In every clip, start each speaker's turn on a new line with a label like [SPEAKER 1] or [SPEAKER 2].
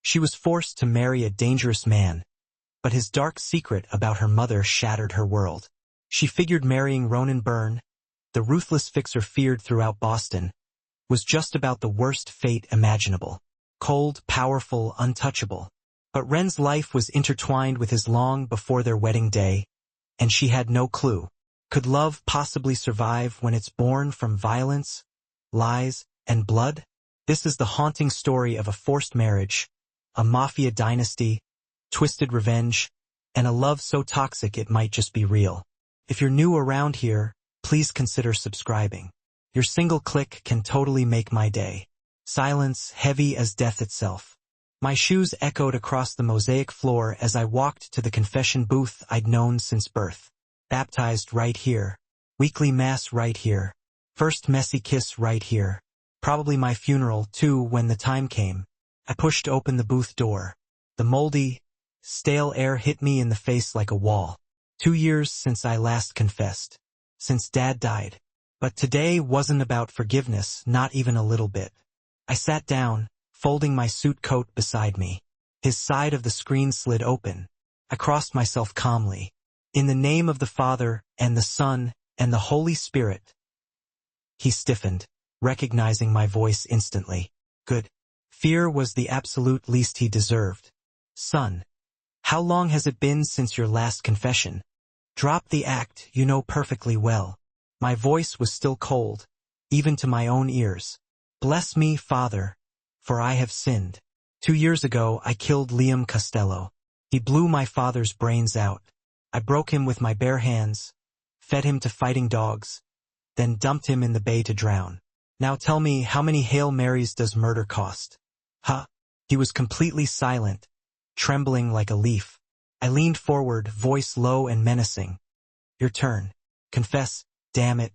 [SPEAKER 1] She was forced to marry a dangerous man, but his dark secret about her mother shattered her world. She figured marrying Ronan Byrne, the ruthless fixer feared throughout Boston, was just about the worst fate imaginable. Cold, powerful, untouchable. But Ren's life was intertwined with his long before their wedding day, and she had no clue. Could love possibly survive when it's born from violence, lies, and blood? This is the haunting story of a forced marriage, a mafia dynasty, twisted revenge, and a love so toxic it might just be real. If you're new around here, please consider subscribing. Your single click can totally make my day. Silence heavy as death itself. My shoes echoed across the mosaic floor as I walked to the confession booth I'd known since birth. Baptized right here. Weekly mass right here. First messy kiss right here. Probably my funeral, too, when the time came. I pushed open the booth door. The moldy, stale air hit me in the face like a wall. 2 years since I last confessed. Since Dad died. But today wasn't about forgiveness, not even a little bit. I sat down, folding my suit coat beside me. His side of the screen slid open. I crossed myself calmly. In the name of the Father, and the Son, and the Holy Spirit. He stiffened, recognizing my voice instantly. Good. Fear was the absolute least he deserved. Son, how long has it been since your last confession? Drop the act, you know perfectly well. My voice was still cold, even to my own ears. Bless me, Father, for I have sinned. 2 years ago, I killed Liam Costello. He blew my father's brains out. I broke him with my bare hands, fed him to fighting dogs, then dumped him in the bay to drown. Now tell me, how many Hail Marys does murder cost? Huh? He was completely silent, trembling like a leaf. I leaned forward, voice low and menacing. Your turn. Confess, damn it.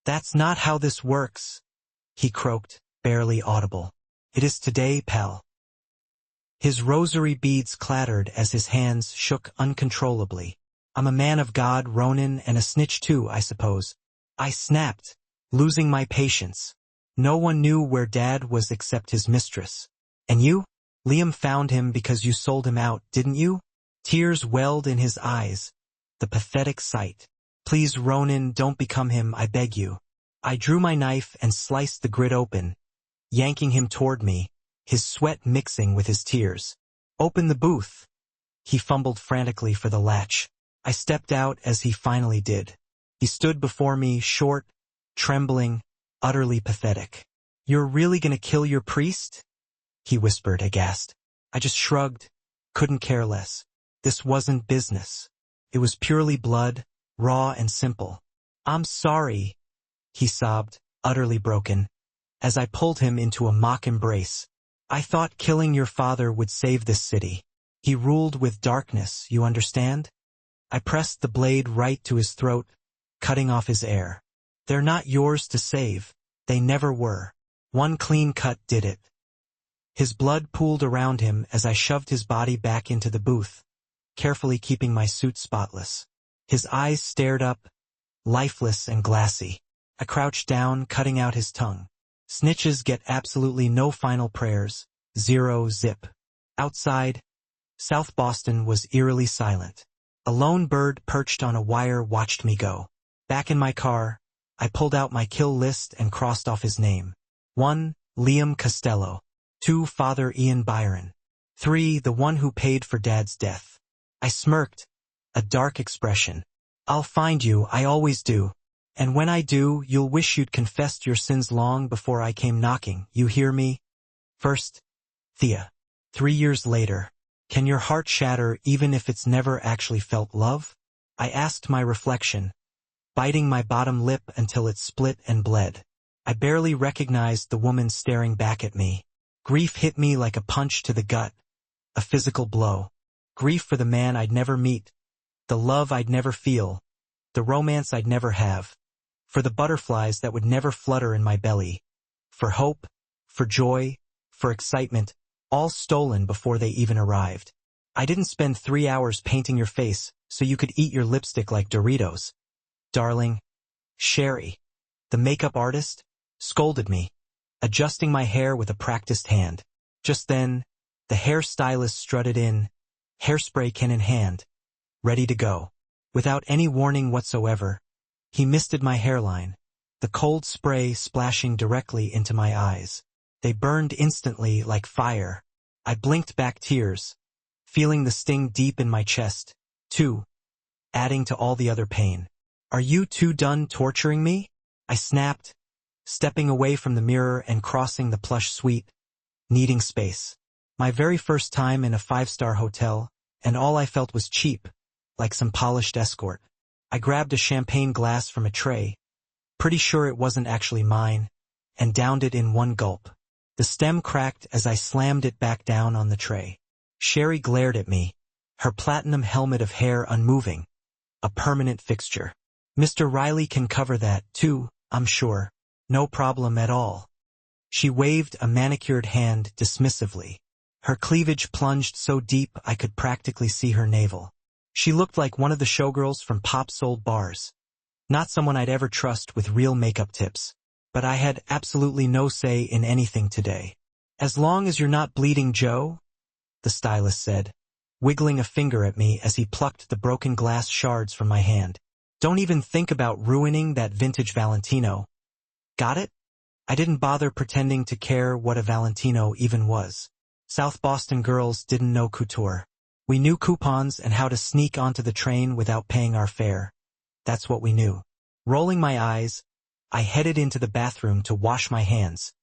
[SPEAKER 1] That's not how this works, he croaked, barely audible. It is today, pal. His rosary beads clattered as his hands shook uncontrollably. I'm a man of God, Ronan, and a snitch too, I suppose. I snapped, losing my patience. No one knew where Dad was except his mistress. And you? Liam found him because you sold him out, didn't you? Tears welled in his eyes. The pathetic sight. Please, Ronan, don't become him, I beg you. I drew my knife and sliced the grid open, yanking him toward me, his sweat mixing with his tears. Open the booth. He fumbled frantically for the latch. I stepped out as he finally did. He stood before me, short, trembling, utterly pathetic. You're really gonna kill your priest? He whispered, aghast. I just shrugged, couldn't care less. This wasn't business. It was purely blood, raw and simple. I'm sorry, he sobbed, utterly broken, as I pulled him into a mock embrace. I thought killing your father would save this city. He ruled with darkness, you understand? I pressed the blade right to his throat, cutting off his air. They're not yours to save. They never were. One clean cut did it. His blood pooled around him as I shoved his body back into the booth, carefully keeping my suit spotless. His eyes stared up, lifeless and glassy. I crouched down, cutting out his tongue. Snitches get absolutely no final prayers. 0 zip. Outside, South Boston was eerily silent. A lone bird perched on a wire watched me go. Back in my car, I pulled out my kill list and crossed off his name. 1. Liam Costello. 2. Father Ian Byron. 3. The one who paid for Dad's death. I smirked, a dark expression. I'll find you, I always do. And when I do, you'll wish you'd confessed your sins long before I came knocking, you hear me? First, Thea. 3 years later. Can your heart shatter even if it's never actually felt love? I asked my reflection, biting my bottom lip until it split and bled. I barely recognized the woman staring back at me. Grief hit me like a punch to the gut, a physical blow. Grief for the man I'd never meet, the love I'd never feel, the romance I'd never have, for the butterflies that would never flutter in my belly, for hope, for joy, for excitement, all stolen before they even arrived. I didn't spend 3 hours painting your face so you could eat your lipstick like Doritos. Darling, Sherry, the makeup artist, scolded me, adjusting my hair with a practiced hand. Just then, The hairstylist strutted in, hairspray can in hand, ready to go. Without any warning whatsoever, he misted my hairline, the cold spray splashing directly into my eyes. They burned instantly like fire. I blinked back tears, feeling the sting deep in my chest, too, adding to all the other pain. "Are you two done torturing me?" I snapped, stepping away from the mirror and crossing the plush suite, needing space. My very first time in a 5-star hotel, and all I felt was cheap, like some polished escort. I grabbed a champagne glass from a tray, pretty sure it wasn't actually mine, and downed it in one gulp. The stem cracked as I slammed it back down on the tray. Sherry glared at me, her platinum helmet of hair unmoving, a permanent fixture. "Mr. Riley can cover that, too, I'm sure. No problem at all." She waved a manicured hand dismissively. Her cleavage plunged so deep I could practically see her navel. She looked like one of the showgirls from pop-sold bars. Not someone I'd ever trust with real makeup tips. But I had absolutely no say in anything today. "As long as you're not bleeding, Joe," the stylist said, wiggling a finger at me as he plucked the broken glass shards from my hand. "Don't even think about ruining that vintage Valentino. Got it?" I didn't bother pretending to care what a Valentino even was. South Boston girls didn't know couture. We knew coupons and how to sneak onto the train without paying our fare. That's what we knew. Rolling my eyes, I headed into the bathroom to wash my hands,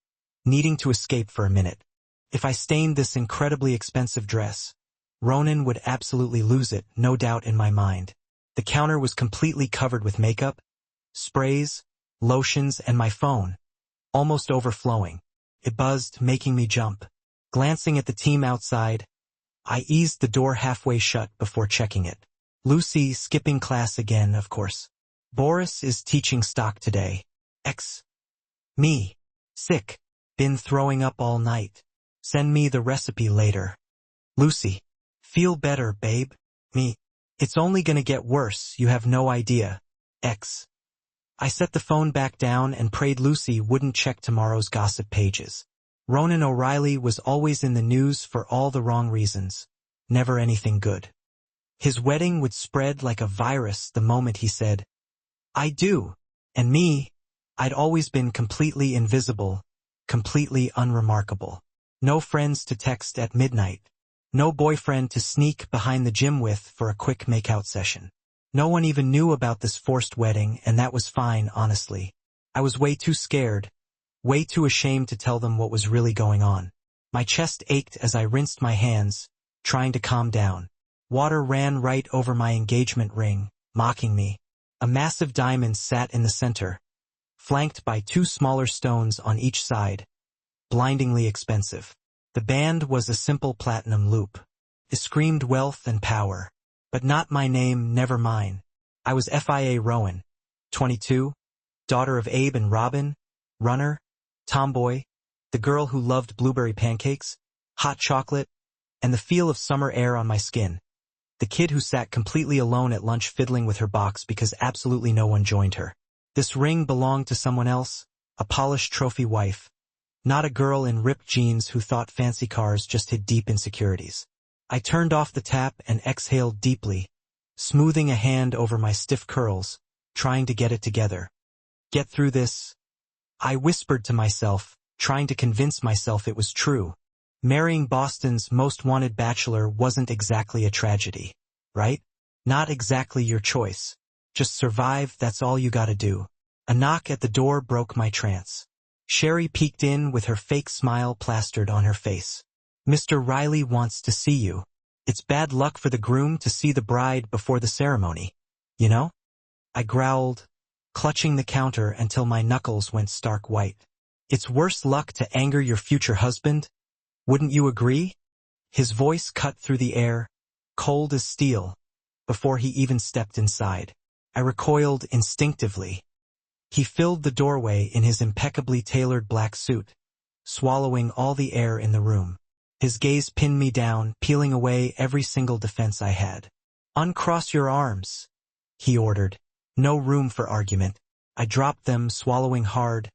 [SPEAKER 1] needing to escape for a minute. If I stained this incredibly expensive dress, Ronan would absolutely lose it, no doubt in my mind. The counter was completely covered with makeup, sprays, lotions, and my phone, almost overflowing. It buzzed, making me jump. Glancing at the team outside, I eased the door halfway shut before checking it. Lucy skipping class again, of course. Boris is teaching stock today. Me. Sick. Been throwing up all night. Send me the recipe later. Lucy. Feel better, babe. Me. It's only gonna get worse, you have no idea. I set the phone back down and prayed Lucy wouldn't check tomorrow's gossip pages. Ronan O'Reilly was always in the news for all the wrong reasons. Never anything good. His wedding would spread like a virus the moment he said, "I do." And me, I'd always been completely invisible, completely unremarkable. No friends to text at midnight. No boyfriend to sneak behind the gym with for a quick makeout session. No one even knew about this forced wedding, and that was fine, honestly. I was way too scared, way too ashamed to tell them what was really going on. My chest ached as I rinsed my hands, trying to calm down. Water ran right over my engagement ring, mocking me. A massive diamond sat in the center, flanked by 2 smaller stones on each side, blindingly expensive. The band was a simple platinum loop. It screamed wealth and power. But not my name, never mine. I was Fia Rowan, 22, daughter of Abe and Robin, runner, tomboy, the girl who loved blueberry pancakes, hot chocolate, and the feel of summer air on my skin. The kid who sat completely alone at lunch fiddling with her box because absolutely no one joined her. This ring belonged to someone else, a polished trophy wife, not a girl in ripped jeans who thought fancy cars just hid deep insecurities. I turned off the tap and exhaled deeply, smoothing a hand over my stiff curls, trying to get it together. Get through this, I whispered to myself, trying to convince myself it was true. Marrying Boston's most wanted bachelor wasn't exactly a tragedy, right? Not exactly your choice. Just survive, that's all you gotta do. A knock at the door broke my trance. Sherry peeked in with her fake smile plastered on her face. "Mr. Riley wants to see you. It's bad luck for the groom to see the bride before the ceremony, you know?" I growled, clutching the counter until my knuckles went stark white. "It's worse luck to anger your future husband. Wouldn't you agree?" His voice cut through the air, cold as steel, before he even stepped inside. I recoiled instinctively. He filled the doorway in his impeccably tailored black suit, swallowing all the air in the room. His gaze pinned me down, peeling away every single defense I had. "Uncross your arms," he ordered. No room for argument. I dropped them, swallowing hard,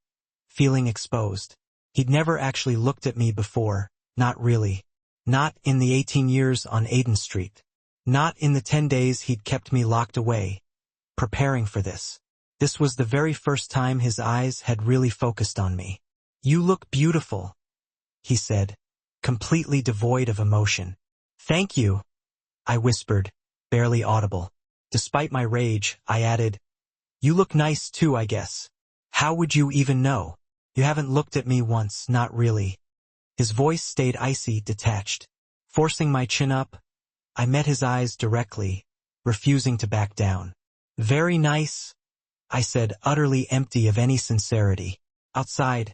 [SPEAKER 1] feeling exposed. He'd never actually looked at me before, not really. Not in the 18 years on Aiden Street. Not in the 10 days he'd kept me locked away, preparing for this. This was the very first time his eyes had really focused on me. "You look beautiful," he said, completely devoid of emotion. "Thank you," I whispered, barely audible. Despite my rage, I added, "You look nice too, I guess. How would you even know? You haven't looked at me once, not really." His voice stayed icy, detached. Forcing my chin up, I met his eyes directly, refusing to back down. "Very nice," I said, utterly empty of any sincerity. Outside,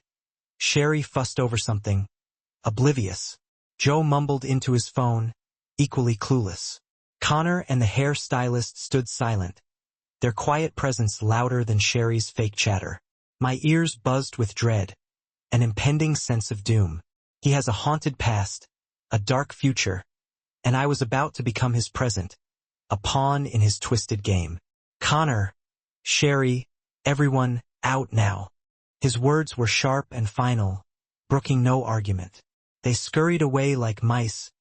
[SPEAKER 1] Sherry fussed over something, oblivious. Joe mumbled into his phone, equally clueless. Connor and the hair stylist stood silent, their quiet presence louder than Sherry's fake chatter. My ears buzzed with dread, an impending sense of doom. He has a haunted past, a dark future, and I was about to become his present, a pawn in his twisted game. "Connor, Sherry, everyone, out now." His words were sharp and final, brooking no argument. They scurried away like mice,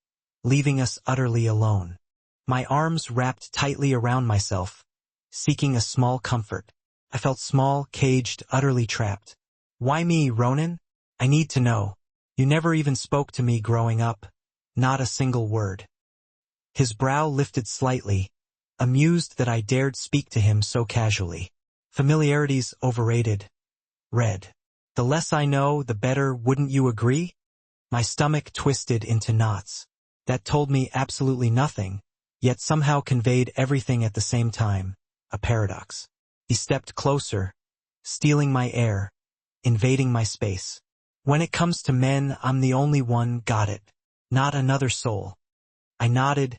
[SPEAKER 1] leaving us utterly alone. My arms wrapped tightly around myself, seeking a small comfort. I felt small, caged, utterly trapped. "Why me, Ronan? I need to know. You never even spoke to me growing up. Not a single word." His brow lifted slightly, amused that I dared speak to him so casually. "Familiarity's overrated. Red. The less I know, the better, wouldn't you agree?" My stomach twisted into knots. That told me absolutely nothing, yet somehow conveyed everything at the same time, a paradox. He stepped closer, stealing my air, invading my space. "When it comes to men, I'm the only one, got it. Not another soul." I nodded,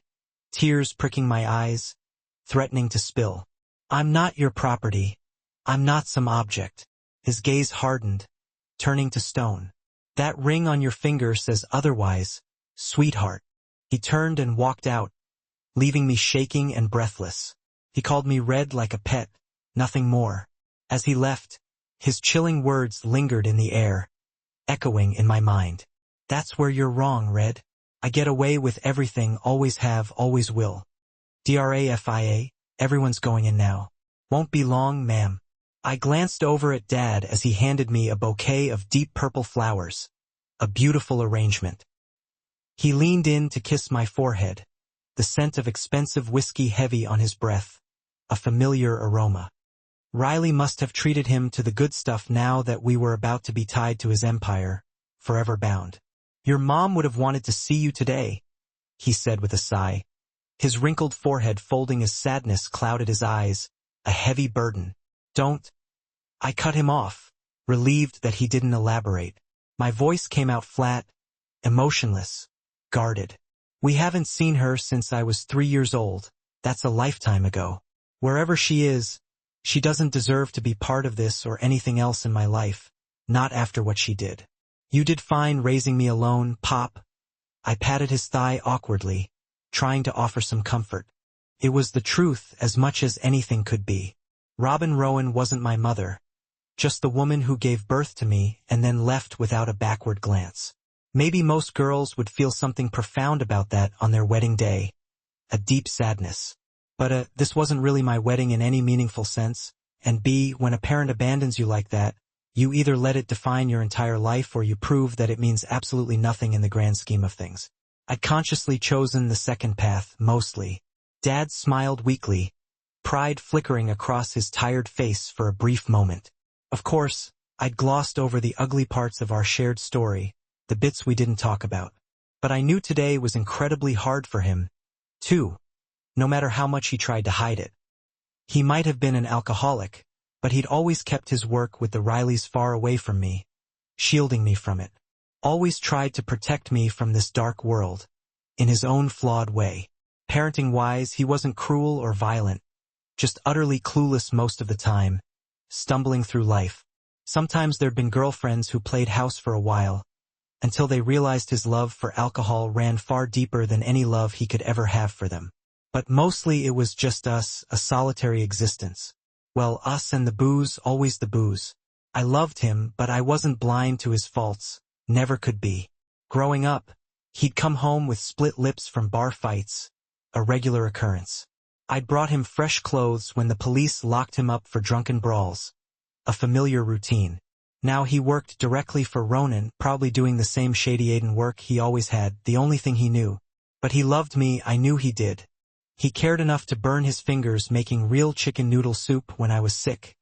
[SPEAKER 1] tears pricking my eyes, threatening to spill. "I'm not your property. I'm not some object." His gaze hardened, turning to stone. "That ring on your finger says otherwise, sweetheart." He turned and walked out, leaving me shaking and breathless. He called me Red like a pet, nothing more. As he left, his chilling words lingered in the air, echoing in my mind. "That's where you're wrong, Red. I get away with everything, always have, always will. DRAFIA, everyone's going in now. Won't be long, ma'am." I glanced over at Dad as he handed me a bouquet of deep purple flowers, a beautiful arrangement. He leaned in to kiss my forehead, the scent of expensive whiskey heavy on his breath, a familiar aroma. Riley must have treated him to the good stuff now that we were about to be tied to his empire, forever bound. "Your mom would have wanted to see you today," he said with a sigh. His wrinkled forehead folding as sadness clouded his eyes, a heavy burden. "Don't." I cut him off, relieved that he didn't elaborate. My voice came out flat, emotionless, guarded. "We haven't seen her since I was 3 years old. That's a lifetime ago. Wherever she is, she doesn't deserve to be part of this or anything else in my life, not after what she did. You did fine raising me alone, Pop." I patted his thigh awkwardly, trying to offer some comfort. It was the truth as much as anything could be. Robin Rowan wasn't my mother, just the woman who gave birth to me and then left without a backward glance. Maybe most girls would feel something profound about that on their wedding day, a deep sadness. But this wasn't really my wedding in any meaningful sense, and B, when a parent abandons you like that, you either let it define your entire life or you prove that it means absolutely nothing in the grand scheme of things. I'd consciously chosen the second path, mostly. Dad smiled weakly, pride flickering across his tired face for a brief moment. Of course, I'd glossed over the ugly parts of our shared story, the bits we didn't talk about. But I knew today was incredibly hard for him, too, no matter how much he tried to hide it. He might have been an alcoholic, but he'd always kept his work with the Rileys far away from me, shielding me from it. Always tried to protect me from this dark world, in his own flawed way. Parenting-wise, he wasn't cruel or violent, just utterly clueless most of the time, stumbling through life. Sometimes there'd been girlfriends who played house for a while, until they realized his love for alcohol ran far deeper than any love he could ever have for them. But mostly it was just us, a solitary existence. Well, us and the booze, always the booze. I loved him, but I wasn't blind to his faults, never could be. Growing up, He'd come home with split lips from bar fights, a regular occurrence. I'd brought him fresh clothes when the police locked him up for drunken brawls, a familiar routine. Now he worked directly for Ronan, probably doing the same shady Aiden work he always had, the only thing he knew. But he loved me, I knew he did. He cared enough to burn his fingers making real chicken noodle soup when I was sick,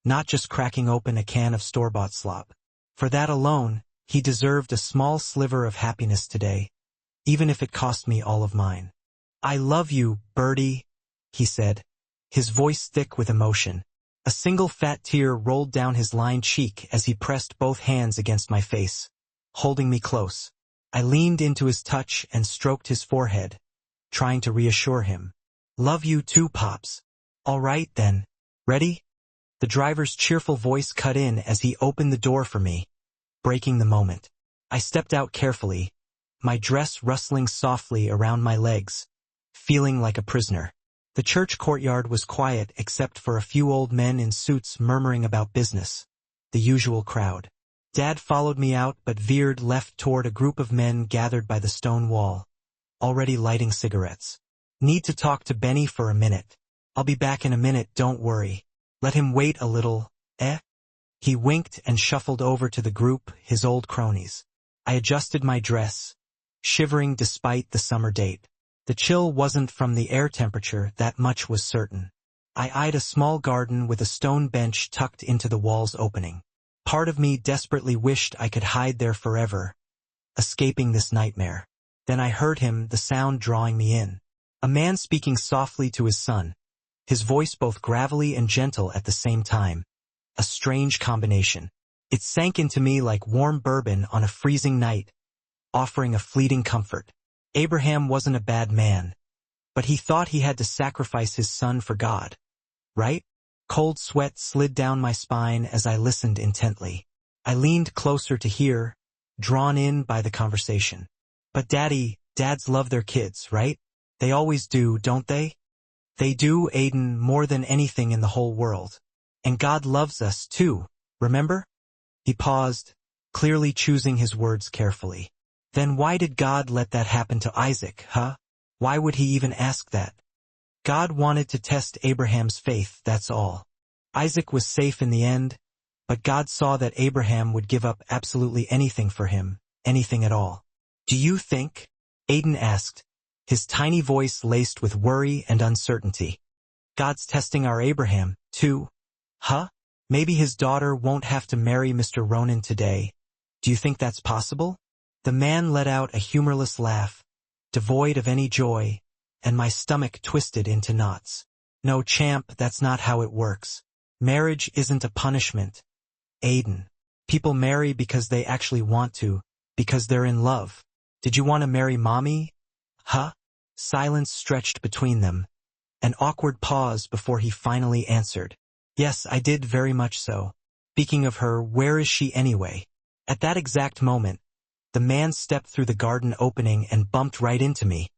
[SPEAKER 1] not just cracking open a can of store-bought slop. For that alone, he deserved a small sliver of happiness today, even if it cost me all of mine. "I love you, Birdie," he said, his voice thick with emotion. A single fat tear rolled down his lined cheek as he pressed both hands against my face, holding me close. I leaned into his touch and stroked his forehead, trying to reassure him. "Love you too, Pops." "All right, then. Ready?" The driver's cheerful voice cut in as he opened the door for me, breaking the moment. I stepped out carefully, my dress rustling softly around my legs, feeling like a prisoner. The church courtyard was quiet except for a few old men in suits murmuring about business, the usual crowd. Dad followed me out but veered left toward a group of men gathered by the stone wall, already lighting cigarettes. "Need to talk to Benny for a minute. I'll be back in a minute, don't worry. Let him wait a little, eh?" He winked and shuffled over to the group, his old cronies. I adjusted my dress, shivering despite the summer date. The chill wasn't from the air temperature, that much was certain. I eyed a small garden with a stone bench tucked into the wall's opening. Part of me desperately wished I could hide there forever, escaping this nightmare. Then I heard him, the sound drawing me in. A man speaking softly to his son, his voice both gravelly and gentle at the same time. A strange combination. It sank into me like warm bourbon on a freezing night, offering a fleeting comfort. Abraham wasn't a bad man, but he thought he had to sacrifice his son for God, right? Cold sweat slid down my spine as I listened intently. I leaned closer to hear, drawn in by the conversation. "But dads love their kids, right? They always do, don't they?" "They do, Aiden, more than anything in the whole world. And God loves us too, remember?" He paused, clearly choosing his words carefully. "Then why did God let that happen to Isaac, huh? Why would he even ask that?" "God wanted to test Abraham's faith, that's all. Isaac was safe in the end, but God saw that Abraham would give up absolutely anything for him, anything at all." "Do you think?" Aiden asked, his tiny voice laced with worry and uncertainty. "God's testing our Abraham, too, huh? Maybe his daughter won't have to marry Mr. Ronan today. Do you think that's possible?" The man let out a humorless laugh, devoid of any joy, and my stomach twisted into knots. "No, champ, that's not how it works. Marriage isn't a punishment, Aiden. People marry because they actually want to, because they're in love. Did you want to marry Mommy? Huh?" Silence stretched between them, an awkward pause before he finally answered. "Yes, I did, very much so. Speaking of her, where is she anyway?" At that exact moment, the man stepped through the garden opening and bumped right into me,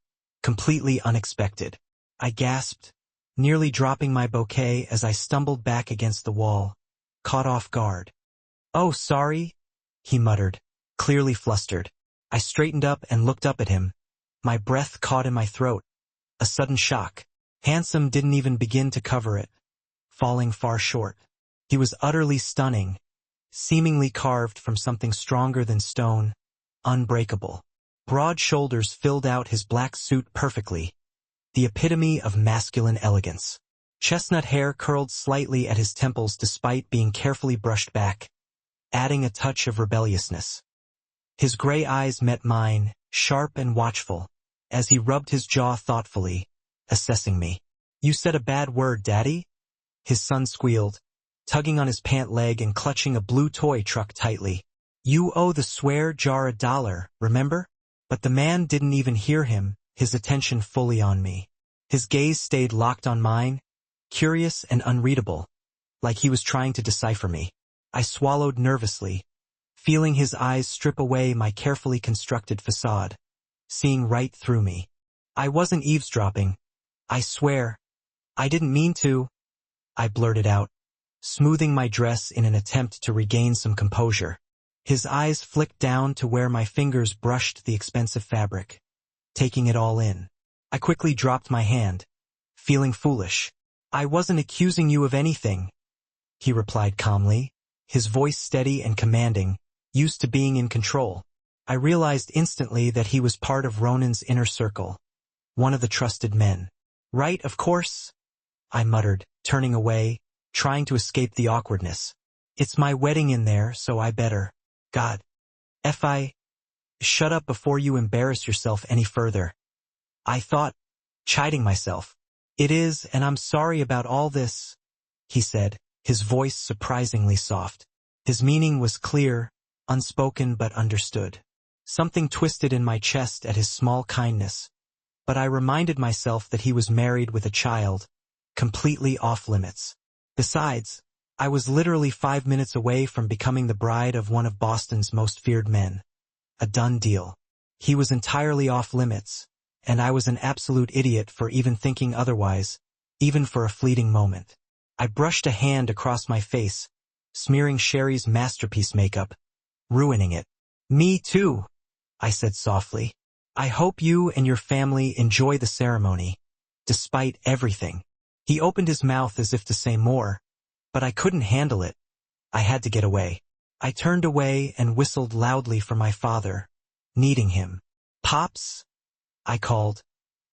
[SPEAKER 1] completely unexpected. I gasped, nearly dropping my bouquet as I stumbled back against the wall, caught off guard. "Oh, sorry," he muttered, clearly flustered. I straightened up and looked up at him, my breath caught in my throat. A sudden shock. Handsome didn't even begin to cover it, falling far short. He was utterly stunning, seemingly carved from something stronger than stone, unbreakable. Broad shoulders filled out his black suit perfectly, the epitome of masculine elegance. Chestnut hair curled slightly at his temples despite being carefully brushed back, adding a touch of rebelliousness. His gray eyes met mine, sharp and watchful, as he rubbed his jaw thoughtfully, assessing me. "You said a bad word, Daddy?" His son squealed, tugging on his pant leg and clutching a blue toy truck tightly. "You owe the swear jar $1, remember?" But the man didn't even hear him, his attention fully on me. His gaze stayed locked on mine, curious and unreadable, like he was trying to decipher me. I swallowed nervously, feeling his eyes strip away my carefully constructed facade, seeing right through me. "I wasn't eavesdropping. I swear. I didn't mean to," I blurted out, smoothing my dress in an attempt to regain some composure. His eyes flicked down to where my fingers brushed the expensive fabric, taking it all in. I quickly dropped my hand, feeling foolish. "I wasn't accusing you of anything," he replied calmly, his voice steady and commanding, used to being in control. I realized instantly that he was part of Ronan's inner circle, one of the trusted men. "Right, of course," I muttered, turning away, trying to escape the awkwardness. "It's my wedding in there, so I better. God. F.I. Shut up before you embarrass yourself any further," I thought, chiding myself. "It is, and I'm sorry about all this," he said, his voice surprisingly soft. His meaning was clear, unspoken but understood. Something twisted in my chest at his small kindness, but I reminded myself that he was married with a child, completely off limits. Besides, I was literally 5 minutes away from becoming the bride of one of Boston's most feared men. A done deal. He was entirely off limits, and I was an absolute idiot for even thinking otherwise, even for a fleeting moment. I brushed a hand across my face, smearing Sherry's masterpiece makeup, ruining it. "Me too," I said softly. "I hope you and your family enjoy the ceremony, despite everything." He opened his mouth as if to say more, but I couldn't handle it. I had to get away. I turned away and whistled loudly for my father, needing him. "Pops," I called,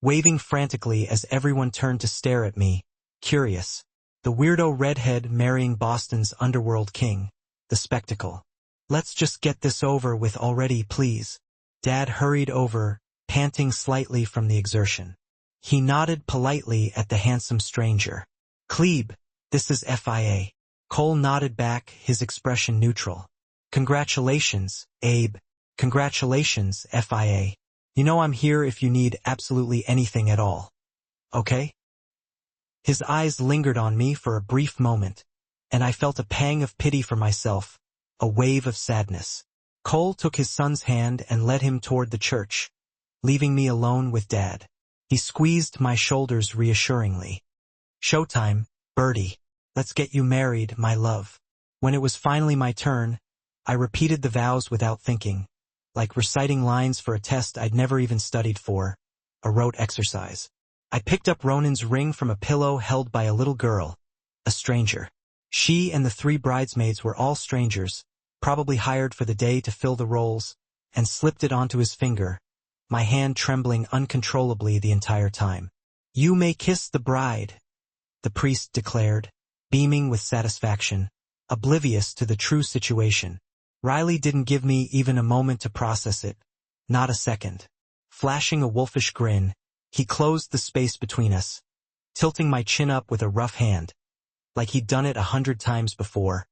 [SPEAKER 1] waving frantically as everyone turned to stare at me, curious. The weirdo redhead marrying Boston's underworld king. The spectacle. "Let's just get this over with already, please." Dad hurried over, panting slightly from the exertion. He nodded politely at the handsome stranger. "Clebe, this is FIA. Cole nodded back, his expression neutral. "Congratulations, Abe. Congratulations, FIA. You know I'm here if you need absolutely anything at all. Okay?" His eyes lingered on me for a brief moment, and I felt a pang of pity for myself, a wave of sadness. Cole took his son's hand and led him toward the church, leaving me alone with Dad. He squeezed my shoulders reassuringly. "Showtime, Birdie. Let's get you married, my love." When it was finally my turn, I repeated the vows without thinking, like reciting lines for a test I'd never even studied for, a rote exercise. I picked up Ronan's ring from a pillow held by a little girl, a stranger. She and the 3 bridesmaids were all strangers, probably hired for the day to fill the roles, and slipped it onto his finger, my hand trembling uncontrollably the entire time. "You may kiss the bride," the priest declared, beaming with satisfaction, oblivious to the true situation. Riley didn't give me even a moment to process it, not a second. Flashing a wolfish grin, he closed the space between us, tilting my chin up with a rough hand, like he'd done it 100 times before,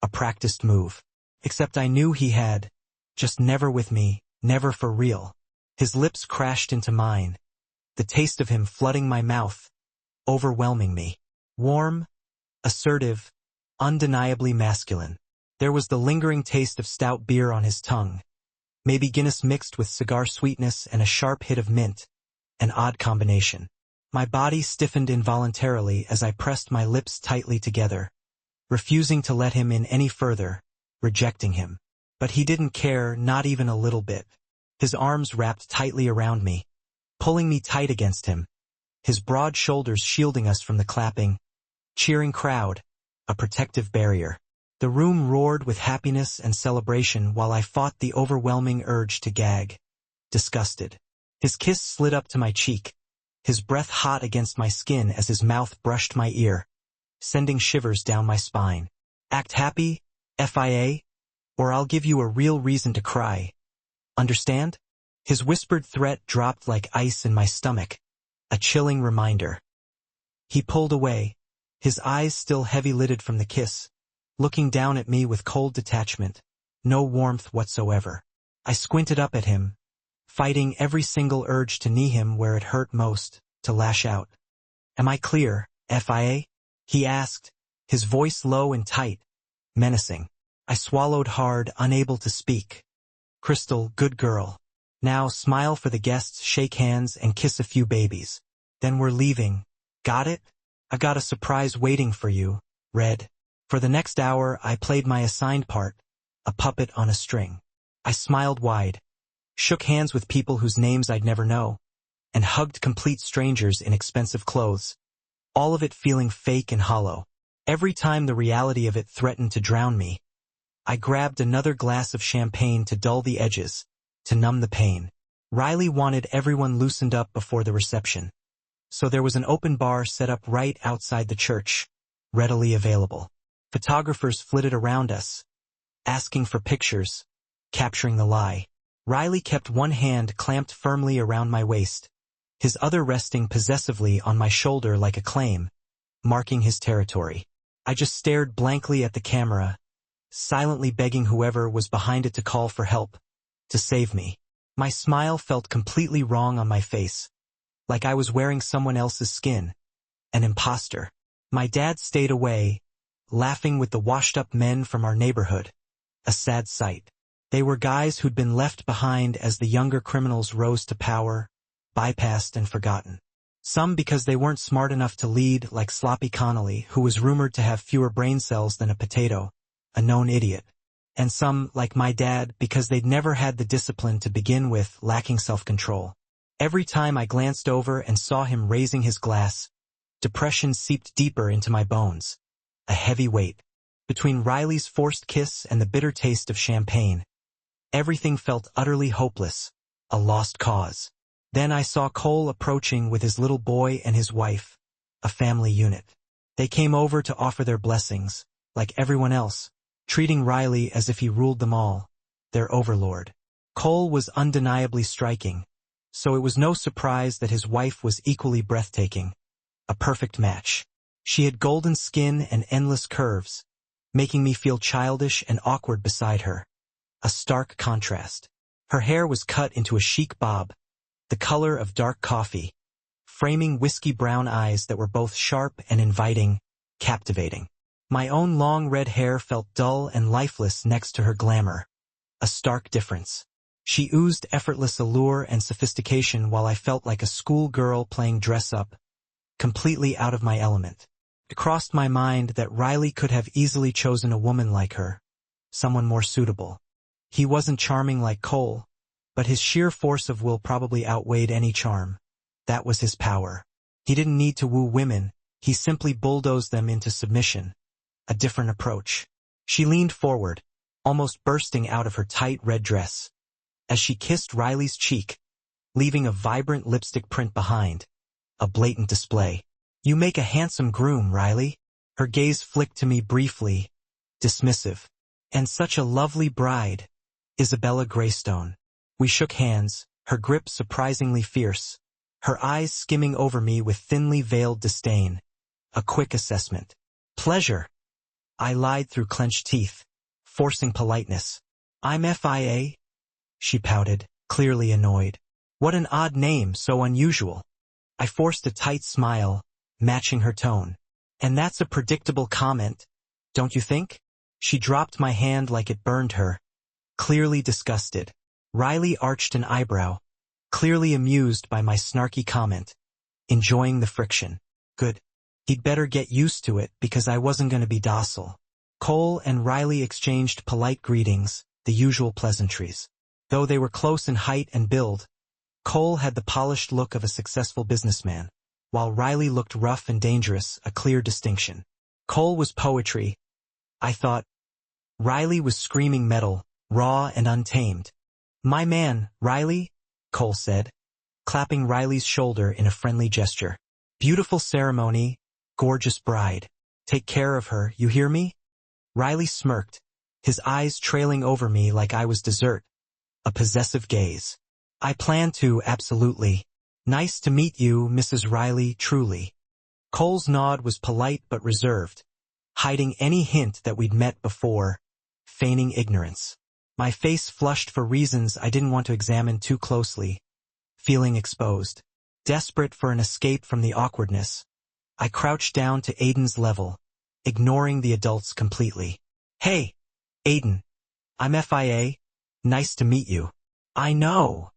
[SPEAKER 1] a practiced move. Except I knew he had, just never with me, never for real. His lips crashed into mine, the taste of him flooding my mouth, overwhelming me. Warm, assertive, undeniably masculine. There was the lingering taste of stout beer on his tongue, maybe Guinness mixed with cigar sweetness and a sharp hit of mint, an odd combination. My body stiffened involuntarily as I pressed my lips tightly together, refusing to let him in any further, rejecting him. But he didn't care, not even a little bit. His arms wrapped tightly around me, pulling me tight against him, his broad shoulders shielding us from the clapping, cheering crowd, a protective barrier. The room roared with happiness and celebration while I fought the overwhelming urge to gag, disgusted. His kiss slid up to my cheek, his breath hot against my skin as his mouth brushed my ear, sending shivers down my spine. "Act happy, FIA, or I'll give you a real reason to cry. Understand?" His whispered threat dropped like ice in my stomach, a chilling reminder. He pulled away, his eyes still heavy-lidded from the kiss, looking down at me with cold detachment, no warmth whatsoever. I squinted up at him, fighting every single urge to knee him where it hurt most, to lash out. "Am I clear, FIA?" he asked, his voice low and tight, menacing. I swallowed hard, unable to speak. "Crystal, good girl. Now smile for the guests, shake hands, and kiss a few babies. Then we're leaving. Got it? I got a surprise waiting for you, Red." For the next hour, I played my assigned part, a puppet on a string. I smiled wide, shook hands with people whose names I'd never know, and hugged complete strangers in expensive clothes, all of it feeling fake and hollow. Every time the reality of it threatened to drown me, I grabbed another glass of champagne to dull the edges, to numb the pain. Riley wanted everyone loosened up before the reception, so there was an open bar set up right outside the church, readily available. Photographers flitted around us, asking for pictures, capturing the lie. Riley kept one hand clamped firmly around my waist, his other resting possessively on my shoulder like a claim, marking his territory. I just stared blankly at the camera, silently begging whoever was behind it to call for help, to save me. My smile felt completely wrong on my face, like I was wearing someone else's skin, an imposter. My dad stayed away, laughing with the washed-up men from our neighborhood, a sad sight. They were guys who'd been left behind as the younger criminals rose to power, bypassed and forgotten. Some because they weren't smart enough to lead, like Sloppy Connolly, who was rumored to have fewer brain cells than a potato, a known idiot. And some, like my dad, because they'd never had the discipline to begin with, lacking self-control. Every time I glanced over and saw him raising his glass, depression seeped deeper into my bones, a heavy weight. Between Riley's forced kiss and the bitter taste of champagne, everything felt utterly hopeless, a lost cause. Then I saw Cole approaching with his little boy and his wife, a family unit. They came over to offer their blessings, like everyone else, treating Riley as if he ruled them all, their overlord. Cole was undeniably striking, so it was no surprise that his wife was equally breathtaking, a perfect match. She had golden skin and endless curves, making me feel childish and awkward beside her, a stark contrast. Her hair was cut into a chic bob, the color of dark coffee, framing whiskey-brown eyes that were both sharp and inviting, captivating. My own long red hair felt dull and lifeless next to her glamour, a stark difference. She oozed effortless allure and sophistication while I felt like a schoolgirl playing dress-up, completely out of my element. It crossed my mind that Riley could have easily chosen a woman like her, someone more suitable. He wasn't charming like Cole, but his sheer force of will probably outweighed any charm. That was his power. He didn't need to woo women, he simply bulldozed them into submission. A different approach. She leaned forward, almost bursting out of her tight red dress, as she kissed Riley's cheek, leaving a vibrant lipstick print behind, a blatant display. "You make a handsome groom, Riley." Her gaze flicked to me briefly, dismissive. "And such a lovely bride, Isabella Greystone." We shook hands, her grip surprisingly fierce, her eyes skimming over me with thinly veiled disdain. A quick assessment. "Pleasure." I lied through clenched teeth, forcing politeness. "I'm FIA." She pouted, clearly annoyed. What an odd name, so unusual. I forced a tight smile, matching her tone. "And that's a predictable comment, don't you think?" She dropped my hand like it burned her, clearly disgusted. Riley arched an eyebrow, clearly amused by my snarky comment, enjoying the friction. Good. He'd better get used to it because I wasn't going to be docile. Cole and Riley exchanged polite greetings, the usual pleasantries. Though they were close in height and build, Cole had the polished look of a successful businessman, while Riley looked rough and dangerous, a clear distinction. Cole was poetry, I thought. Riley was screaming metal, raw and untamed. "My man, Riley," Cole said, clapping Riley's shoulder in a friendly gesture. "Beautiful ceremony, gorgeous bride. Take care of her, you hear me?" Riley smirked, his eyes trailing over me like I was dessert, a possessive gaze. "I plan to, absolutely. Nice to meet you, Mrs. Riley, truly." Cole's nod was polite but reserved, hiding any hint that we'd met before, feigning ignorance. My face flushed for reasons I didn't want to examine too closely, feeling exposed. Desperate for an escape from the awkwardness, I crouched down to Aiden's level, ignoring the adults completely. "Hey, Aiden. I'm FIA. Nice to meet you." "I know,"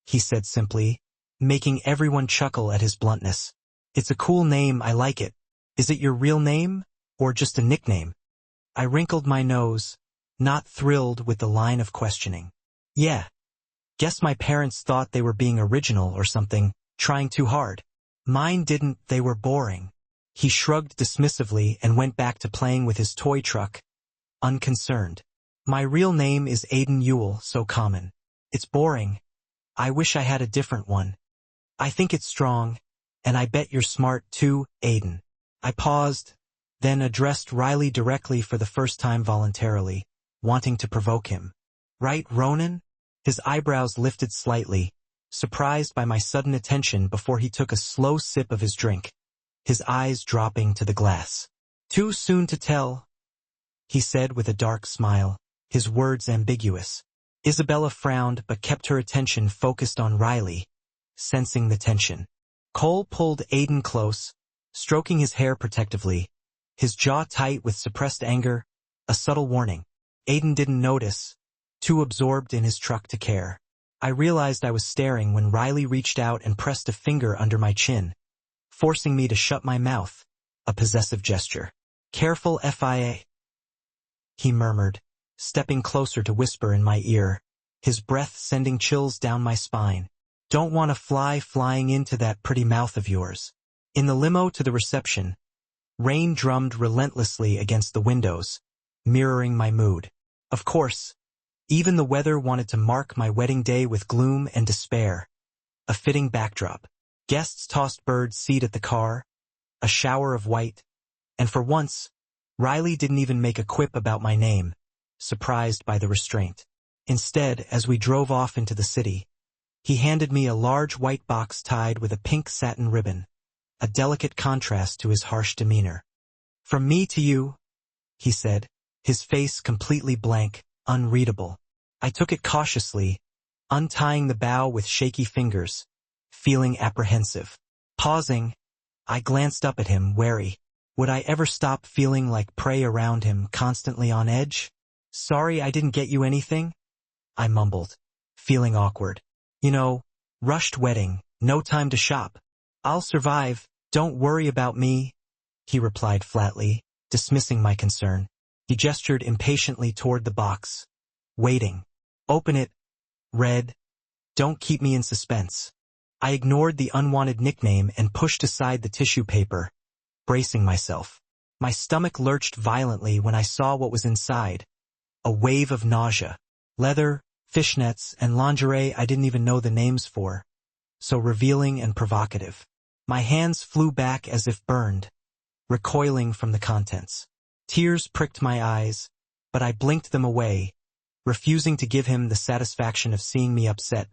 [SPEAKER 1] he said simply, making everyone chuckle at his bluntness. "It's a cool name, I like it. Is it your real name, or just a nickname?" I wrinkled my nose, not thrilled with the line of questioning. Yeah. Guess my parents thought they were being original or something, trying too hard. Mine didn't, they were boring. He shrugged dismissively and went back to playing with his toy truck, unconcerned. My real name is Aiden Ewell, so common. It's boring. I wish I had a different one. I think it's strong, and I bet you're smart too, Aiden. I paused, then addressed Riley directly for the first time voluntarily, wanting to provoke him. Right, Ronan? His eyebrows lifted slightly, surprised by my sudden attention before he took a slow sip of his drink, his eyes dropping to the glass. Too soon to tell, he said with a dark smile, his words ambiguous. Isabella frowned but kept her attention focused on Riley, sensing the tension. Cole pulled Aiden close, stroking his hair protectively, his jaw tight with suppressed anger, a subtle warning. Aiden didn't notice, too absorbed in his truck to care. I realized I was staring when Riley reached out and pressed a finger under my chin, forcing me to shut my mouth, a possessive gesture. Careful, FIA, he murmured, stepping closer to whisper in my ear, his breath sending chills down my spine. Don't want to flying into that pretty mouth of yours. In the limo to the reception, rain drummed relentlessly against the windows, mirroring my mood. Of course, even the weather wanted to mark my wedding day with gloom and despair. A fitting backdrop. Guests tossed bird seed at the car, a shower of white, and for once, Riley didn't even make a quip about my name, surprised by the restraint. Instead, as we drove off into the city, he handed me a large white box tied with a pink satin ribbon, a delicate contrast to his harsh demeanor. From me to you, he said, his face completely blank, unreadable. I took it cautiously, untying the bow with shaky fingers, feeling apprehensive. Pausing, I glanced up at him, wary. Would I ever stop feeling like prey around him, constantly on edge? Sorry I didn't get you anything, I mumbled, feeling awkward. You know, rushed wedding, no time to shop. I'll survive, don't worry about me, he replied flatly, dismissing my concern. He gestured impatiently toward the box. Waiting. Open it. Read. Don't keep me in suspense. I ignored the unwanted nickname and pushed aside the tissue paper, bracing myself. My stomach lurched violently when I saw what was inside. A wave of nausea. Leather, fishnets, and lingerie I didn't even know the names for, so revealing and provocative. My hands flew back as if burned, recoiling from the contents. Tears pricked my eyes, but I blinked them away, refusing to give him the satisfaction of seeing me upset,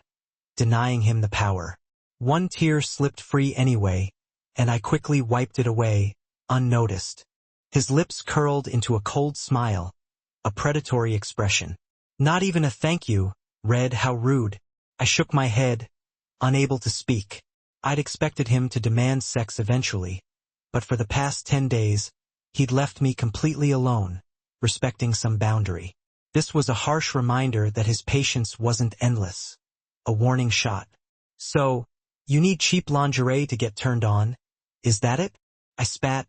[SPEAKER 1] denying him the power. One tear slipped free anyway, and I quickly wiped it away, unnoticed. His lips curled into a cold smile, a predatory expression. Not even a thank you, Red, how rude. I shook my head, unable to speak. I'd expected him to demand sex eventually, but for the past 10 days, he'd left me completely alone, respecting some boundary. This was a harsh reminder that his patience wasn't endless. A warning shot. So, you need cheap lingerie to get turned on? Is that it? I spat,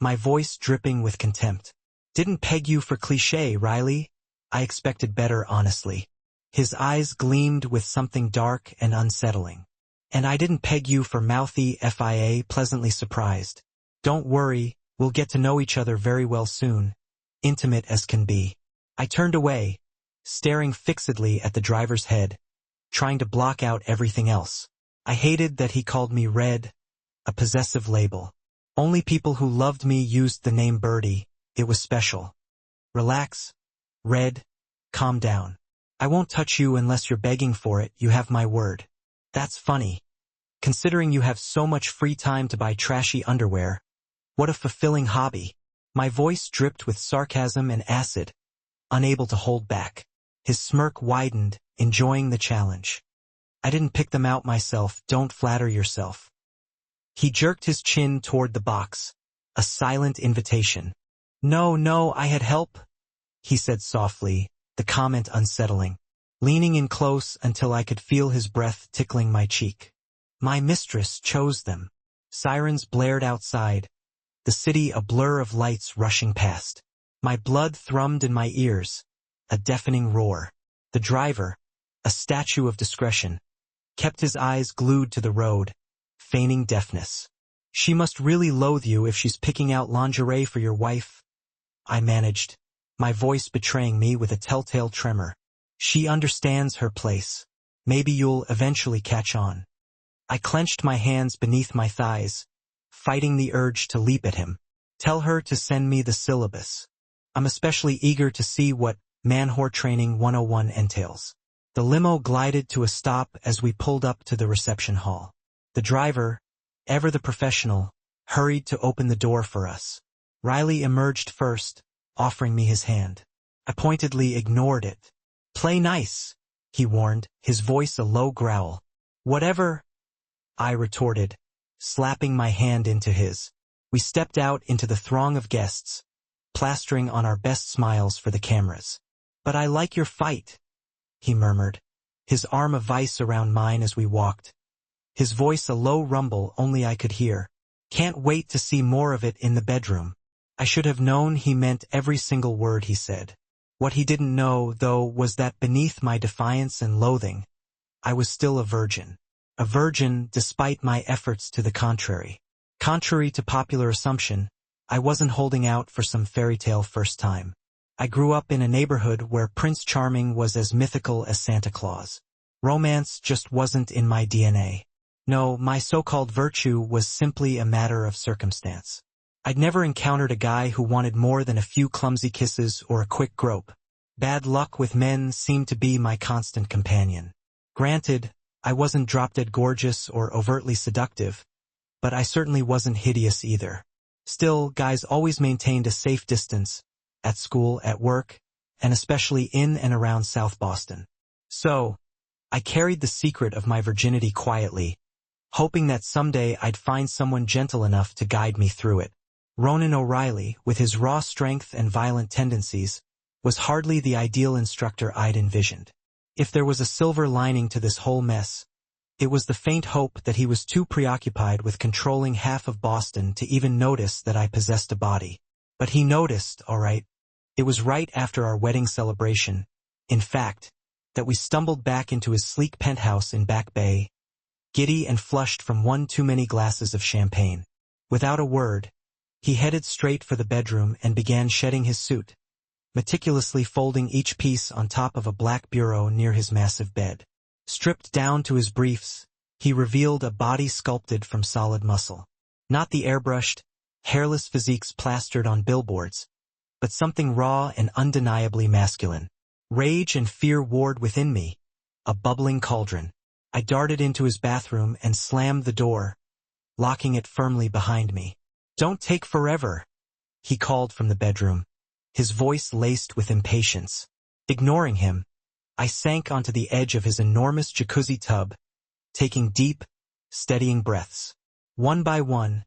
[SPEAKER 1] my voice dripping with contempt. Didn't peg you for cliché, Riley. I expected better, honestly. His eyes gleamed with something dark and unsettling. And I didn't peg you for mouthy, FIA, pleasantly surprised. Don't worry, we'll get to know each other very well soon. Intimate as can be. I turned away, staring fixedly at the driver's head, trying to block out everything else. I hated that he called me Red, a possessive label. Only people who loved me used the name Birdie. It was special. Relax. Red, calm down. I won't touch you unless you're begging for it, you have my word. That's funny. Considering you have so much free time to buy trashy underwear. What a fulfilling hobby. My voice dripped with sarcasm and acid, unable to hold back. His smirk widened, enjoying the challenge. I didn't pick them out myself, don't flatter yourself. He jerked his chin toward the box, a silent invitation. No, I had help, he said softly, the comment unsettling, leaning in close until I could feel his breath tickling my cheek. My mistress chose them. Sirens blared outside, the city a blur of lights rushing past. My blood thrummed in my ears, a deafening roar. The driver, a statue of discretion, kept his eyes glued to the road, feigning deafness. "She must really loathe you if she's picking out lingerie for your wife," I managed, my voice betraying me with a telltale tremor. "She understands her place. Maybe you'll eventually catch on." I clenched my hands beneath my thighs, fighting the urge to leap at him. "Tell her to send me the syllabus. I'm especially eager to see what Man-whore Training 101 entails." The limo glided to a stop as we pulled up to the reception hall. The driver, ever the professional, hurried to open the door for us. Riley emerged first, offering me his hand. I pointedly ignored it. "Play nice," he warned, his voice a low growl. "Whatever," I retorted, slapping my hand into his. We stepped out into the throng of guests, plastering on our best smiles for the cameras. "But I like your fight," he murmured, his arm a vice around mine as we walked. His voice a low rumble only I could hear. "Can't wait to see more of it in the bedroom." I should have known he meant every single word he said. What he didn't know, though, was that beneath my defiance and loathing, I was still a virgin. A virgin despite my efforts to the contrary. Contrary to popular assumption, I wasn't holding out for some fairy tale first time. I grew up in a neighborhood where Prince Charming was as mythical as Santa Claus. Romance just wasn't in my DNA. No, my so-called virtue was simply a matter of circumstance. I'd never encountered a guy who wanted more than a few clumsy kisses or a quick grope. Bad luck with men seemed to be my constant companion. Granted, I wasn't drop-dead gorgeous or overtly seductive, but I certainly wasn't hideous either. Still, guys always maintained a safe distance, at school, at work, and especially in and around South Boston. So, I carried the secret of my virginity quietly, hoping that someday I'd find someone gentle enough to guide me through it. Ronan O'Reilly, with his raw strength and violent tendencies, was hardly the ideal instructor I'd envisioned. If there was a silver lining to this whole mess, it was the faint hope that he was too preoccupied with controlling half of Boston to even notice that I possessed a body. But he noticed, all right. It was right after our wedding celebration, in fact, that we stumbled back into his sleek penthouse in Back Bay, giddy and flushed from one too many glasses of champagne. Without a word, he headed straight for the bedroom and began shedding his suit, meticulously folding each piece on top of a black bureau near his massive bed. Stripped down to his briefs, he revealed a body sculpted from solid muscle. Not the airbrushed, hairless physiques plastered on billboards, but something raw and undeniably masculine. Rage and fear warred within me, a bubbling cauldron. I darted into his bathroom and slammed the door, locking it firmly behind me. "Don't take forever," he called from the bedroom, his voice laced with impatience. Ignoring him, I sank onto the edge of his enormous jacuzzi tub, taking deep, steadying breaths. One by one,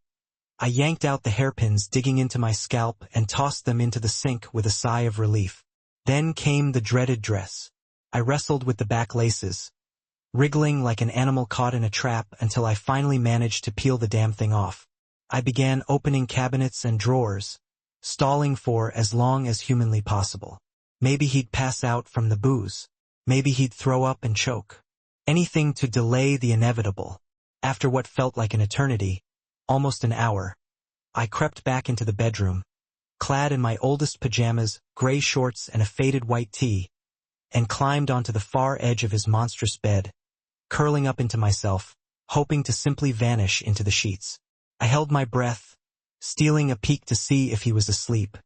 [SPEAKER 1] I yanked out the hairpins digging into my scalp and tossed them into the sink with a sigh of relief. Then came the dreaded dress. I wrestled with the back laces, wriggling like an animal caught in a trap until I finally managed to peel the damn thing off. I began opening cabinets and drawers, stalling for as long as humanly possible. Maybe he'd pass out from the booze. Maybe he'd throw up and choke. Anything to delay the inevitable. After what felt like an eternity, almost an hour, I crept back into the bedroom, clad in my oldest pajamas, gray shorts, and a faded white tee, and climbed onto the far edge of his monstrous bed, curling up into myself, hoping to simply vanish into the sheets. I held my breath, stealing a peek to see if he was asleep.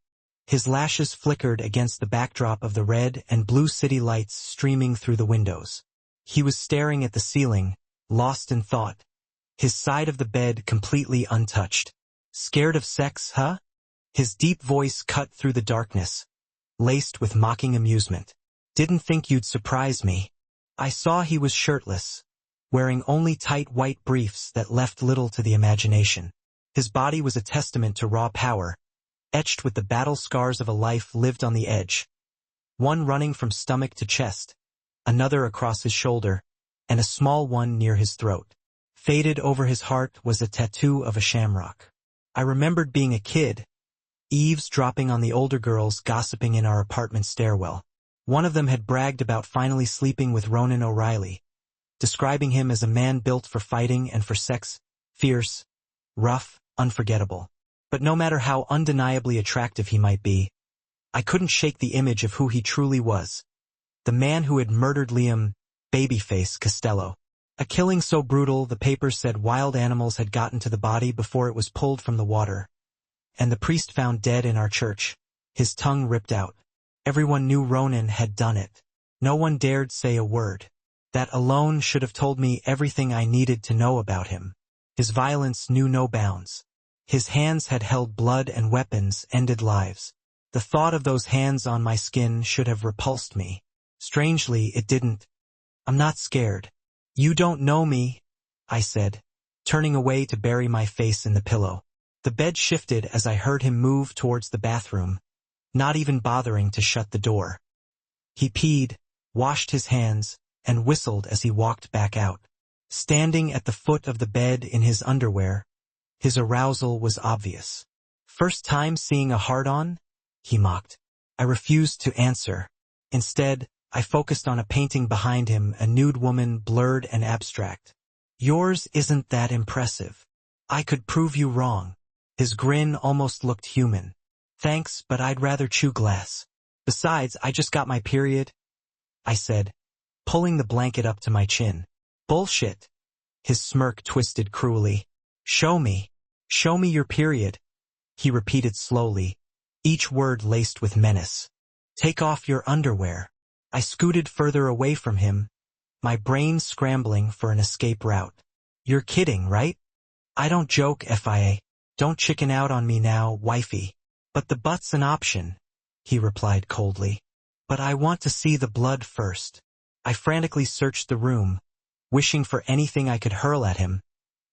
[SPEAKER 1] His lashes flickered against the backdrop of the red and blue city lights streaming through the windows. He was staring at the ceiling, lost in thought, his side of the bed completely untouched. "Scared of sex, huh?" His deep voice cut through the darkness, laced with mocking amusement. "Didn't think you'd surprise me." I saw he was shirtless, wearing only tight white briefs that left little to the imagination. His body was a testament to raw power, etched with the battle scars of a life lived on the edge. One running from stomach to chest, another across his shoulder, and a small one near his throat. Faded over his heart was a tattoo of a shamrock. I remembered being a kid, eavesdropping on the older girls gossiping in our apartment stairwell. One of them had bragged about finally sleeping with Ronan O'Reilly, describing him as a man built for fighting and for sex, fierce, rough, unforgettable. But no matter how undeniably attractive he might be, I couldn't shake the image of who he truly was. The man who had murdered Liam, Babyface Costello. A killing so brutal the papers said wild animals had gotten to the body before it was pulled from the water. And the priest found dead in our church, his tongue ripped out. Everyone knew Ronan had done it. No one dared say a word. That alone should have told me everything I needed to know about him. His violence knew no bounds. His hands had held blood and weapons, ended lives. The thought of those hands on my skin should have repulsed me. Strangely, it didn't. I'm not scared. You don't know me, I said, turning away to bury my face in the pillow. The bed shifted as I heard him move towards the bathroom, not even bothering to shut the door. He peed, washed his hands, and whistled as he walked back out. Standing at the foot of the bed in his underwear, his arousal was obvious. First time seeing a hard-on? He mocked. I refused to answer. Instead, I focused on a painting behind him, a nude woman, blurred and abstract. Yours isn't that impressive. I could prove you wrong. His grin almost looked human. Thanks, but I'd rather chew glass. Besides, I just got my period, I said, pulling the blanket up to my chin. Bullshit. His smirk twisted cruelly. Show me your period, he repeated slowly, each word laced with menace. Take off your underwear. I scooted further away from him, my brain scrambling for an escape route. You're kidding, right? I don't joke, FIA. Don't chicken out on me now, wifey. But the butt's an option, he replied coldly. But I want to see the blood first. I frantically searched the room, wishing for anything I could hurl at him,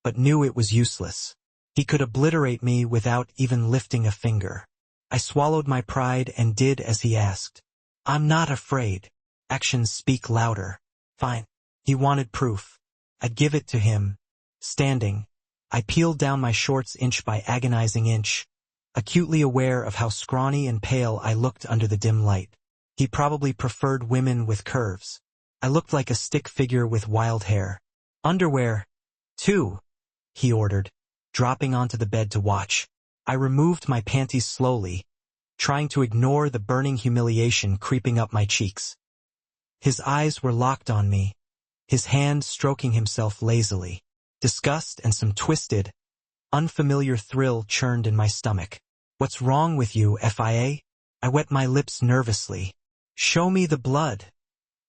[SPEAKER 1] but knew it was useless. He could obliterate me without even lifting a finger. I swallowed my pride and did as he asked. I'm not afraid. Actions speak louder. Fine. He wanted proof. I'd give it to him. Standing, I peeled down my shorts inch by agonizing inch, acutely aware of how scrawny and pale I looked under the dim light. He probably preferred women with curves. I looked like a stick figure with wild hair. Underwear, too, he ordered, dropping onto the bed to watch. I removed my panties slowly, trying to ignore the burning humiliation creeping up my cheeks. His eyes were locked on me, his hand stroking himself lazily. Disgust and some twisted, unfamiliar thrill churned in my stomach. What's wrong with you, FIA? I wet my lips nervously. Show me the blood,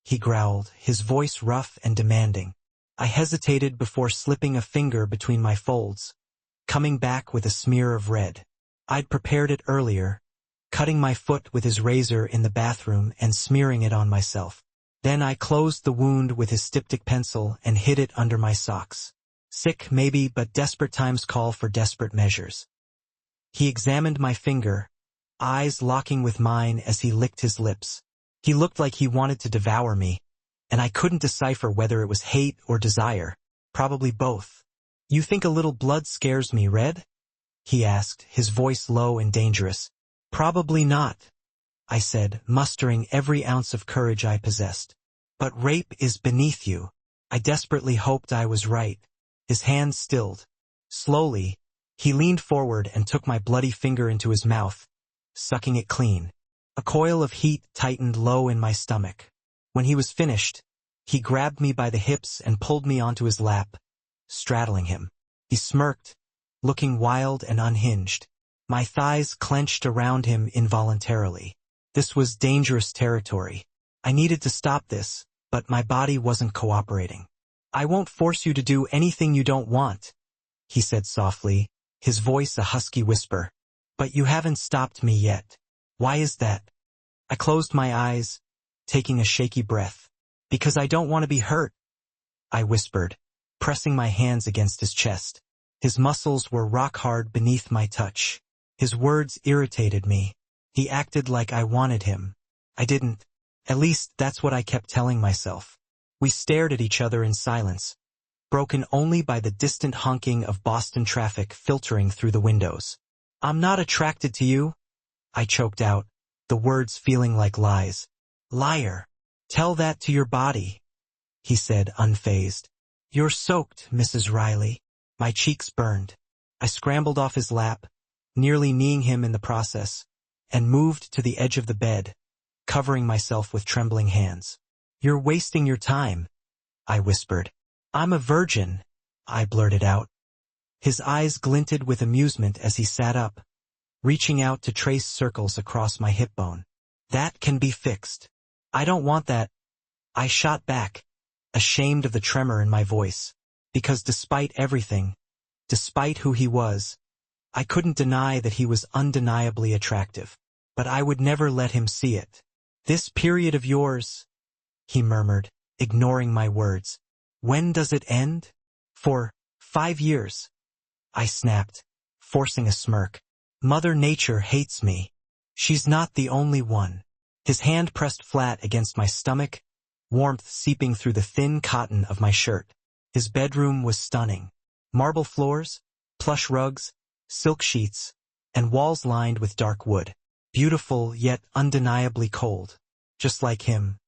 [SPEAKER 1] he growled, his voice rough and demanding. I hesitated before slipping a finger between my folds, coming back with a smear of red. I'd prepared it earlier, cutting my foot with his razor in the bathroom and smearing it on myself. Then I closed the wound with his styptic pencil and hid it under my socks. Sick, maybe, but desperate times call for desperate measures. He examined my finger, eyes locking with mine as he licked his lips. He looked like he wanted to devour me, and I couldn't decipher whether it was hate or desire, probably both. You think a little blood scares me, Red? He asked, his voice low and dangerous. Probably not, I said, mustering every ounce of courage I possessed. But rape is beneath you. I desperately hoped I was right. His hands stilled. Slowly, he leaned forward and took my bloody finger into his mouth, sucking it clean. A coil of heat tightened low in my stomach. When he was finished, he grabbed me by the hips and pulled me onto his lap, straddling him. He smirked, looking wild and unhinged. My thighs clenched around him involuntarily. This was dangerous territory. I needed to stop this, but my body wasn't cooperating. I won't force you to do anything you don't want, he said softly, his voice a husky whisper. But you haven't stopped me yet. Why is that? I closed my eyes, taking a shaky breath. Because I don't want to be hurt, I whispered, pressing my hands against his chest. His muscles were rock hard beneath my touch. His words irritated me. He acted like I wanted him. I didn't. At least that's what I kept telling myself. We stared at each other in silence, broken only by the distant honking of Boston traffic filtering through the windows. I'm not attracted to you, I choked out, the words feeling like lies. Liar. Tell that to your body, he said, unfazed. You're soaked, Mrs. Riley. My cheeks burned. I scrambled off his lap, nearly kneeing him in the process, and moved to the edge of the bed, covering myself with trembling hands. You're wasting your time, I whispered. I'm a virgin, I blurted out. His eyes glinted with amusement as he sat up, reaching out to trace circles across my hip bone. That can be fixed. I don't want that, I shot back, ashamed of the tremor in my voice, because despite everything, despite who he was, I couldn't deny that he was undeniably attractive. But I would never let him see it. This period of yours, he murmured, ignoring my words. When does it end? For 5 years, I snapped, forcing a smirk. Mother Nature hates me. She's not the only one. His hand pressed flat against my stomach, warmth seeping through the thin cotton of my shirt. His bedroom was stunning. Marble floors, plush rugs, silk sheets, and walls lined with dark wood. Beautiful yet undeniably cold. Just like him.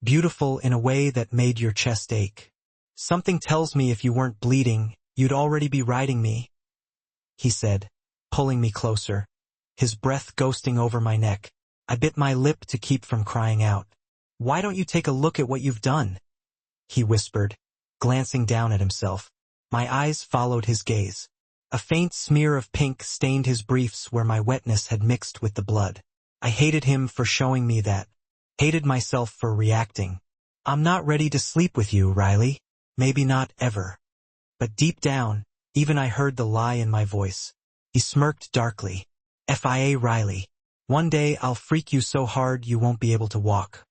[SPEAKER 1] Beautiful in a way that made your chest ache. Something tells me if you weren't bleeding, you'd already be riding me, he said, pulling me closer, his breath ghosting over my neck. I bit my lip to keep from crying out. Why don't you take a look at what you've done? He whispered, glancing down at himself. My eyes followed his gaze. A faint smear of pink stained his briefs where my wetness had mixed with the blood. I hated him for showing me that. Hated myself for reacting. I'm not ready to sleep with you, Riley. Maybe not ever. But deep down, even I heard the lie in my voice. He smirked darkly. FIA, Riley. One day I'll freak you so hard you won't be able to walk.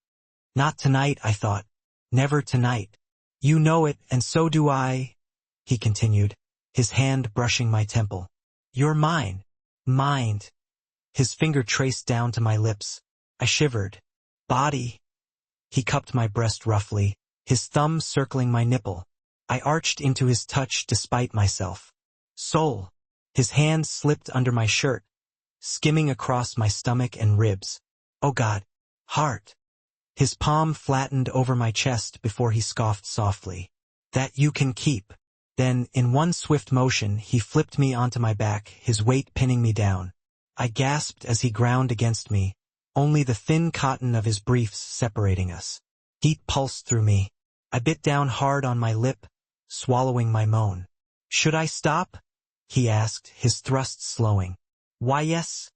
[SPEAKER 1] Not tonight, I thought. Never tonight. You know it, and so do I, he continued, his hand brushing my temple. You're mine. Mind. His finger traced down to my lips. I shivered. Body. He cupped my breast roughly, his thumb circling my nipple. I arched into his touch despite myself. Soul. His hand slipped under my shirt, skimming across my stomach and ribs. Oh God. Heart. His palm flattened over my chest before he scoffed softly. That you can keep. Then, in one swift motion, he flipped me onto my back, his weight pinning me down. I gasped as he ground against me, only the thin cotton of his briefs separating us. Heat pulsed through me. I bit down hard on my lip, swallowing my moan. Should I stop? He asked, his thrust slowing. Why yes?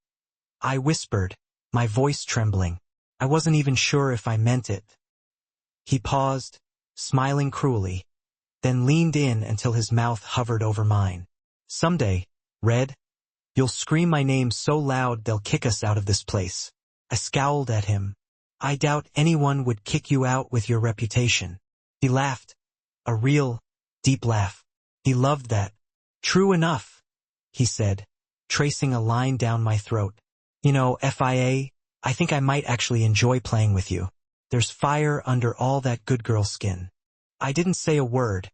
[SPEAKER 1] I whispered, my voice trembling. I wasn't even sure if I meant it. He paused, smiling cruelly, then leaned in until his mouth hovered over mine. Someday, Red, you'll scream my name so loud they'll kick us out of this place. I scowled at him. I doubt anyone would kick you out with your reputation. He laughed. A real, deep laugh. He loved that. True enough, he said, tracing a line down my throat. You know, FIA, I think I might actually enjoy playing with you. There's fire under all that good girl skin. I didn't say a word,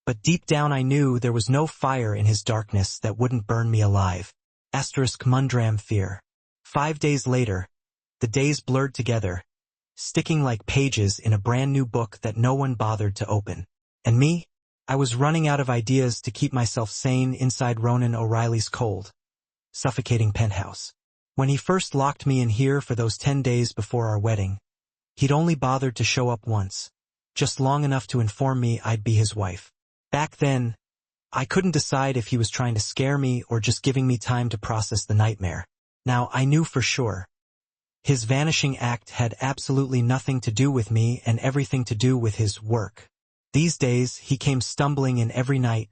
[SPEAKER 1] but deep down I knew there was no fire in his darkness that wouldn't burn me alive. Mundram fear. 5 days later, the days blurred together, sticking like pages in a brand new book that no one bothered to open. And me? I was running out of ideas to keep myself sane inside Ronan O'Reilly's cold, suffocating penthouse. When he first locked me in here for those 10 days before our wedding, he'd only bothered to show up once, just long enough to inform me I'd be his wife. Back then, I couldn't decide if he was trying to scare me or just giving me time to process the nightmare. Now I knew for sure. His vanishing act had absolutely nothing to do with me and everything to do with his work. These days, he came stumbling in every night,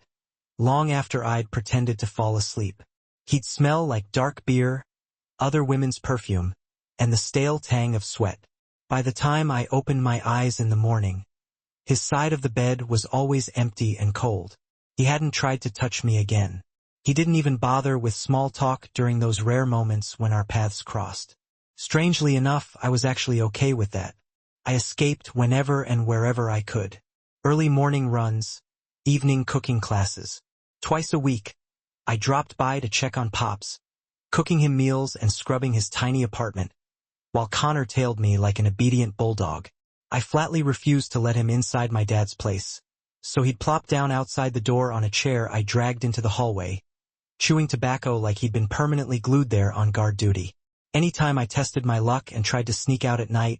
[SPEAKER 1] long after I'd pretended to fall asleep. He'd smell like dark beer, other women's perfume, and the stale tang of sweat. By the time I opened my eyes in the morning, his side of the bed was always empty and cold. He hadn't tried to touch me again. He didn't even bother with small talk during those rare moments when our paths crossed. Strangely enough, I was actually okay with that. I escaped whenever and wherever I could. Early morning runs, evening cooking classes. Twice a week, I dropped by to check on Pops, cooking him meals and scrubbing his tiny apartment, while Connor tailed me like an obedient bulldog. I flatly refused to let him inside my dad's place, so he'd plop down outside the door on a chair I dragged into the hallway, chewing tobacco like he'd been permanently glued there on guard duty. Anytime I tested my luck and tried to sneak out at night,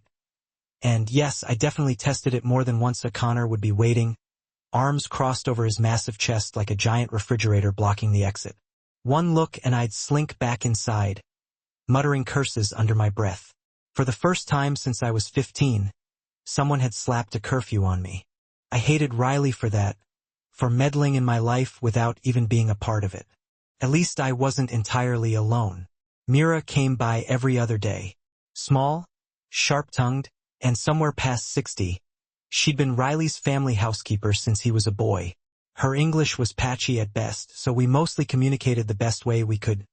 [SPEAKER 1] and yes, I definitely tested it more than once, Connor would be waiting, arms crossed over his massive chest like a giant refrigerator blocking the exit. One look and I'd slink back inside, muttering curses under my breath. For the first time since I was 15, someone had slapped a curfew on me. I hated Riley for that, for meddling in my life without even being a part of it. At least I wasn't entirely alone. Mira came by every other day. Small, sharp-tongued, and somewhere past 60. She'd been Riley's family housekeeper since he was a boy. Her English was patchy at best, so we mostly communicated the best way we could,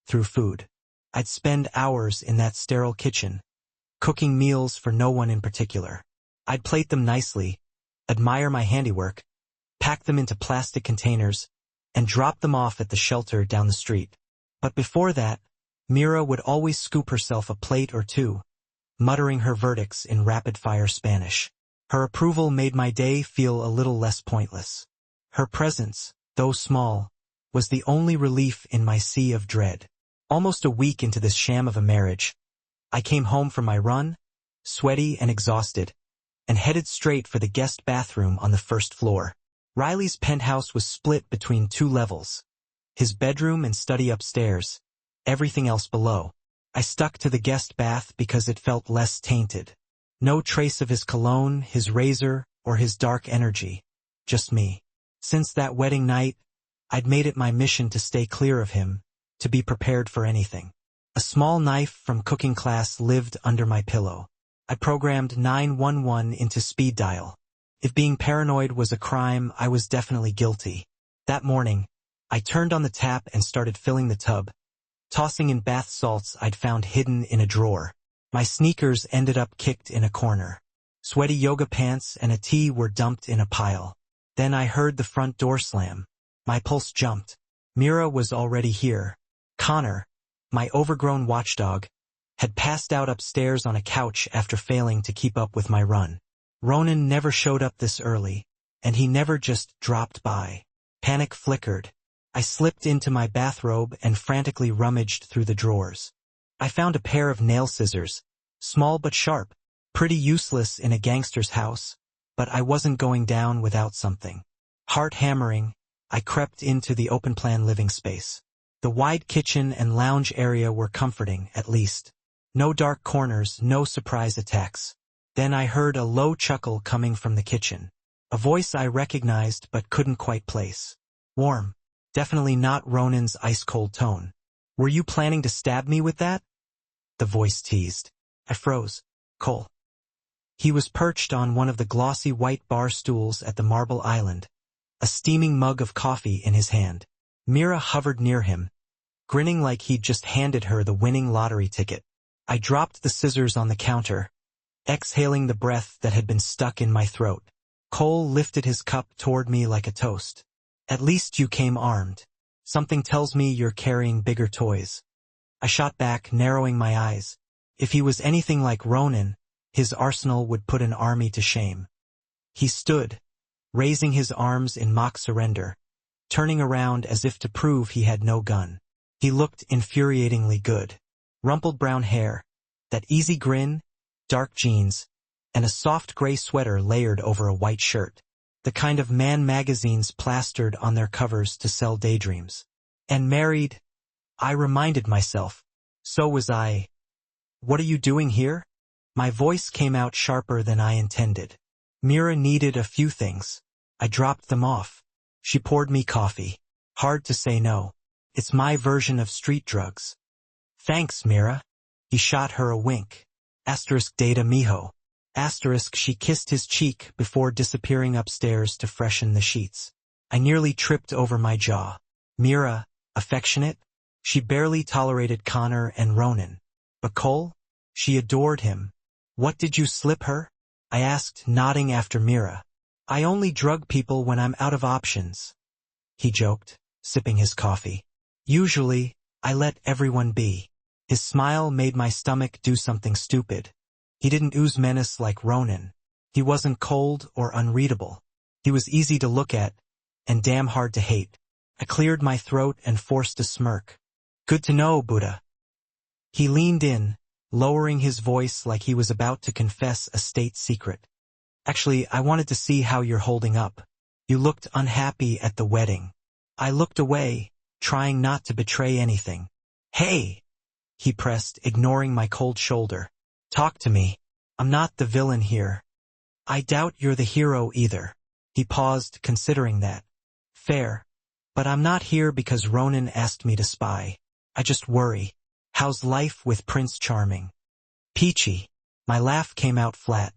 [SPEAKER 1] through food. I'd spend hours in that sterile kitchen, cooking meals for no one in particular. I'd plate them nicely, admire my handiwork, pack them into plastic containers, and drop them off at the shelter down the street. But before that, Mira would always scoop herself a plate or two, muttering her verdicts in rapid-fire Spanish. Her approval made my day feel a little less pointless. Her presence, though small, was the only relief in my sea of dread. Almost a week into this sham of a marriage, I came home from my run, sweaty and exhausted, and headed straight for the guest bathroom on the first floor. Riley's penthouse was split between 2 levels, his bedroom and study upstairs, everything else below. I stuck to the guest bath because it felt less tainted. No trace of his cologne, his razor, or his dark energy. Just me. Since that wedding night, I'd made it my mission to stay clear of him, to be prepared for anything. A small knife from cooking class lived under my pillow. I programmed 911 into speed dial. If being paranoid was a crime, I was definitely guilty. That morning, I turned on the tap and started filling the tub, tossing in bath salts I'd found hidden in a drawer. My sneakers ended up kicked in a corner. Sweaty yoga pants and a tee were dumped in a pile. Then I heard the front door slam. My pulse jumped. Mira was already here. Connor, my overgrown watchdog, had passed out upstairs on a couch after failing to keep up with my run. Ronan never showed up this early, and he never just dropped by. Panic flickered. I slipped into my bathrobe and frantically rummaged through the drawers. I found a pair of nail scissors, small but sharp, pretty useless in a gangster's house, but I wasn't going down without something. Heart hammering, I crept into the open-plan living space. The wide kitchen and lounge area were comforting, at least. No dark corners, no surprise attacks. Then I heard a low chuckle coming from the kitchen. A voice I recognized but couldn't quite place. Warm. Definitely not Ronan's ice-cold tone. "Were you planning to stab me with that?" the voice teased. I froze. Cole. He was perched on one of the glossy white bar stools at the Marble Island, a steaming mug of coffee in his hand. Mira hovered near him, grinning like he'd just handed her the winning lottery ticket. I dropped the scissors on the counter, exhaling the breath that had been stuck in my throat. Cole lifted his cup toward me like a toast. "At least you came armed. Something tells me you're carrying bigger toys." I shot back, narrowing my eyes. If he was anything like Ronan, his arsenal would put an army to shame. He stood, raising his arms in mock surrender, turning around as if to prove he had no gun. He looked infuriatingly good. Rumpled brown hair, that easy grin, dark jeans, and a soft gray sweater layered over a white shirt. The kind of man magazines plastered on their covers to sell daydreams. And married, I reminded myself. So was I. "What are you doing here?" My voice came out sharper than I intended. Mira needed a few things. I dropped them off. She poured me coffee. Hard to say no. It's my version of street drugs. "Thanks, Mira." He shot her a wink. Data mijo. She kissed his cheek before disappearing upstairs to freshen the sheets. I nearly tripped over my jaw. Mira, affectionate? She barely tolerated Connor and Ronan. But Cole? She adored him. "What did you slip her?" I asked, nodding after Mira. "I only drug people when I'm out of options," he joked, sipping his coffee. "Usually, I let everyone be." His smile made my stomach do something stupid. He didn't ooze menace like Ronan. He wasn't cold or unreadable. He was easy to look at, and damn hard to hate. I cleared my throat and forced a smirk. Good to know, Buddha. He leaned in, lowering his voice like he was about to confess a state secret. Actually, I wanted to see how you're holding up. You looked unhappy at the wedding. I looked away, trying not to betray anything. Hey! He pressed, ignoring my cold shoulder. Talk to me. I'm not the villain here. I doubt you're the hero either. He paused, considering that. Fair. But I'm not here because Ronan asked me to spy. I just worry. How's life with Prince Charming? Peachy. My laugh came out flat.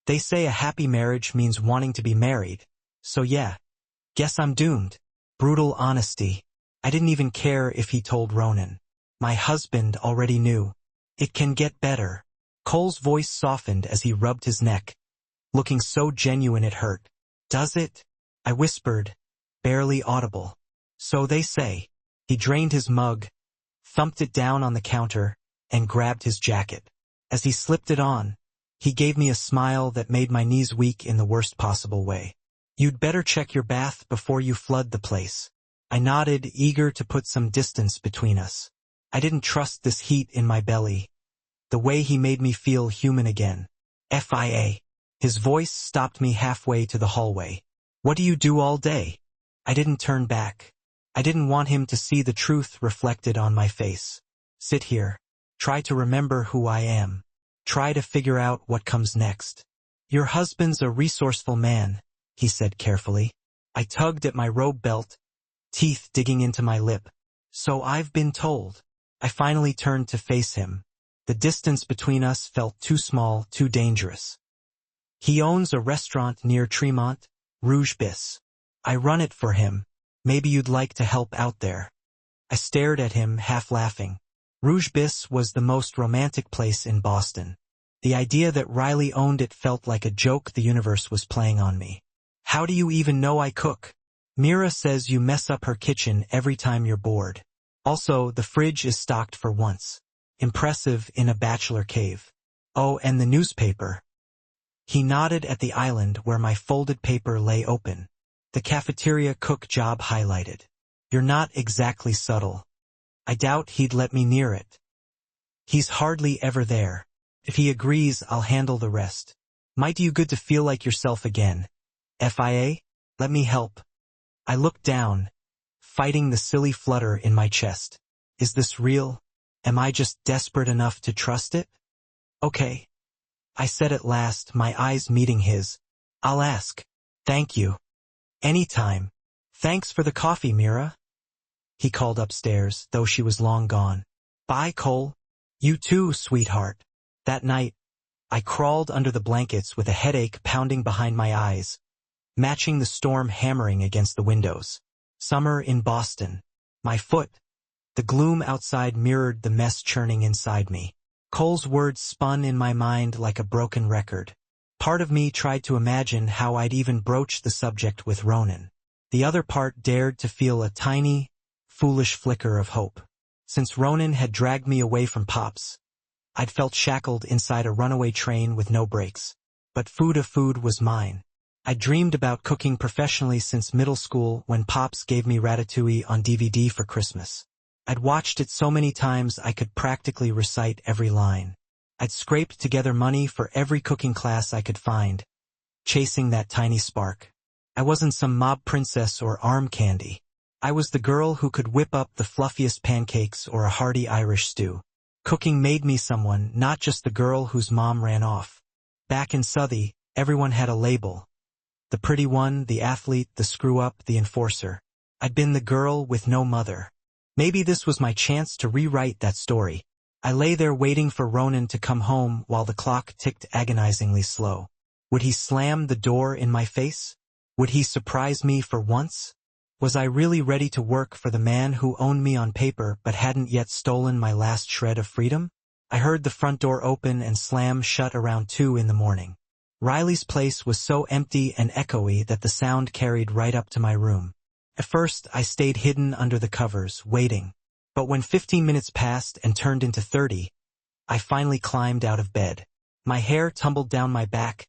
[SPEAKER 1] They say a happy marriage means wanting to be married. So yeah. Guess I'm doomed. Brutal honesty. I didn't even care if he told Ronan. My husband already knew. It can get better. Cole's voice softened as he rubbed his neck, looking so genuine it hurt. Does it? I whispered, barely audible. So they say. He drained his mug, thumped it down on the counter, and grabbed his jacket. As he slipped it on, he gave me a smile that made my knees weak in the worst possible way. You'd better check your bath before you flood the place. I nodded, eager to put some distance between us. I didn't trust this heat in my belly. The way he made me feel human again. FIA. His voice stopped me halfway to the hallway. What do you do all day? I didn't turn back. I didn't want him to see the truth reflected on my face. Sit here. Try to remember who I am. Try to figure out what comes next. Your husband's a resourceful man, he said carefully. I tugged at my robe belt, teeth digging into my lip. So I've been told. I finally turned to face him. The distance between us felt too small, too dangerous. He owns a restaurant near Tremont, Rouge Bis. I run it for him. Maybe you'd like to help out there. I stared at him, half laughing. Rouge Bis was the most romantic place in Boston. The idea that Riley owned it felt like a joke the universe was playing on me. How do you even know I cook? Mira says you mess up her kitchen every time you're bored. Also, the fridge is stocked for once. Impressive in a bachelor cave. Oh, and the newspaper. He nodded at the island where my folded paper lay open. The cafeteria cook job highlighted. You're not exactly subtle. I doubt he'd let me near it. He's hardly ever there. If he agrees, I'll handle the rest. Might do you good to feel like yourself again. FIA? Let me help. I looked down, fighting the silly flutter in my chest. Is this real? Am I just desperate enough to trust it? Okay. I said at last, my eyes meeting his. I'll ask. Thank you. Anytime. Thanks for the coffee, Mira. He called upstairs, though she was long gone. Bye, Cole. You too, sweetheart. That night, I crawled under the blankets with a headache pounding behind my eyes, matching the storm hammering against the windows. Summer in Boston. My foot. The gloom outside mirrored the mess churning inside me. Cole's words spun in my mind like a broken record. Part of me tried to imagine how I'd even broach the subject with Ronan. The other part dared to feel a tiny, foolish flicker of hope. Since Ronan had dragged me away from Pops, I'd felt shackled inside a runaway train with no brakes. But food of food was mine. I dreamed about cooking professionally since middle school when Pops gave me Ratatouille on DVD for Christmas. I'd watched it so many times I could practically recite every line. I'd scraped together money for every cooking class I could find, chasing that tiny spark. I wasn't some mob princess or arm candy. I was the girl who could whip up the fluffiest pancakes or a hearty Irish stew. Cooking made me someone, not just the girl whose mom ran off. Back in Southie, everyone had a label. The pretty one, the athlete, the screw-up, the enforcer. I'd been the girl with no mother. Maybe this was my chance to rewrite that story. I lay there waiting for Ronan to come home while the clock ticked agonizingly slow. Would he slam the door in my face? Would he surprise me for once? Was I really ready to work for the man who owned me on paper but hadn't yet stolen my last shred of freedom? I heard the front door open and slam shut around 2 in the morning. Riley's place was so empty and echoey that the sound carried right up to my room. At first, I stayed hidden under the covers, waiting. But when 15 minutes passed and turned into 30, I finally climbed out of bed. My hair tumbled down my back,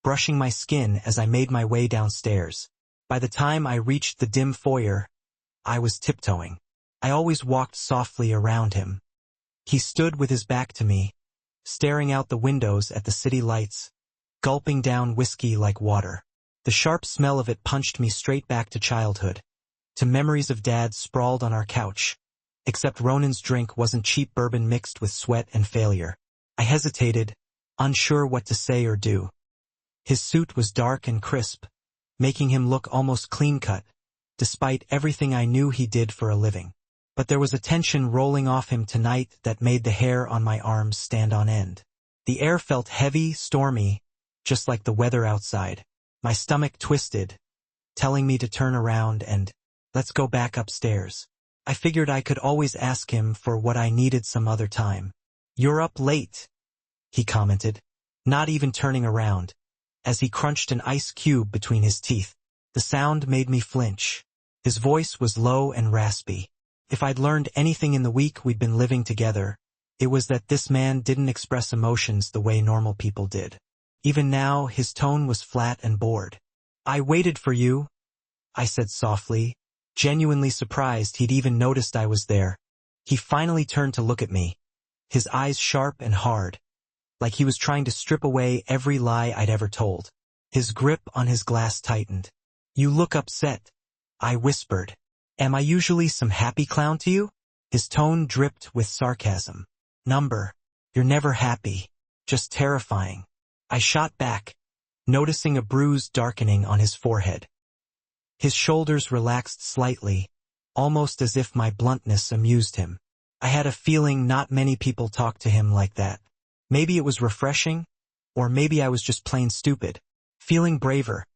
[SPEAKER 1] brushing my skin as I made my way downstairs. By the time I reached the dim foyer, I was tiptoeing. I always walked softly around him. He stood with his back to me, staring out the windows at the city lights, gulping down whiskey like water. The sharp smell of it punched me straight back to childhood, to memories of Dad sprawled on our couch. Except Ronan's drink wasn't cheap bourbon mixed with sweat and failure. I hesitated, unsure what to say or do. His suit was dark and crisp, making him look almost clean-cut, despite everything I knew he did for a living. But there was a tension rolling off him tonight that made the hair on my arms stand on end. The air felt heavy, stormy, just like the weather outside. My stomach twisted, telling me to turn around and, let's go back upstairs. I figured I could always ask him for what I needed some other time. You're up late, he commented, not even turning around, as he crunched an ice cube between his teeth. The sound made me flinch. His voice was low and raspy. If I'd learned anything in the week we'd been living together, it was that this man didn't express emotions the way normal people did. Even now, his tone was flat and bored. I waited for you, I said softly, genuinely surprised he'd even noticed I was there. He finally turned to look at me, his eyes sharp and hard, like he was trying to strip away every lie I'd ever told. His grip on his glass tightened. You look upset, I whispered. Am I usually some happy clown to you? His tone dripped with sarcasm. You're never happy, just terrifying. I shot back, noticing a bruise darkening on his forehead. His shoulders relaxed slightly, almost as if my bluntness amused him. I had a feeling not many people talked to him like that. Maybe it was refreshing, or maybe I was just plain stupid. Feeling braver,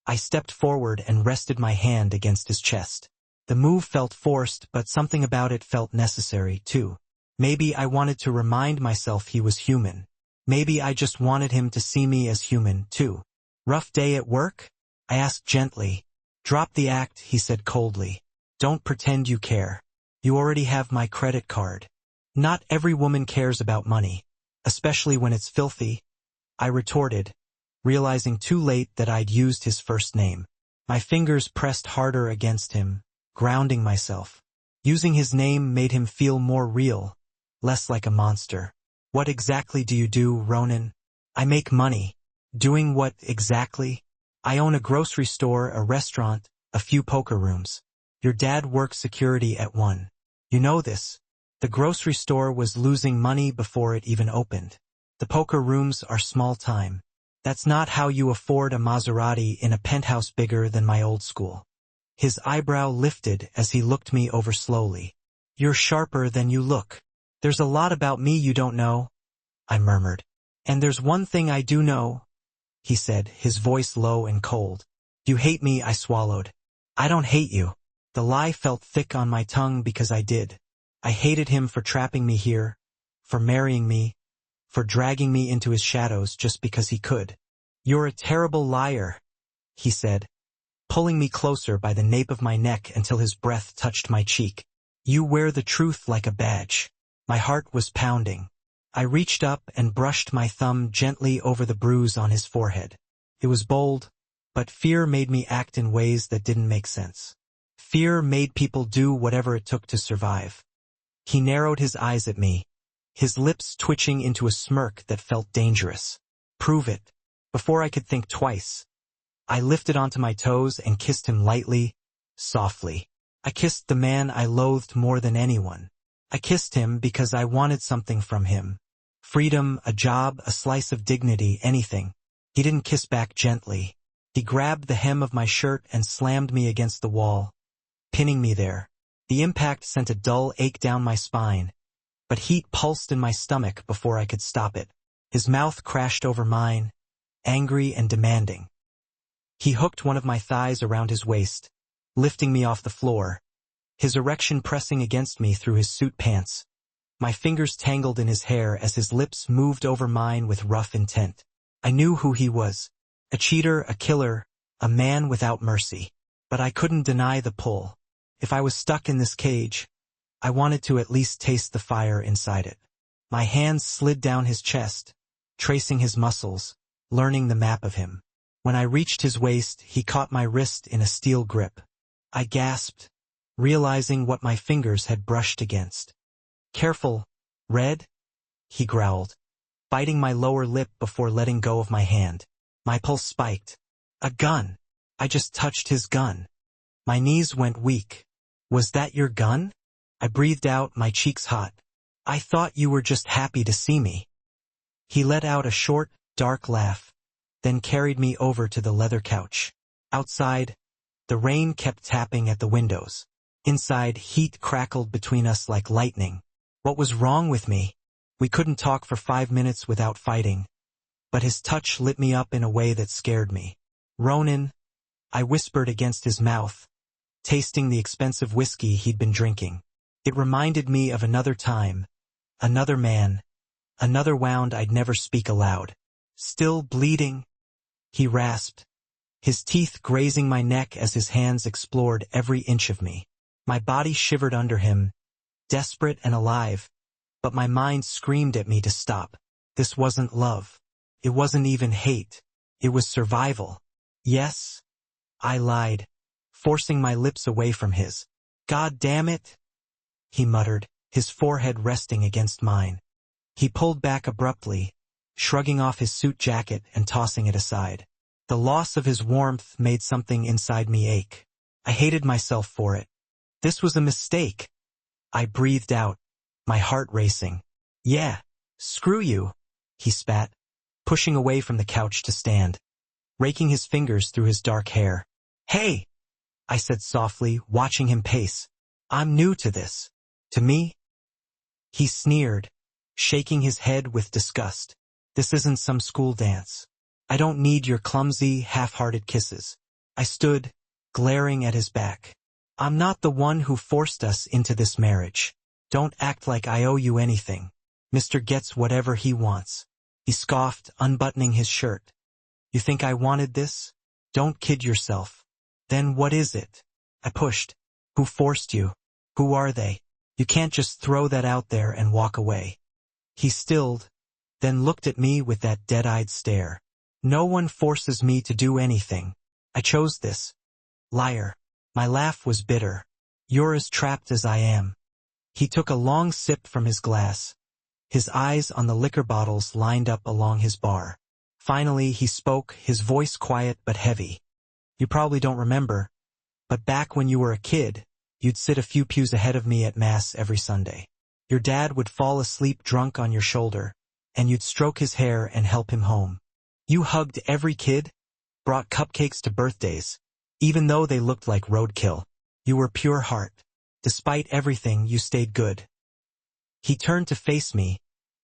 [SPEAKER 1] I stepped forward and rested my hand against his chest. The move felt forced, but something about it felt necessary, too. Maybe I wanted to remind myself he was human. Maybe I just wanted him to see me as human, too. Rough day at work? I asked gently. Drop the act, he said coldly. Don't pretend you care. You already have my credit card. Not every woman cares about money, especially when it's filthy, I retorted, realizing too late that I'd used his first name. My fingers pressed harder against him, grounding myself. Using his name made him feel more real, less like a monster. What exactly do you do, Ronan? I make money. Doing what exactly? I own a grocery store, a restaurant, a few poker rooms. Your dad works security at one. You know this. The grocery store was losing money before it even opened. The poker rooms are small time. That's not how you afford a Maserati in a penthouse bigger than my old school. His eyebrow lifted as he looked me over slowly. You're sharper than you look. There's a lot about me you don't know, I murmured. And there's one thing I do know, he said, his voice low and cold. You hate me, I swallowed. I don't hate you. The lie felt thick on my tongue because I did. I hated him for trapping me here, for marrying me, for dragging me into his shadows just because he could. You're a terrible liar, he said, pulling me closer by the nape of my neck until his breath touched my cheek. You wear the truth like a badge. My heart was pounding. I reached up and brushed my thumb gently over the bruise on his forehead. It was bold, but fear made me act in ways that didn't make sense. Fear made people do whatever it took to survive. He narrowed his eyes at me, his lips twitching into a smirk that felt dangerous. Prove it. Before I could think twice, I lifted onto my toes and kissed him lightly, softly. I kissed the man I loathed more than anyone. I kissed him because I wanted something from him. Freedom, a job, a slice of dignity, anything. He didn't kiss back gently. He grabbed the hem of my shirt and slammed me against the wall, pinning me there. The impact sent a dull ache down my spine, but heat pulsed in my stomach before I could stop it. His mouth crashed over mine, angry and demanding. He hooked one of my thighs around his waist, lifting me off the floor, his erection pressing against me through his suit pants. My fingers tangled in his hair as his lips moved over mine with rough intent. I knew who he was. A cheater, a killer, a man without mercy. But I couldn't deny the pull. If I was stuck in this cage, I wanted to at least taste the fire inside it. My hands slid down his chest, tracing his muscles, learning the map of him. When I reached his waist, he caught my wrist in a steel grip. I gasped, realizing what my fingers had brushed against. "Careful, Red," he growled, biting my lower lip before letting go of my hand. My pulse spiked. A gun! I just touched his gun. My knees went weak. "Was that your gun?" I breathed out, my cheeks hot. "I thought you were just happy to see me." He let out a short, dark laugh, then carried me over to the leather couch. Outside, the rain kept tapping at the windows. Inside, heat crackled between us like lightning. What was wrong with me? We couldn't talk for 5 minutes without fighting, but his touch lit me up in a way that scared me. "Ronan," I whispered against his mouth, tasting the expensive whiskey he'd been drinking. It reminded me of another time, another man, another wound I'd never speak aloud. "Still bleeding?" he rasped, his teeth grazing my neck as his hands explored every inch of me. My body shivered under him, desperate and alive, but my mind screamed at me to stop. This wasn't love. It wasn't even hate. It was survival. "Yes," I lied, forcing my lips away from his. "God damn it," he muttered, his forehead resting against mine. He pulled back abruptly, shrugging off his suit jacket and tossing it aside. The loss of his warmth made something inside me ache. I hated myself for it. This was a mistake. I breathed out, my heart racing. "Yeah, screw you," he spat, pushing away from the couch to stand, raking his fingers through his dark hair. "Hey," I said softly, watching him pace. "I'm new to this." "To me?" He sneered, shaking his head with disgust. "This isn't some school dance. I don't need your clumsy, half-hearted kisses." I stood, glaring at his back. "I'm not the one who forced us into this marriage. Don't act like I owe you anything. Mr. gets whatever he wants." He scoffed, unbuttoning his shirt. "You think I wanted this? Don't kid yourself." "Then what is it?" I pushed. "Who forced you? Who are they? You can't just throw that out there and walk away." He stilled, then looked at me with that dead-eyed stare. "No one forces me to do anything. I chose this." "Liar." My laugh was bitter. "You're as trapped as I am." He took a long sip from his glass, his eyes on the liquor bottles lined up along his bar. Finally he spoke, his voice quiet but heavy. "You probably don't remember, but back when you were a kid, you'd sit a few pews ahead of me at Mass every Sunday. Your dad would fall asleep drunk on your shoulder, and you'd stroke his hair and help him home. You hugged every kid, brought cupcakes to birthdays, even though they looked like roadkill. You were pure heart. Despite everything, you stayed good." He turned to face me,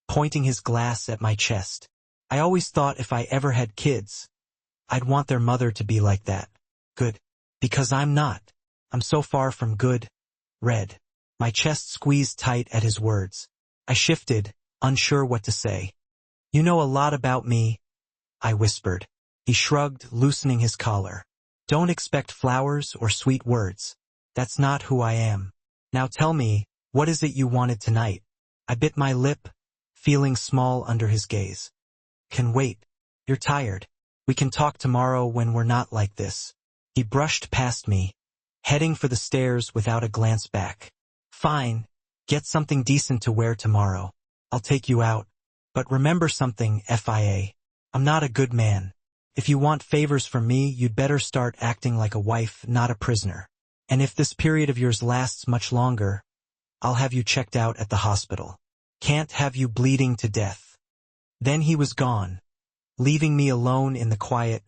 [SPEAKER 1] pointing his glass at my chest. "I always thought if I ever had kids, I'd want their mother to be like that. Good. Because I'm not. I'm so far from good, Red." My chest squeezed tight at his words. I shifted, unsure what to say. "You know a lot about me," I whispered. He shrugged, loosening his collar. "Don't expect flowers or sweet words. That's not who I am. Now tell me, what is it you wanted tonight?" I bit my lip, feeling small under his gaze. "Can wait. You're tired. We can talk tomorrow when we're not like this." He brushed past me, heading for the stairs without a glance back. "Fine. Get something decent to wear tomorrow. I'll take you out. But remember something, FIA. I'm not a good man. If you want favors from me, you'd better start acting like a wife, not a prisoner. And if this period of yours lasts much longer, I'll have you checked out at the hospital. Can't have you bleeding to death." Then he was gone, leaving me alone in the quiet,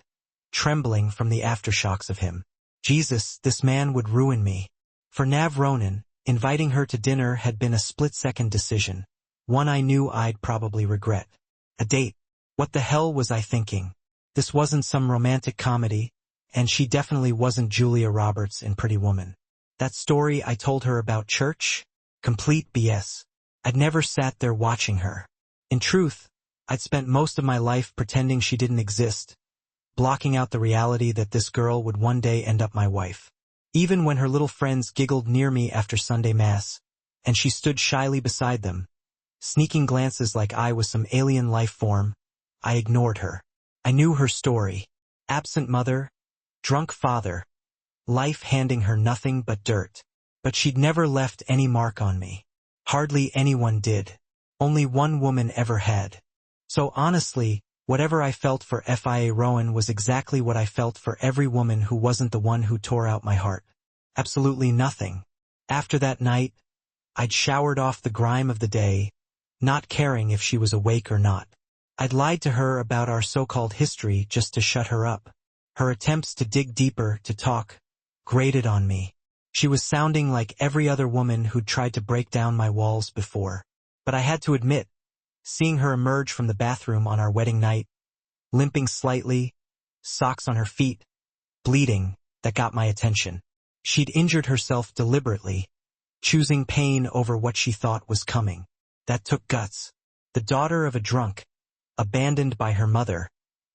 [SPEAKER 1] trembling from the aftershocks of him. Jesus, this man would ruin me. For Nav Ronan, inviting her to dinner had been a split-second decision, one I knew I'd probably regret. A date. What the hell was I thinking? This wasn't some romantic comedy, and she definitely wasn't Julia Roberts in Pretty Woman. That story I told her about church? Complete BS. I'd never sat there watching her. In truth, I'd spent most of my life pretending she didn't exist, blocking out the reality that this girl would one day end up my wife. Even when her little friends giggled near me after Sunday Mass, and she stood shyly beside them, sneaking glances like I was some alien life form. I ignored her. I knew her story. Absent mother, drunk father, life handing her nothing but dirt. But she'd never left any mark on me. Hardly anyone did. Only one woman ever had. So honestly, whatever I felt for Fia Rowan was exactly what I felt for every woman who wasn't the one who tore out my heart. Absolutely nothing. After that night, I'd showered off the grime of the day, not caring if she was awake or not. I'd lied to her about our so-called history just to shut her up. Her attempts to dig deeper, to talk, grated on me. She was sounding like every other woman who'd tried to break down my walls before. But I had to admit, seeing her emerge from the bathroom on our wedding night, limping slightly, socks on her feet, bleeding, that got my attention. She'd injured herself deliberately, choosing pain over what she thought was coming. That took guts. The daughter of a drunk, abandoned by her mother,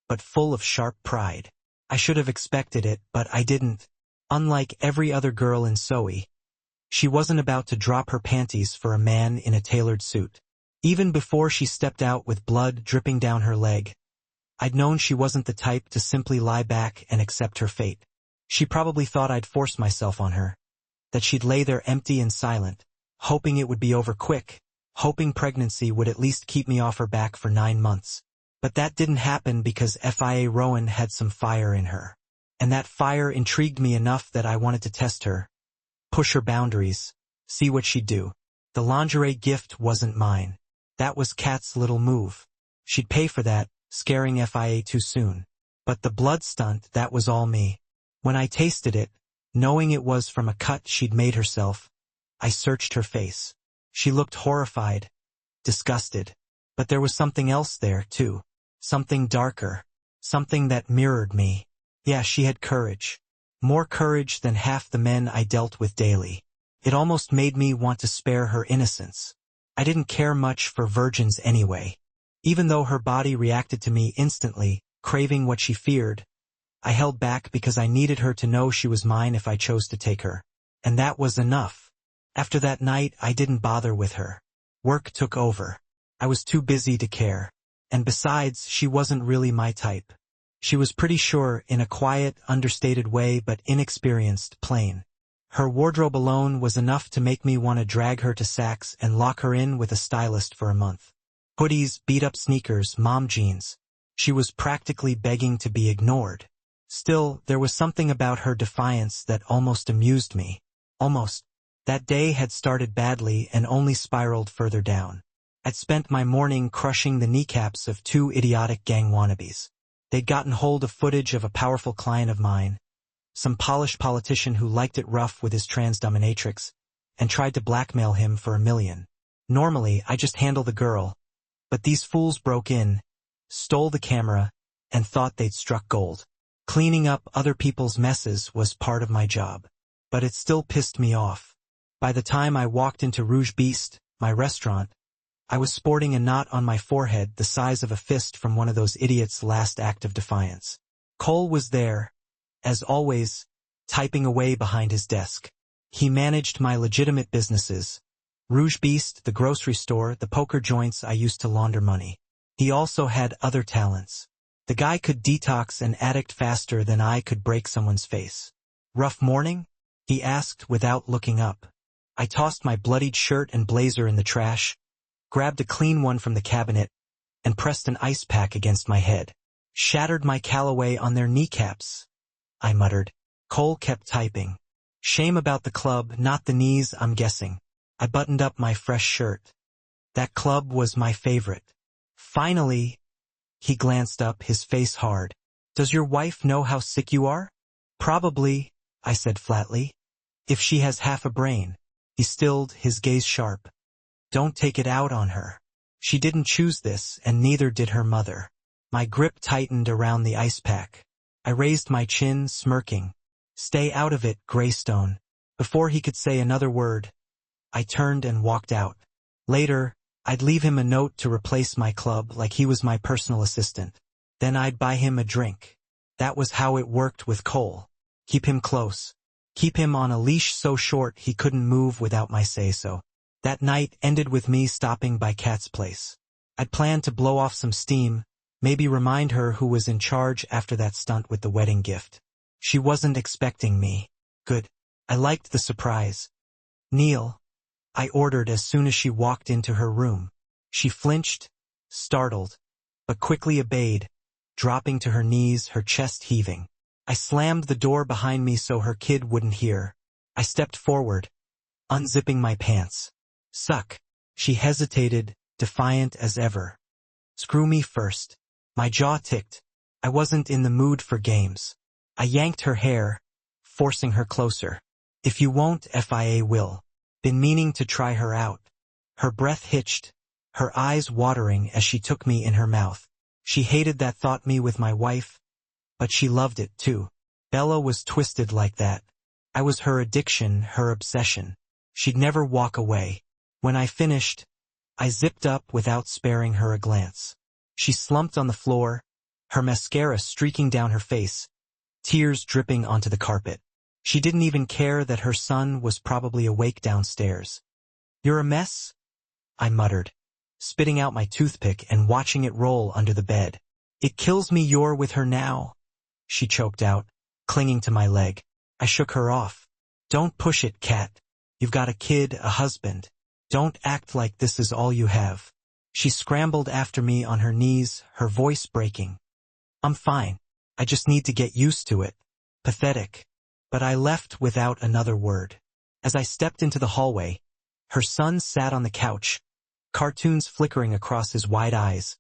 [SPEAKER 1] but full of sharp pride. I should have expected it, but I didn't. Unlike every other girl in Soe, she wasn't about to drop her panties for a man in a tailored suit. Even before she stepped out with blood dripping down her leg, I'd known she wasn't the type to simply lie back and accept her fate. She probably thought I'd force myself on her, that she'd lay there empty and silent, hoping it would be over quick, hoping pregnancy would at least keep me off her back for 9 months. But that didn't happen because Fia Rowan had some fire in her. And that fire intrigued me enough that I wanted to test her, push her boundaries, see what she'd do. The lingerie gift wasn't mine. That was Kat's little move. She'd pay for that, scaring Fia too soon. But the blood stunt, that was all me. When I tasted it, knowing it was from a cut she'd made herself, I searched her face. She looked horrified, disgusted. But there was something else there, too. Something darker. Something that mirrored me. Yeah, she had courage. More courage than half the men I dealt with daily. It almost made me want to spare her innocence. I didn't care much for virgins anyway. Even though her body reacted to me instantly, craving what she feared, I held back because I needed her to know she was mine if I chose to take her. And that was enough. After that night, I didn't bother with her. Work took over. I was too busy to care. And besides, she wasn't really my type. She was pretty sure, in a quiet, understated way but inexperienced, plain. Her wardrobe alone was enough to make me want to drag her to Saks and lock her in with a stylist for a month. Hoodies, beat-up sneakers, mom jeans. She was practically begging to be ignored. Still, there was something about her defiance that almost amused me. Almost. That day had started badly and only spiraled further down. I'd spent my morning crushing the kneecaps of 2 idiotic gang wannabes. They'd gotten hold of footage of a powerful client of mine, some polished politician who liked it rough with his trans dominatrix, and tried to blackmail him for $1 million. Normally, I just handle the girl, but these fools broke in, stole the camera, and thought they'd struck gold. Cleaning up other people's messes was part of my job, but it still pissed me off. By the time I walked into Rouge Beast, my restaurant, I was sporting a knot on my forehead the size of a fist from one of those idiots' last act of defiance. Cole was there, as always, typing away behind his desk. He managed my legitimate businesses, Rouge Beast, the grocery store, the poker joints I used to launder money. He also had other talents. The guy could detox an addict faster than I could break someone's face. "Rough morning?" he asked without looking up. I tossed my bloodied shirt and blazer in the trash, grabbed a clean one from the cabinet, and pressed an ice pack against my head. "Shattered my Callaway on their kneecaps," I muttered. Cole kept typing. "Shame about the club, not the knees, I'm guessing." I buttoned up my fresh shirt. That club was my favorite. "Finally," he glanced up, his face hard. "Does your wife know how sick you are?" "Probably," I said flatly. "If she has half a brain." He stilled, his gaze sharp. "Don't take it out on her. She didn't choose this, and neither did her mother." My grip tightened around the ice pack. I raised my chin, smirking. "Stay out of it, Greystone." Before he could say another word, I turned and walked out. Later, I'd leave him a note to replace my club like he was my personal assistant. Then I'd buy him a drink. That was how it worked with Cole. Keep him close. Keep him on a leash so short he couldn't move without my say-so. That night ended with me stopping by Kat's place. I'd planned to blow off some steam, maybe remind her who was in charge after that stunt with the wedding gift. She wasn't expecting me. Good. I liked the surprise. "Kneel," I ordered as soon as she walked into her room. She flinched, startled, but quickly obeyed, dropping to her knees, her chest heaving. I slammed the door behind me so her kid wouldn't hear. I stepped forward, unzipping my pants. "Suck." She hesitated, defiant as ever. "Screw me first." My jaw ticked. I wasn't in the mood for games. I yanked her hair, forcing her closer. "If you won't, FIA will." Been meaning to try her out. Her breath hitched, her eyes watering as she took me in her mouth. She hated that thought me with my wife, but she loved it too. Bella was twisted like that. I was her addiction, her obsession. She'd never walk away. When I finished, I zipped up without sparing her a glance. She slumped on the floor, her mascara streaking down her face, tears dripping onto the carpet. She didn't even care that her son was probably awake downstairs. "You're a mess?" I muttered, spitting out my toothpick and watching it roll under the bed. "It kills me you're with her now," she choked out, clinging to my leg. I shook her off. "Don't push it, Kat. You've got a kid, a husband. Don't act like this is all you have." She scrambled after me on her knees, her voice breaking. "I'm fine. I just need to get used to it." Pathetic. But I left without another word. As I stepped into the hallway, her son sat on the couch, cartoons flickering across his wide eyes,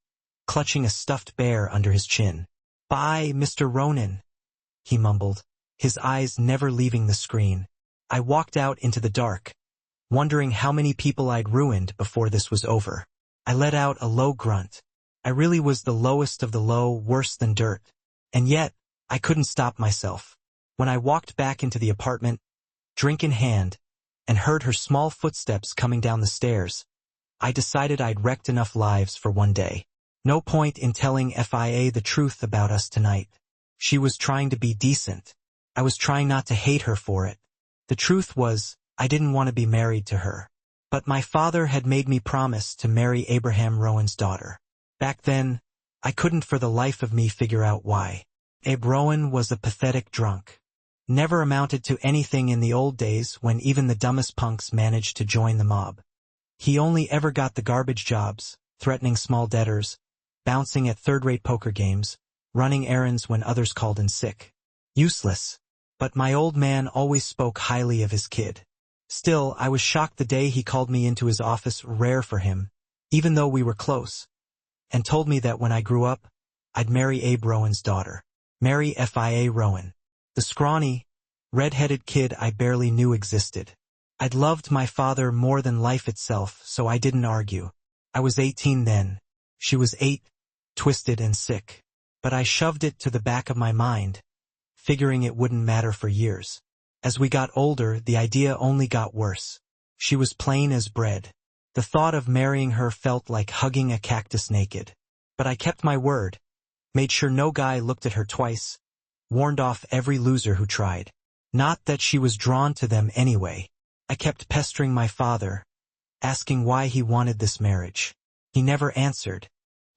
[SPEAKER 1] clutching a stuffed bear under his chin. "Bye, Mr. Ronan," he mumbled, his eyes never leaving the screen. I walked out into the dark, wondering how many people I'd ruined before this was over. I let out a low grunt. I really was the lowest of the low, worse than dirt. And yet, I couldn't stop myself. When I walked back into the apartment, drink in hand, and heard her small footsteps coming down the stairs, I decided I'd wrecked enough lives for one day. No point in telling FIA the truth about us tonight. She was trying to be decent. I was trying not to hate her for it. The truth was, I didn't want to be married to her. But my father had made me promise to marry Abraham Rowan's daughter. Back then, I couldn't for the life of me figure out why. Abe Rowan was a pathetic drunk. Never amounted to anything in the old days when even the dumbest punks managed to join the mob. He only ever got the garbage jobs, threatening small debtors, bouncing at third-rate poker games, running errands when others called in sick. Useless. But my old man always spoke highly of his kid. Still, I was shocked the day he called me into his office, rare for him, even though we were close, and told me that when I grew up, I'd marry Abe Rowan's daughter. Marry FIA Rowan. The scrawny, red-headed kid I barely knew existed. I'd loved my father more than life itself, so I didn't argue. I was 18 then. She was 8, twisted and sick. But I shoved it to the back of my mind, figuring it wouldn't matter for years. As we got older, the idea only got worse. She was plain as bread. The thought of marrying her felt like hugging a cactus naked. But I kept my word, made sure no guy looked at her twice, warned off every loser who tried. Not that she was drawn to them anyway. I kept pestering my father, asking why he wanted this marriage. He never answered.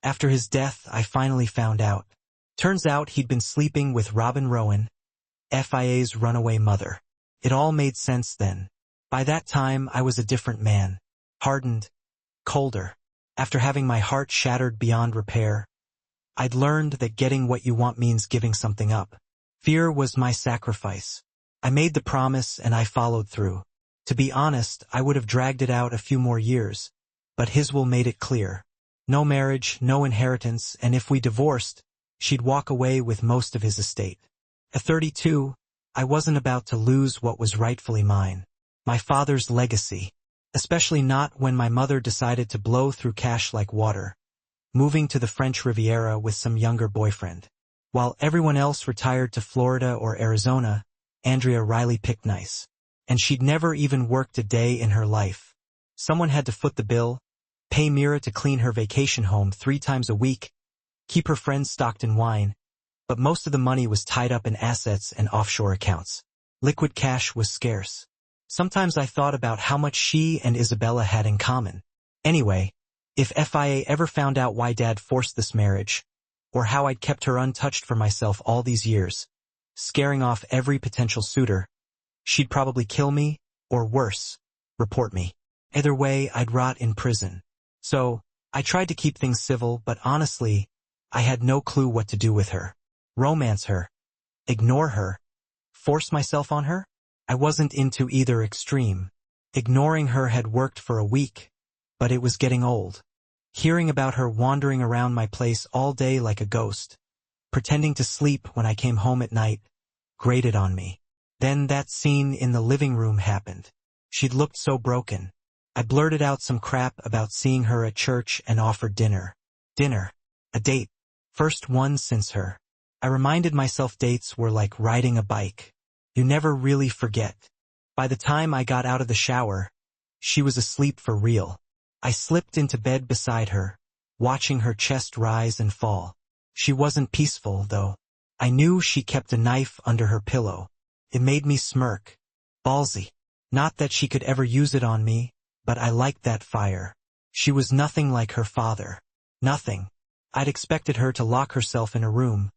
[SPEAKER 1] After his death, I finally found out. Turns out he'd been sleeping with Robin Rowan, FIA's runaway mother. It all made sense then. By that time, I was a different man. Hardened, colder. After having my heart shattered beyond repair, I'd learned that getting what you want means giving something up. Fear was my sacrifice. I made the promise and I followed through. To be honest, I would have dragged it out a few more years, but his will made it clear. No marriage, no inheritance, and if we divorced, she'd walk away with most of his estate. At 32, I wasn't about to lose what was rightfully mine. My father's legacy. Especially not when my mother decided to blow through cash like water, moving to the French Riviera with some younger boyfriend. While everyone else retired to Florida or Arizona, Andrea Riley picked nice. And she'd never even worked a day in her life. Someone had to foot the bill, pay Mira to clean her vacation home 3 times a week, keep her friends stocked in wine, but most of the money was tied up in assets and offshore accounts. Liquid cash was scarce. Sometimes I thought about how much she and Isabella had in common. Anyway, if FIA ever found out why Dad forced this marriage, or how I'd kept her untouched for myself all these years, scaring off every potential suitor, she'd probably kill me, or worse, report me. Either way, I'd rot in prison. So, I tried to keep things civil, but honestly, I had no clue what to do with her. Romance her. Ignore her. Force myself on her? I wasn't into either extreme. Ignoring her had worked for a week, but it was getting old. Hearing about her wandering around my place all day like a ghost, pretending to sleep when I came home at night, grated on me. Then that scene in the living room happened. She'd looked so broken. I blurted out some crap about seeing her at church and offered dinner. Dinner. A date. First one since her. I reminded myself dates were like riding a bike. You never really forget. By the time I got out of the shower, she was asleep for real. I slipped into bed beside her, watching her chest rise and fall. She wasn't peaceful, though. I knew she kept a knife under her pillow. It made me smirk. Ballsy. Not that she could ever use it on me, but I liked that fire. She was nothing like her father. Nothing. I'd expected her to lock herself in a room,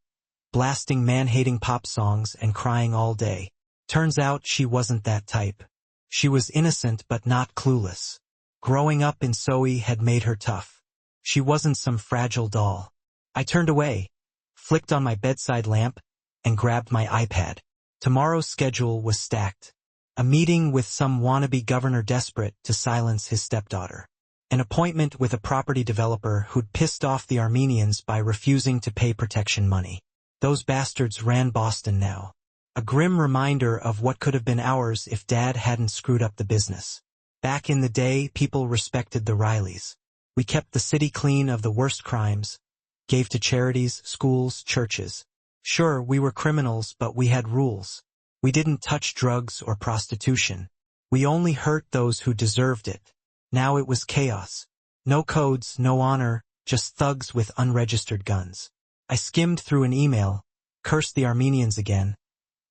[SPEAKER 1] blasting man-hating pop songs and crying all day. Turns out she wasn't that type. She was innocent but not clueless. Growing up in Soe had made her tough. She wasn't some fragile doll. I turned away, flicked on my bedside lamp, and grabbed my iPad. Tomorrow's schedule was stacked. A meeting with some wannabe governor desperate to silence his stepdaughter. An appointment with a property developer who'd pissed off the Armenians by refusing to pay protection money. Those bastards ran Boston now. A grim reminder of what could have been ours if Dad hadn't screwed up the business. Back in the day, people respected the Rileys. We kept the city clean of the worst crimes, gave to charities, schools, churches. Sure, we were criminals, but we had rules. We didn't touch drugs or prostitution. We only hurt those who deserved it. Now it was chaos. No codes, no honor, just thugs with unregistered guns. I skimmed through an email, cursed the Armenians again,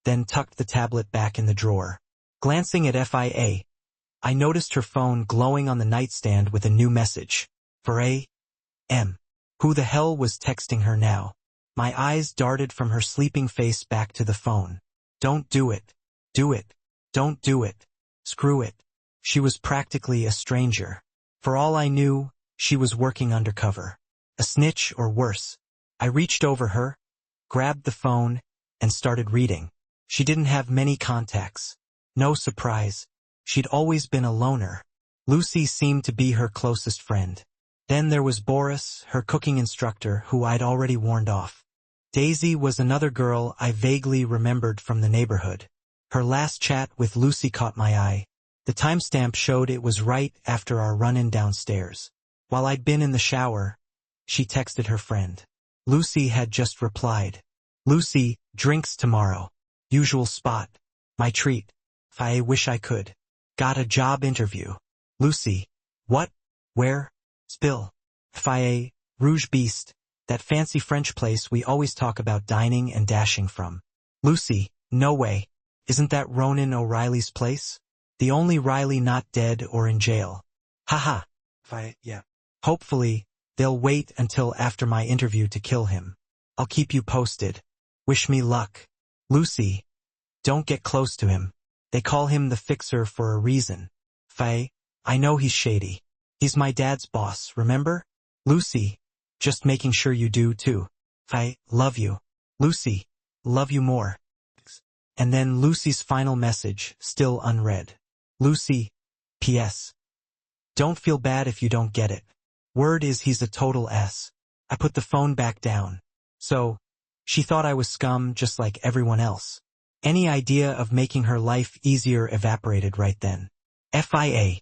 [SPEAKER 1] then tucked the tablet back in the drawer. Glancing at FIA, I noticed her phone glowing on the nightstand with a new message. For A.M. Who the hell was texting her now? My eyes darted from her sleeping face back to the phone. Don't do it. Do it. Don't do it. Screw it. She was practically a stranger. For all I knew, she was working undercover. A snitch or worse. I reached over her, grabbed the phone, and started reading. She didn't have many contacts. No surprise. She'd always been a loner. Lucy seemed to be her closest friend. Then there was Boris, her cooking instructor, who I'd already warned off. Daisy was another girl I vaguely remembered from the neighborhood. Her last chat with Lucy caught my eye. The timestamp showed it was right after our run-in downstairs. While I'd been in the shower, she texted her friend. Lucy had just replied. Lucy, drinks tomorrow. Usual spot. My treat. I wish I could. Got a job interview. Lucy. What? Where? Spill. Faye, Rouge Beast. That fancy French place we always talk about dining and dashing from. Lucy. No way. Isn't that Ronan O'Reilly's place? The only Riley not dead or in jail. Haha. Yeah. Hopefully, they'll wait until after my interview to kill him. I'll keep you posted. Wish me luck. Lucy. Don't get close to him. They call him the Fixer for a reason. Faye, I know he's shady. He's my dad's boss, remember? Lucy. Just making sure you do too. Faye, love you. Lucy. Love you more. And then Lucy's final message, still unread. Lucy. P.S. Don't feel bad if you don't get it. Word is he's a total S. I put the phone back down. So, she thought I was scum just like everyone else. Any idea of making her life easier evaporated right then. FIA.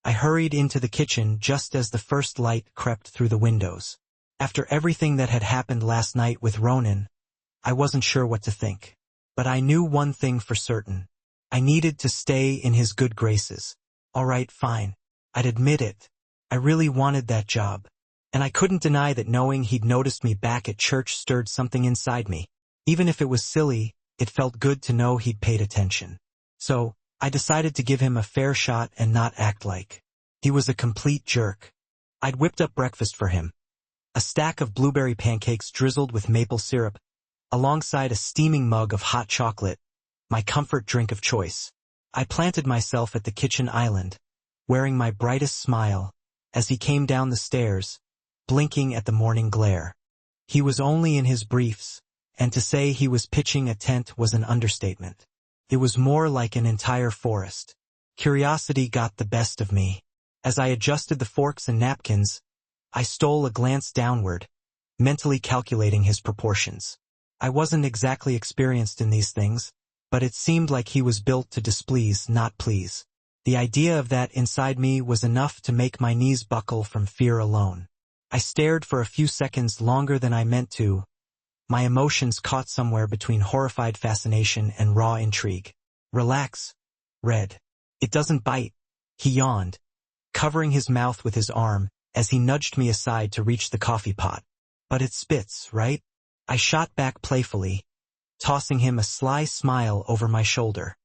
[SPEAKER 1] I hurried into the kitchen just as the first light crept through the windows. After everything that had happened last night with Ronan, I wasn't sure what to think. But I knew one thing for certain. I needed to stay in his good graces. Alright, fine. I'd admit it. I really wanted that job. And I couldn't deny that knowing he'd noticed me back at church stirred something inside me. Even if it was silly, it felt good to know he'd paid attention. So, I decided to give him a fair shot and not act like he was a complete jerk. I'd whipped up breakfast for him. A stack of blueberry pancakes drizzled with maple syrup, alongside a steaming mug of hot chocolate, my comfort drink of choice. I planted myself at the kitchen island, wearing my brightest smile, as he came down the stairs, blinking at the morning glare. He was only in his briefs, and to say he was pitching a tent was an understatement. It was more like an entire forest. Curiosity got the best of me. As I adjusted the forks and napkins, I stole a glance downward, mentally calculating his proportions. I wasn't exactly experienced in these things, but it seemed like he was built to displease, not please. The idea of that inside me was enough to make my knees buckle from fear alone. I stared for a few seconds longer than I meant to, my emotions caught somewhere between horrified fascination and raw intrigue. Relax, Red. It doesn't bite. He yawned, covering his mouth with his arm, as he nudged me aside to reach the coffee pot. But it spits, right? I shot back playfully, tossing him a sly smile over my shoulder.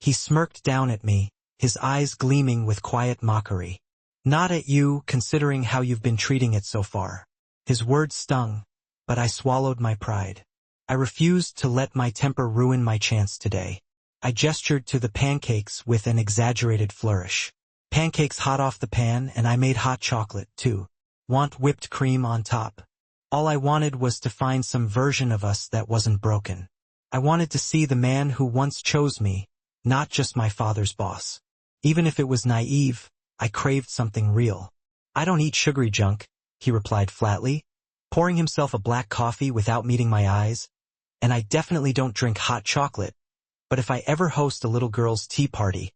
[SPEAKER 1] He smirked down at me, his eyes gleaming with quiet mockery. Not at you, considering how you've been treating it so far. His words stung, but I swallowed my pride. I refused to let my temper ruin my chance today. I gestured to the pancakes with an exaggerated flourish. Pancakes hot off the pan, and I made hot chocolate, too. Want whipped cream on top? All I wanted was to find some version of us that wasn't broken. I wanted to see the man who once chose me, not just my father's boss. Even if it was naive, I craved something real. I don't eat sugary junk, he replied flatly, pouring himself a black coffee without meeting my eyes. And I definitely don't drink hot chocolate, but if I ever host a little girl's tea party,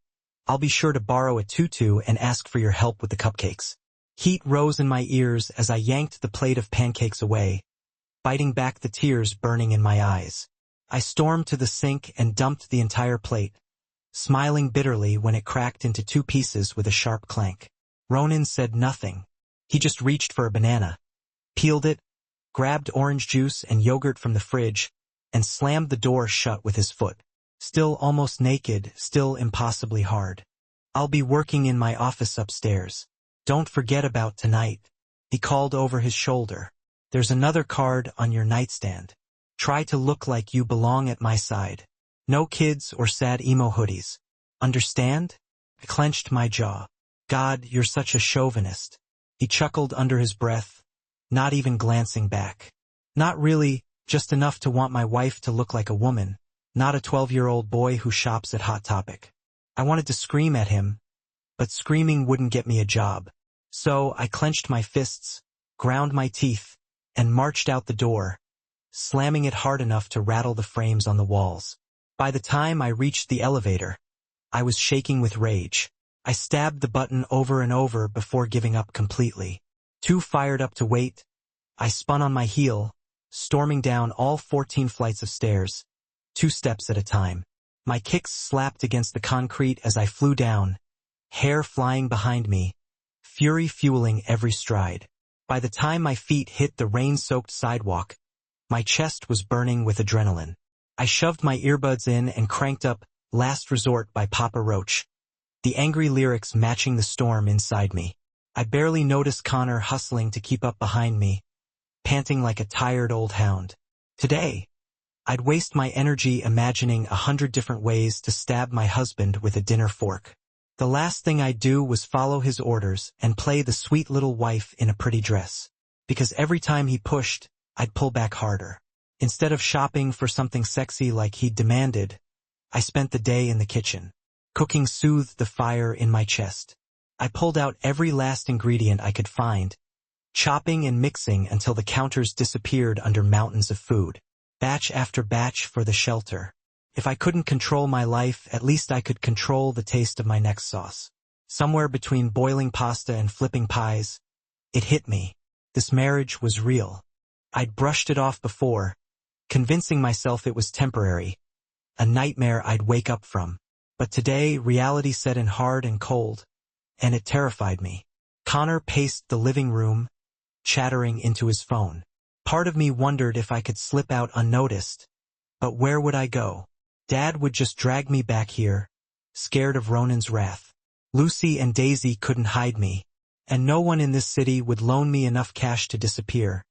[SPEAKER 1] I'll be sure to borrow a tutu and ask for your help with the cupcakes. Heat rose in my ears as I yanked the plate of pancakes away, biting back the tears burning in my eyes. I stormed to the sink and dumped the entire plate, smiling bitterly when it cracked into two pieces with a sharp clank. Ronan said nothing. He just reached for a banana, peeled it, grabbed orange juice and yogurt from the fridge, and slammed the door shut with his foot. Still almost naked, still impossibly hard. I'll be working in my office upstairs. Don't forget about tonight, he called over his shoulder. There's another card on your nightstand. Try to look like you belong at my side. No kids or sad emo hoodies. Understand? I clenched my jaw. God, you're such a chauvinist. He chuckled under his breath, not even glancing back. Not really, just enough to want my wife to look like a woman, not a 12-year-old boy who shops at Hot Topic. I wanted to scream at him, but screaming wouldn't get me a job. So I clenched my fists, ground my teeth, and marched out the door, slamming it hard enough to rattle the frames on the walls. By the time I reached the elevator, I was shaking with rage. I stabbed the button over and over before giving up completely. Too fired up to wait, I spun on my heel, storming down all 14 flights of stairs, 2 steps at a time. My kicks slapped against the concrete as I flew down, hair flying behind me, fury fueling every stride. By the time my feet hit the rain-soaked sidewalk, my chest was burning with adrenaline. I shoved my earbuds in and cranked up Last Resort by Papa Roach, the angry lyrics matching the storm inside me. I barely noticed Connor hustling to keep up behind me, panting like a tired old hound. Today, I'd waste my energy imagining 100 different ways to stab my husband with a dinner fork. The last thing I'd do was follow his orders and play the sweet little wife in a pretty dress, because every time he pushed, I'd pull back harder. Instead of shopping for something sexy like he'd demanded, I spent the day in the kitchen. Cooking soothed the fire in my chest. I pulled out every last ingredient I could find, chopping and mixing until the counters disappeared under mountains of food. Batch after batch for the shelter. If I couldn't control my life, at least I could control the taste of my next sauce. Somewhere between boiling pasta and flipping pies, it hit me. This marriage was real. I'd brushed it off before, convincing myself it was temporary, a nightmare I'd wake up from. But today, reality set in hard and cold, and it terrified me. Connor paced the living room, chattering into his phone. Part of me wondered if I could slip out unnoticed, but where would I go? Dad would just drag me back here, scared of Ronan's wrath. Lucy and Daisy couldn't hide me, and no one in this city would loan me enough cash to disappear.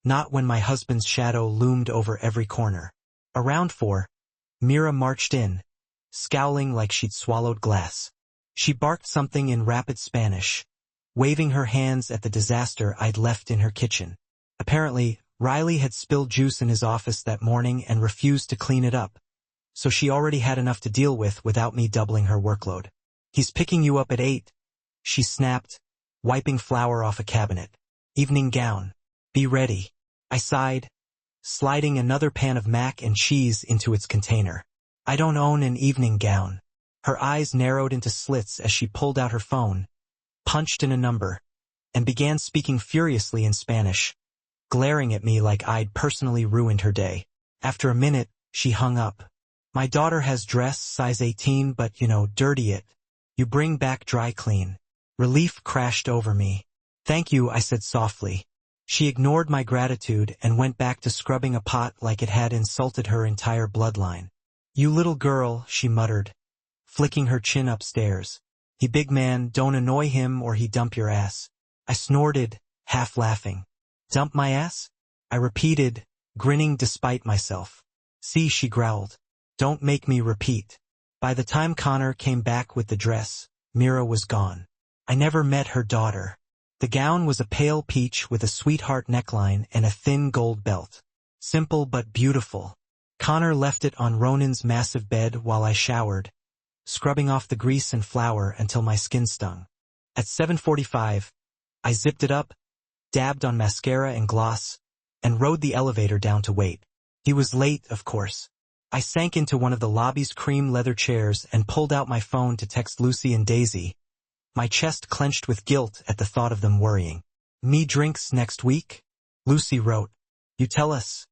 [SPEAKER 1] Not when my husband's shadow loomed over every corner. Around 4, Mira marched in, scowling like she'd swallowed glass. She barked something in rapid Spanish, waving her hands at the disaster I'd left in her kitchen. Apparently, Riley had spilled juice in his office that morning and refused to clean it up, so she already had enough to deal with without me doubling her workload. "He's picking you up at 8, she snapped, wiping flour off a cabinet. "Evening gown. Be ready." I sighed, sliding another pan of mac and cheese into its container. "I don't own an evening gown." Her eyes narrowed into slits as she pulled out her phone, punched in a number, and began speaking furiously in Spanish, glaring at me like I'd personally ruined her day. After a minute, she hung up. "My daughter has dress size 18 but, dirty it. You bring back dry clean." Relief crashed over me. "Thank you," I said softly. She ignored my gratitude and went back to scrubbing a pot like it had insulted her entire bloodline. "You little girl," she muttered, flicking her chin upstairs. "He big man, don't annoy him or he dump your ass." I snorted, half laughing. "Dump my ass?" I repeated, grinning despite myself. "See," she growled. "Don't make me repeat." By the time Connor came back with the dress, Mira was gone. I never met her daughter. The gown was a pale peach with a sweetheart neckline and a thin gold belt. Simple but beautiful. Connor left it on Ronan's massive bed while I showered, scrubbing off the grease and flour until my skin stung. At 7:45, I zipped it up, dabbed on mascara and gloss, and rode the elevator down to wait. He was late, of course. I sank into one of the lobby's cream leather chairs and pulled out my phone to text Lucy and Daisy, my chest clenched with guilt at the thought of them worrying. "Me drinks next week?" Lucy wrote. "You tell us."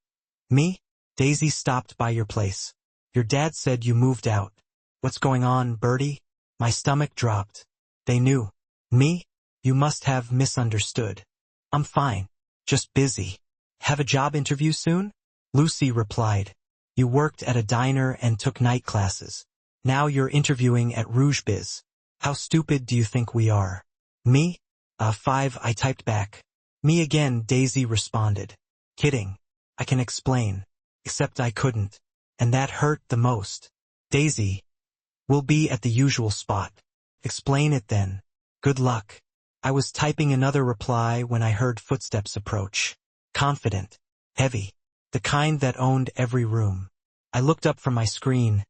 [SPEAKER 1] "Me?" "Daisy stopped by your place. Your dad said you moved out." "What's going on, Bertie?" My stomach dropped. They knew. "Me? You must have misunderstood." "I'm fine. Just busy." "Have a job interview soon?" Lucy replied. "You worked at a diner and took night classes. Now you're interviewing at Rouge Biz. How stupid do you think we are?" "Me? 5, I typed back. "Me again," Daisy responded. "Kidding. I can explain." Except I couldn't. And that hurt the most. "Daisy, we'll be at the usual spot." "Explain it then." "Good luck." I was typing another reply when I heard footsteps approach. Confident. Heavy. The kind that owned every room. I looked up from my screen,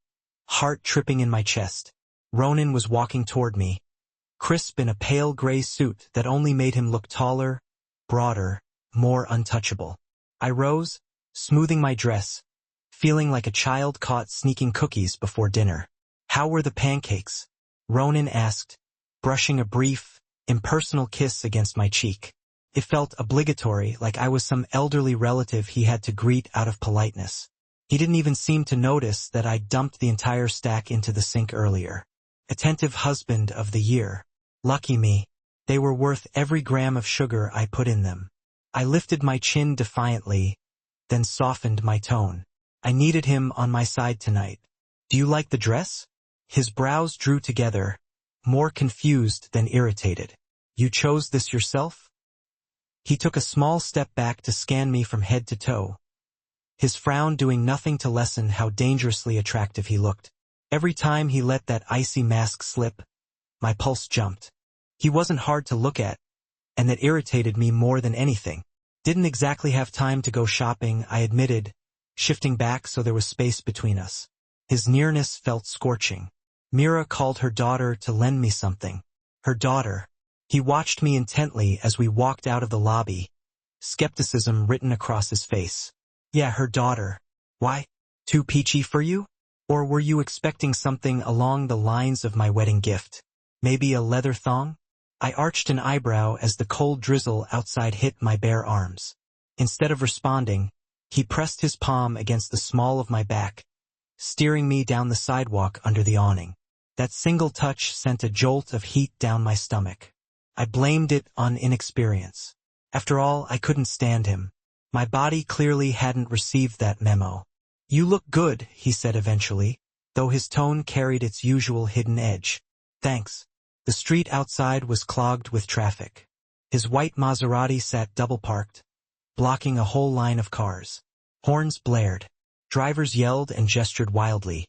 [SPEAKER 1] heart tripping in my chest. Ronan was walking toward me, crisp in a pale gray suit that only made him look taller, broader, more untouchable. I rose, smoothing my dress, feeling like a child caught sneaking cookies before dinner. "How were the pancakes?" Ronan asked, brushing a brief, impersonal kiss against my cheek. It felt obligatory, like I was some elderly relative he had to greet out of politeness. He didn't even seem to notice that I'd dumped the entire stack into the sink earlier. Attentive husband of the year. Lucky me. They were worth every gram of sugar I put in them. I lifted my chin defiantly, then softened my tone. I needed him on my side tonight. "Do you like the dress?" His brows drew together, more confused than irritated. "You chose this yourself?" He took a small step back to scan me from head to toe, his frown doing nothing to lessen how dangerously attractive he looked. Every time he let that icy mask slip, my pulse jumped. He wasn't hard to look at, and that irritated me more than anything. "Didn't exactly have time to go shopping," I admitted, shifting back so there was space between us. His nearness felt scorching. "Mira called her daughter to lend me something." Her daughter. He watched me intently as we walked out of the lobby, skepticism written across his face. "Yeah, her daughter. Why? Too peachy for you? Or were you expecting something along the lines of my wedding gift? Maybe a leather thong?" I arched an eyebrow as the cold drizzle outside hit my bare arms. Instead of responding, he pressed his palm against the small of my back, steering me down the sidewalk under the awning. That single touch sent a jolt of heat down my stomach. I blamed it on inexperience. After all, I couldn't stand him. My body clearly hadn't received that memo. "You look good," he said eventually. though his tone carried its usual hidden edge. Thanks. The street outside was clogged with traffic. His white Maserati sat double-parked, blocking a whole line of cars. Horns blared. Drivers yelled and gestured wildly.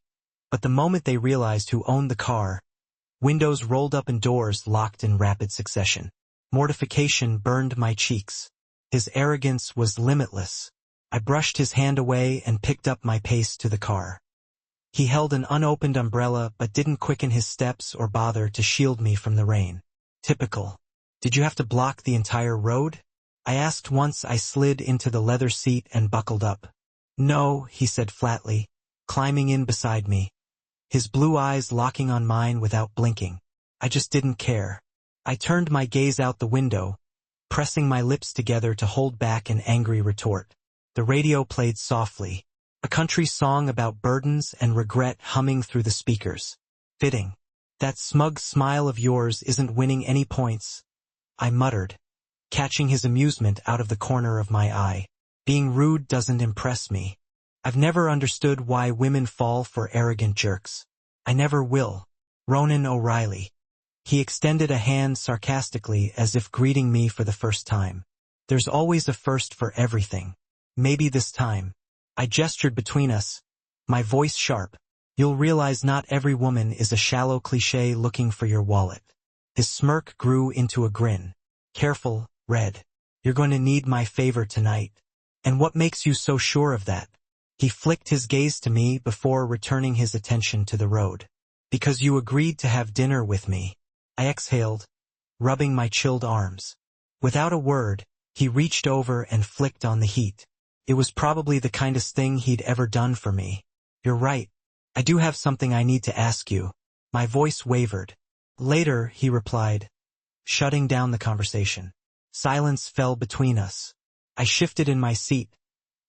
[SPEAKER 1] But the moment they realized who owned the car, windows rolled up and doors locked in rapid succession. Mortification burned my cheeks. His arrogance was limitless. I brushed his hand away and picked up my pace to the car. He held an unopened umbrella but didn't quicken his steps or bother to shield me from the rain. Typical. Did you have to block the entire road? I asked once I slid into the leather seat and buckled up. No, he said flatly, climbing in beside me, his blue eyes locking on mine without blinking. I just didn't care. I turned my gaze out the window, pressing my lips together to hold back an angry retort. The radio played softly, a country song about burdens and regret humming through the speakers. Fitting. That smug smile of yours isn't winning any points, I muttered, catching his amusement out of the corner of my eye. Being rude doesn't impress me. I've never understood why women fall for arrogant jerks. I never will. Ronan O'Reilly. He extended a hand sarcastically as if greeting me for the first time. There's always a first for everything. Maybe this time. I gestured between us, my voice sharp. You'll realize not every woman is a shallow cliché looking for your wallet. His smirk grew into a grin. Careful, Red. You're going to need my favor tonight. And what makes you so sure of that? He flicked his gaze to me before returning his attention to the road. Because you agreed to have dinner with me. I exhaled, rubbing my chilled arms. Without a word, he reached over and flicked on the heat. It was probably the kindest thing he'd ever done for me. You're right. I do have something I need to ask you. My voice wavered. Later, he replied, shutting down the conversation. Silence fell between us. I shifted in my seat,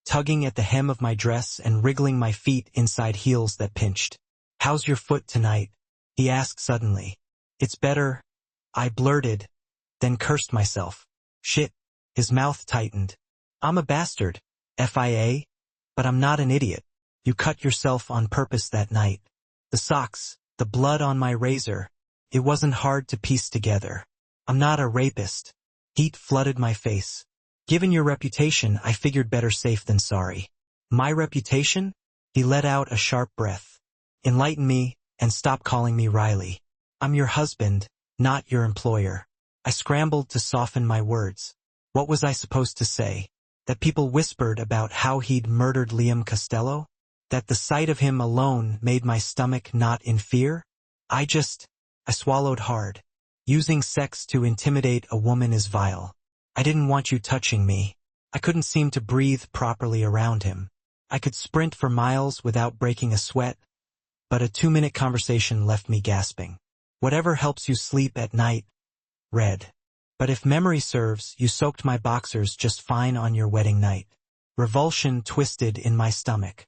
[SPEAKER 1] tugging at the hem of my dress and wriggling my feet inside heels that pinched. How's your foot tonight? He asked suddenly. It's better, I blurted, then cursed myself. Shit. His mouth tightened. I'm a bastard, FIA, but I'm not an idiot. You cut yourself on purpose that night. The socks, the blood on my razor. It wasn't hard to piece together. I'm not a rapist. Heat flooded my face. Given your reputation, I figured better safe than sorry. My reputation? He let out a sharp breath. Enlighten me, and stop calling me Riley. I'm your husband, not your employer. I scrambled to soften my words. What was I supposed to say? That people whispered about how he'd murdered Liam Costello? That the sight of him alone made my stomach knot in fear? I swallowed hard. Using sex to intimidate a woman is vile. I didn't want you touching me. I couldn't seem to breathe properly around him. I could sprint for miles without breaking a sweat, but a 2-minute conversation left me gasping. Whatever helps you sleep at night, Red. But if memory serves, you soaked my boxers just fine on your wedding night. Revulsion twisted in my stomach.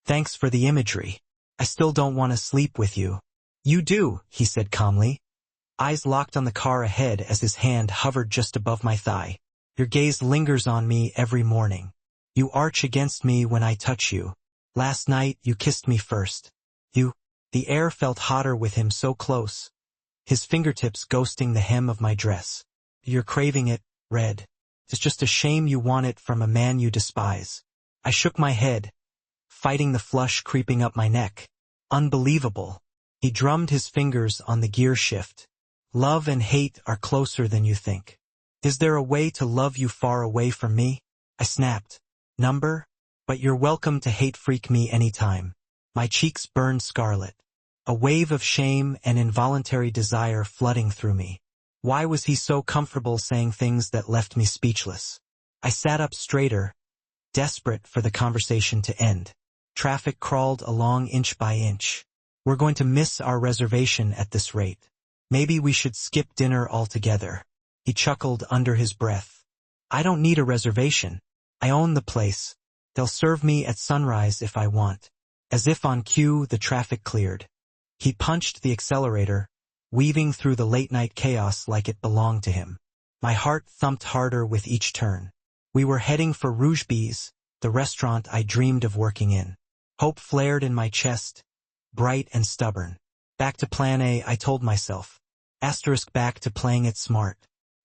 [SPEAKER 1] Thanks for the imagery. I still don't want to sleep with you. You do, he said calmly. Eyes locked on the car ahead as his hand hovered just above my thigh. Your gaze lingers on me every morning. You arch against me when I touch you. Last night, you kissed me first. The air felt hotter with him so close. His fingertips ghosting the hem of my dress. You're craving it, Red. It's just a shame you want it from a man you despise. I shook my head, fighting the flush creeping up my neck. Unbelievable. He drummed his fingers on the gear shift. Love and hate are closer than you think. Is there a way to love you far away from me? I snapped. Number? But you're welcome to hate freak me anytime. My cheeks burned scarlet. A wave of shame and involuntary desire flooding through me. Why was he so comfortable saying things that left me speechless? I sat up straighter, desperate for the conversation to end. Traffic crawled along inch by inch. We're going to miss our reservation at this rate. Maybe we should skip dinner altogether. He chuckled under his breath. I don't need a reservation. I own the place. They'll serve me at sunrise if I want. As if on cue, the traffic cleared. He punched the accelerator, weaving through the late-night chaos like it belonged to him. My heart thumped harder with each turn. We were heading for Rougebee's, the restaurant I dreamed of working in. Hope flared in my chest, bright and stubborn. Back to plan A, I told myself. Asterisk back to playing it smart.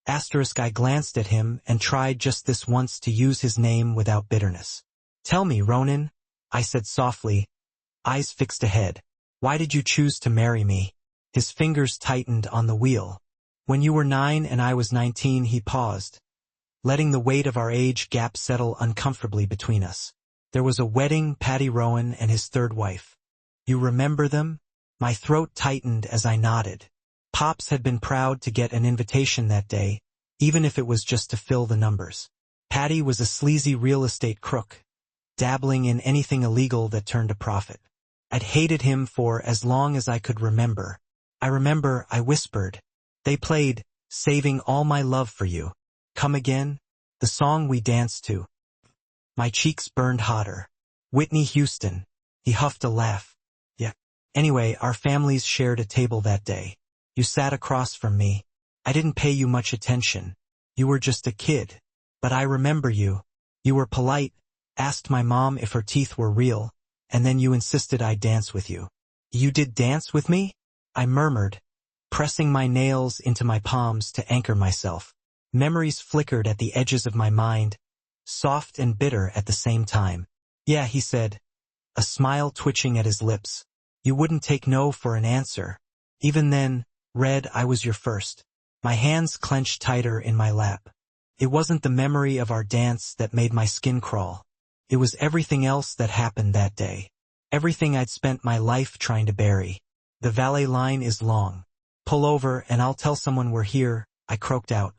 [SPEAKER 1] Asterisk I glanced at him and tried just this once to use his name without bitterness. Tell me, Ronan, I said softly, eyes fixed ahead. Why did you choose to marry me? His fingers tightened on the wheel. When you were 9 and I was 19, he paused, letting the weight of our age gap settle uncomfortably between us. There was a wedding, Paddy Rowan and his third wife. You remember them? My throat tightened as I nodded. Pops had been proud to get an invitation that day, even if it was just to fill the numbers. Paddy was a sleazy real estate crook, dabbling in anything illegal that turned a profit. I'd hated him for as long as I could remember. I whispered. They played, Saving All My Love for You. Come Again? The song we danced to. My cheeks burned hotter. Whitney Houston. He huffed a laugh. Yeah. Anyway, our families shared a table that day. You sat across from me. I didn't pay you much attention. You were just a kid. But I remember you. You were polite, asked my mom if her teeth were real, and then you insisted I dance with you. You did dance with me? I murmured, pressing my nails into my palms to anchor myself. Memories flickered at the edges of my mind, soft and bitter at the same time. Yeah, he said, a smile twitching at his lips. You wouldn't take no for an answer. Even then, Red, I was your first. My hands clenched tighter in my lap. It wasn't the memory of our dance that made my skin crawl. It was everything else that happened that day. Everything I'd spent my life trying to bury. The valet line is long. Pull over and I'll tell someone we're here, I croaked out.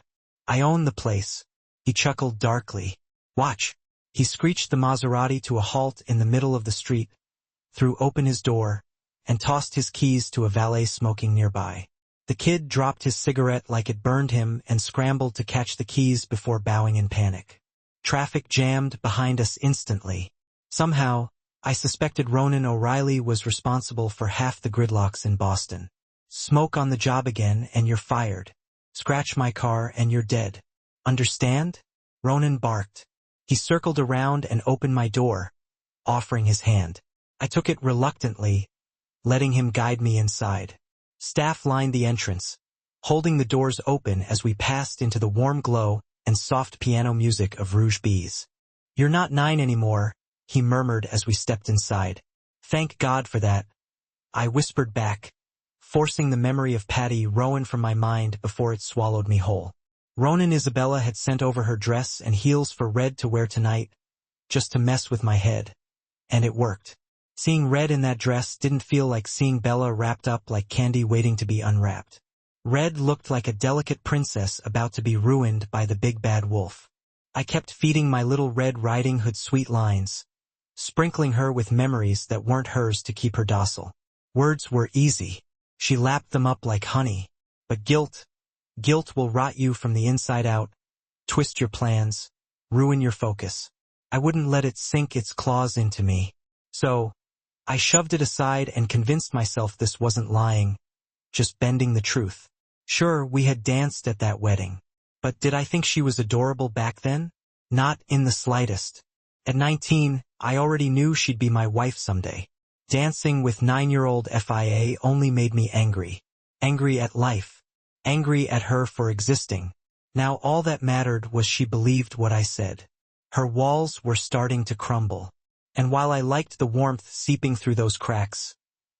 [SPEAKER 1] I own the place. He chuckled darkly. Watch. He screeched the Maserati to a halt in the middle of the street, threw open his door, and tossed his keys to a valet smoking nearby. The kid dropped his cigarette like it burned him and scrambled to catch the keys before bowing in panic. Traffic jammed behind us instantly. Somehow, I suspected Ronan O'Reilly was responsible for half the gridlocks in Boston. Smoke on the job again and you're fired. Scratch my car and you're dead. Understand? Ronan barked. He circled around and opened my door, offering his hand. I took it reluctantly, letting him guide me inside. Staff lined the entrance, holding the doors open as we passed into the warm glow and soft piano music of Rouge Bees. You're not 9 anymore, he murmured as we stepped inside. Thank God for that, I whispered back, forcing the memory of Paddy Rowan from my mind before it swallowed me whole. Ronan Isabella had sent over her dress and heels for Red to wear tonight, just to mess with my head. And it worked. Seeing Red in that dress didn't feel like seeing Bella wrapped up like candy waiting to be unwrapped. Red looked like a delicate princess about to be ruined by the big bad wolf. I kept feeding my little Red Riding Hood sweet lines, sprinkling her with memories that weren't hers to keep her docile. Words were easy. She lapped them up like honey. But guilt will rot you from the inside out, twist your plans, ruin your focus. I wouldn't let it sink its claws into me. So, I shoved it aside and convinced myself this wasn't lying, just bending the truth. Sure, we had danced at that wedding. But did I think she was adorable back then? Not in the slightest. At 19, I already knew she'd be my wife someday. Dancing with 9-year-old FIA only made me angry. Angry at life. Angry at her for existing. Now all that mattered was she believed what I said. Her walls were starting to crumble. And while I liked the warmth seeping through those cracks,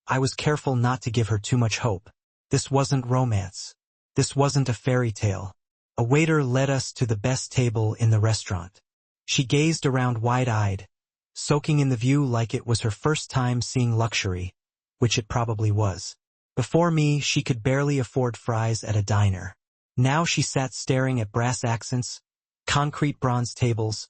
[SPEAKER 1] I was careful not to give her too much hope. This wasn't romance. This wasn't a fairy tale. A waiter led us to the best table in the restaurant. She gazed around wide-eyed, soaking in the view like it was her first time seeing luxury, which it probably was. Before me, she could barely afford fries at a diner. Now she sat staring at brass accents, concrete bronze tables,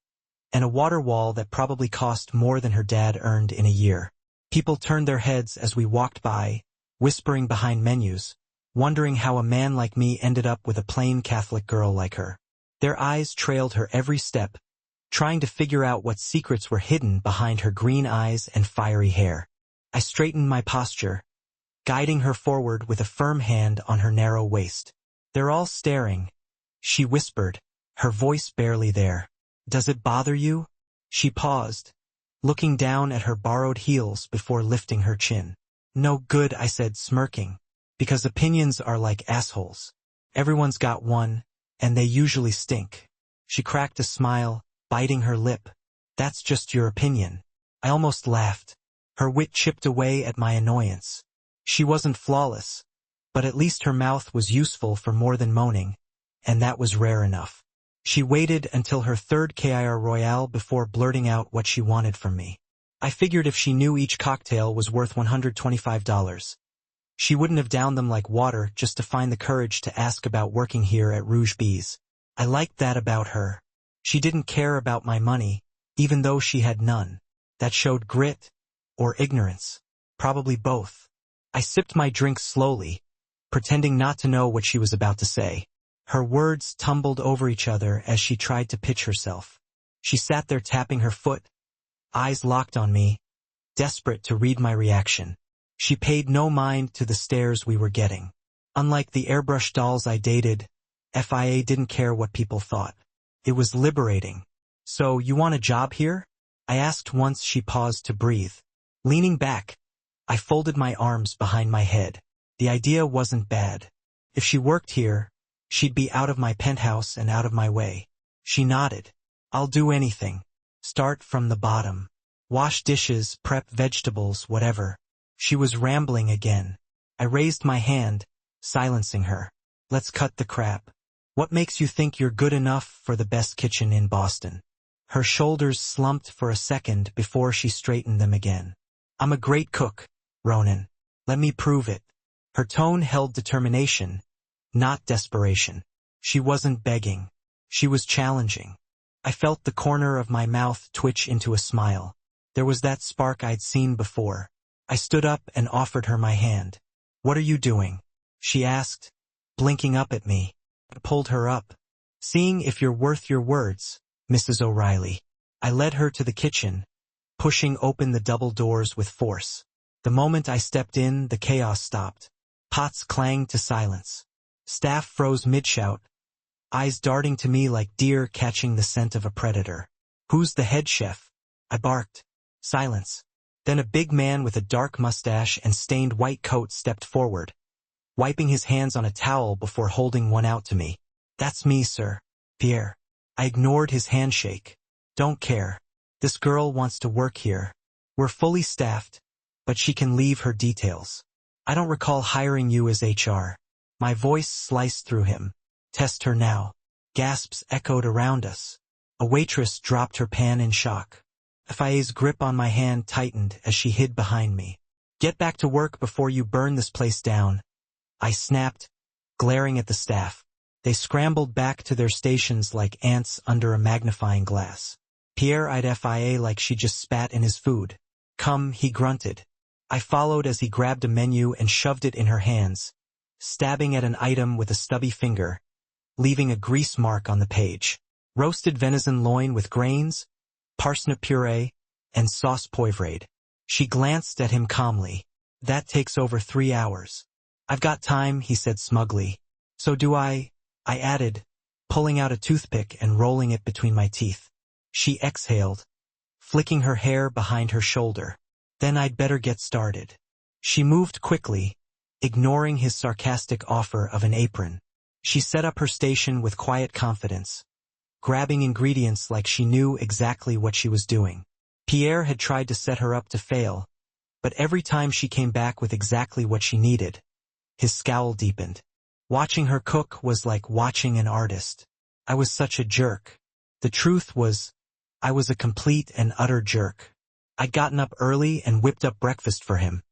[SPEAKER 1] and a water wall that probably cost more than her dad earned in a year. People turned their heads as we walked by, whispering behind menus, wondering how a man like me ended up with a plain Catholic girl like her. Their eyes trailed her every step, trying to figure out what secrets were hidden behind her green eyes and fiery hair. I straightened my posture, guiding her forward with a firm hand on her narrow waist. They're all staring, she whispered, her voice barely there. Does it bother you? She paused, looking down at her borrowed heels before lifting her chin. No good, I said, smirking. Because opinions are like assholes. Everyone's got one, and they usually stink. She cracked a smile, biting her lip. That's just your opinion. I almost laughed. Her wit chipped away at my annoyance. She wasn't flawless, but at least her mouth was useful for more than moaning, and that was rare enough. She waited until her third Kir Royale before blurting out what she wanted from me. I figured if she knew each cocktail was worth $125, she wouldn't have downed them like water just to find the courage to ask about working here at Rouge Bees. I liked that about her. She didn't care about my money, even though she had none. That showed grit, or ignorance. Probably both. I sipped my drink slowly, pretending not to know what she was about to say. Her words tumbled over each other as she tried to pitch herself. She sat there tapping her foot, eyes locked on me, desperate to read my reaction. She paid no mind to the stares we were getting. Unlike the airbrush dolls I dated, FIA didn't care what people thought. It was liberating. So, you want a job here? I asked once she paused to breathe. Leaning back, I folded my arms behind my head. The idea wasn't bad. If she worked here, she'd be out of my penthouse and out of my way. She nodded. I'll do anything. Start from the bottom. Wash dishes, prep vegetables, whatever. She was rambling again. I raised my hand, silencing her. Let's cut the crap. What makes you think you're good enough for the best kitchen in Boston? Her shoulders slumped for a second before she straightened them again. I'm a great cook, Ronan. Let me prove it. Her tone held determination, not desperation. She wasn't begging. She was challenging. I felt the corner of my mouth twitch into a smile. There was that spark I'd seen before. I stood up and offered her my hand. What are you doing? She asked, blinking up at me. I pulled her up. Seeing if you're worth your words, Mrs. O'Reilly. I led her to the kitchen, pushing open the double doors with force. The moment I stepped in, the chaos stopped. Pots clanged to silence. Staff froze mid-shout, eyes darting to me like deer catching the scent of a predator. Who's the head chef? I barked. Silence. Then a big man with a dark mustache and stained white coat stepped forward, wiping his hands on a towel before holding one out to me. That's me, sir. Pierre. I ignored his handshake. Don't care. This girl wants to work here. We're fully staffed, but she can leave her details. I don't recall hiring you as HR. My voice sliced through him. Test her now. Gasps echoed around us. A waitress dropped her pan in shock. FIA's grip on my hand tightened as she hid behind me. Get back to work before you burn this place down. I snapped, glaring at the staff. They scrambled back to their stations like ants under a magnifying glass. Pierre eyed FIA like she just spat in his food. Come, he grunted. I followed as he grabbed a menu and shoved it in her hands, stabbing at an item with a stubby finger, leaving a grease mark on the page. Roasted venison loin with grains, parsnip puree, and sauce poivrade. She glanced at him calmly. That takes over 3 hours. I've got time, he said smugly. So do I added, pulling out a toothpick and rolling it between my teeth. She exhaled, flicking her hair behind her shoulder. Then I'd better get started. She moved quickly, ignoring his sarcastic offer of an apron. She set up her station with quiet confidence, grabbing ingredients like she knew exactly what she was doing. Pierre had tried to set her up to fail, but every time she came back with exactly what she needed, his scowl deepened. Watching her cook was like watching an artist. I was such a jerk. The truth was, I was a complete and utter jerk. I'd gotten up early and whipped up breakfast for him,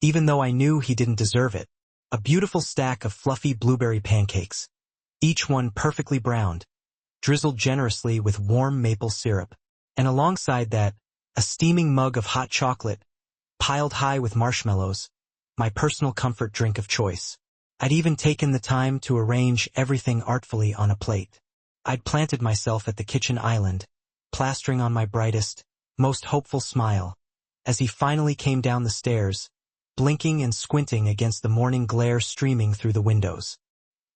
[SPEAKER 1] even though I knew he didn't deserve it. A beautiful stack of fluffy blueberry pancakes, each one perfectly browned, drizzled generously with warm maple syrup, and alongside that, a steaming mug of hot chocolate, piled high with marshmallows, my personal comfort drink of choice. I'd even taken the time to arrange everything artfully on a plate. I'd planted myself at the kitchen island, plastering on my brightest, most hopeful smile, as he finally came down the stairs, blinking and squinting against the morning glare streaming through the windows.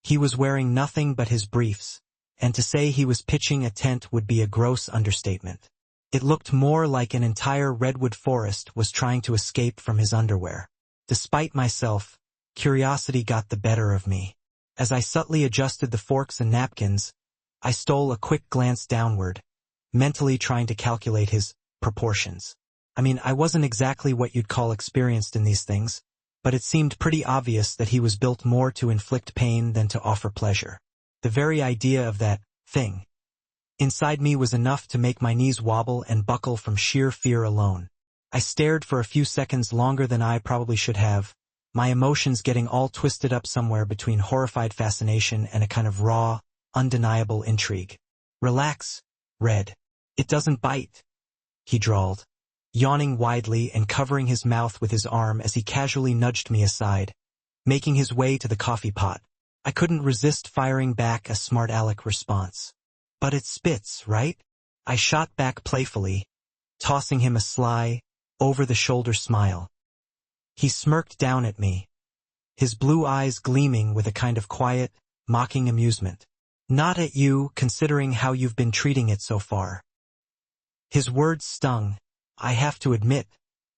[SPEAKER 1] He was wearing nothing but his briefs, and to say he was pitching a tent would be a gross understatement. It looked more like an entire redwood forest was trying to escape from his underwear. Despite myself, curiosity got the better of me. As I subtly adjusted the forks and napkins, I stole a quick glance downward, mentally trying to calculate his proportions. I mean, I wasn't exactly what you'd call experienced in these things, but it seemed pretty obvious that he was built more to inflict pain than to offer pleasure. The very idea of that thing inside me was enough to make my knees wobble and buckle from sheer fear alone. I stared for a few seconds longer than I probably should have, my emotions getting all twisted up somewhere between horrified fascination and a kind of raw, undeniable intrigue. "Relax, Red. It doesn't bite," he drawled, yawning widely and covering his mouth with his arm as he casually nudged me aside, making his way to the coffee pot. I couldn't resist firing back a smart aleck response. "But it spits, right?" I shot back playfully, tossing him a sly, over-the-shoulder smile. He smirked down at me, his blue eyes gleaming with a kind of quiet, mocking amusement. "Not at you, considering how you've been treating it so far." His words stung, I have to admit,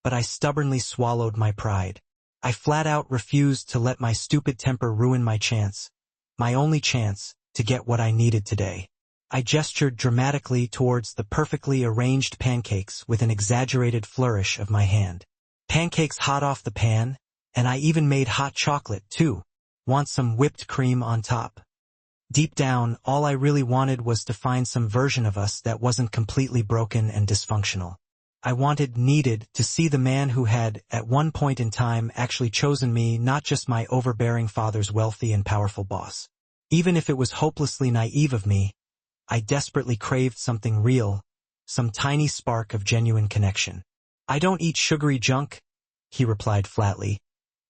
[SPEAKER 1] but I stubbornly swallowed my pride. I flat out refused to let my stupid temper ruin my chance, my only chance, to get what I needed today. I gestured dramatically towards the perfectly arranged pancakes with an exaggerated flourish of my hand. "Pancakes hot off the pan, and I even made hot chocolate, too. Want some whipped cream on top?" Deep down, all I really wanted was to find some version of us that wasn't completely broken and dysfunctional. I needed to see the man who had, at one point in time, actually chosen me, not just my overbearing father's wealthy and powerful boss. Even if it was hopelessly naive of me, I desperately craved something real, some tiny spark of genuine connection. "I don't eat sugary junk," he replied flatly,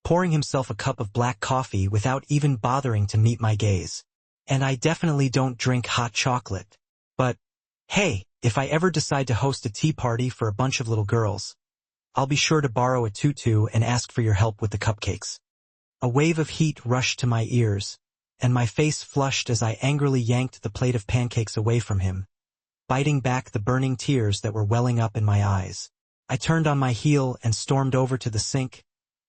[SPEAKER 1] pouring himself a cup of black coffee without even bothering to meet my gaze. "And I definitely don't drink hot chocolate. But, hey, if I ever decide to host a tea party for a bunch of little girls, I'll be sure to borrow a tutu and ask for your help with the cupcakes." A wave of heat rushed to my ears, and my face flushed as I angrily yanked the plate of pancakes away from him, biting back the burning tears that were welling up in my eyes. I turned on my heel and stormed over to the sink,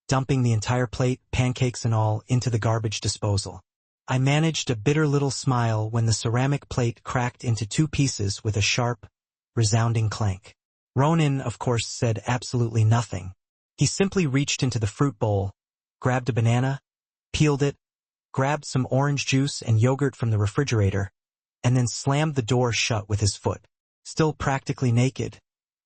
[SPEAKER 1] dumping the entire plate, pancakes and all, into the garbage disposal. I managed a bitter little smile when the ceramic plate cracked into two pieces with a sharp, resounding clank. Ronan, of course, said absolutely nothing. He simply reached into the fruit bowl, grabbed a banana, peeled it, grabbed some orange juice and yogurt from the refrigerator, and then slammed the door shut with his foot. Still practically naked,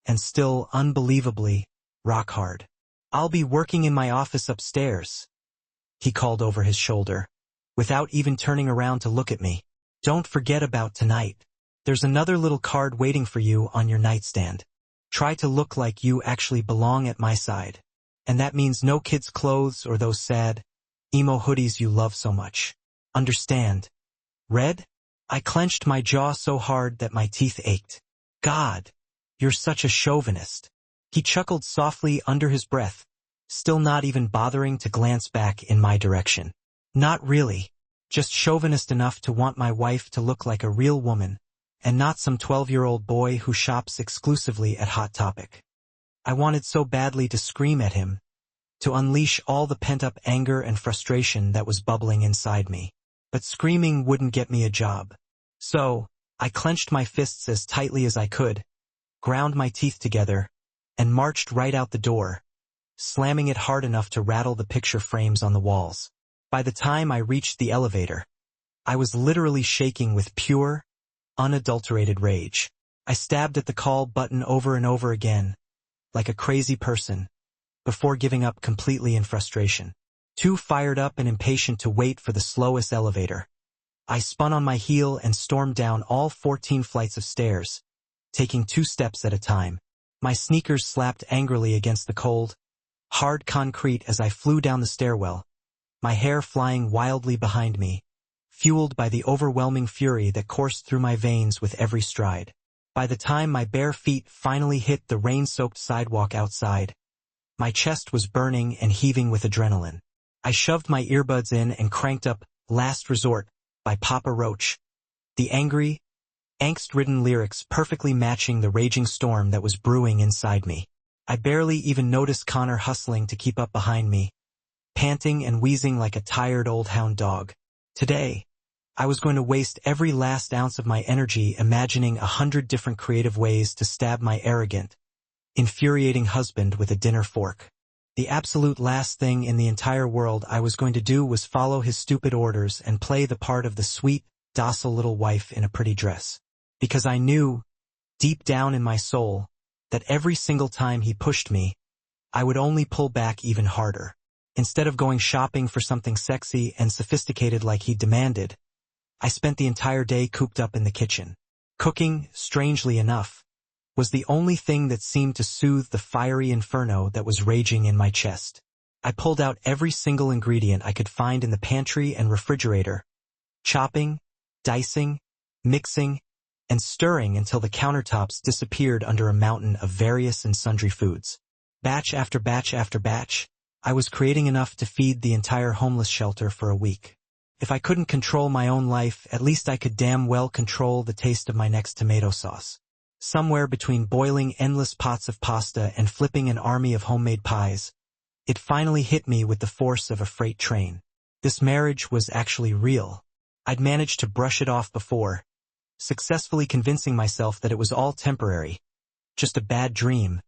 [SPEAKER 1] and still unbelievably rock hard. "I'll be working in my office upstairs," he called over his shoulder, without even turning around to look at me. "Don't forget about tonight. There's another little card waiting for you on your nightstand. Try to look like you actually belong at my side. And that means no kids' clothes or those sad, emo hoodies you love so much. Understand? Red?" I clenched my jaw so hard that my teeth ached. "God, you're such a chauvinist." He chuckled softly under his breath, still not even bothering to glance back in my direction. "Not really. Just chauvinist enough to want my wife to look like a real woman, and not some 12-year-old boy who shops exclusively at Hot Topic." I wanted so badly to scream at him, to unleash all the pent-up anger and frustration that was bubbling inside me. But screaming wouldn't get me a job. So, I clenched my fists as tightly as I could, ground my teeth together, and marched right out the door, slamming it hard enough to rattle the picture frames on the walls. By the time I reached the elevator, I was literally shaking with pure, unadulterated rage. I stabbed at the call button over and over again, like a crazy person, before giving up completely in frustration. Too fired up and impatient to wait for the slowest elevator, I spun on my heel and stormed down all 14 flights of stairs, taking 2 steps at a time. My sneakers slapped angrily against the cold, hard concrete as I flew down the stairwell, my hair flying wildly behind me, fueled by the overwhelming fury that coursed through my veins with every stride. By the time my bare feet finally hit the rain-soaked sidewalk outside, my chest was burning and heaving with adrenaline. I shoved my earbuds in and cranked up Last Resort by Papa Roach, the angry, angst-ridden lyrics perfectly matching the raging storm that was brewing inside me. I barely even noticed Connor hustling to keep up behind me, panting and wheezing like a tired old hound dog. Today, I was going to waste every last ounce of my energy imagining 100 different creative ways to stab my arrogant, infuriating husband with a dinner fork. The absolute last thing in the entire world I was going to do was follow his stupid orders and play the part of the sweet, docile little wife in a pretty dress. Because I knew, deep down in my soul, that every single time he pushed me, I would only pull back even harder. Instead of going shopping for something sexy and sophisticated like he demanded, I spent the entire day cooped up in the kitchen. Cooking, strangely enough, was the only thing that seemed to soothe the fiery inferno that was raging in my chest. I pulled out every single ingredient I could find in the pantry and refrigerator, chopping, dicing, mixing, and stirring until the countertops disappeared under a mountain of various and sundry foods. Batch after batch after batch, I was creating enough to feed the entire homeless shelter for a week. If I couldn't control my own life, at least I could damn well control the taste of my next tomato sauce. Somewhere between boiling endless pots of pasta and flipping an army of homemade pies, it finally hit me with the force of a freight train. This marriage was actually real. I'd managed to brush it off before, successfully convincing myself that it was all temporary, just a bad dream,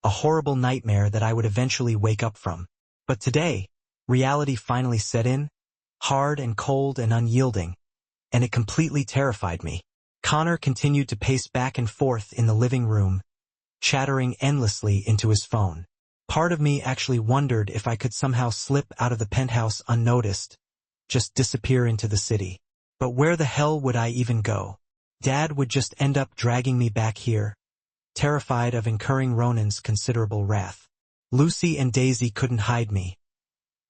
[SPEAKER 1] a horrible nightmare that I would eventually wake up from. But today, reality finally set in, hard and cold and unyielding, and it completely terrified me. Connor continued to pace back and forth in the living room, chattering endlessly into his phone. Part of me actually wondered if I could somehow slip out of the penthouse unnoticed, just disappear into the city. But where the hell would I even go? Dad would just end up dragging me back here, terrified of incurring Ronan's considerable wrath. Lucy and Daisy couldn't hide me.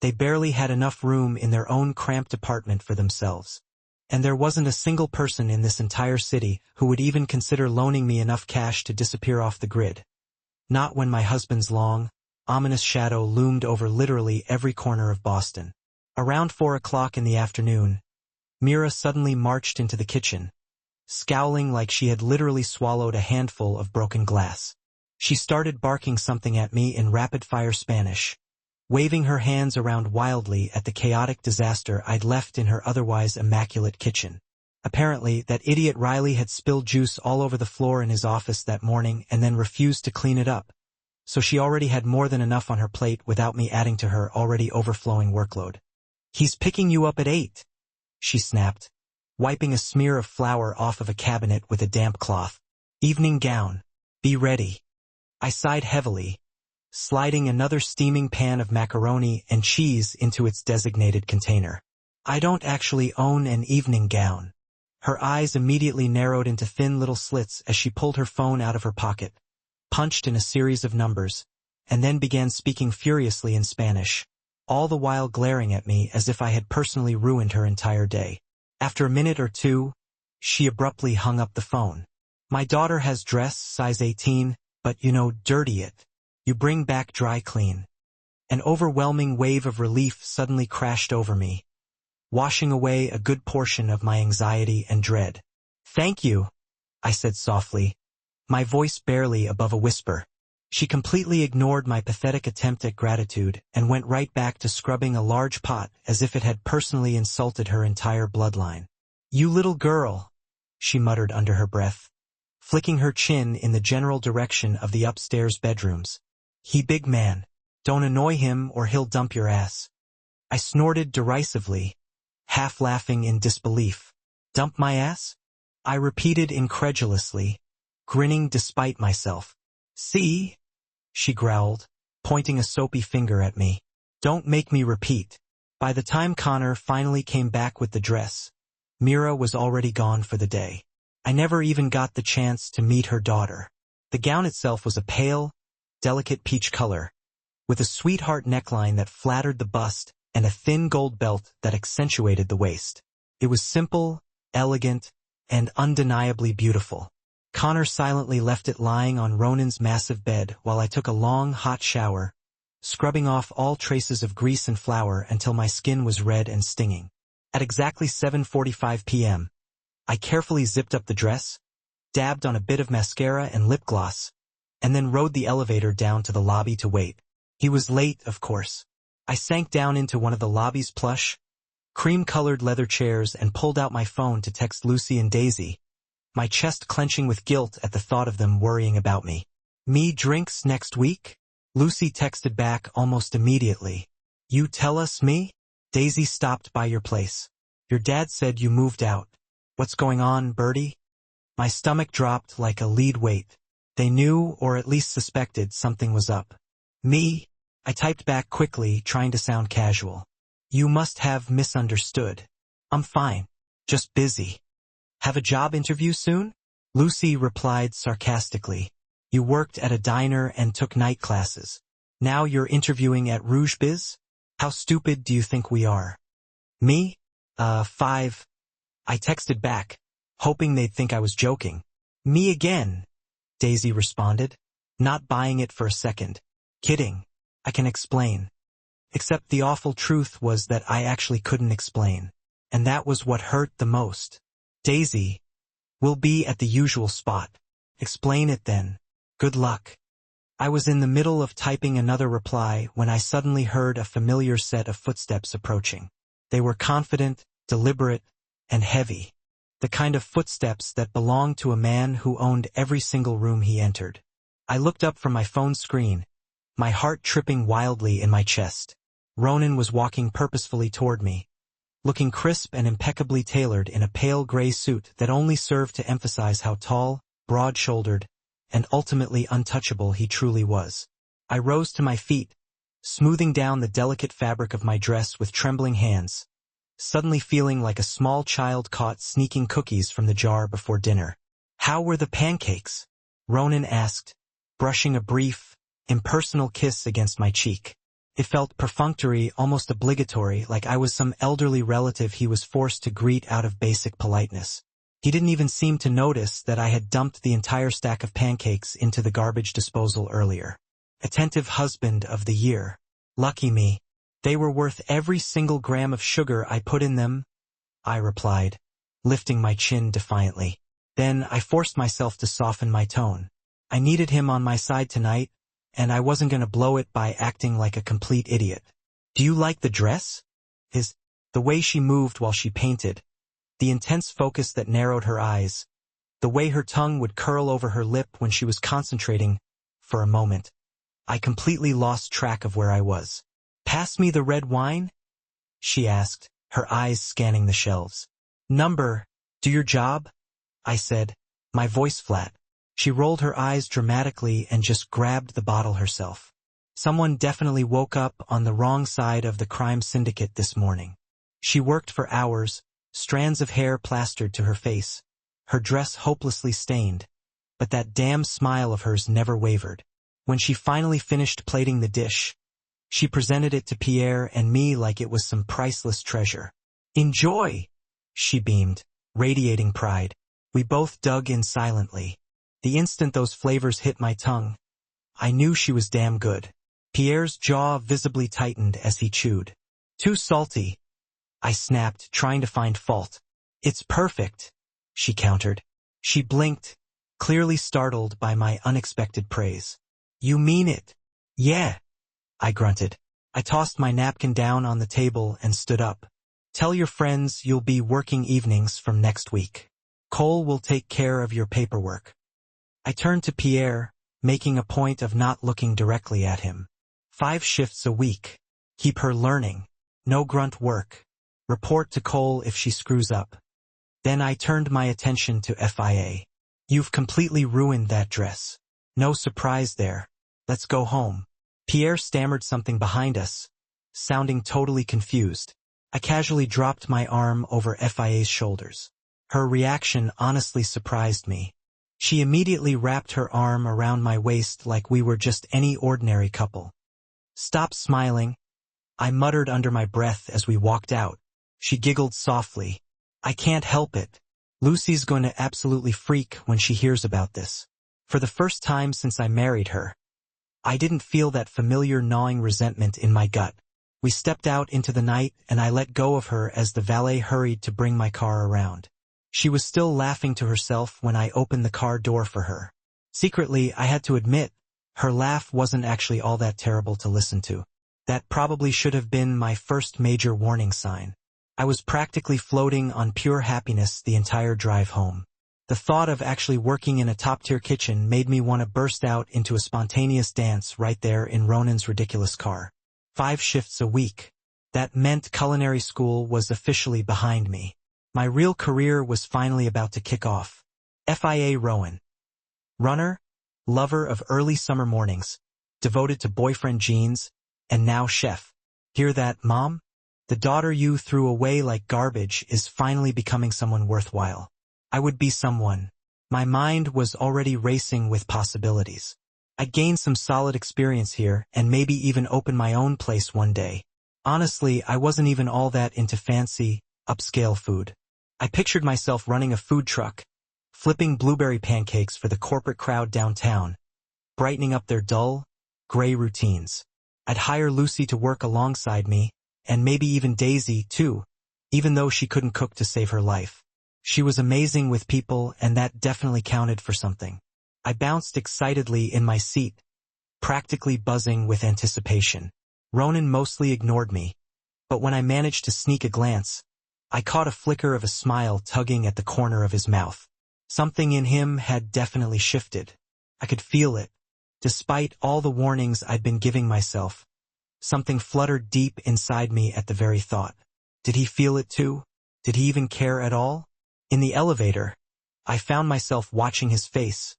[SPEAKER 1] They barely had enough room in their own cramped apartment for themselves. And there wasn't a single person in this entire city who would even consider loaning me enough cash to disappear off the grid. Not when my husband's long, ominous shadow loomed over literally every corner of Boston. Around 4 o'clock in the afternoon, Mira suddenly marched into the kitchen, scowling like she had literally swallowed a handful of broken glass. She started barking something at me in rapid-fire Spanish, waving her hands around wildly at the chaotic disaster I'd left in her otherwise immaculate kitchen. Apparently, that idiot Riley had spilled juice all over the floor in his office that morning and then refused to clean it up, so she already had more than enough on her plate without me adding to her already overflowing workload. "He's picking you up at 8, she snapped, wiping a smear of flour off of a cabinet with a damp cloth. "Evening gown. Be ready." I sighed heavily, sliding another steaming pan of macaroni and cheese into its designated container. "I don't actually own an evening gown." Her eyes immediately narrowed into thin little slits as she pulled her phone out of her pocket, punched in a series of numbers, and then began speaking furiously in Spanish, all the while glaring at me as if I had personally ruined her entire day. After a minute or two, she abruptly hung up the phone. "My daughter has dress size 18, but dirty it. You bring back dry clean." An overwhelming wave of relief suddenly crashed over me, washing away a good portion of my anxiety and dread. "Thank you," I said softly, my voice barely above a whisper. She completely ignored my pathetic attempt at gratitude and went right back to scrubbing a large pot as if it had personally insulted her entire bloodline. "You little girl," she muttered under her breath, flicking her chin in the general direction of the upstairs bedrooms. "He big man. Don't annoy him or he'll dump your ass." I snorted derisively, half laughing in disbelief. "Dump my ass?" I repeated incredulously, grinning despite myself. "See?" she growled, pointing a soapy finger at me. "Don't make me repeat." By the time Connor finally came back with the dress, Mira was already gone for the day. I never even got the chance to meet her daughter. The gown itself was a pale, delicate peach color, with a sweetheart neckline that flattered the bust and a thin gold belt that accentuated the waist. It was simple, elegant, and undeniably beautiful. Connor silently left it lying on Ronan's massive bed while I took a long, hot shower, scrubbing off all traces of grease and flour until my skin was red and stinging. At exactly 7:45 p.m., I carefully zipped up the dress, dabbed on a bit of mascara and lip gloss, and then rode the elevator down to the lobby to wait. He was late, of course. I sank down into one of the lobby's plush, cream-colored leather chairs and pulled out my phone to text Lucy and Daisy, my chest clenching with guilt at the thought of them worrying about me. "Me drinks next week?" Lucy texted back almost immediately. "You tell us, me?" Daisy stopped by your place. "Your dad said you moved out. What's going on, Bertie?" My stomach dropped like a lead weight. They knew, or at least suspected, something was up. "Me?" I typed back quickly, trying to sound casual. "You must have misunderstood. I'm fine. Just busy. Have a job interview soon?" Lucy replied sarcastically. "You worked at a diner and took night classes. Now you're interviewing at Rouge Biz? How stupid do you think we are?" "Me? 5. I texted back, hoping they'd think I was joking. "Me again," Daisy responded, not buying it for a second. "Kidding. I can explain." Except the awful truth was that I actually couldn't explain. And that was what hurt the most. "Daisy, we'll be at the usual spot. Explain it then. Good luck." I was in the middle of typing another reply when I suddenly heard a familiar set of footsteps approaching. They were confident, deliberate, and heavy. The kind of footsteps that belonged to a man who owned every single room he entered. I looked up from my phone screen, my heart tripping wildly in my chest. Ronan was walking purposefully toward me, looking crisp and impeccably tailored in a pale gray suit that only served to emphasize how tall, broad-shouldered, and ultimately untouchable he truly was. I rose to my feet, smoothing down the delicate fabric of my dress with trembling hands, suddenly feeling like a small child caught sneaking cookies from the jar before dinner. "How were the pancakes?" Ronan asked, brushing a brief, impersonal kiss against my cheek. It felt perfunctory, almost obligatory, like I was some elderly relative he was forced to greet out of basic politeness. He didn't even seem to notice that I had dumped the entire stack of pancakes into the garbage disposal earlier. Attentive husband of the year. Lucky me. "They were worth every single gram of sugar I put in them," I replied, lifting my chin defiantly. Then I forced myself to soften my tone. I needed him on my side tonight, and I wasn't going to blow it by acting like a complete idiot. "Do you like the dress?" The way she moved while she painted, the intense focus that narrowed her eyes, the way her tongue would curl over her lip when she was concentrating, for a moment, I completely lost track of where I was. "Pass me the red wine?" she asked, her eyes scanning the shelves. "Number, do your job?" I said, my voice flat. She rolled her eyes dramatically and just grabbed the bottle herself. Someone definitely woke up on the wrong side of the crime syndicate this morning. She worked for hours, strands of hair plastered to her face, her dress hopelessly stained, but that damn smile of hers never wavered. When she finally finished plating the dish, she presented it to Pierre and me like it was some priceless treasure. "Enjoy!" she beamed, radiating pride. We both dug in silently. The instant those flavors hit my tongue, I knew she was damn good. Pierre's jaw visibly tightened as he chewed. "Too salty," I snapped, trying to find fault. "It's perfect," she countered. She blinked, clearly startled by my unexpected praise. "You mean it?" "Yeah," I grunted. I tossed my napkin down on the table and stood up. "Tell your friends you'll be working evenings from next week. Cole will take care of your paperwork." I turned to Pierre, making a point of not looking directly at him. 5 shifts a week. Keep her learning. No grunt work. Report to Cole if she screws up. Then I turned my attention to FIA. "You've completely ruined that dress. No surprise there. Let's go home." Pierre stammered something behind us, sounding totally confused. I casually dropped my arm over FIA's shoulders. Her reaction honestly surprised me. She immediately wrapped her arm around my waist like we were just any ordinary couple. "Stop smiling," I muttered under my breath as we walked out. She giggled softly. "I can't help it. Lucy's going to absolutely freak when she hears about this." For the first time since I married her, I didn't feel that familiar gnawing resentment in my gut. We stepped out into the night and I let go of her as the valet hurried to bring my car around. She was still laughing to herself when I opened the car door for her. Secretly, I had to admit, her laugh wasn't actually all that terrible to listen to. That probably should have been my first major warning sign. I was practically floating on pure happiness the entire drive home. The thought of actually working in a top-tier kitchen made me want to burst out into a spontaneous dance right there in Ronan's ridiculous car. 5 shifts a week. That meant culinary school was officially behind me. My real career was finally about to kick off. FIA Rowan. Runner, lover of early summer mornings, devoted to boyfriend jeans, and now chef. Hear that, Mom? The daughter you threw away like garbage is finally becoming someone worthwhile. I would be someone. My mind was already racing with possibilities. I'd gain some solid experience here and maybe even open my own place one day. Honestly, I wasn't even all that into fancy, upscale food. I pictured myself running a food truck, flipping blueberry pancakes for the corporate crowd downtown, brightening up their dull, gray routines. I'd hire Lucy to work alongside me, and maybe even Daisy, too, even though she couldn't cook to save her life. She was amazing with people, and that definitely counted for something. I bounced excitedly in my seat, practically buzzing with anticipation. Ronan mostly ignored me, but when I managed to sneak a glance, I caught a flicker of a smile tugging at the corner of his mouth. Something in him had definitely shifted. I could feel it. Despite all the warnings I'd been giving myself, something fluttered deep inside me at the very thought. Did he feel it too? Did he even care at all? In the elevator, I found myself watching his face,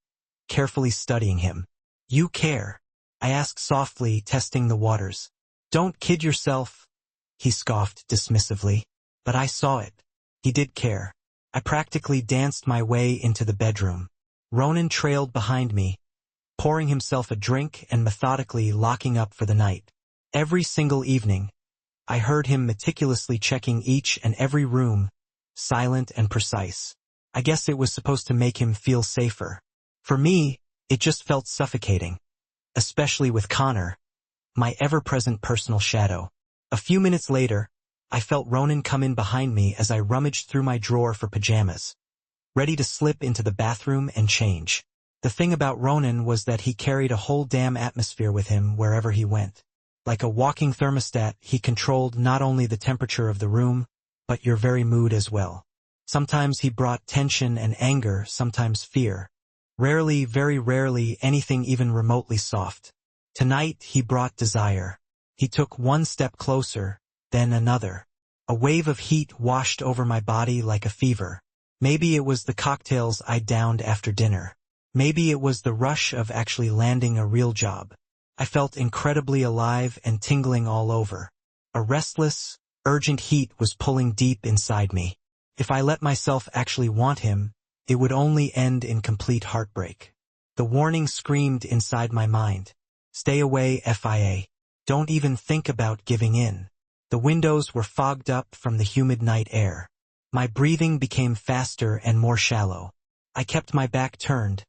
[SPEAKER 1] carefully studying him. You care? I asked softly, testing the waters. Don't kid yourself, he scoffed dismissively. But I saw it. He did care. I practically danced my way into the bedroom. Ronan trailed behind me, pouring himself a drink and methodically locking up for the night. Every single evening, I heard him meticulously checking each and every room, silent and precise. I guess it was supposed to make him feel safer. For me, it just felt suffocating. Especially with Connor, my ever-present personal shadow. A few minutes later, I felt Ronan come in behind me as I rummaged through my drawer for pajamas, ready to slip into the bathroom and change. The thing about Ronan was that he carried a whole damn atmosphere with him wherever he went. Like a walking thermostat, he controlled not only the temperature of the room, but your very mood as well. Sometimes he brought tension and anger, sometimes fear. Rarely, very rarely, anything even remotely soft. Tonight, he brought desire. He took one step closer, then another. A wave of heat washed over my body like a fever. Maybe it was the cocktails I downed after dinner. Maybe it was the rush of actually landing a real job. I felt incredibly alive and tingling all over. A restless, urgent heat was pulling deep inside me. If I let myself actually want him, it would only end in complete heartbreak. The warning screamed inside my mind. Stay away, FIA. Don't even think about giving in. The windows were fogged up from the humid night air. My breathing became faster and more shallow. I kept my back turned,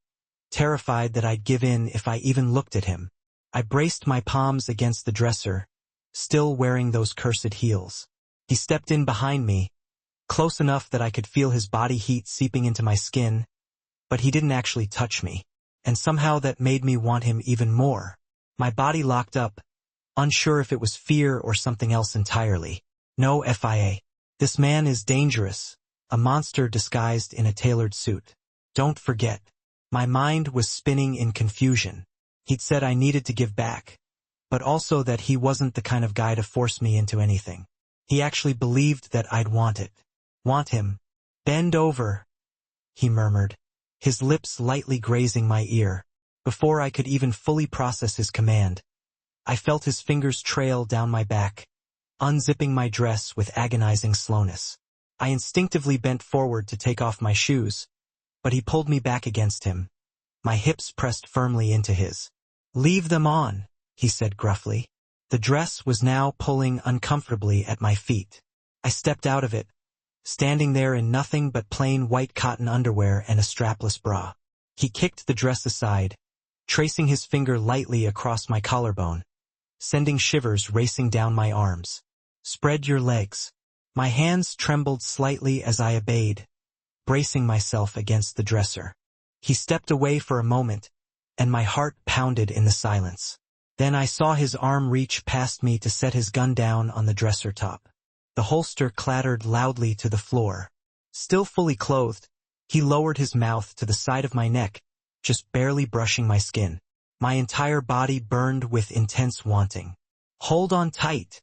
[SPEAKER 1] terrified that I'd give in if I even looked at him. I braced my palms against the dresser, still wearing those cursed heels. He stepped in behind me, close enough that I could feel his body heat seeping into my skin, but he didn't actually touch me. And somehow that made me want him even more. My body locked up, unsure if it was fear or something else entirely. No, FIA. This man is dangerous, a monster disguised in a tailored suit. Don't forget. My mind was spinning in confusion. He'd said I needed to give back, but also that he wasn't the kind of guy to force me into anything. He actually believed that I'd want it. Want him. Bend over, he murmured, his lips lightly grazing my ear. Before I could even fully process his command, I felt his fingers trail down my back, unzipping my dress with agonizing slowness. I instinctively bent forward to take off my shoes, but he pulled me back against him. My hips pressed firmly into his. Leave them on, he said gruffly. The dress was now pulling uncomfortably at my feet. I stepped out of it, standing there in nothing but plain white cotton underwear and a strapless bra. He kicked the dress aside, tracing his finger lightly across my collarbone, sending shivers racing down my arms. Spread your legs. My hands trembled slightly as I obeyed, bracing myself against the dresser. He stepped away for a moment, and my heart pounded in the silence. Then I saw his arm reach past me to set his gun down on the dresser top. The holster clattered loudly to the floor. Still fully clothed, he lowered his mouth to the side of my neck, just barely brushing my skin. My entire body burned with intense wanting. "Hold on tight,"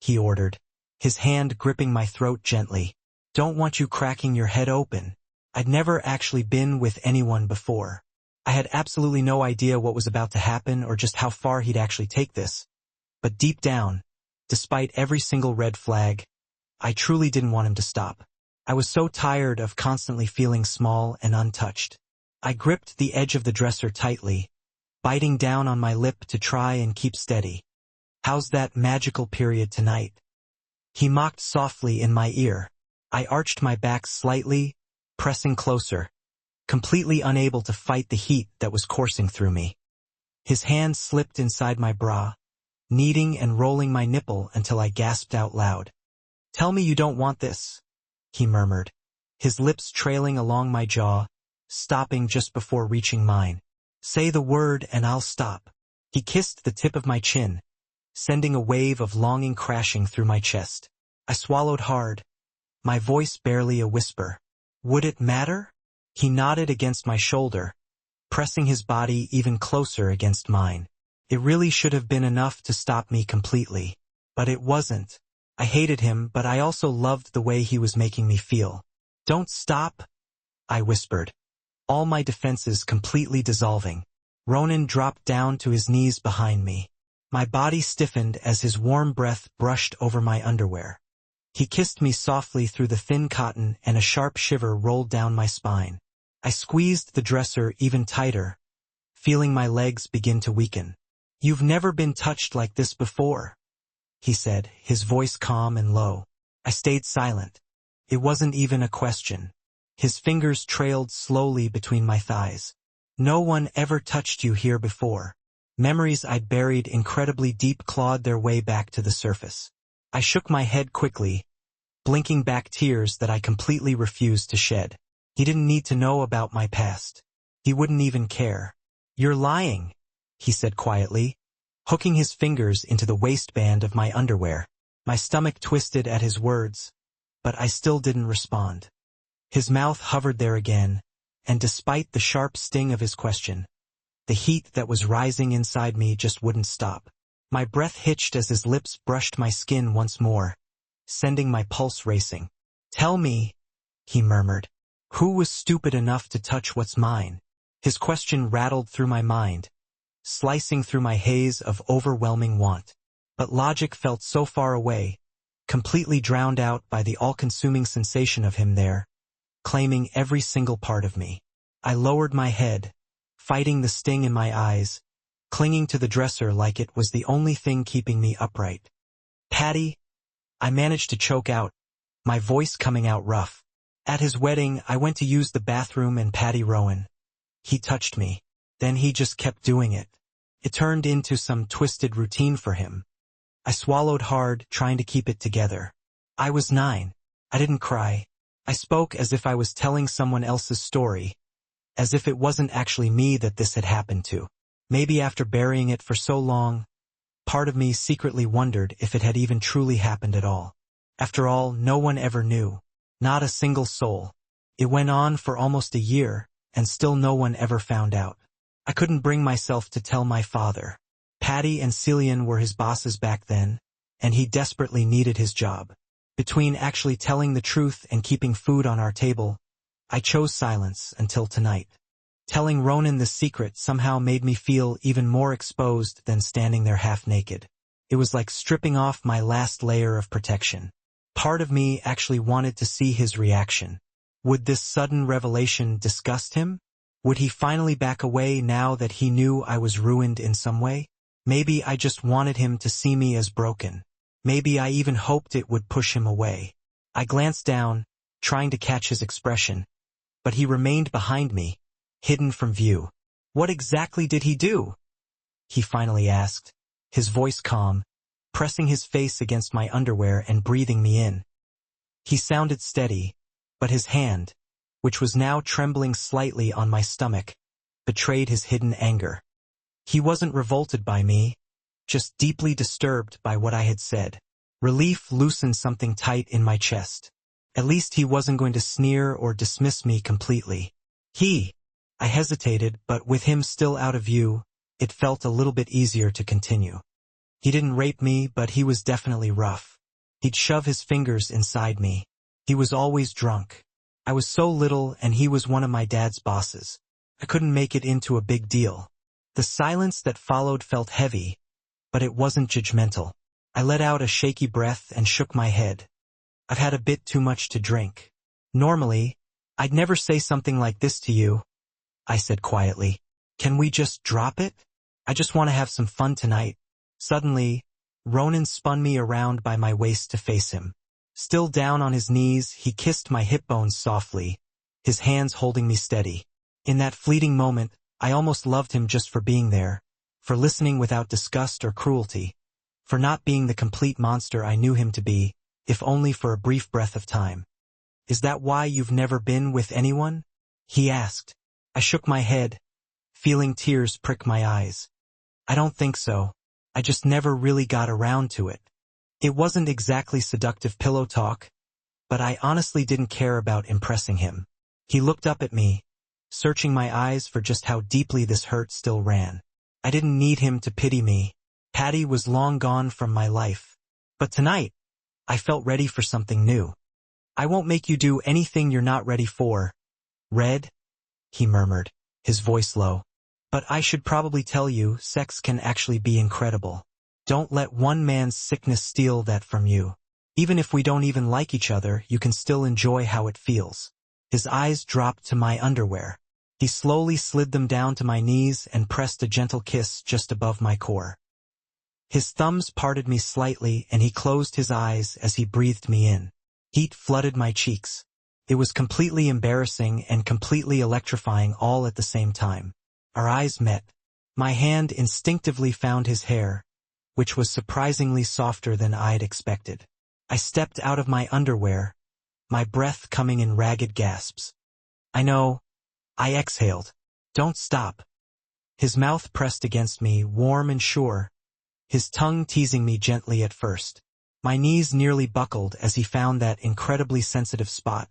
[SPEAKER 1] he ordered, his hand gripping my throat gently. "Don't want you cracking your head open." I'd never actually been with anyone before. I had absolutely no idea what was about to happen or just how far he'd actually take this. But deep down, despite every single red flag, I truly didn't want him to stop. I was so tired of constantly feeling small and untouched. I gripped the edge of the dresser tightly, biting down on my lip to try and keep steady. "How's that magical period tonight?" He mocked softly in my ear. I arched my back slightly, pressing closer, completely unable to fight the heat that was coursing through me. His hand slipped inside my bra, kneading and rolling my nipple until I gasped out loud. "Tell me you don't want this," he murmured, his lips trailing along my jaw, stopping just before reaching mine. "Say the word and I'll stop." He kissed the tip of my chin, sending a wave of longing crashing through my chest. I swallowed hard, my voice barely a whisper. "Would it matter?" He nodded against my shoulder, pressing his body even closer against mine. It really should have been enough to stop me completely. But it wasn't. I hated him, but I also loved the way he was making me feel. "Don't stop," I whispered, all my defenses completely dissolving. Ronan dropped down to his knees behind me. My body stiffened as his warm breath brushed over my underwear. He kissed me softly through the thin cotton and a sharp shiver rolled down my spine. I squeezed the dresser even tighter, feeling my legs begin to weaken. "You've never been touched like this before," he said, his voice calm and low. I stayed silent. It wasn't even a question. His fingers trailed slowly between my thighs. "No one ever touched you here before." Memories I'd buried incredibly deep clawed their way back to the surface. I shook my head quickly, blinking back tears that I completely refused to shed. He didn't need to know about my past. He wouldn't even care. "You're lying," he said quietly, hooking his fingers into the waistband of my underwear. My stomach twisted at his words, but I still didn't respond. His mouth hovered there again, and despite the sharp sting of his question, the heat that was rising inside me just wouldn't stop. My breath hitched as his lips brushed my skin once more, sending my pulse racing. "Tell me," he murmured, "who was stupid enough to touch what's mine?" His question rattled through my mind, slicing through my haze of overwhelming want. But logic felt so far away, completely drowned out by the all-consuming sensation of him there, claiming every single part of me. I lowered my head, fighting the sting in my eyes, clinging to the dresser like it was the only thing keeping me upright. "Patty," I managed to choke out, my voice coming out rough. "At his wedding, I went to use the bathroom and Patty Rowan. He touched me. Then he just kept doing it. It turned into some twisted routine for him." I swallowed hard, trying to keep it together. I was 9. I didn't cry. I spoke as if I was telling someone else's story, as if it wasn't actually me that this had happened to. Maybe after burying it for so long, part of me secretly wondered if it had even truly happened at all. After all, no one ever knew. Not a single soul. It went on for almost a year, and still no one ever found out. I couldn't bring myself to tell my father. Patty and Cillian were his bosses back then, and he desperately needed his job. Between actually telling the truth and keeping food on our table, I chose silence until tonight. Telling Ronan the secret somehow made me feel even more exposed than standing there half naked. It was like stripping off my last layer of protection. Part of me actually wanted to see his reaction. Would this sudden revelation disgust him? Would he finally back away now that he knew I was ruined in some way? Maybe I just wanted him to see me as broken. Maybe I even hoped it would push him away. I glanced down, trying to catch his expression, but he remained behind me, hidden from view. "What exactly did he do?" he finally asked, his voice calm, pressing his face against my underwear and breathing me in. He sounded steady, but his hand, which was now trembling slightly on my stomach, betrayed his hidden anger. He wasn't revolted by me, just deeply disturbed by what I had said. Relief loosened something tight in my chest. At least he wasn't going to sneer or dismiss me completely. I hesitated, but with him still out of view, it felt a little bit easier to continue. He didn't rape me, but he was definitely rough. He'd shove his fingers inside me. He was always drunk. I was so little and he was one of my dad's bosses. I couldn't make it into a big deal. The silence that followed felt heavy, but it wasn't judgmental. I let out a shaky breath and shook my head. I've had a bit too much to drink. Normally, I'd never say something like this to you, I said quietly. Can we just drop it? I just want to have some fun tonight. Suddenly, Ronan spun me around by my waist to face him. Still down on his knees, he kissed my hip bones softly, his hands holding me steady. In that fleeting moment, I almost loved him just for being there, for listening without disgust or cruelty, for not being the complete monster I knew him to be, if only for a brief breath of time. Is that why you've never been with anyone? He asked. I shook my head, feeling tears prick my eyes. I don't think so. I just never really got around to it. It wasn't exactly seductive pillow talk, but I honestly didn't care about impressing him. He looked up at me, searching my eyes for just how deeply this hurt still ran. I didn't need him to pity me. Patty was long gone from my life. But tonight, I felt ready for something new. I won't make you do anything you're not ready for, Red, he murmured, his voice low. But I should probably tell you, sex can actually be incredible. Don't let one man's sickness steal that from you. Even if we don't even like each other, you can still enjoy how it feels. His eyes dropped to my underwear. He slowly slid them down to my knees and pressed a gentle kiss just above my core. His thumbs parted me slightly and he closed his eyes as he breathed me in. Heat flooded my cheeks. It was completely embarrassing and completely electrifying all at the same time. Our eyes met. My hand instinctively found his hair, which was surprisingly softer than I'd expected. I stepped out of my underwear, my breath coming in ragged gasps. I know, I exhaled. Don't stop. His mouth pressed against me, warm and sure, his tongue teasing me gently at first. My knees nearly buckled as he found that incredibly sensitive spot,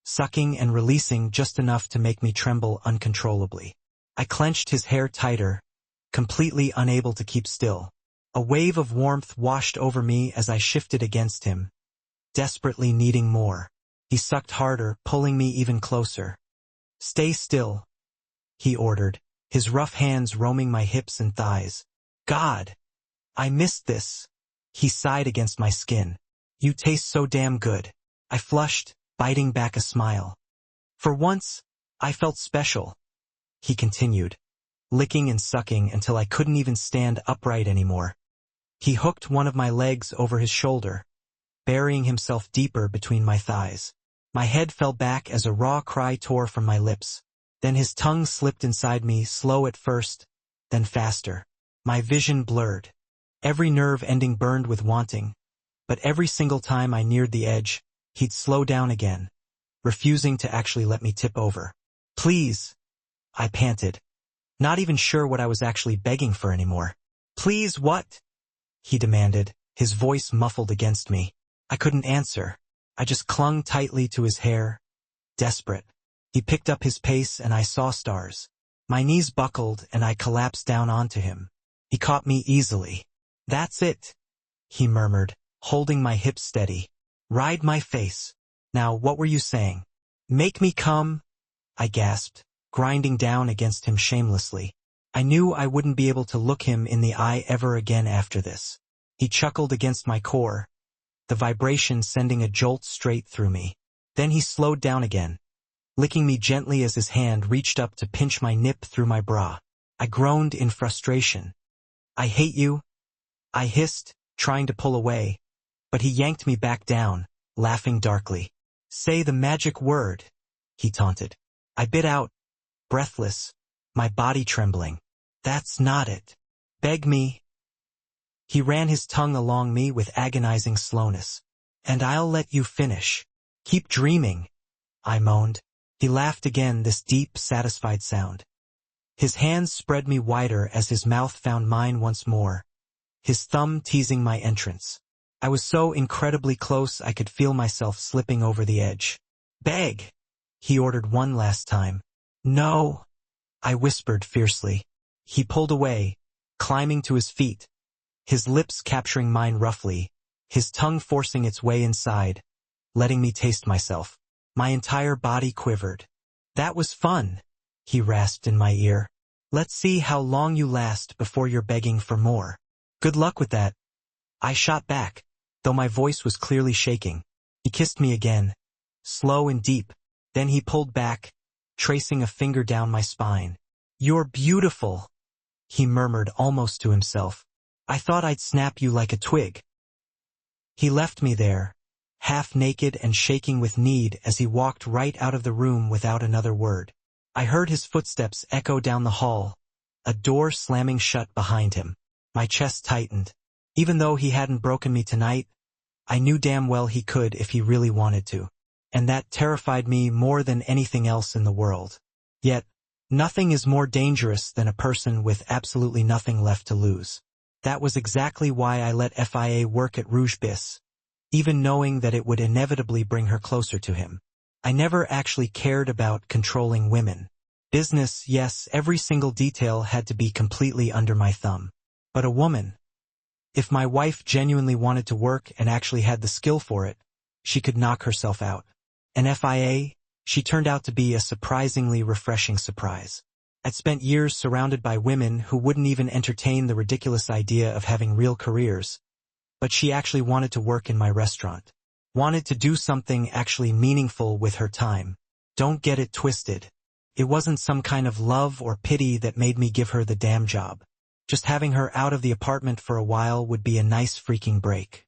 [SPEAKER 1] sucking and releasing just enough to make me tremble uncontrollably. I clenched his hair tighter, completely unable to keep still. A wave of warmth washed over me as I shifted against him, desperately needing more. He sucked harder, pulling me even closer. Stay still, he ordered, his rough hands roaming my hips and thighs. God, I missed this. He sighed against my skin. You taste so damn good. I flushed, biting back a smile. For once, I felt special. He continued, licking and sucking until I couldn't even stand upright anymore. He hooked one of my legs over his shoulder, burying himself deeper between my thighs. My head fell back as a raw cry tore from my lips. Then his tongue slipped inside me, slow at first, then faster. My vision blurred. Every nerve ending burned with wanting, but every single time I neared the edge, he'd slow down again, refusing to actually let me tip over. Please, I panted, not even sure what I was actually begging for anymore. Please what? He demanded, his voice muffled against me. I couldn't answer. I just clung tightly to his hair, desperate. He picked up his pace and I saw stars. My knees buckled and I collapsed down onto him. He caught me easily. That's it, he murmured, holding my hips steady. Ride my face. Now what were you saying? Make me come, I gasped, grinding down against him shamelessly. I knew I wouldn't be able to look him in the eye ever again after this. He chuckled against my core, the vibration sending a jolt straight through me. Then he slowed down again, licking me gently as his hand reached up to pinch my nip through my bra. I groaned in frustration. I hate you, I hissed, trying to pull away, but he yanked me back down, laughing darkly. Say the magic word, he taunted. I bit out, breathless, my body trembling. That's not it. Beg me. He ran his tongue along me with agonizing slowness. And I'll let you finish. Keep dreaming, I moaned. He laughed again, this deep, satisfied sound. His hands spread me wider as his mouth found mine once more, his thumb teasing my entrance. I was so incredibly close I could feel myself slipping over the edge. "Beg," he ordered one last time. "No," I whispered fiercely. He pulled away, climbing to his feet, his lips capturing mine roughly, his tongue forcing its way inside, letting me taste myself. My entire body quivered. "That was fun," he rasped in my ear. "Let's see how long you last before you're begging for more." "Good luck with that," I shot back, though my voice was clearly shaking. He kissed me again, slow and deep, then he pulled back, tracing a finger down my spine. "You're beautiful," he murmured almost to himself. "I thought I'd snap you like a twig." He left me there, half naked and shaking with need as he walked right out of the room without another word. I heard his footsteps echo down the hall, a door slamming shut behind him. My chest tightened. Even though he hadn't broken me tonight, I knew damn well he could if he really wanted to. And that terrified me more than anything else in the world. Yet, nothing is more dangerous than a person with absolutely nothing left to lose. That was exactly why I let FIA work at Rouge Bis, even knowing that it would inevitably bring her closer to him. I never actually cared about controlling women. Business, yes, every single detail had to be completely under my thumb. But a woman, if my wife genuinely wanted to work and actually had the skill for it, she could knock herself out. And FIA, she turned out to be a surprisingly refreshing surprise. I'd spent years surrounded by women who wouldn't even entertain the ridiculous idea of having real careers, but she actually wanted to work in my restaurant. Wanted to do something actually meaningful with her time. Don't get it twisted. It wasn't some kind of love or pity that made me give her the damn job. Just having her out of the apartment for a while would be a nice freaking break.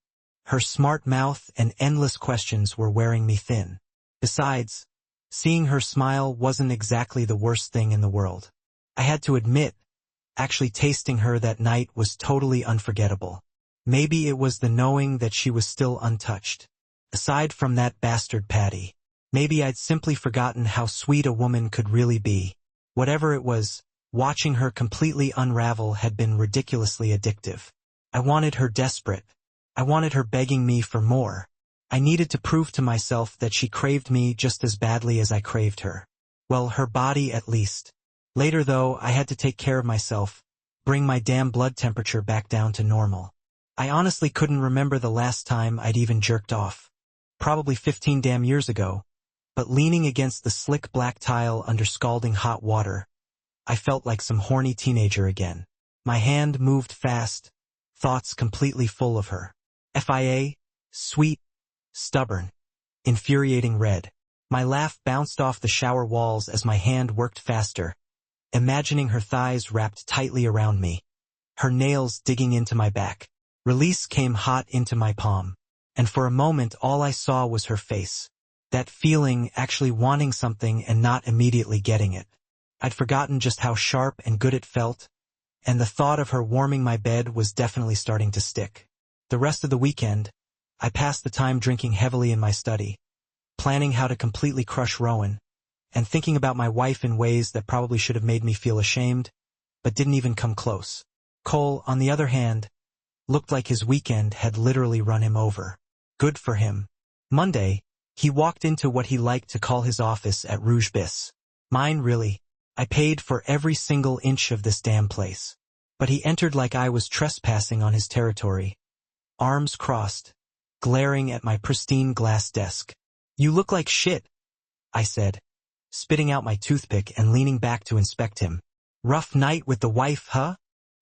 [SPEAKER 1] Her smart mouth and endless questions were wearing me thin. Besides, seeing her smile wasn't exactly the worst thing in the world. I had to admit, actually tasting her that night was totally unforgettable. Maybe it was the knowing that she was still untouched. Aside from that bastard Patty, maybe I'd simply forgotten how sweet a woman could really be. Whatever it was, watching her completely unravel had been ridiculously addictive. I wanted her desperate. I wanted her begging me for more. I needed to prove to myself that she craved me just as badly as I craved her. Well, her body at least. Later though, I had to take care of myself, bring my damn blood temperature back down to normal. I honestly couldn't remember the last time I'd even jerked off. Probably 15 damn years ago, but leaning against the slick black tile under scalding hot water, I felt like some horny teenager again. My hand moved fast, thoughts completely full of her. FIA, sweet, stubborn, infuriating red. My laugh bounced off the shower walls as my hand worked faster, imagining her thighs wrapped tightly around me, her nails digging into my back. Release came hot into my palm, and for a moment all I saw was her face. That feeling actually wanting something and not immediately getting it. I'd forgotten just how sharp and good it felt, and the thought of her warming my bed was definitely starting to stick. The rest of the weekend, I passed the time drinking heavily in my study, planning how to completely crush Rowan, and thinking about my wife in ways that probably should have made me feel ashamed, but didn't even come close. Cole, on the other hand, looked like his weekend had literally run him over. Good for him. Monday, he walked into what he liked to call his office at Rouge Bis. Mine, really. I paid for every single inch of this damn place. But he entered like I was trespassing on his territory. Arms crossed, glaring at my pristine glass desk. "You look like shit," I said, spitting out my toothpick and leaning back to inspect him. "Rough night with the wife, huh?"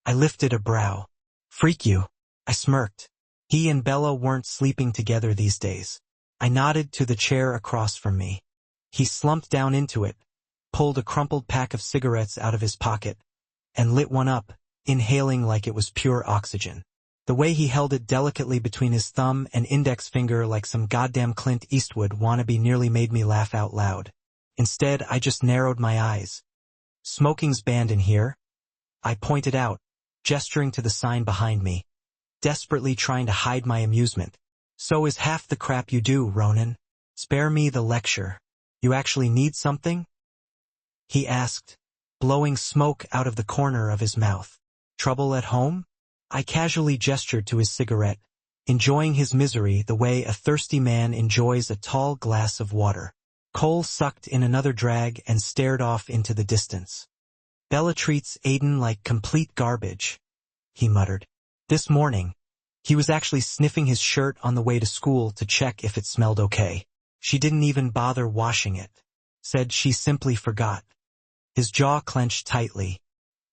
[SPEAKER 1] I lifted a brow. "Freak you," I smirked. He and Bella weren't sleeping together these days. I nodded to the chair across from me. He slumped down into it, pulled a crumpled pack of cigarettes out of his pocket, and lit one up, inhaling like it was pure oxygen. The way he held it delicately between his thumb and index finger like some goddamn Clint Eastwood wannabe nearly made me laugh out loud. Instead, I just narrowed my eyes. "Smoking's banned in here," I pointed out, gesturing to the sign behind me, desperately trying to hide my amusement. "So is half the crap you do, Ronan. Spare me the lecture. You actually need something?" he asked, blowing smoke out of the corner of his mouth. "Trouble at home?" I casually gestured to his cigarette, enjoying his misery the way a thirsty man enjoys a tall glass of water. Cole sucked in another drag and stared off into the distance. Bella treats Aiden like complete garbage, he muttered. This morning, he was actually sniffing his shirt on the way to school to check if it smelled okay. She didn't even bother washing it. Said she simply forgot. His jaw clenched tightly.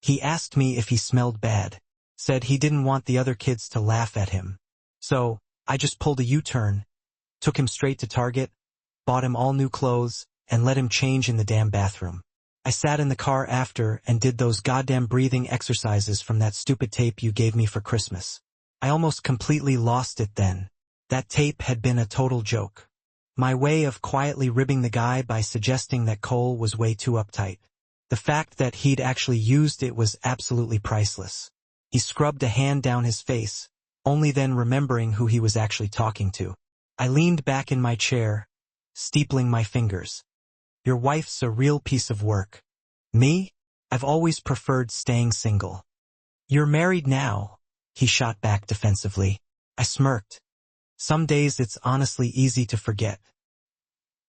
[SPEAKER 1] He asked me if he smelled bad. Said he didn't want the other kids to laugh at him. So, I just pulled a U-turn, took him straight to Target, bought him all new clothes, and let him change in the damn bathroom. I sat in the car after and did those goddamn breathing exercises from that stupid tape you gave me for Christmas. I almost completely lost it then. That tape had been a total joke. My way of quietly ribbing the guy by suggesting that Cole was way too uptight. The fact that he'd actually used it was absolutely priceless. He scrubbed a hand down his face, only then remembering who he was actually talking to. I leaned back in my chair, steepling my fingers. Your wife's a real piece of work. Me? I've always preferred staying single. You're married now, he shot back defensively. I smirked. Some days it's honestly easy to forget.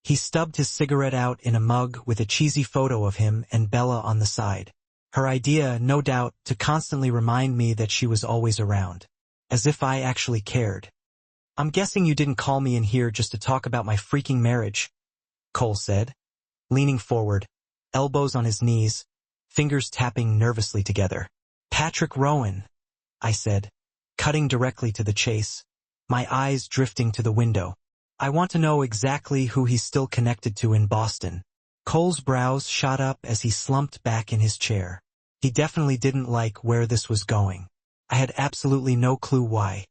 [SPEAKER 1] He stubbed his cigarette out in a mug with a cheesy photo of him and Bella on the side. Her idea, no doubt, to constantly remind me that she was always around. As if I actually cared. I'm guessing you didn't call me in here just to talk about my freaking marriage, Cole said, leaning forward, elbows on his knees, fingers tapping nervously together. Patrick Rowan, I said, cutting directly to the chase, my eyes drifting to the window. I want to know exactly who he's still connected to in Boston. Cole's brows shot up as he slumped back in his chair. He definitely didn't like where this was going. I had absolutely no clue why.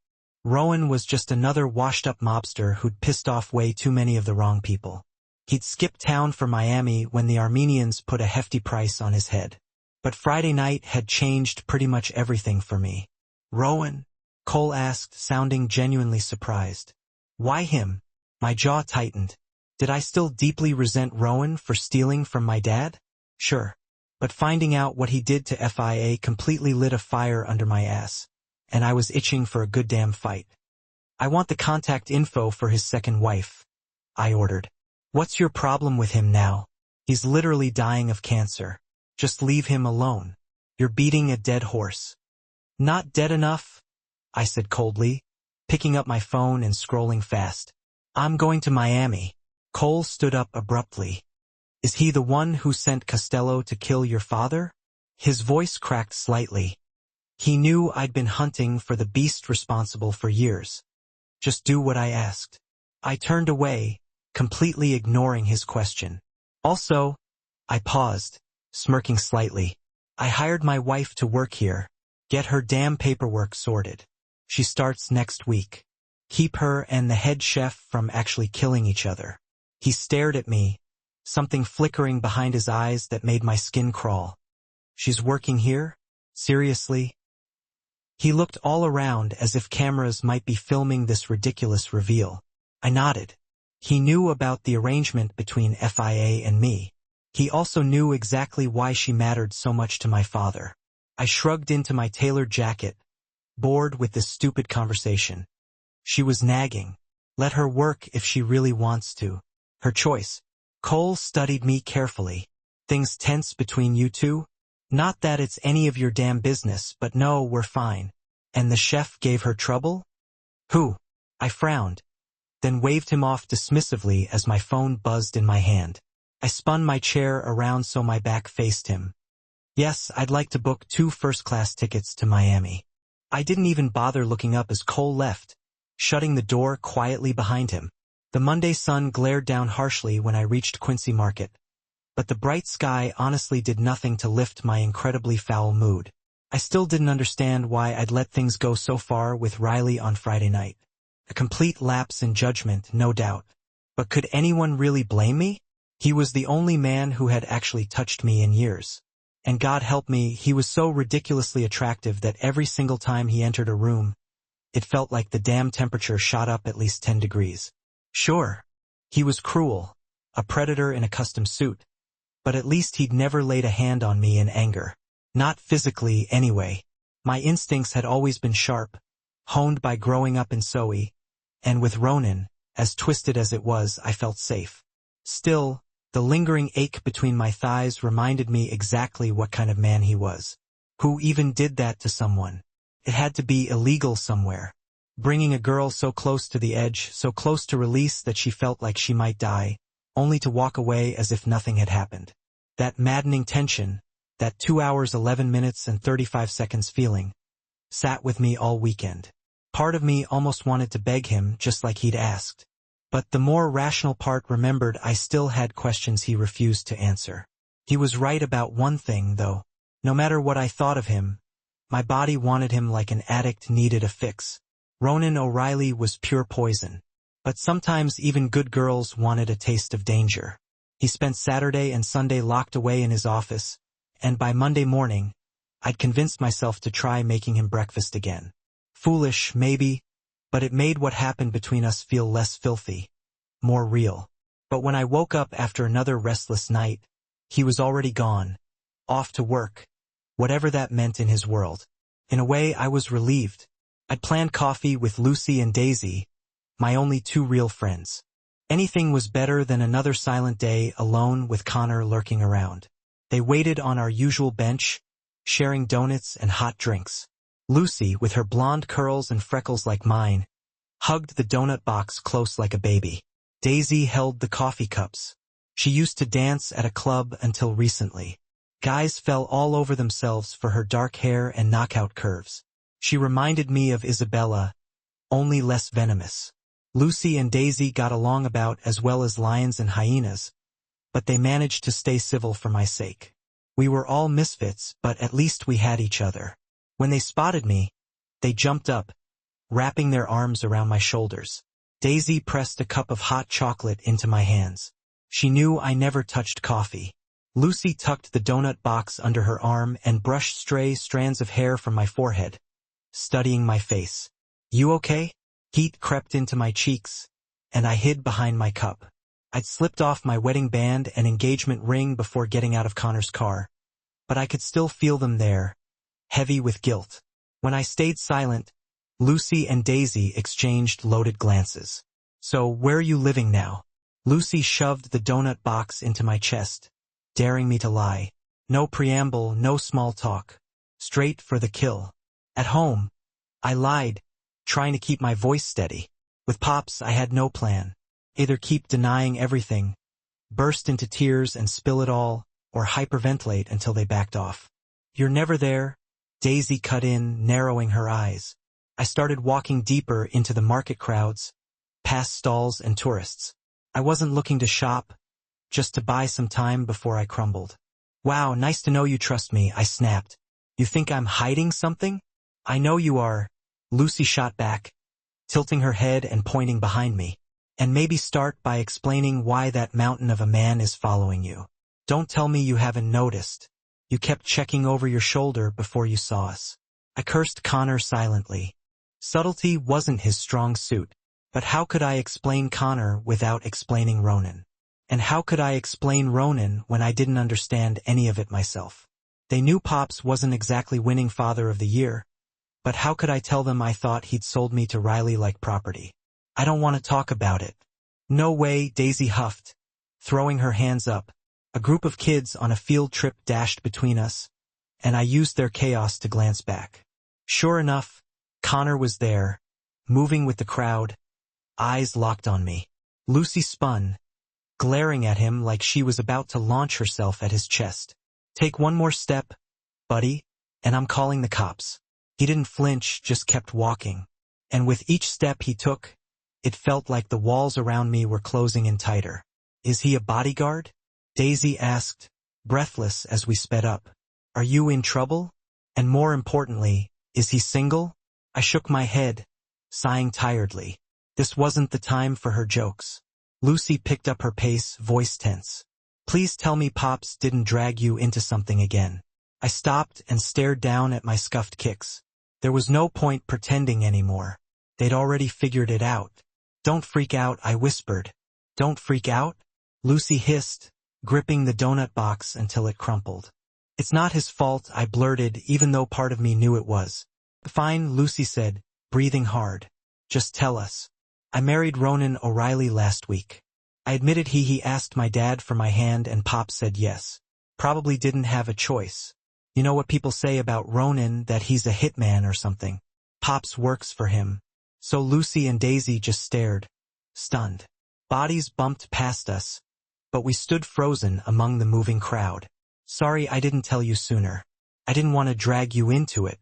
[SPEAKER 1] Rowan was just another washed-up mobster who'd pissed off way too many of the wrong people. He'd skipped town for Miami when the Armenians put a hefty price on his head. But Friday night had changed pretty much everything for me. Rowan? Cole asked, sounding genuinely surprised. Why him? My jaw tightened. Did I still deeply resent Rowan for stealing from my dad? Sure. But finding out what he did to FIA completely lit a fire under my ass, and I was itching for a good damn fight. I want the contact info for his second wife, I ordered. What's your problem with him now? He's literally dying of cancer. Just leave him alone. You're beating a dead horse. Not dead enough, I said coldly, picking up my phone and scrolling fast. I'm going to Miami. Cole stood up abruptly. Is he the one who sent Costello to kill your father? His voice cracked slightly. He knew I'd been hunting for the beast responsible for years. Just do what I asked. I turned away, completely ignoring his question. Also, I paused, smirking slightly. I hired my wife to work here. Get her damn paperwork sorted. She starts next week. Keep her and the head chef from actually killing each other. He stared at me, something flickering behind his eyes that made my skin crawl. She's working here? Seriously? He looked all around as if cameras might be filming this ridiculous reveal. I nodded. He knew about the arrangement between FIA and me. He also knew exactly why she mattered so much to my father. I shrugged into my tailored jacket, bored with this stupid conversation. She was nagging. Let her work if she really wants to. Her choice. Cole studied me carefully. Things tense between you two? Not that it's any of your damn business, but no, we're fine. And the chef gave her trouble? Who? I frowned, then waved him off dismissively as my phone buzzed in my hand. I spun my chair around so my back faced him. Yes, I'd like to book 2 first-class tickets to Miami. I didn't even bother looking up as Cole left, shutting the door quietly behind him. The Monday sun glared down harshly when I reached Quincy Market, but the bright sky honestly did nothing to lift my incredibly foul mood. I still didn't understand why I'd let things go so far with Riley on Friday night. A complete lapse in judgment, no doubt. But could anyone really blame me? He was the only man who had actually touched me in years. And God help me, he was so ridiculously attractive that every single time he entered a room, it felt like the damn temperature shot up at least 10 degrees. Sure, he was cruel, a predator in a custom suit, but at least he'd never laid a hand on me in anger. Not physically, anyway. My instincts had always been sharp, honed by growing up in Soe, and with Ronan, as twisted as it was, I felt safe. Still, the lingering ache between my thighs reminded me exactly what kind of man he was. Who even did that to someone? It had to be illegal somewhere. Bringing a girl so close to the edge, so close to release that she felt like she might die, only to walk away as if nothing had happened. That maddening tension, that 2 hours 11 minutes and 35 seconds feeling, sat with me all weekend. Part of me almost wanted to beg him just like he'd asked. But the more rational part remembered I still had questions he refused to answer. He was right about one thing, though. No matter what I thought of him, my body wanted him like an addict needed a fix. Ronan O'Reilly was pure poison. But sometimes even good girls wanted a taste of danger. He spent Saturday and Sunday locked away in his office, and by Monday morning, I'd convinced myself to try making him breakfast again. Foolish, maybe, but it made what happened between us feel less filthy, more real. But when I woke up after another restless night, he was already gone, off to work, whatever that meant in his world. In a way, I was relieved. I'd planned coffee with Lucy and Daisy, my only 2 real friends. Anything was better than another silent day alone with Connor lurking around. They waited on our usual bench, sharing donuts and hot drinks. Lucy, with her blonde curls and freckles like mine, hugged the donut box close like a baby. Daisy held the coffee cups. She used to dance at a club until recently. Guys fell all over themselves for her dark hair and knockout curves. She reminded me of Isabella, only less venomous. Lucy and Daisy got along about as well as lions and hyenas, but they managed to stay civil for my sake. We were all misfits, but at least we had each other. When they spotted me, they jumped up, wrapping their arms around my shoulders. Daisy pressed a cup of hot chocolate into my hands. She knew I never touched coffee. Lucy tucked the donut box under her arm and brushed stray strands of hair from my forehead, studying my face. "You okay?" Heat crept into my cheeks, and I hid behind my cup. I'd slipped off my wedding band and engagement ring before getting out of Connor's car, but I could still feel them there, heavy with guilt. When I stayed silent, Lucy and Daisy exchanged loaded glances. "So, where are you living now?" Lucy shoved the donut box into my chest, daring me to lie. No preamble, no small talk. Straight for the kill. "At home," I lied, trying to keep my voice steady. With Pops, I had no plan. Either keep denying everything, burst into tears and spill it all, or hyperventilate until they backed off. "You're never there," Daisy cut in, narrowing her eyes. I started walking deeper into the market crowds, past stalls and tourists. I wasn't looking to shop, just to buy some time before I crumbled. "Wow, nice to know you trust me," I snapped. "You think I'm hiding something?" "I know you are," Lucy shot back, tilting her head and pointing behind me. "And maybe start by explaining why that mountain of a man is following you. Don't tell me you haven't noticed. You kept checking over your shoulder before you saw us." I cursed Connor silently. Subtlety wasn't his strong suit, but how could I explain Connor without explaining Ronan? And how could I explain Ronan when I didn't understand any of it myself? They knew Pops wasn't exactly winning Father of the Year, but how could I tell them I thought he'd sold me to Riley like property? "I don't want to talk about it." "No way," Daisy huffed, throwing her hands up. A group of kids on a field trip dashed between us, and I used their chaos to glance back. Sure enough, Connor was there, moving with the crowd, eyes locked on me. Lucy spun, glaring at him like she was about to launch herself at his chest. "Take one more step, buddy, and I'm calling the cops." He didn't flinch, just kept walking. And with each step he took, it felt like the walls around me were closing in tighter. "Is he a bodyguard?" Daisy asked, breathless as we sped up. "Are you in trouble? And more importantly, is he single?" I shook my head, sighing tiredly. This wasn't the time for her jokes. Lucy picked up her pace, voice tense. "Please tell me Pops didn't drag you into something again." I stopped and stared down at my scuffed kicks. There was no point pretending anymore. They'd already figured it out. "Don't freak out," I whispered. "Don't freak out?" Lucy hissed, gripping the donut box until it crumpled. It's not his fault, I blurted, even though part of me knew it was. Fine, Lucy said, breathing hard. Just tell us. I married Ronan O'Reilly last week. I admitted he asked my dad for my hand and Pop said yes. Probably didn't have a choice. You know what people say about Ronan, that he's a hitman or something. Pops works for him. So Lucy and Daisy just stared, stunned. Bodies bumped past us, but we stood frozen among the moving crowd. Sorry I didn't tell you sooner. I didn't want to drag you into it.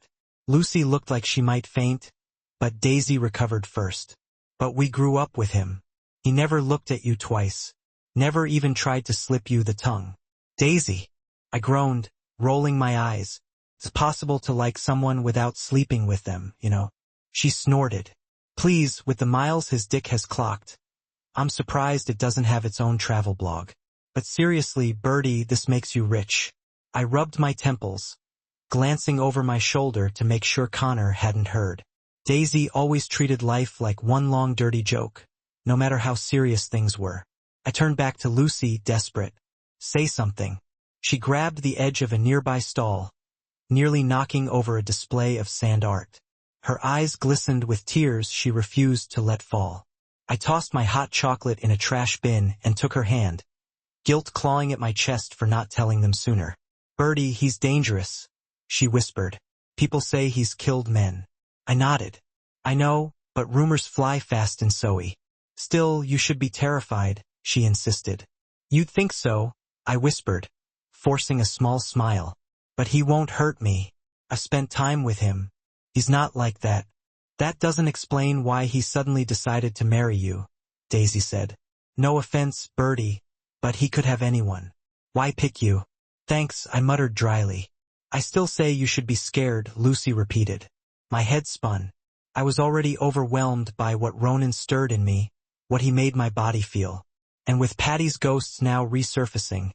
[SPEAKER 1] Lucy looked like she might faint, but Daisy recovered first. But we grew up with him. He never looked at you twice. Never even tried to slip you the tongue. Daisy! I groaned, rolling my eyes. It's possible to like someone without sleeping with them, you know. She snorted. Please, with the miles his dick has clocked. I'm surprised it doesn't have its own travel blog. But seriously, Birdie, this makes you rich. I rubbed my temples, glancing over my shoulder to make sure Connor hadn't heard. Daisy always treated life like one long dirty joke, no matter how serious things were. I turned back to Lucy, desperate. Say something. She grabbed the edge of a nearby stall, nearly knocking over a display of sand art. Her eyes glistened with tears she refused to let fall. I tossed my hot chocolate in a trash bin and took her hand, guilt clawing at my chest for not telling them sooner. Birdie, he's dangerous, she whispered. People say he's killed men. I nodded. I know, but rumors fly fast in Soe. Still, you should be terrified, she insisted. You'd think so, I whispered, forcing a small smile. But he won't hurt me. I've spent time with him. He's not like that. That doesn't explain why he suddenly decided to marry you, Daisy said. No offense, Birdie, but he could have anyone. Why pick you? Thanks, I muttered dryly. I still say you should be scared, Lucy repeated. My head spun. I was already overwhelmed by what Ronan stirred in me, what he made my body feel. And with Patty's ghosts now resurfacing,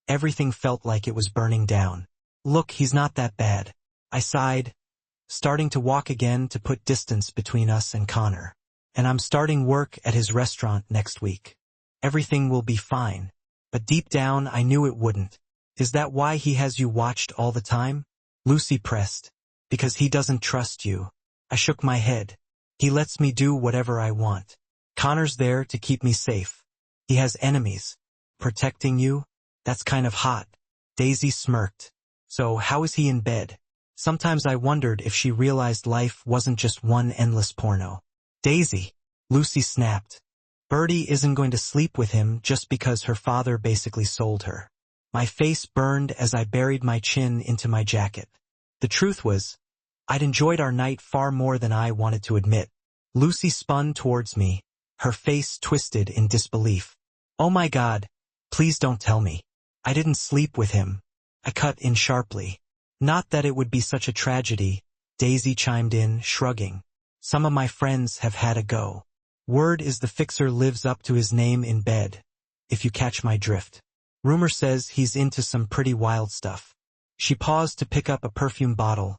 [SPEAKER 1] everything felt like it was burning down. Look, he's not that bad. I sighed, starting to walk again to put distance between us and Connor. And I'm starting work at his restaurant next week. Everything will be fine. But deep down I knew it wouldn't. Is that why he has you watched all the time? Lucy pressed. Because he doesn't trust you. I shook my head. He lets me do whatever I want. Connor's there to keep me safe. He has enemies. Protecting you? That's kind of hot. Daisy smirked. So how is he in bed? Sometimes I wondered if she realized life wasn't just one endless porno. Daisy, Lucy snapped. Birdie isn't going to sleep with him just because her father basically sold her. My face burned as I buried my chin into my jacket. The truth was, I'd enjoyed our night far more than I wanted to admit. Lucy spun towards me, her face twisted in disbelief. Oh my God, please don't tell me. I didn't sleep with him. I cut in sharply. Not that it would be such a tragedy, Daisy chimed in, shrugging. Some of my friends have had a go. Word is the fixer lives up to his name in bed, if you catch my drift. Rumor says he's into some pretty wild stuff. She paused to pick up a perfume bottle,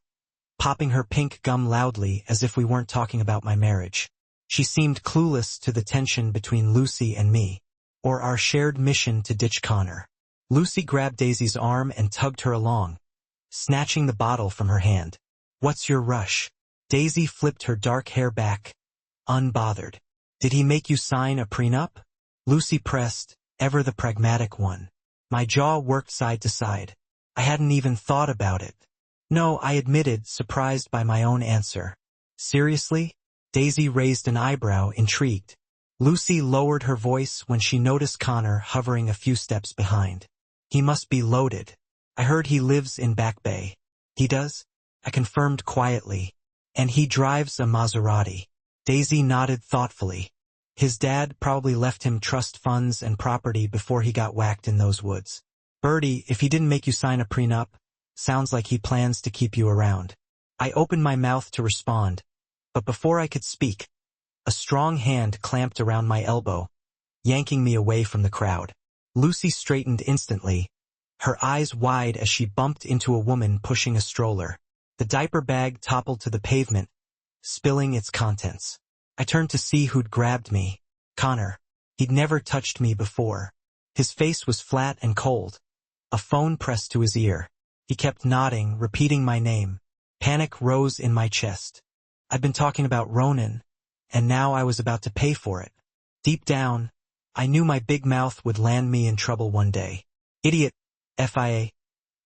[SPEAKER 1] popping her pink gum loudly as if we weren't talking about my marriage. She seemed clueless to the tension between Lucy and me, or our shared mission to ditch Connor. Lucy grabbed Daisy's arm and tugged her along, snatching the bottle from her hand. What's your rush? Daisy flipped her dark hair back, unbothered. Did he make you sign a prenup? Lucy pressed, ever the pragmatic one. My jaw worked side to side. I hadn't even thought about it. No, I admitted, surprised by my own answer. Seriously? Daisy raised an eyebrow, intrigued. Lucy lowered her voice when she noticed Connor hovering a few steps behind. He must be loaded. I heard he lives in Back Bay. He does? I confirmed quietly. And he drives a Maserati. Daisy nodded thoughtfully. His dad probably left him trust funds and property before he got whacked in those woods. Birdie, if he didn't make you sign a prenup, sounds like he plans to keep you around. I opened my mouth to respond, but before I could speak, a strong hand clamped around my elbow, yanking me away from the crowd. Lucy straightened instantly, her eyes wide as she bumped into a woman pushing a stroller. The diaper bag toppled to the pavement, spilling its contents. I turned to see who'd grabbed me. Connor. He'd never touched me before. His face was flat and cold, a phone pressed to his ear. He kept nodding, repeating my name. Panic rose in my chest. I'd been talking about Ronan, and now I was about to pay for it. Deep down, I knew my big mouth would land me in trouble one day. Idiot, FIA.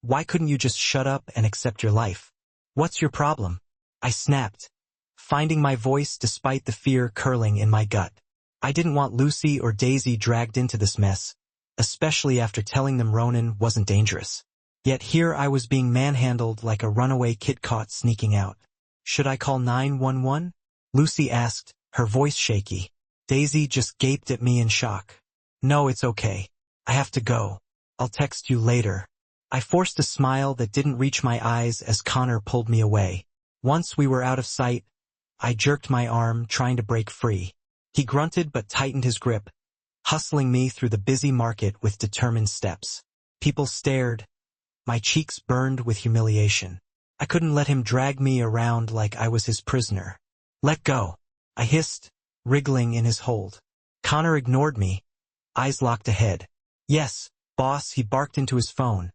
[SPEAKER 1] Why couldn't you just shut up and accept your life? What's your problem? I snapped, finding my voice despite the fear curling in my gut. I didn't want Lucy or Daisy dragged into this mess, especially after telling them Ronan wasn't dangerous. Yet here I was being manhandled like a runaway kid caught sneaking out. Should I call 911? Lucy asked, her voice shaky. Daisy just gaped at me in shock. No, it's okay. I have to go. I'll text you later. I forced a smile that didn't reach my eyes as Connor pulled me away. Once we were out of sight, I jerked my arm, trying to break free. He grunted but tightened his grip, hustling me through the busy market with determined steps. People stared. My cheeks burned with humiliation. I couldn't let him drag me around like I was his prisoner. Let go, I hissed, wriggling in his hold. Connor ignored me, eyes locked ahead. Yes, boss, he barked into his phone,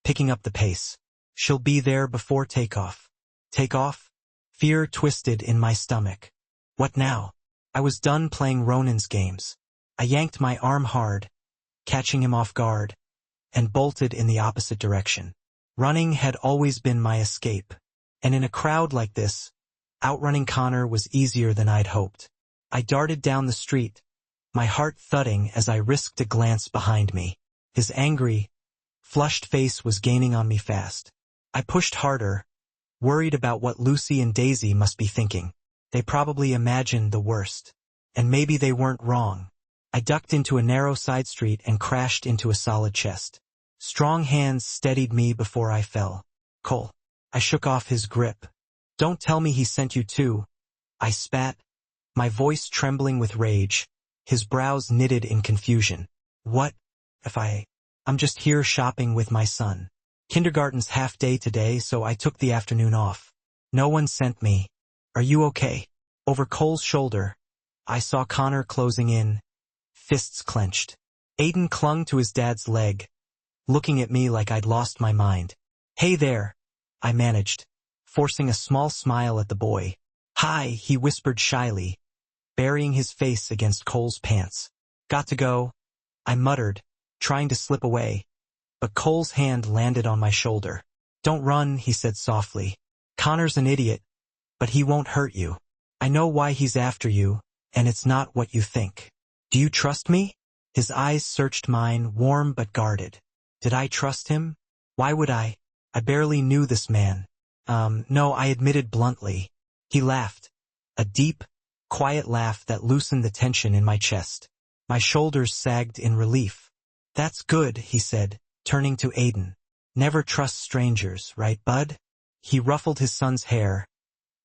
[SPEAKER 1] picking up the pace. She'll be there before takeoff. Takeoff? Fear twisted in my stomach. What now? I was done playing Ronan's games. I yanked my arm hard, catching him off guard, and bolted in the opposite direction. Running had always been my escape, and in a crowd like this, outrunning Connor was easier than I'd hoped. I darted down the street, my heart thudding as I risked a glance behind me. His angry, flushed face was gaining on me fast. I pushed harder, worried about what Lucy and Daisy must be thinking. They probably imagined the worst. And maybe they weren't wrong. I ducked into a narrow side street and crashed into a solid chest. Strong hands steadied me before I fell. Cole. I shook off his grip. Don't tell me he sent you too. I spat, my voice trembling with rage, his brows knitted in confusion. What if I'm just here shopping with my son. Kindergarten's half day today, so I took the afternoon off. No one sent me. Are you okay? Over Cole's shoulder, I saw Connor closing in, fists clenched. Aiden clung to his dad's leg, looking at me like I'd lost my mind. Hey there, I managed, forcing a small smile at the boy. Hi, he whispered shyly, burying his face against Cole's pants. Got to go, I muttered, trying to slip away, but Cole's hand landed on my shoulder. Don't run, he said softly. Connor's an idiot, but he won't hurt you. I know why he's after you, and it's not what you think. Do you trust me? His eyes searched mine, warm but guarded. Did I trust him? Why would I? I barely knew this man. No, I admitted bluntly. He laughed. A deep, quiet laugh that loosened the tension in my chest. My shoulders sagged in relief. That's good, he said, turning to Aiden. Never trust strangers, right, bud? He ruffled his son's hair,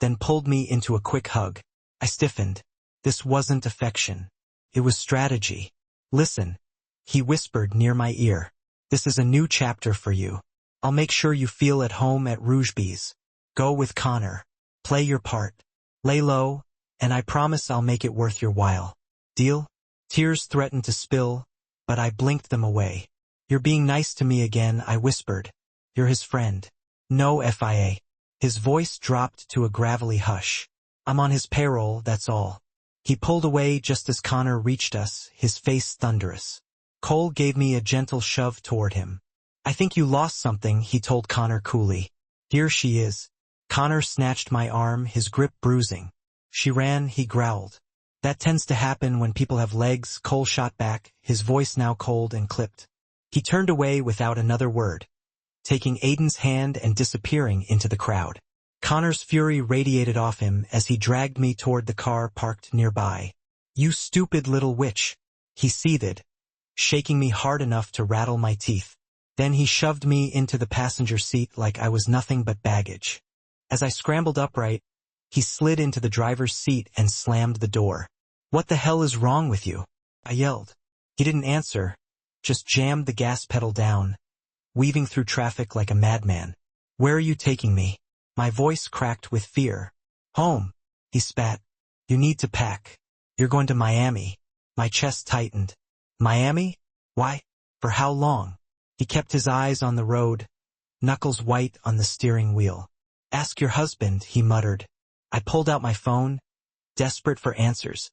[SPEAKER 1] then pulled me into a quick hug. I stiffened. This wasn't affection. It was strategy. Listen, he whispered near my ear. This is a new chapter for you. I'll make sure you feel at home at Rougebee's. Go with Connor. Play your part. Lay low, and I promise I'll make it worth your while. Deal? Tears threatened to spill, but I blinked them away. You're being nice to me again, I whispered. You're his friend. No FIA. His voice dropped to a gravelly hush. I'm on his payroll, that's all. He pulled away just as Connor reached us, his face thunderous. Cole gave me a gentle shove toward him. I think you lost something, he told Connor coolly. Here she is. Connor snatched my arm, his grip bruising. She ran, he growled. That tends to happen when people have legs, Cole shot back, his voice now cold and clipped. He turned away without another word, taking Aiden's hand and disappearing into the crowd. Connor's fury radiated off him as he dragged me toward the car parked nearby. You stupid little witch, he seethed, shaking me hard enough to rattle my teeth. Then he shoved me into the passenger seat like I was nothing but baggage. As I scrambled upright, he slid into the driver's seat and slammed the door. What the hell is wrong with you? I yelled. He didn't answer, just jammed the gas pedal down, weaving through traffic like a madman. Where are you taking me? My voice cracked with fear. Home, he spat. You need to pack. You're going to Miami. My chest tightened. Miami? Why? For how long? He kept his eyes on the road, knuckles white on the steering wheel. "Ask your husband," he muttered. I pulled out my phone, desperate for answers,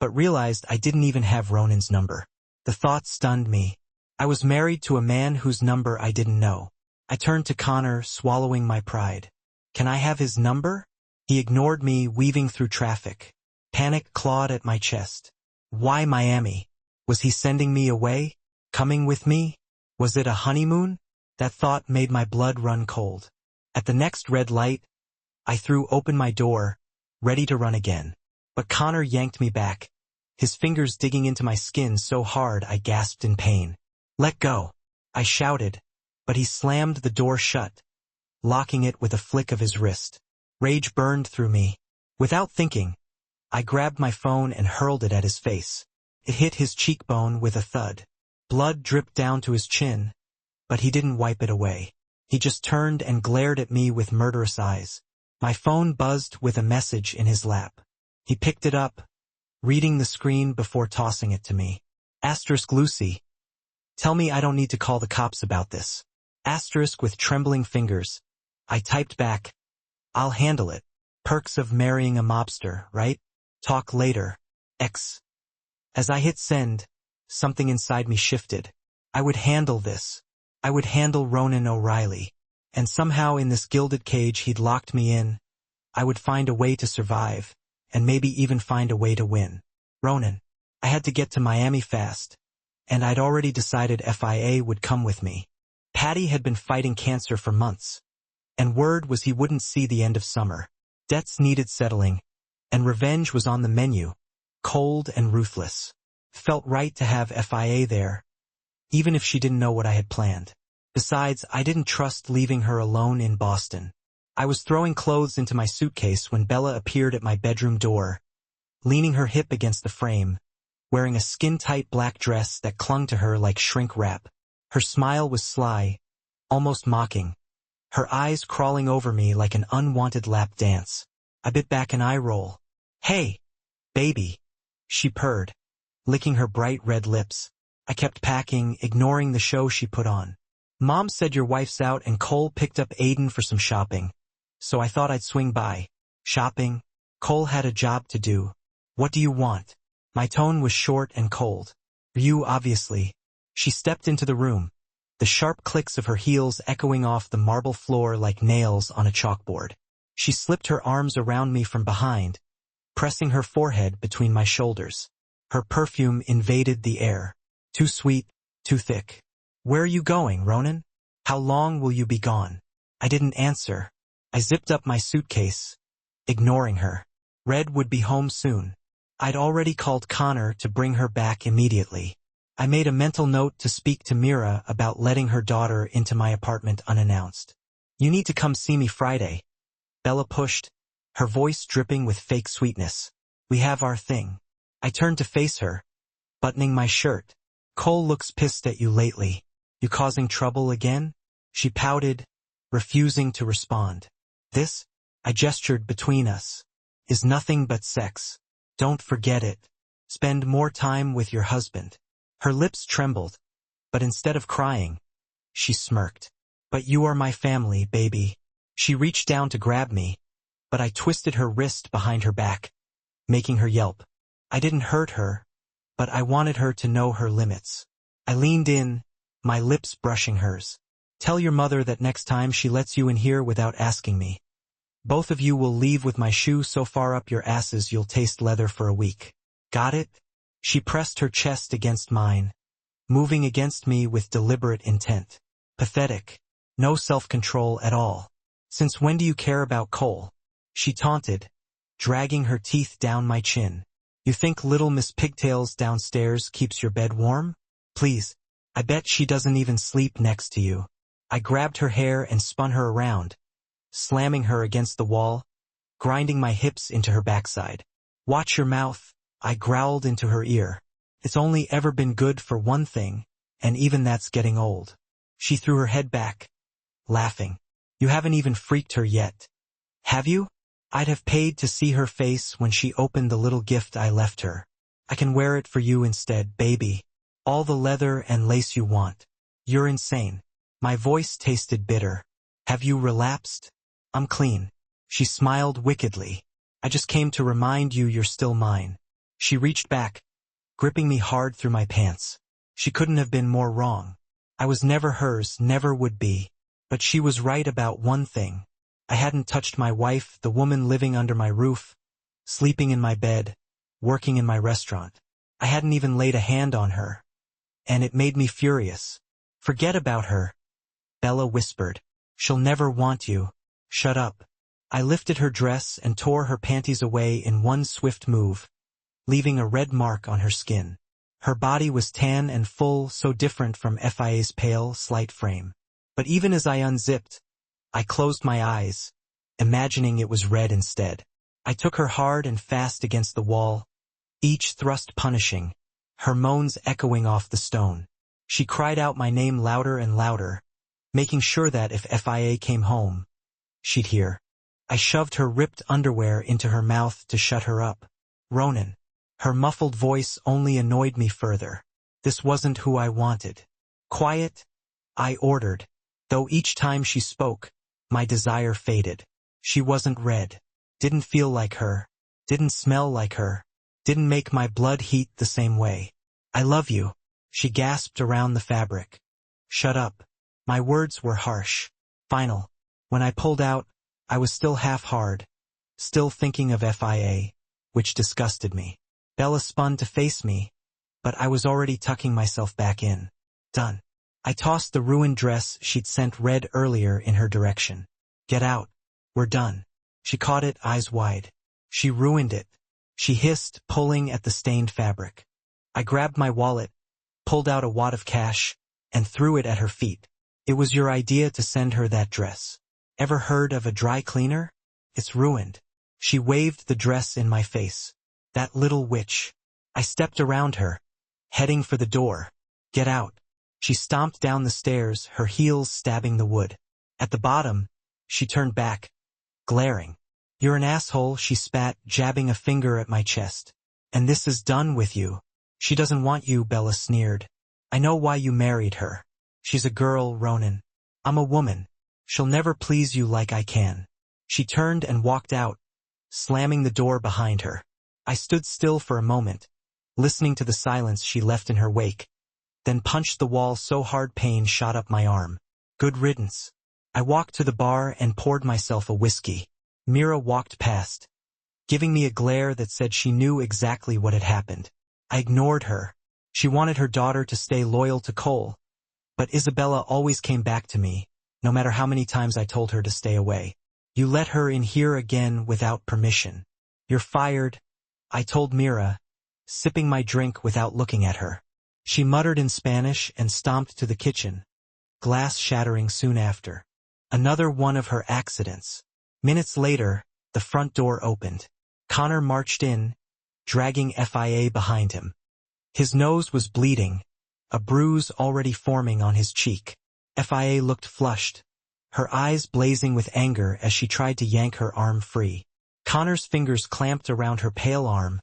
[SPEAKER 1] but realized I didn't even have Ronan's number. The thought stunned me. I was married to a man whose number I didn't know. I turned to Connor, swallowing my pride. "Can I have his number?" He ignored me, weaving through traffic. Panic clawed at my chest. Why Miami? Was he sending me away? Coming with me? Was it a honeymoon? That thought made my blood run cold. At the next red light, I threw open my door, ready to run again. But Connor yanked me back, his fingers digging into my skin so hard I gasped in pain. "Let go," I shouted, but he slammed the door shut, locking it with a flick of his wrist. Rage burned through me. Without thinking, I grabbed my phone and hurled it at his face. It hit his cheekbone with a thud. Blood dripped down to his chin, but he didn't wipe it away. He just turned and glared at me with murderous eyes. My phone buzzed with a message in his lap. He picked it up, reading the screen before tossing it to me. Asterisk Lucy. "Tell me I don't need to call the cops about this." Asterisk with trembling fingers. I typed back, "I'll handle it. Perks of marrying a mobster, right? Talk later. X." As I hit send, something inside me shifted. I would handle this. I would handle Ronan O'Reilly. And somehow in this gilded cage he'd locked me in, I would find a way to survive, and maybe even find a way to win. Ronan. I had to get to Miami fast, and I'd already decided FIA would come with me. Patty had been fighting cancer for months, and word was he wouldn't see the end of summer. Debts needed settling, and revenge was on the menu, cold and ruthless. Felt right to have FIA there, even if she didn't know what I had planned. Besides, I didn't trust leaving her alone in Boston. I was throwing clothes into my suitcase when Bella appeared at my bedroom door, leaning her hip against the frame, wearing a skin-tight black dress that clung to her like shrink wrap. Her smile was sly, almost mocking, her eyes crawling over me like an unwanted lap dance. I bit back an eye roll. "Hey, baby," she purred, licking her bright red lips. I kept packing, ignoring the show she put on. "Mom said your wife's out and Cole picked up Aiden for some shopping, so I thought I'd swing by." "Shopping?" "Cole had a job to do. What do you want?" My tone was short and cold. "You, obviously." She stepped into the room, the sharp clicks of her heels echoing off the marble floor like nails on a chalkboard. She slipped her arms around me from behind, pressing her forehead between my shoulders. Her perfume invaded the air. Too sweet, too thick. "Where are you going, Ronan? How long will you be gone?" I didn't answer. I zipped up my suitcase, ignoring her. Red would be home soon. I'd already called Connor to bring her back immediately. I made a mental note to speak to Mira about letting her daughter into my apartment unannounced. "You need to come see me Friday," Bella pushed, her voice dripping with fake sweetness. "We have our thing." I turned to face her, buttoning my shirt. "Cole looks pissed at you lately. You causing trouble again?" She pouted, refusing to respond. "This," I gestured between us, "is nothing but sex. Don't forget it. Spend more time with your husband." Her lips trembled, but instead of crying, she smirked. "But you are my family, baby." She reached down to grab me, but I twisted her wrist behind her back, making her yelp. I didn't hurt her, but I wanted her to know her limits. I leaned in, my lips brushing hers. "Tell your mother that next time she lets you in here without asking me. Both of you will leave with my shoe so far up your asses you'll taste leather for a week. Got it?" She pressed her chest against mine, moving against me with deliberate intent. Pathetic. No self-control at all. "Since when do you care about Cole?" She taunted, dragging her teeth down my chin. "You think Little Miss Pigtails downstairs keeps your bed warm? Please. I bet she doesn't even sleep next to you." I grabbed her hair and spun her around, slamming her against the wall, grinding my hips into her backside. "Watch your mouth," I growled into her ear. "It's only ever been good for one thing, and even that's getting old." She threw her head back, laughing. "You haven't even freaked her yet. Have you?" I'd have paid to see her face when she opened the little gift I left her. "I can wear it for you instead, baby. All the leather and lace you want." "You're insane." My voice tasted bitter. Have you relapsed? I'm clean. She smiled wickedly. I just came to remind you you're still mine. She reached back, gripping me hard through my pants. She couldn't have been more wrong. I was never hers, never would be. But she was right about one thing. I hadn't touched my wife, the woman living under my roof, sleeping in my bed, working in my restaurant. I hadn't even laid a hand on her. And it made me furious. Forget about her, Bella whispered. She'll never want you. Shut up. I lifted her dress and tore her panties away in one swift move, leaving a red mark on her skin. Her body was tan and full, so different from Fia's pale, slight frame. But even as I unzipped, I closed my eyes, imagining it was red instead. I took her hard and fast against the wall, each thrust punishing, her moans echoing off the stone. She cried out my name louder and louder, making sure that if Fia came home, she'd hear. I shoved her ripped underwear into her mouth to shut her up. Ronan. Her muffled voice only annoyed me further. This wasn't who I wanted. Quiet, I ordered, though each time she spoke, my desire faded. She wasn't red, didn't feel like her, didn't smell like her, didn't make my blood heat the same way. I love you, she gasped around the fabric. Shut up. My words were harsh, final. When I pulled out, I was still half hard, still thinking of Fia, which disgusted me. Bella spun to face me, but I was already tucking myself back in. Done. I tossed the ruined dress she'd sent red earlier in her direction. Get out. We're done. She caught it, eyes wide. She ruined it. She hissed, pulling at the stained fabric. I grabbed my wallet, pulled out a wad of cash, and threw it at her feet. It was your idea to send her that dress. Ever heard of a dry cleaner? It's ruined. She waved the dress in my face. That little witch. I stepped around her, heading for the door. Get out. She stomped down the stairs, her heels stabbing the wood. At the bottom, she turned back, glaring. You're an asshole, she spat, jabbing a finger at my chest. And this is done with you. She doesn't want you, Bella sneered. I know why you married her. She's a girl, Ronan. I'm a woman. She'll never please you like I can. She turned and walked out, slamming the door behind her. I stood still for a moment, listening to the silence she left in her wake, then punched the wall so hard pain shot up my arm. Good riddance. I walked to the bar and poured myself a whiskey. Mira walked past, giving me a glare that said she knew exactly what had happened. I ignored her. She wanted her daughter to stay loyal to Cole, but Isabella always came back to me, no matter how many times I told her to stay away. You let her in here again without permission. You're fired, I told Mira, sipping my drink without looking at her. She muttered in Spanish and stomped to the kitchen, glass shattering soon after. Another one of her accidents. Minutes later, the front door opened. Connor marched in, dragging Fia behind him. His nose was bleeding, a bruise already forming on his cheek. Fia looked flushed, her eyes blazing with anger as she tried to yank her arm free. Connor's fingers clamped around her pale arm,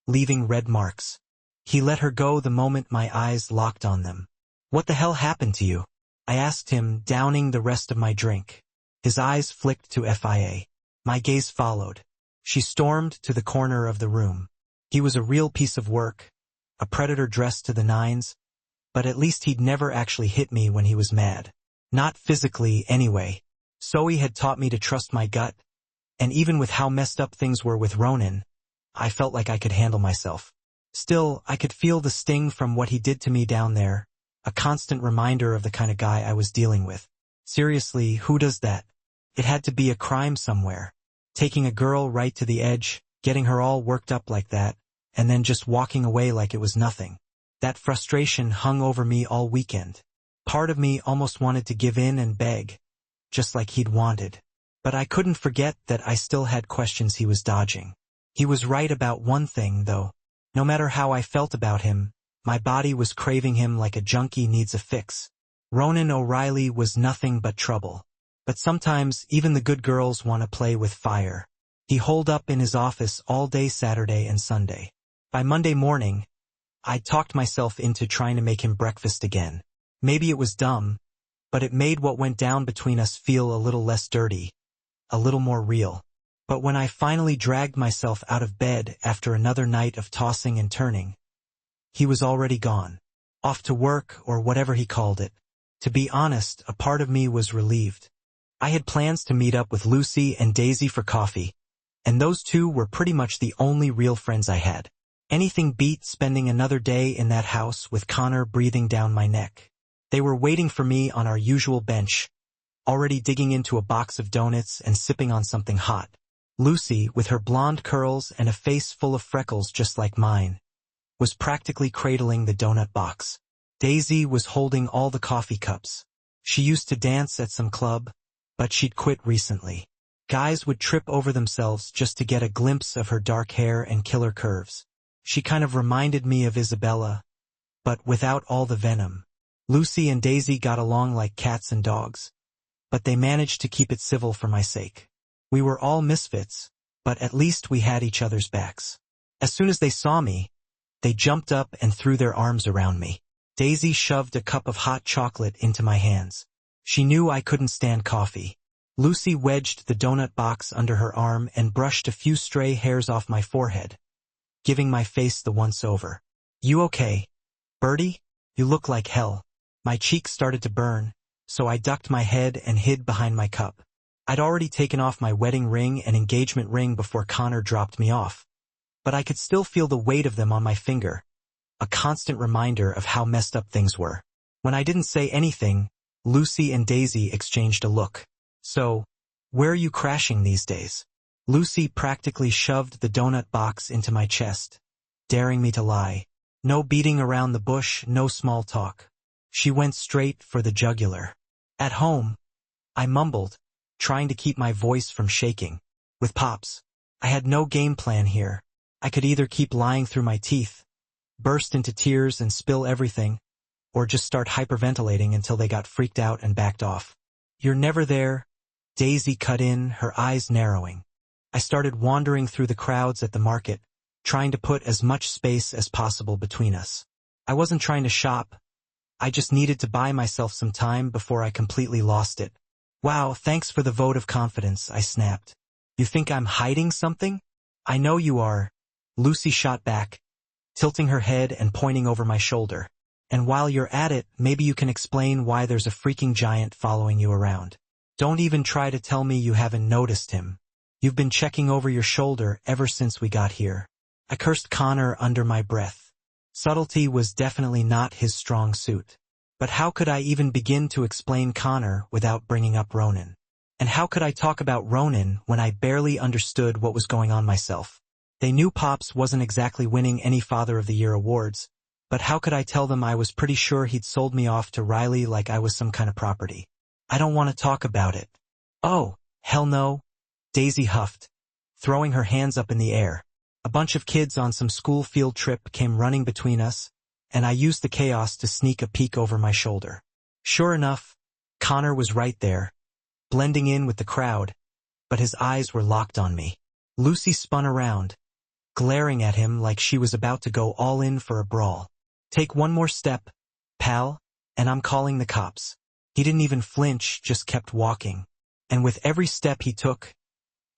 [SPEAKER 1] leaving red marks. He let her go the moment my eyes locked on them. What the hell happened to you? I asked him, downing the rest of my drink. His eyes flicked to Fia. My gaze followed. She stormed to the corner of the room. He was a real piece of work, a predator dressed to the nines, but at least he'd never actually hit me when he was mad. Not physically, anyway. Zoe had taught me to trust my gut, and even with how messed up things were with Ronan, I felt like I could handle myself. Still, I could feel the sting from what he did to me down there, a constant reminder of the kind of guy I was dealing with. Seriously, who does that? It had to be a crime somewhere. Taking a girl right to the edge, getting her all worked up like that, and then just walking away like it was nothing. That frustration hung over me all weekend. Part of me almost wanted to give in and beg, just like he'd wanted. But I couldn't forget that I still had questions he was dodging. He was right about one thing, though. No matter how I felt about him, my body was craving him like a junkie needs a fix. Ronan O'Reilly was nothing but trouble. But sometimes even the good girls want to play with fire. He holed up in his office all day Saturday and Sunday. By Monday morning, I talked myself into trying to make him breakfast again. Maybe it was dumb, but it made what went down between us feel a little less dirty, a little more real. But when I finally dragged myself out of bed after another night of tossing and turning, he was already gone. Off to work, or whatever he called it. To be honest, a part of me was relieved. I had plans to meet up with Lucy and Daisy for coffee, and those two were pretty much the only real friends I had. Anything beat spending another day in that house with Connor breathing down my neck. They were waiting for me on our usual bench, already digging into a box of donuts and sipping on something hot. Lucy, with her blonde curls and a face full of freckles just like mine, was practically cradling the donut box. Daisy was holding all the coffee cups. She used to dance at some club, but she'd quit recently. Guys would trip over themselves just to get a glimpse of her dark hair and killer curves. She kind of reminded me of Isabella, but without all the venom. Lucy and Daisy got along like cats and dogs, but they managed to keep it civil for my sake. We were all misfits, but at least we had each other's backs. As soon as they saw me, they jumped up and threw their arms around me. Daisy shoved a cup of hot chocolate into my hands. She knew I couldn't stand coffee. Lucy wedged the donut box under her arm and brushed a few stray hairs off my forehead, giving my face the once-over. "You okay, Bertie? You look like hell." My cheeks started to burn, so I ducked my head and hid behind my cup. I'd already taken off my wedding ring and engagement ring before Connor dropped me off, but I could still feel the weight of them on my finger, a constant reminder of how messed up things were. When I didn't say anything, Lucy and Daisy exchanged a look. "So, where are you crashing these days?" Lucy practically shoved the donut box into my chest, daring me to lie. No beating around the bush, no small talk. She went straight for the jugular. "At home," I mumbled, trying to keep my voice from shaking. "With Pops." I had no game plan here. I could either keep lying through my teeth, burst into tears and spill everything, or just start hyperventilating until they got freaked out and backed off. "You're never there," Daisy cut in, her eyes narrowing. I started wandering through the crowds at the market, trying to put as much space as possible between us. I wasn't trying to shop. I just needed to buy myself some time before I completely lost it. "Wow, thanks for the vote of confidence," I snapped. "You think I'm hiding something?" "I know you are," Lucy shot back, tilting her head and pointing over my shoulder. "And while you're at it, maybe you can explain why there's a freaking giant following you around. Don't even try to tell me you haven't noticed him. You've been checking over your shoulder ever since we got here." I cursed Connor under my breath. Subtlety was definitely not his strong suit. But how could I even begin to explain Connor without bringing up Ronan? And how could I talk about Ronan when I barely understood what was going on myself? They knew Pops wasn't exactly winning any Father of the Year awards, but how could I tell them I was pretty sure he'd sold me off to Riley like I was some kind of property? "I don't want to talk about it." "Oh, hell no," Daisy huffed, throwing her hands up in the air. A bunch of kids on some school field trip came running between us, and I used the chaos to sneak a peek over my shoulder. Sure enough, Connor was right there, blending in with the crowd, but his eyes were locked on me. Lucy spun around, glaring at him like she was about to go all in for a brawl. "Take one more step, pal, and I'm calling the cops." He didn't even flinch, just kept walking. And with every step he took,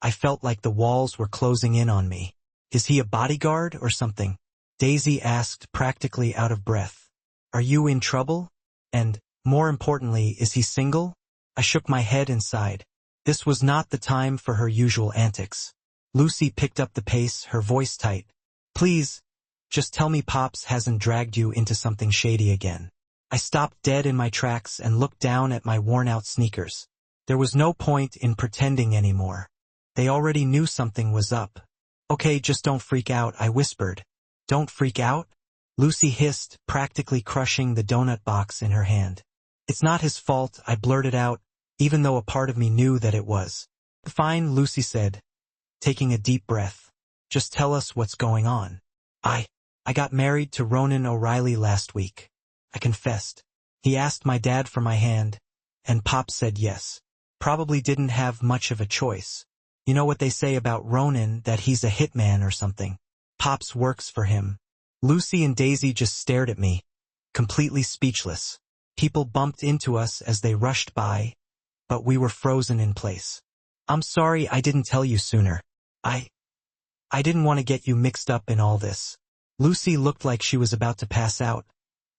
[SPEAKER 1] I felt like the walls were closing in on me. "Is he a bodyguard or something?" Daisy asked, practically out of breath. "Are you in trouble? And, more importantly, is he single?" I shook my head and sighed. This was not the time for her usual antics. Lucy picked up the pace, her voice tight. "Please, just tell me Pops hasn't dragged you into something shady again." I stopped dead in my tracks and looked down at my worn-out sneakers. There was no point in pretending anymore. They already knew something was up. "Okay, just don't freak out," I whispered. "Don't freak out?" Lucy hissed, practically crushing the donut box in her hand. "It's not his fault," I blurted out, even though a part of me knew that it was. "Fine," Lucy said, taking a deep breath. "Just tell us what's going on." I got married to Ronan O'Reilly last week," I confessed. "He asked my dad for my hand, and Pop said yes. Probably didn't have much of a choice. You know what they say about Ronan, that he's a hitman or something. Pops works for him." Lucy and Daisy just stared at me, completely speechless. People bumped into us as they rushed by, but we were frozen in place. I'm sorry I didn't tell you sooner. I didn't want to get you mixed up in all this. Lucy looked like she was about to pass out,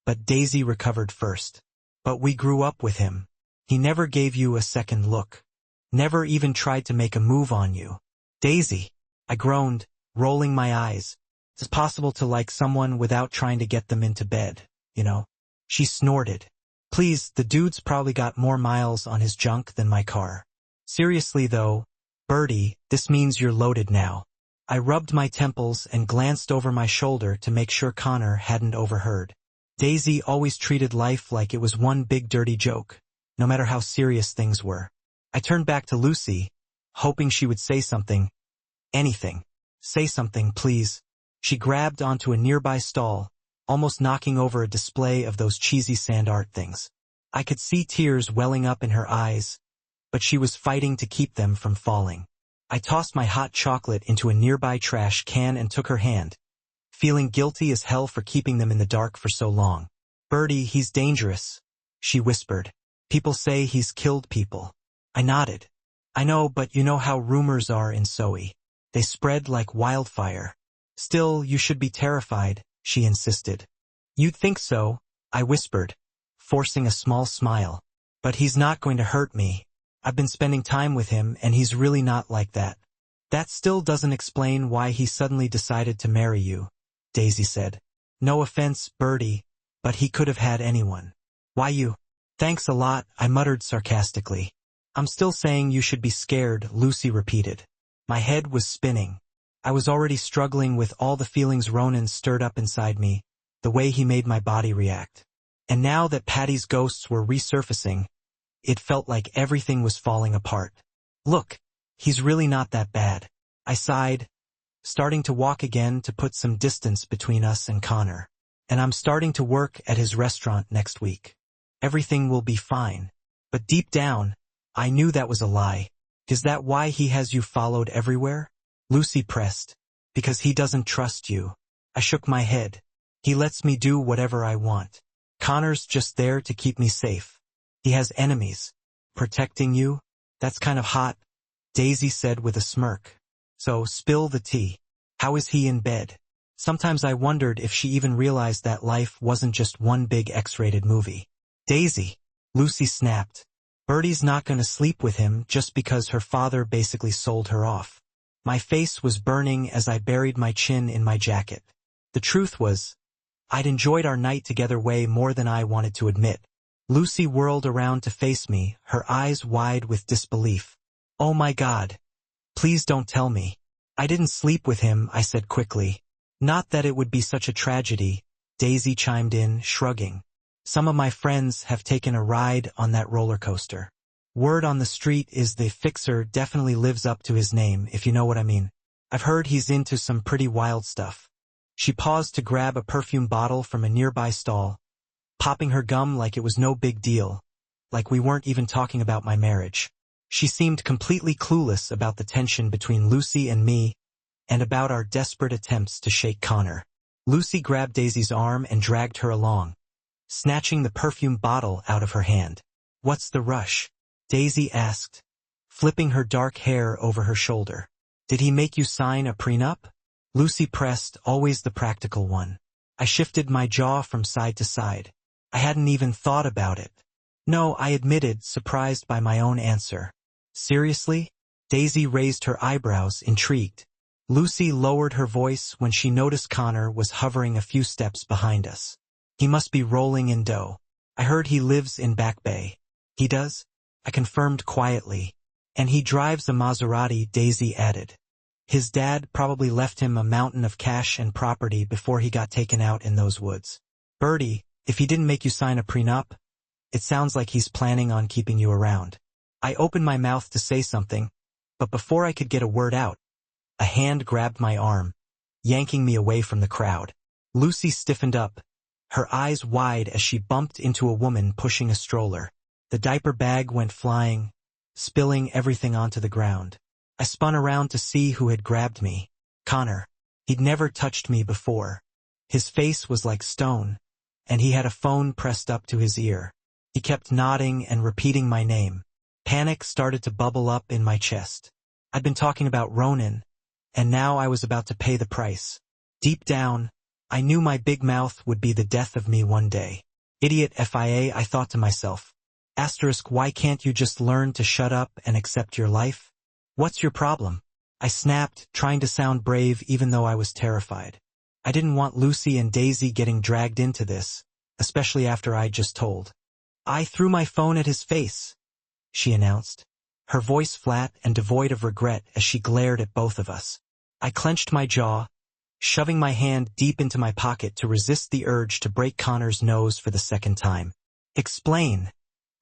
[SPEAKER 1] but Daisy recovered first. But we grew up with him. He never gave you a second look. Never even tried to make a move on you. Daisy, I groaned, rolling my eyes. It's possible to like someone without trying to get them into bed, you know? She snorted. Please, the dude's probably got more miles on his junk than my car. Seriously though, Birdie, this means you're loaded now. I rubbed my temples and glanced over my shoulder to make sure Connor hadn't overheard. Daisy always treated life like it was one big dirty joke, no matter how serious things were. I turned back to Lucy, hoping she would say something. Anything. Say something, please. She grabbed onto a nearby stall, almost knocking over a display of those cheesy sand art things. I could see tears welling up in her eyes, but she was fighting to keep them from falling. I tossed my hot chocolate into a nearby trash can and took her hand, feeling guilty as hell for keeping them in the dark for so long. Birdie, he's dangerous, she whispered. People say he's killed people. I nodded. I know, but you know how rumors are in Soe. They spread like wildfire. Still, you should be terrified, she insisted. You'd think so, I whispered, forcing a small smile. But he's not going to hurt me. I've been spending time with him and he's really not like that. That still doesn't explain why he suddenly decided to marry you, Daisy said. No offense, Birdie, but he could have had anyone. Why you? Thanks a lot, I muttered sarcastically. I'm still saying you should be scared, Lucy repeated. My head was spinning. I was already struggling with all the feelings Ronan stirred up inside me, the way he made my body react. And now that Patty's ghosts were resurfacing, it felt like everything was falling apart. Look, he's really not that bad. I sighed, starting to walk again to put some distance between us and Connor. And I'm starting to work at his restaurant next week. Everything will be fine. But deep down, I knew that was a lie. Is that why he has you followed everywhere? Lucy pressed. Because he doesn't trust you. I shook my head. He lets me do whatever I want. Connor's just there to keep me safe. He has enemies. Protecting you? That's kind of hot, Daisy said with a smirk. So, spill the tea. How is he in bed? Sometimes I wondered if she even realized that life wasn't just one big X-rated movie. Daisy, Lucy snapped. Birdie's not going to sleep with him just because her father basically sold her off. My face was burning as I buried my chin in my jacket. The truth was, I'd enjoyed our night together way more than I wanted to admit. Lucy whirled around to face me, her eyes wide with disbelief. Oh my God. Please don't tell me. I didn't sleep with him, I said quickly. Not that it would be such a tragedy, Daisy chimed in, shrugging. Some of my friends have taken a ride on that roller coaster. Word on the street is the fixer definitely lives up to his name, if you know what I mean. I've heard he's into some pretty wild stuff. She paused to grab a perfume bottle from a nearby stall, popping her gum like it was no big deal, like we weren't even talking about my marriage. She seemed completely clueless about the tension between Lucy and me, and about our desperate attempts to shake Connor. Lucy grabbed Daisy's arm and dragged her along, snatching the perfume bottle out of her hand. What's the rush? Daisy asked, flipping her dark hair over her shoulder. Did he make you sign a prenup? Lucy pressed, always the practical one. I shifted my jaw from side to side. I hadn't even thought about it. No, I admitted, surprised by my own answer. Seriously? Daisy raised her eyebrows, intrigued. Lucy lowered her voice when she noticed Connor was hovering a few steps behind us. He must be rolling in dough. I heard he lives in Back Bay. He does? I confirmed quietly. And he drives a Maserati, Daisy added. His dad probably left him a mountain of cash and property before he got taken out in those woods. Birdie, if he didn't make you sign a prenup, it sounds like he's planning on keeping you around. I opened my mouth to say something, but before I could get a word out, a hand grabbed my arm, yanking me away from the crowd. Lucy stiffened up, her eyes wide as she bumped into a woman pushing a stroller. The diaper bag went flying, spilling everything onto the ground. I spun around to see who had grabbed me. Connor. He'd never touched me before. His face was like stone, and he had a phone pressed up to his ear. He kept nodding and repeating my name. Panic started to bubble up in my chest. I'd been talking about Ronan, and now I was about to pay the price. Deep down, I knew my big mouth would be the death of me one day. Idiot FIA, I thought to myself. Asterisk, why can't you just learn to shut up and accept your life? What's your problem? I snapped, trying to sound brave even though I was terrified. I didn't want Lucy and Daisy getting dragged into this, especially after I'd just told. I threw my phone at his face, she announced, her voice flat and devoid of regret as she glared at both of us. I clenched my jaw, shoving my hand deep into my pocket to resist the urge to break Connor's nose for the second time. Explain,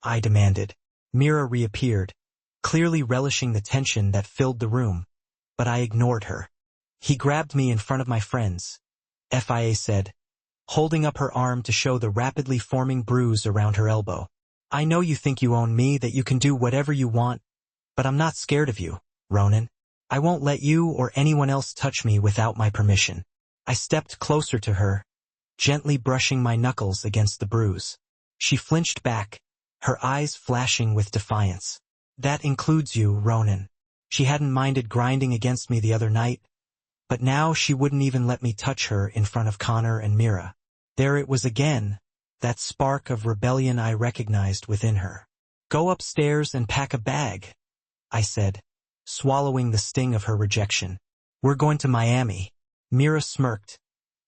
[SPEAKER 1] I demanded. Mira reappeared, clearly relishing the tension that filled the room, but I ignored her. He grabbed me in front of my friends, FIA said, holding up her arm to show the rapidly forming bruise around her elbow. I know you think you own me, that you can do whatever you want, but I'm not scared of you, Ronan. I won't let you or anyone else touch me without my permission. I stepped closer to her, gently brushing my knuckles against the bruise. She flinched back, her eyes flashing with defiance. That includes you, Ronan. She hadn't minded grinding against me the other night, but now she wouldn't even let me touch her in front of Connor and Mira. There it was again, that spark of rebellion I recognized within her. Go upstairs and pack a bag, I said, swallowing the sting of her rejection. We're going to Miami. Mira smirked,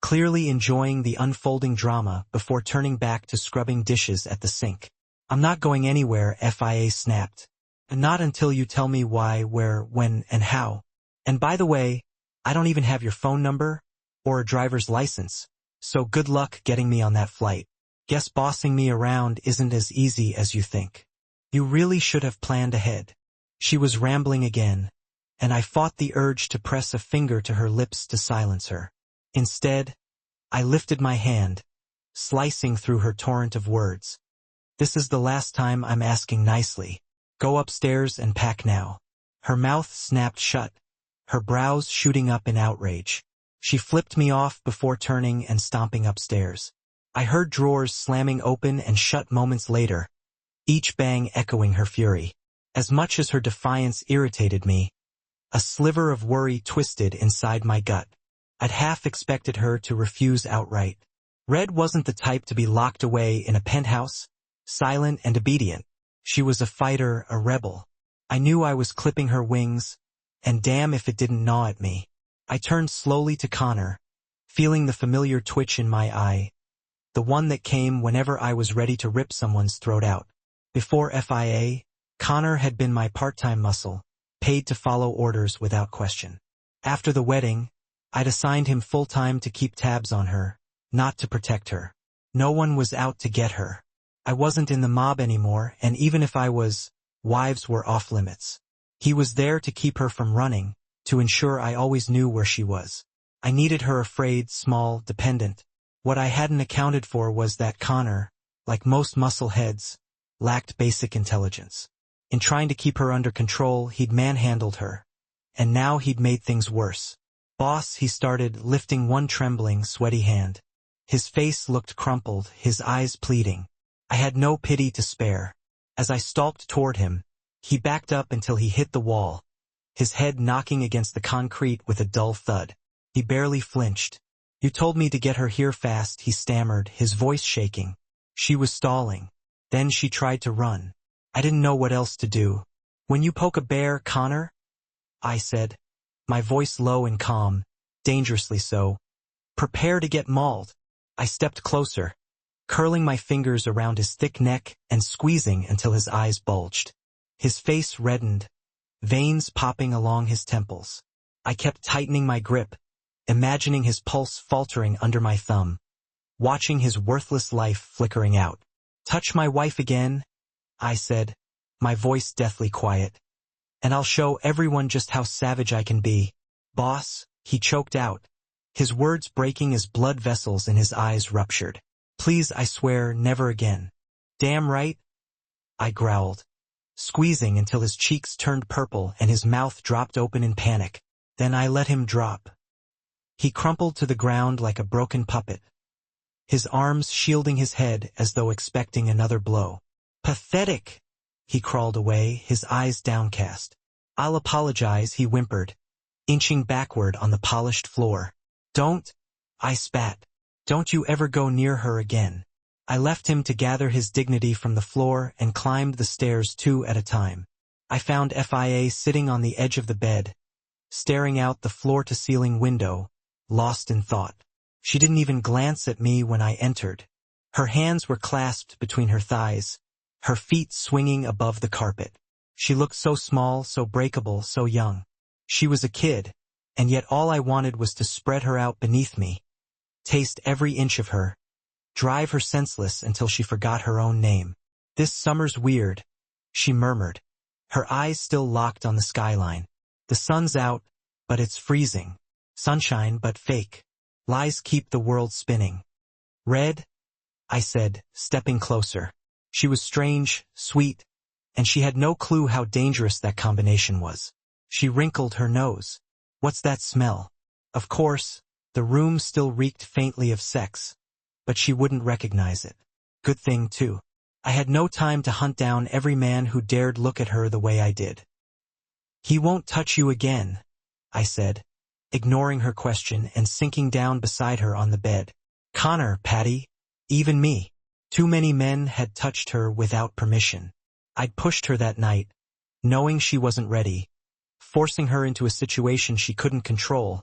[SPEAKER 1] clearly enjoying the unfolding drama before turning back to scrubbing dishes at the sink. I'm not going anywhere, FIA snapped. Not until you tell me why, where, when, and how. And by the way, I don't even have your phone number or a driver's license, so good luck getting me on that flight. Guess bossing me around isn't as easy as you think. You really should have planned ahead. She was rambling again, and I fought the urge to press a finger to her lips to silence her. Instead, I lifted my hand, slicing through her torrent of words. This is the last time I'm asking nicely. Go upstairs and pack now. Her mouth snapped shut, her brows shooting up in outrage. She flipped me off before turning and stomping upstairs. I heard drawers slamming open and shut moments later, each bang echoing her fury. As much as her defiance irritated me, a sliver of worry twisted inside my gut. I'd half expected her to refuse outright. Red wasn't the type to be locked away in a penthouse, silent and obedient. She was a fighter, a rebel. I knew I was clipping her wings, and damn if it didn't gnaw at me. I turned slowly to Connor, feeling the familiar twitch in my eye, the one that came whenever I was ready to rip someone's throat out. Before FIA, Connor had been my part-time muscle, paid to follow orders without question. After the wedding, I'd assigned him full-time to keep tabs on her, not to protect her. No one was out to get her. I wasn't in the mob anymore, and even if I was, wives were off limits. He was there to keep her from running, to ensure I always knew where she was. I needed her afraid, small, dependent. What I hadn't accounted for was that Connor, like most muscle heads, lacked basic intelligence. In trying to keep her under control, he'd manhandled her, and now he'd made things worse. Boss, he started, lifting one trembling, sweaty hand. His face looked crumpled, his eyes pleading. I had no pity to spare. As I stalked toward him, he backed up until he hit the wall, his head knocking against the concrete with a dull thud. He barely flinched. You told me to get her here fast, he stammered, his voice shaking. She was stalling. Then she tried to run. I didn't know what else to do. When you poke a bear, Connor, I said, my voice low and calm, dangerously so, prepare to get mauled. I stepped closer, curling my fingers around his thick neck and squeezing until his eyes bulged. His face reddened, veins popping along his temples. I kept tightening my grip, imagining his pulse faltering under my thumb, watching his worthless life flickering out. Touch my wife again, I said, my voice deathly quiet, and I'll show everyone just how savage I can be. Boss, he choked out, his words breaking as blood vessels in his eyes ruptured. Please, I swear, never again. Damn right, I growled, squeezing until his cheeks turned purple and his mouth dropped open in panic. Then I let him drop. He crumpled to the ground like a broken puppet, his arms shielding his head as though expecting another blow. Pathetic. He crawled away, his eyes downcast. I'll apologize, he whimpered, inching backward on the polished floor. Don't, I spat. Don't you ever go near her again. I left him to gather his dignity from the floor and climbed the stairs 2 at a time. I found Fia sitting on the edge of the bed, staring out the floor-to-ceiling window, lost in thought. She didn't even glance at me when I entered. Her hands were clasped between her thighs, her feet swinging above the carpet. She looked so small, so breakable, so young. She was a kid, and yet all I wanted was to spread her out beneath me, taste every inch of her, drive her senseless until she forgot her own name. This summer's weird, she murmured, her eyes still locked on the skyline. The sun's out, but it's freezing. Sunshine, but fake. Lies keep the world spinning. Red? I said, stepping closer. She was strange, sweet, and she had no clue how dangerous that combination was. She wrinkled her nose. What's that smell? Of course, the room still reeked faintly of sex, but she wouldn't recognize it. Good thing, too. I had no time to hunt down every man who dared look at her the way I did. He won't touch you again, I said, ignoring her question and sinking down beside her on the bed. Connor, Patty, even me. Too many men had touched her without permission. I'd pushed her that night, knowing she wasn't ready, forcing her into a situation she couldn't control,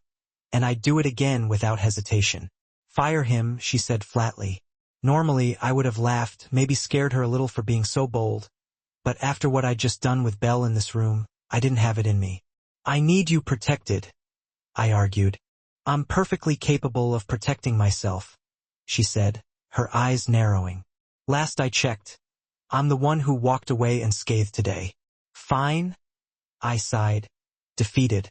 [SPEAKER 1] and I'd do it again without hesitation. Fire him, she said flatly. Normally, I would have laughed, maybe scared her a little for being so bold, but after what I'd just done with Belle in this room, I didn't have it in me. I need you protected, I argued. I'm perfectly capable of protecting myself, she said, her eyes narrowing. Last I checked, I'm the one who walked away unscathed today. Fine? I sighed, defeated,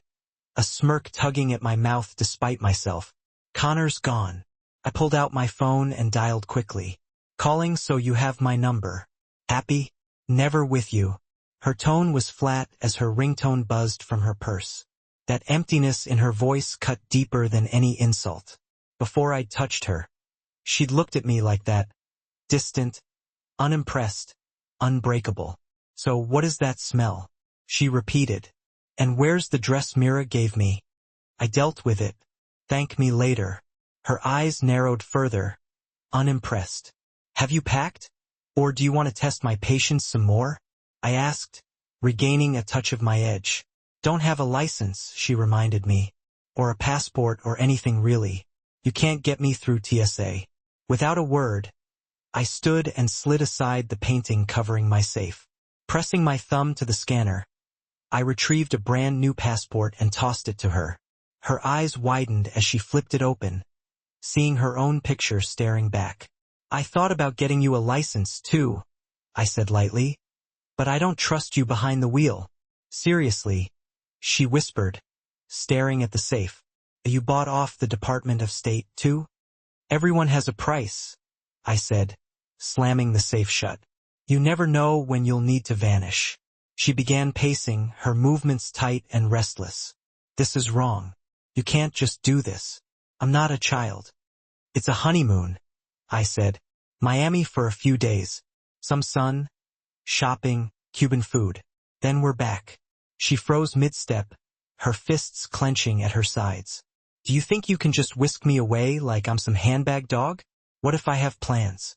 [SPEAKER 1] a smirk tugging at my mouth despite myself. Connor's gone. I pulled out my phone and dialed quickly. Calling so you have my number. Happy? Never with you. Her tone was flat as her ringtone buzzed from her purse. That emptiness in her voice cut deeper than any insult. Before I'd touched her, she'd looked at me like that, distant, unimpressed, unbreakable. So what is that smell? She repeated. And where's the dress Mira gave me? I dealt with it. Thank me later. Her eyes narrowed further, unimpressed. Have you packed? Or do you want to test my patience some more? I asked, regaining a touch of my edge. Don't have a license, she reminded me. Or a passport or anything really. You can't get me through TSA. Without a word, I stood and slid aside the painting covering my safe. Pressing my thumb to the scanner, I retrieved a brand new passport and tossed it to her. Her eyes widened as she flipped it open, seeing her own picture staring back. I thought about getting you a license too, I said lightly, but I don't trust you behind the wheel. Seriously, she whispered, staring at the safe. You bought off the Department of State too? Everyone has a price, I said, slamming the safe shut. You never know when you'll need to vanish. She began pacing, her movements tight and restless. This is wrong. You can't just do this. I'm not a child. It's a honeymoon, I said. Miami for a few days. Some sun, shopping, Cuban food. Then we're back. She froze mid-step, her fists clenching at her sides. Do you think you can just whisk me away like I'm some handbag dog? What if I have plans?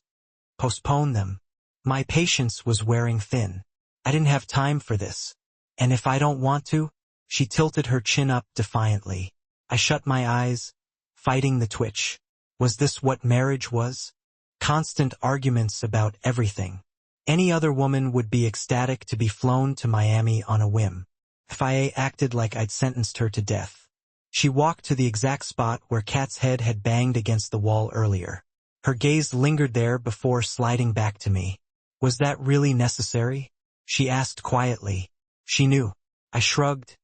[SPEAKER 1] Postpone them. My patience was wearing thin. I didn't have time for this. And if I don't want to? She tilted her chin up defiantly. I shut my eyes, fighting the twitch. Was this what marriage was? Constant arguments about everything. Any other woman would be ecstatic to be flown to Miami on a whim. Fia acted like I'd sentenced her to death. She walked to the exact spot where Kat's head had banged against the wall earlier. Her gaze lingered there before sliding back to me. Was that really necessary? She asked quietly. She knew. I shrugged,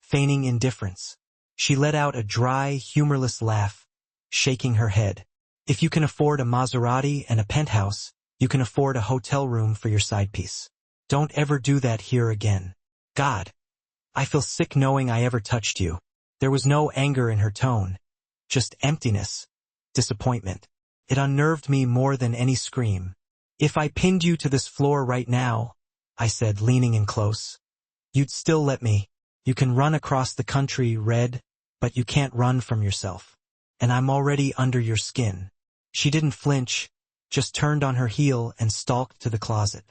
[SPEAKER 1] feigning indifference. She let out a dry, humorless laugh, shaking her head. If you can afford a Maserati and a penthouse, you can afford a hotel room for your side piece. Don't ever do that here again. God, I feel sick knowing I ever touched you. There was no anger in her tone, just emptiness, disappointment. It unnerved me more than any scream. If I pinned you to this floor right now, I said, leaning in close, you'd still let me. You can run across the country, Red, but you can't run from yourself. And I'm already under your skin. She didn't flinch, just turned on her heel and stalked to the closet.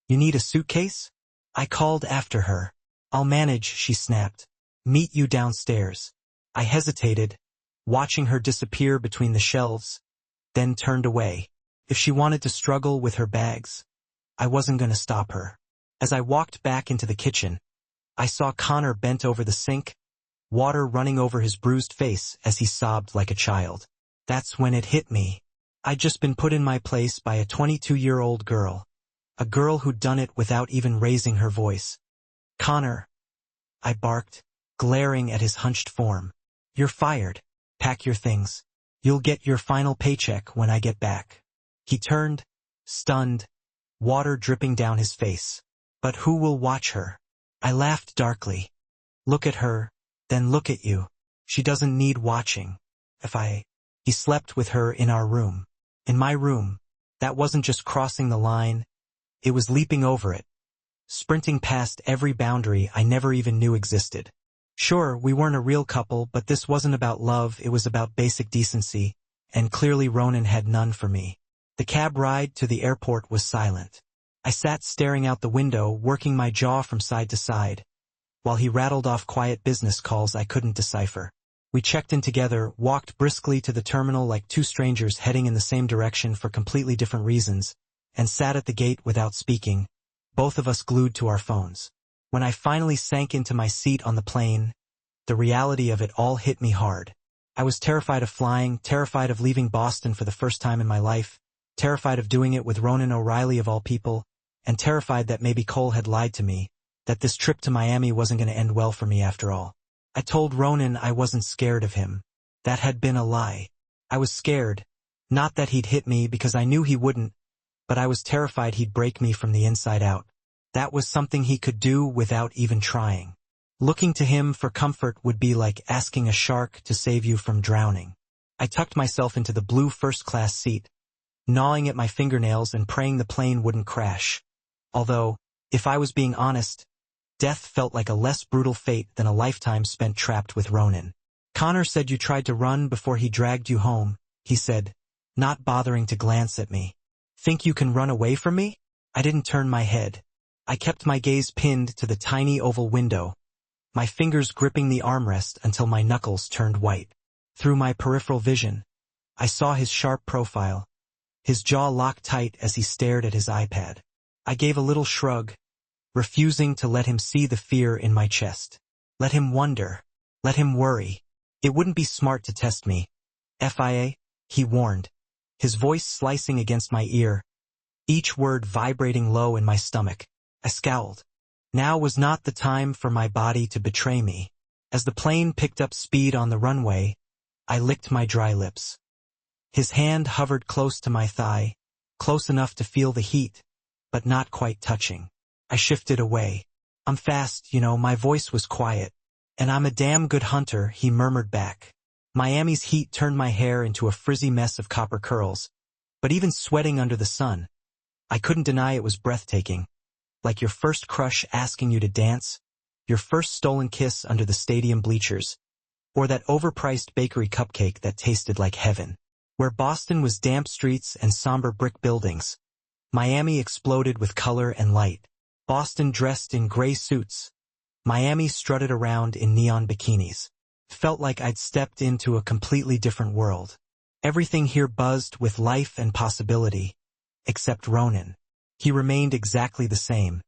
[SPEAKER 1] You need a suitcase? I called after her. I'll manage, she snapped. Meet you downstairs. I hesitated, watching her disappear between the shelves, then turned away. If she wanted to struggle with her bags, I wasn't going to stop her. As I walked back into the kitchen, I saw Connor bent over the sink, water running over his bruised face as he sobbed like a child. That's when it hit me. I'd just been put in my place by a 22-year-old girl. A girl who'd done it without even raising her voice. Connor, I barked, glaring at his hunched form. You're fired. Pack your things. You'll get your final paycheck when I get back. He turned, stunned, water dripping down his face. But who will watch her? I laughed darkly. Look at her, then look at you. She doesn't need watching. He slept with her in our room. In my room. That wasn't just crossing the line. It was leaping over it. Sprinting past every boundary I never even knew existed. Sure, we weren't a real couple, but this wasn't about love, it was about basic decency, and clearly Ronan had none for me. The cab ride to the airport was silent. I sat staring out the window, working my jaw from side to side, while he rattled off quiet business calls I couldn't decipher. We checked in together, walked briskly to the terminal like two strangers heading in the same direction for completely different reasons, and sat at the gate without speaking, both of us glued to our phones. When I finally sank into my seat on the plane, the reality of it all hit me hard. I was terrified of flying, terrified of leaving Boston for the first time in my life, terrified of doing it with Ronan O'Reilly of all people, and terrified that maybe Cole had lied to me, that this trip to Miami wasn't going to end well for me after all. I told Ronan I wasn't scared of him. That had been a lie. I was scared, not that he'd hit me because I knew he wouldn't, but I was terrified he'd break me from the inside out. That was something he could do without even trying. Looking to him for comfort would be like asking a shark to save you from drowning. I tucked myself into the blue first-class seat, gnawing at my fingernails and praying the plane wouldn't crash. Although, if I was being honest, death felt like a less brutal fate than a lifetime spent trapped with Ronan. Connor said you tried to run before he dragged you home, he said, not bothering to glance at me. Think you can run away from me? I didn't turn my head. I kept my gaze pinned to the tiny oval window, my fingers gripping the armrest until my knuckles turned white. Through my peripheral vision, I saw his sharp profile, his jaw locked tight as he stared at his iPad. I gave a little shrug, refusing to let him see the fear in my chest. Let him wonder. Let him worry. It wouldn't be smart to test me. FIA, he warned, his voice slicing against my ear, each word vibrating low in my stomach. I scowled. Now was not the time for my body to betray me. As the plane picked up speed on the runway, I licked my dry lips. His hand hovered close to my thigh, close enough to feel the heat, but not quite touching. I shifted away. I'm fast, my voice was quiet. And I'm a damn good hunter, he murmured back. Miami's heat turned my hair into a frizzy mess of copper curls, but even sweating under the sun, I couldn't deny it was breathtaking. Like your first crush asking you to dance, your first stolen kiss under the stadium bleachers, or that overpriced bakery cupcake that tasted like heaven. Where Boston was damp streets and somber brick buildings, Miami exploded with color and light. Boston dressed in gray suits. Miami strutted around in neon bikinis. Felt like I'd stepped into a completely different world. Everything here buzzed with life and possibility, except Ronan. He remained exactly the same.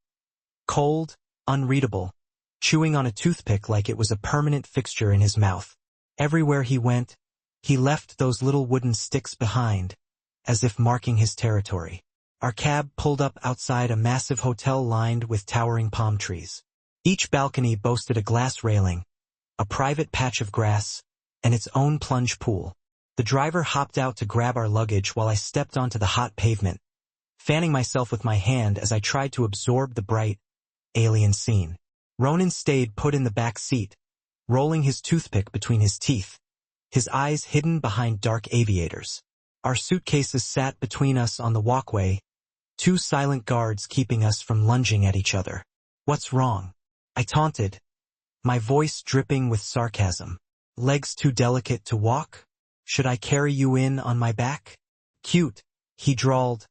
[SPEAKER 1] Cold, unreadable, chewing on a toothpick like it was a permanent fixture in his mouth. Everywhere he went, he left those little wooden sticks behind, as if marking his territory. Our cab pulled up outside a massive hotel lined with towering palm trees. Each balcony boasted a glass railing, a private patch of grass, and its own plunge pool. The driver hopped out to grab our luggage while I stepped onto the hot pavement, fanning myself with my hand as I tried to absorb the bright, alien scene. Ronan stayed put in the back seat, rolling his toothpick between his teeth, his eyes hidden behind dark aviators. Our suitcases sat between us on the walkway, 2 silent guards keeping us from lunging at each other. What's wrong? I taunted, my voice dripping with sarcasm. Legs too delicate to walk? Should I carry you in on my back? Cute, he drawled,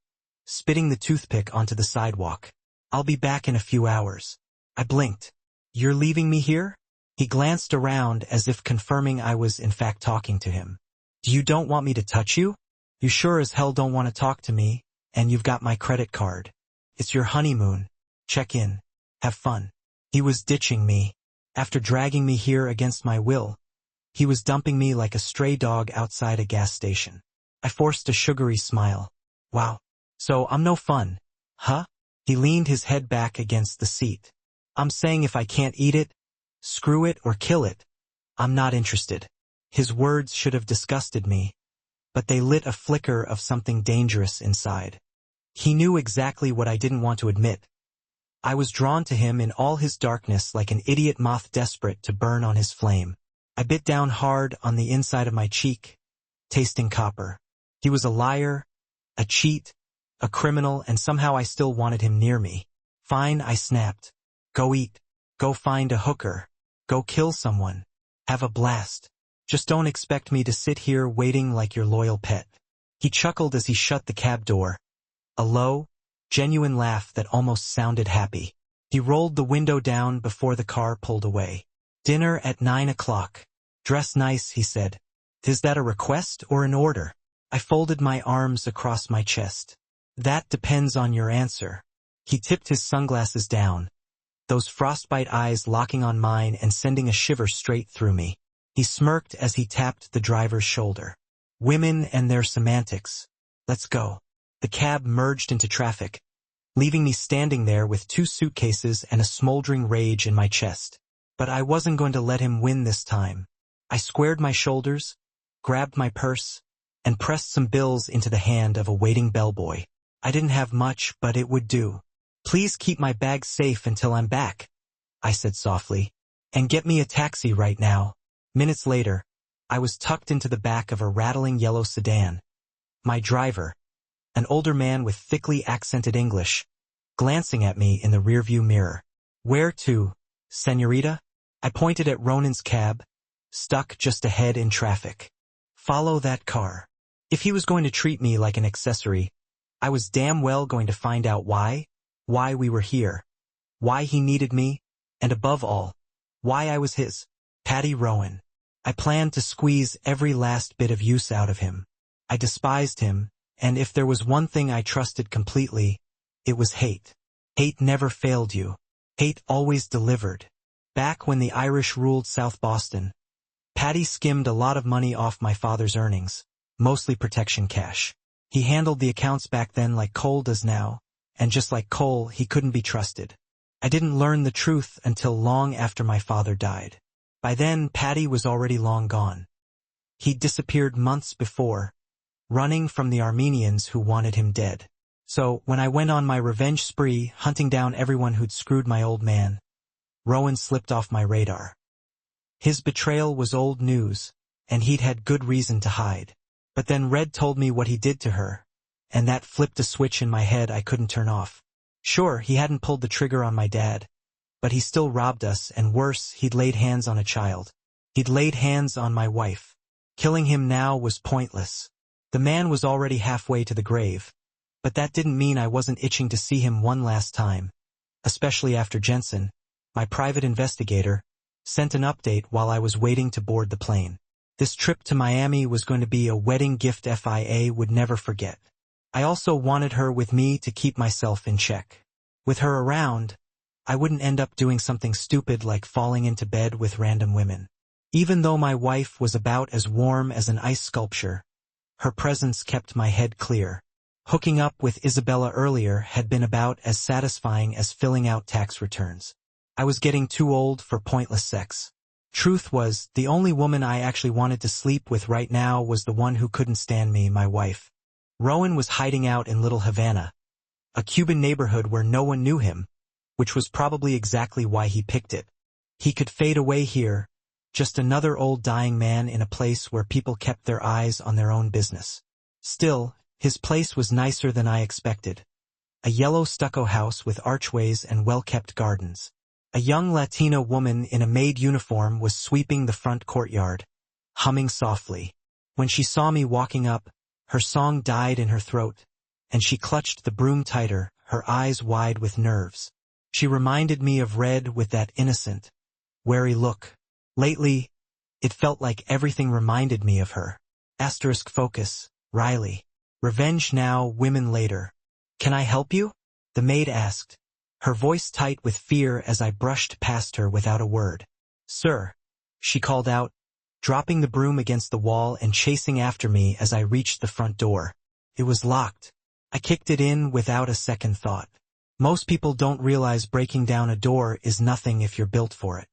[SPEAKER 1] spitting the toothpick onto the sidewalk. I'll be back in a few hours. I blinked. You're leaving me here? He glanced around as if confirming I was in fact talking to him. You don't want me to touch you? You sure as hell don't want to talk to me, and you've got my credit card. It's your honeymoon. Check in. Have fun. He was ditching me. After dragging me here against my will, he was dumping me like a stray dog outside a gas station. I forced a sugary smile. Wow. So I'm no fun, huh? He leaned his head back against the seat. I'm saying if I can't eat it, screw it or kill it, I'm not interested. His words should have disgusted me, but they lit a flicker of something dangerous inside. He knew exactly what I didn't want to admit. I was drawn to him in all his darkness like an idiot moth desperate to burn on his flame. I bit down hard on the inside of my cheek, tasting copper. He was a liar, a cheat, a criminal, and somehow I still wanted him near me. Fine, I snapped. Go eat. Go find a hooker. Go kill someone. Have a blast. Just don't expect me to sit here waiting like your loyal pet. He chuckled as he shut the cab door. A low, genuine laugh that almost sounded happy. He rolled the window down before the car pulled away. Dinner at 9 o'clock. Dress nice, he said. Is that a request or an order? I folded my arms across my chest. That depends on your answer. He tipped his sunglasses down, those frostbite eyes locking on mine and sending a shiver straight through me. He smirked as he tapped the driver's shoulder. Women and their semantics. Let's go. The cab merged into traffic, leaving me standing there with 2 suitcases and a smoldering rage in my chest. But I wasn't going to let him win this time. I squared my shoulders, grabbed my purse, and pressed some bills into the hand of a waiting bellboy. I didn't have much, but it would do. Please keep my bag safe until I'm back, I said softly. And get me a taxi right now. Minutes later, I was tucked into the back of a rattling yellow sedan. My driver, an older man with thickly accented English, glancing at me in the rearview mirror. Where to, senorita? I pointed at Ronan's cab, stuck just ahead in traffic. Follow that car. If he was going to treat me like an accessory, I was damn well going to find out why we were here, why he needed me, and above all, why I was his. Paddy Rowan. I planned to squeeze every last bit of use out of him. I despised him, and if there was one thing I trusted completely, it was hate. Hate never failed you. Hate always delivered. Back when the Irish ruled South Boston, Paddy skimmed a lot of money off my father's earnings, mostly protection cash. He handled the accounts back then like Cole does now, and just like Cole, he couldn't be trusted. I didn't learn the truth until long after my father died. By then, Paddy was already long gone. He'd disappeared months before, running from the Armenians who wanted him dead. So, when I went on my revenge spree, hunting down everyone who'd screwed my old man, Rowan slipped off my radar. His betrayal was old news, and he'd had good reason to hide. But then Red told me what he did to her, and that flipped a switch in my head I couldn't turn off. Sure, he hadn't pulled the trigger on my dad, but he still robbed us, and worse, he'd laid hands on a child. He'd laid hands on my wife. Killing him now was pointless. The man was already halfway to the grave, but that didn't mean I wasn't itching to see him one last time, especially after Jensen, my private investigator, sent an update while I was waiting to board the plane. This trip to Miami was going to be a wedding gift FIA would never forget. I also wanted her with me to keep myself in check. With her around, I wouldn't end up doing something stupid like falling into bed with random women. Even though my wife was about as warm as an ice sculpture, her presence kept my head clear. Hooking up with Isabella earlier had been about as satisfying as filling out tax returns. I was getting too old for pointless sex. Truth was, the only woman I actually wanted to sleep with right now was the one who couldn't stand me, my wife. Rowan was hiding out in Little Havana, a Cuban neighborhood where no one knew him, which was probably exactly why he picked it. He could fade away here, just another old dying man in a place where people kept their eyes on their own business. Still, his place was nicer than I expected. a yellow stucco house with archways and well-kept gardens. A young Latina woman in a maid uniform was sweeping the front courtyard, humming softly. When she saw me walking up, her song died in her throat, and she clutched the broom tighter, her eyes wide with nerves. She reminded me of Red with that innocent, wary look. Lately, it felt like everything reminded me of her. Focus, Riley. Revenge now, women later. Can I help you? The maid asked, her voice tight with fear as I brushed past her without a word. Sir, she called out, dropping the broom against the wall and chasing after me as I reached the front door. It was locked. I kicked it in without a second thought. Most people don't realize breaking down a door is nothing if you're built for it.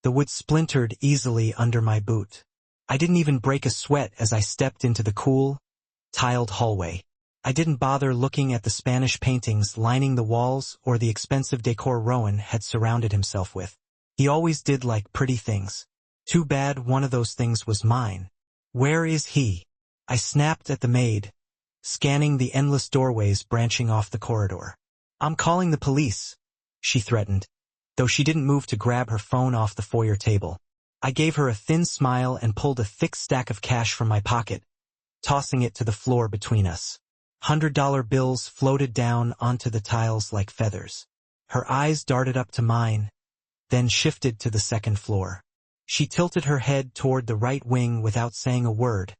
[SPEAKER 1] The wood splintered easily under my boot. I didn't even break a sweat as I stepped into the cool, tiled hallway. I didn't bother looking at the Spanish paintings lining the walls or the expensive decor Rowan had surrounded himself with. He always did like pretty things. Too bad one of those things was mine. Where is he? I snapped at the maid, scanning the endless doorways branching off the corridor. I'm calling the police, she threatened, though she didn't move to grab her phone off the foyer table. I gave her a thin smile and pulled a thick stack of cash from my pocket, tossing it to the floor between us. $100 bills floated down onto the tiles like feathers. Her eyes darted up to mine, then shifted to the second floor. She tilted her head toward the right wing without saying a word,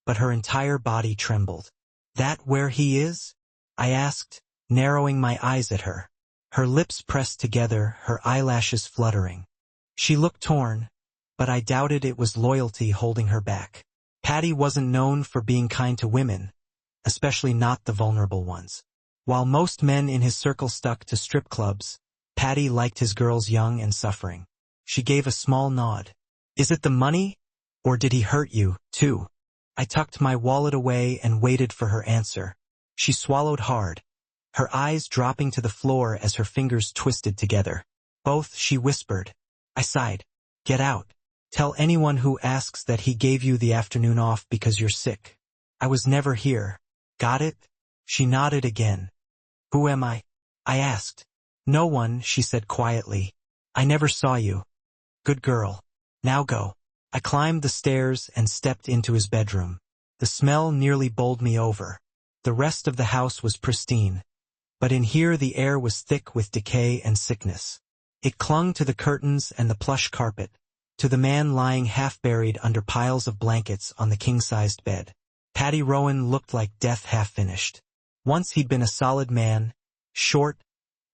[SPEAKER 1] but her entire body trembled. That where he is? I asked, narrowing my eyes at her. Her lips pressed together, her eyelashes fluttering. She looked torn, but I doubted it was loyalty holding her back. Patty wasn't known for being kind to women, especially not the vulnerable ones. While most men in his circle stuck to strip clubs, Patty liked his girls young and suffering. She gave a small nod. Is it the money? Or did he hurt you, too? I tucked my wallet away and waited for her answer. She swallowed hard, her eyes dropping to the floor as her fingers twisted together. Both, she whispered. I sighed. Get out. Tell anyone who asks that he gave you the afternoon off because you're sick. I was never here. Got it? She nodded again. Who am I? I asked. No one, she said quietly. I never saw you. Good girl. Now go. I climbed the stairs and stepped into his bedroom. The smell nearly bowled me over. The rest of the house was pristine, but in here the air was thick with decay and sickness. It clung to the curtains and the plush carpet, to the man lying half-buried under piles of blankets on the king-sized bed. Patty Rowan looked like death half-finished. Once he'd been a solid man, short,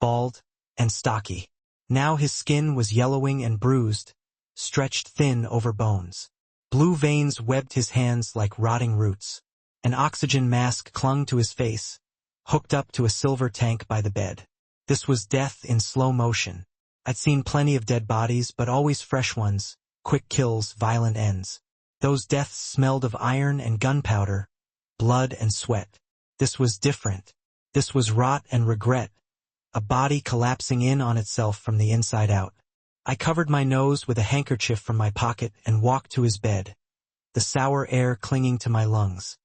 [SPEAKER 1] bald, and stocky. Now his skin was yellowing and bruised, stretched thin over bones. Blue veins webbed his hands like rotting roots. An oxygen mask clung to his face, hooked up to a silver tank by the bed. This was death in slow motion. I'd seen plenty of dead bodies, but always fresh ones, quick kills, violent ends. Those deaths smelled of iron and gunpowder, blood and sweat. This was different. This was rot and regret, a body collapsing in on itself from the inside out. I covered my nose with a handkerchief from my pocket and walked to his bed, the sour air clinging to my lungs.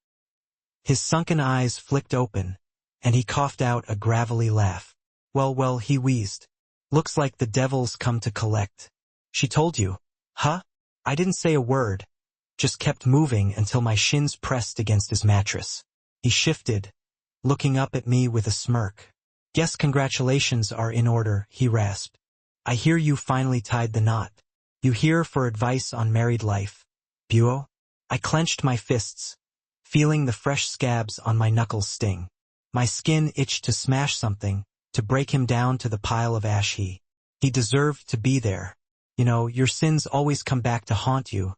[SPEAKER 1] His sunken eyes flicked open, and he coughed out a gravelly laugh. Well, he wheezed. Looks like the devil's come to collect. She told you, huh? I didn't say a word, just kept moving until my shins pressed against his mattress. He shifted, looking up at me with a smirk. Guess congratulations are in order, he rasped. I hear you finally tied the knot. You here for advice on married life, Buo? I clenched my fists, feeling the fresh scabs on my knuckles sting. My skin itched to smash something, to break him down to the pile of ash he deserved to be there. You know, your sins always come back to haunt you,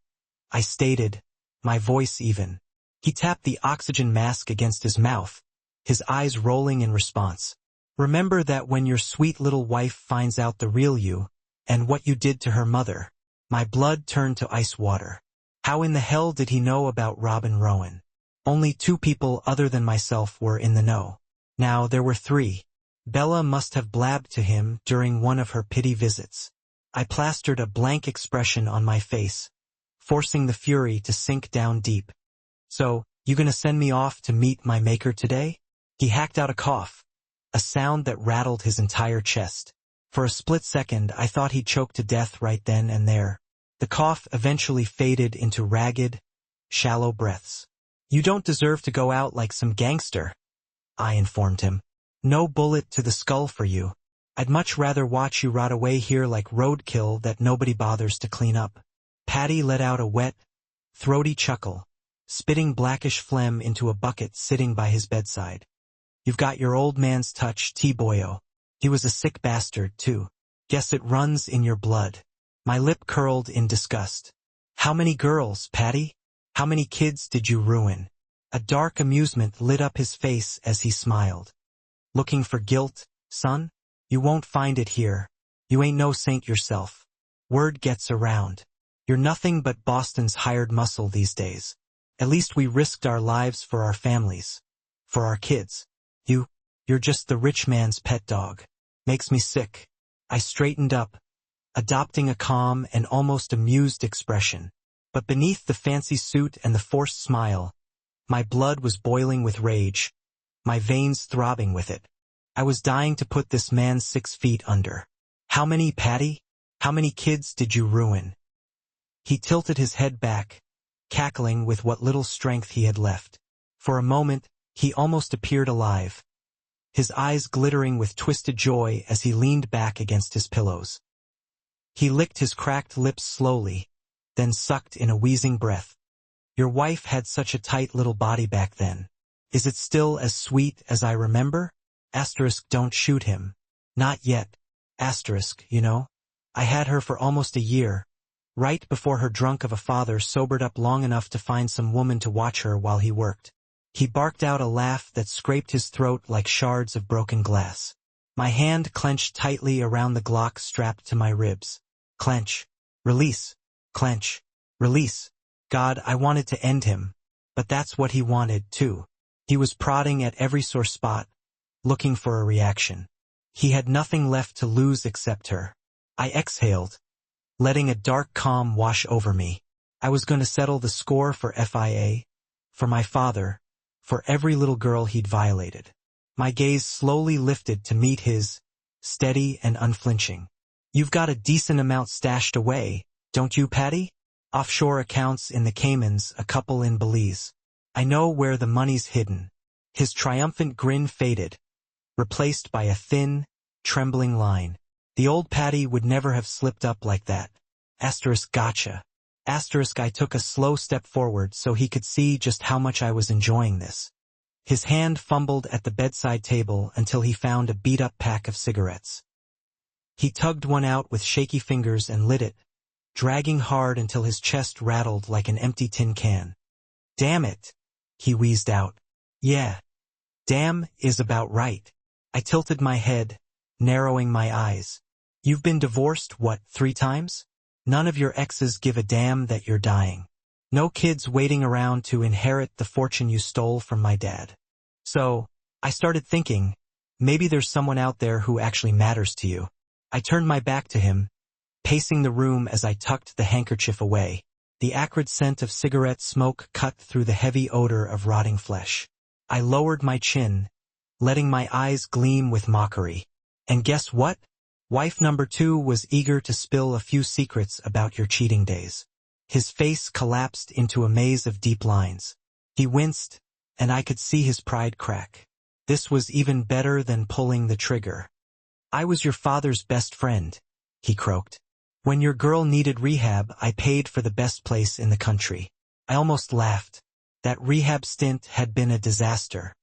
[SPEAKER 1] I stated, my voice even. He tapped the oxygen mask against his mouth, his eyes rolling in response. Remember that when your sweet little wife finds out the real you, and what you did to her mother. My blood turned to ice water. How in the hell did he know about Robin Rowan? Only 2 people other than myself were in the know. Now there were 3. Bella must have blabbed to him during one of her pity visits. I plastered a blank expression on my face, forcing the fury to sink down deep. So, you gonna send me off to meet my maker today? He hacked out a cough, a sound that rattled his entire chest. For a split second, I thought he'd choke to death right then and there. The cough eventually faded into ragged, shallow breaths. "You don't deserve to go out like some gangster," I informed him. "No bullet to the skull for you. I'd much rather watch you rot away here like roadkill that nobody bothers to clean up." Patty let out a wet, throaty chuckle, spitting blackish phlegm into a bucket sitting by his bedside. "You've got your old man's touch, T-boyo. He was a sick bastard, too. Guess it runs in your blood." My lip curled in disgust. "How many girls, Patty? How many kids did you ruin?" A dark amusement lit up his face as he smiled. "Looking for guilt, son? You won't find it here. You ain't no saint yourself. Word gets around. You're nothing but Boston's hired muscle these days. At least we risked our lives for our families. For our kids. You're just the rich man's pet dog. Makes me sick." I straightened up, adopting a calm and almost amused expression. But beneath the fancy suit and the forced smile, my blood was boiling with rage, my veins throbbing with it. I was dying to put this man 6 feet under. "How many, Patty? How many kids did you ruin?" He tilted his head back, cackling with what little strength he had left. For a moment, he almost appeared alive, his eyes glittering with twisted joy as he leaned back against his pillows. He licked his cracked lips slowly, then sucked in a wheezing breath. "Your wife had such a tight little body back then. Is it still as sweet as I remember? Don't shoot him. Not yet. You know. I had her for almost a year, right before her drunk of a father sobered up long enough to find some woman to watch her while he worked." He barked out a laugh that scraped his throat like shards of broken glass. My hand clenched tightly around the Glock strapped to my ribs. Clench. Release. Clench. Release. God, I wanted to end him. But that's what he wanted, too. He was prodding at every sore spot, looking for a reaction. He had nothing left to lose except her. I exhaled, letting a dark calm wash over me. I was going to settle the score for FIA, for my father, for every little girl he'd violated. My gaze slowly lifted to meet his, steady and unflinching. "You've got a decent amount stashed away, don't you, Patty? Offshore accounts in the Caymans, a couple in Belize. I know where the money's hidden." His triumphant grin faded, replaced by a thin, trembling line. The old Patty would never have slipped up like that. Gotcha. I took a slow step forward so he could see just how much I was enjoying this. His hand fumbled at the bedside table until he found a beat-up pack of cigarettes. He tugged one out with shaky fingers and lit it, dragging hard until his chest rattled like an empty tin can. "Damn it," he wheezed out. "Yeah. Damn is about right." I tilted my head, narrowing my eyes. "You've been divorced, 3 times? None of your exes give a damn that you're dying. No kids waiting around to inherit the fortune you stole from my dad. So, I started thinking, maybe there's someone out there who actually matters to you." I turned my back to him, pacing the room as I tucked the handkerchief away. The acrid scent of cigarette smoke cut through the heavy odor of rotting flesh. I lowered my chin, letting my eyes gleam with mockery. "And guess what? Wife number 2 was eager to spill a few secrets about your cheating days." His face collapsed into a maze of deep lines. He winced, and I could see his pride crack. This was even better than pulling the trigger. "I was your father's best friend," he croaked. "When your girl needed rehab, I paid for the best place in the country." I almost laughed. That rehab stint had been a disaster.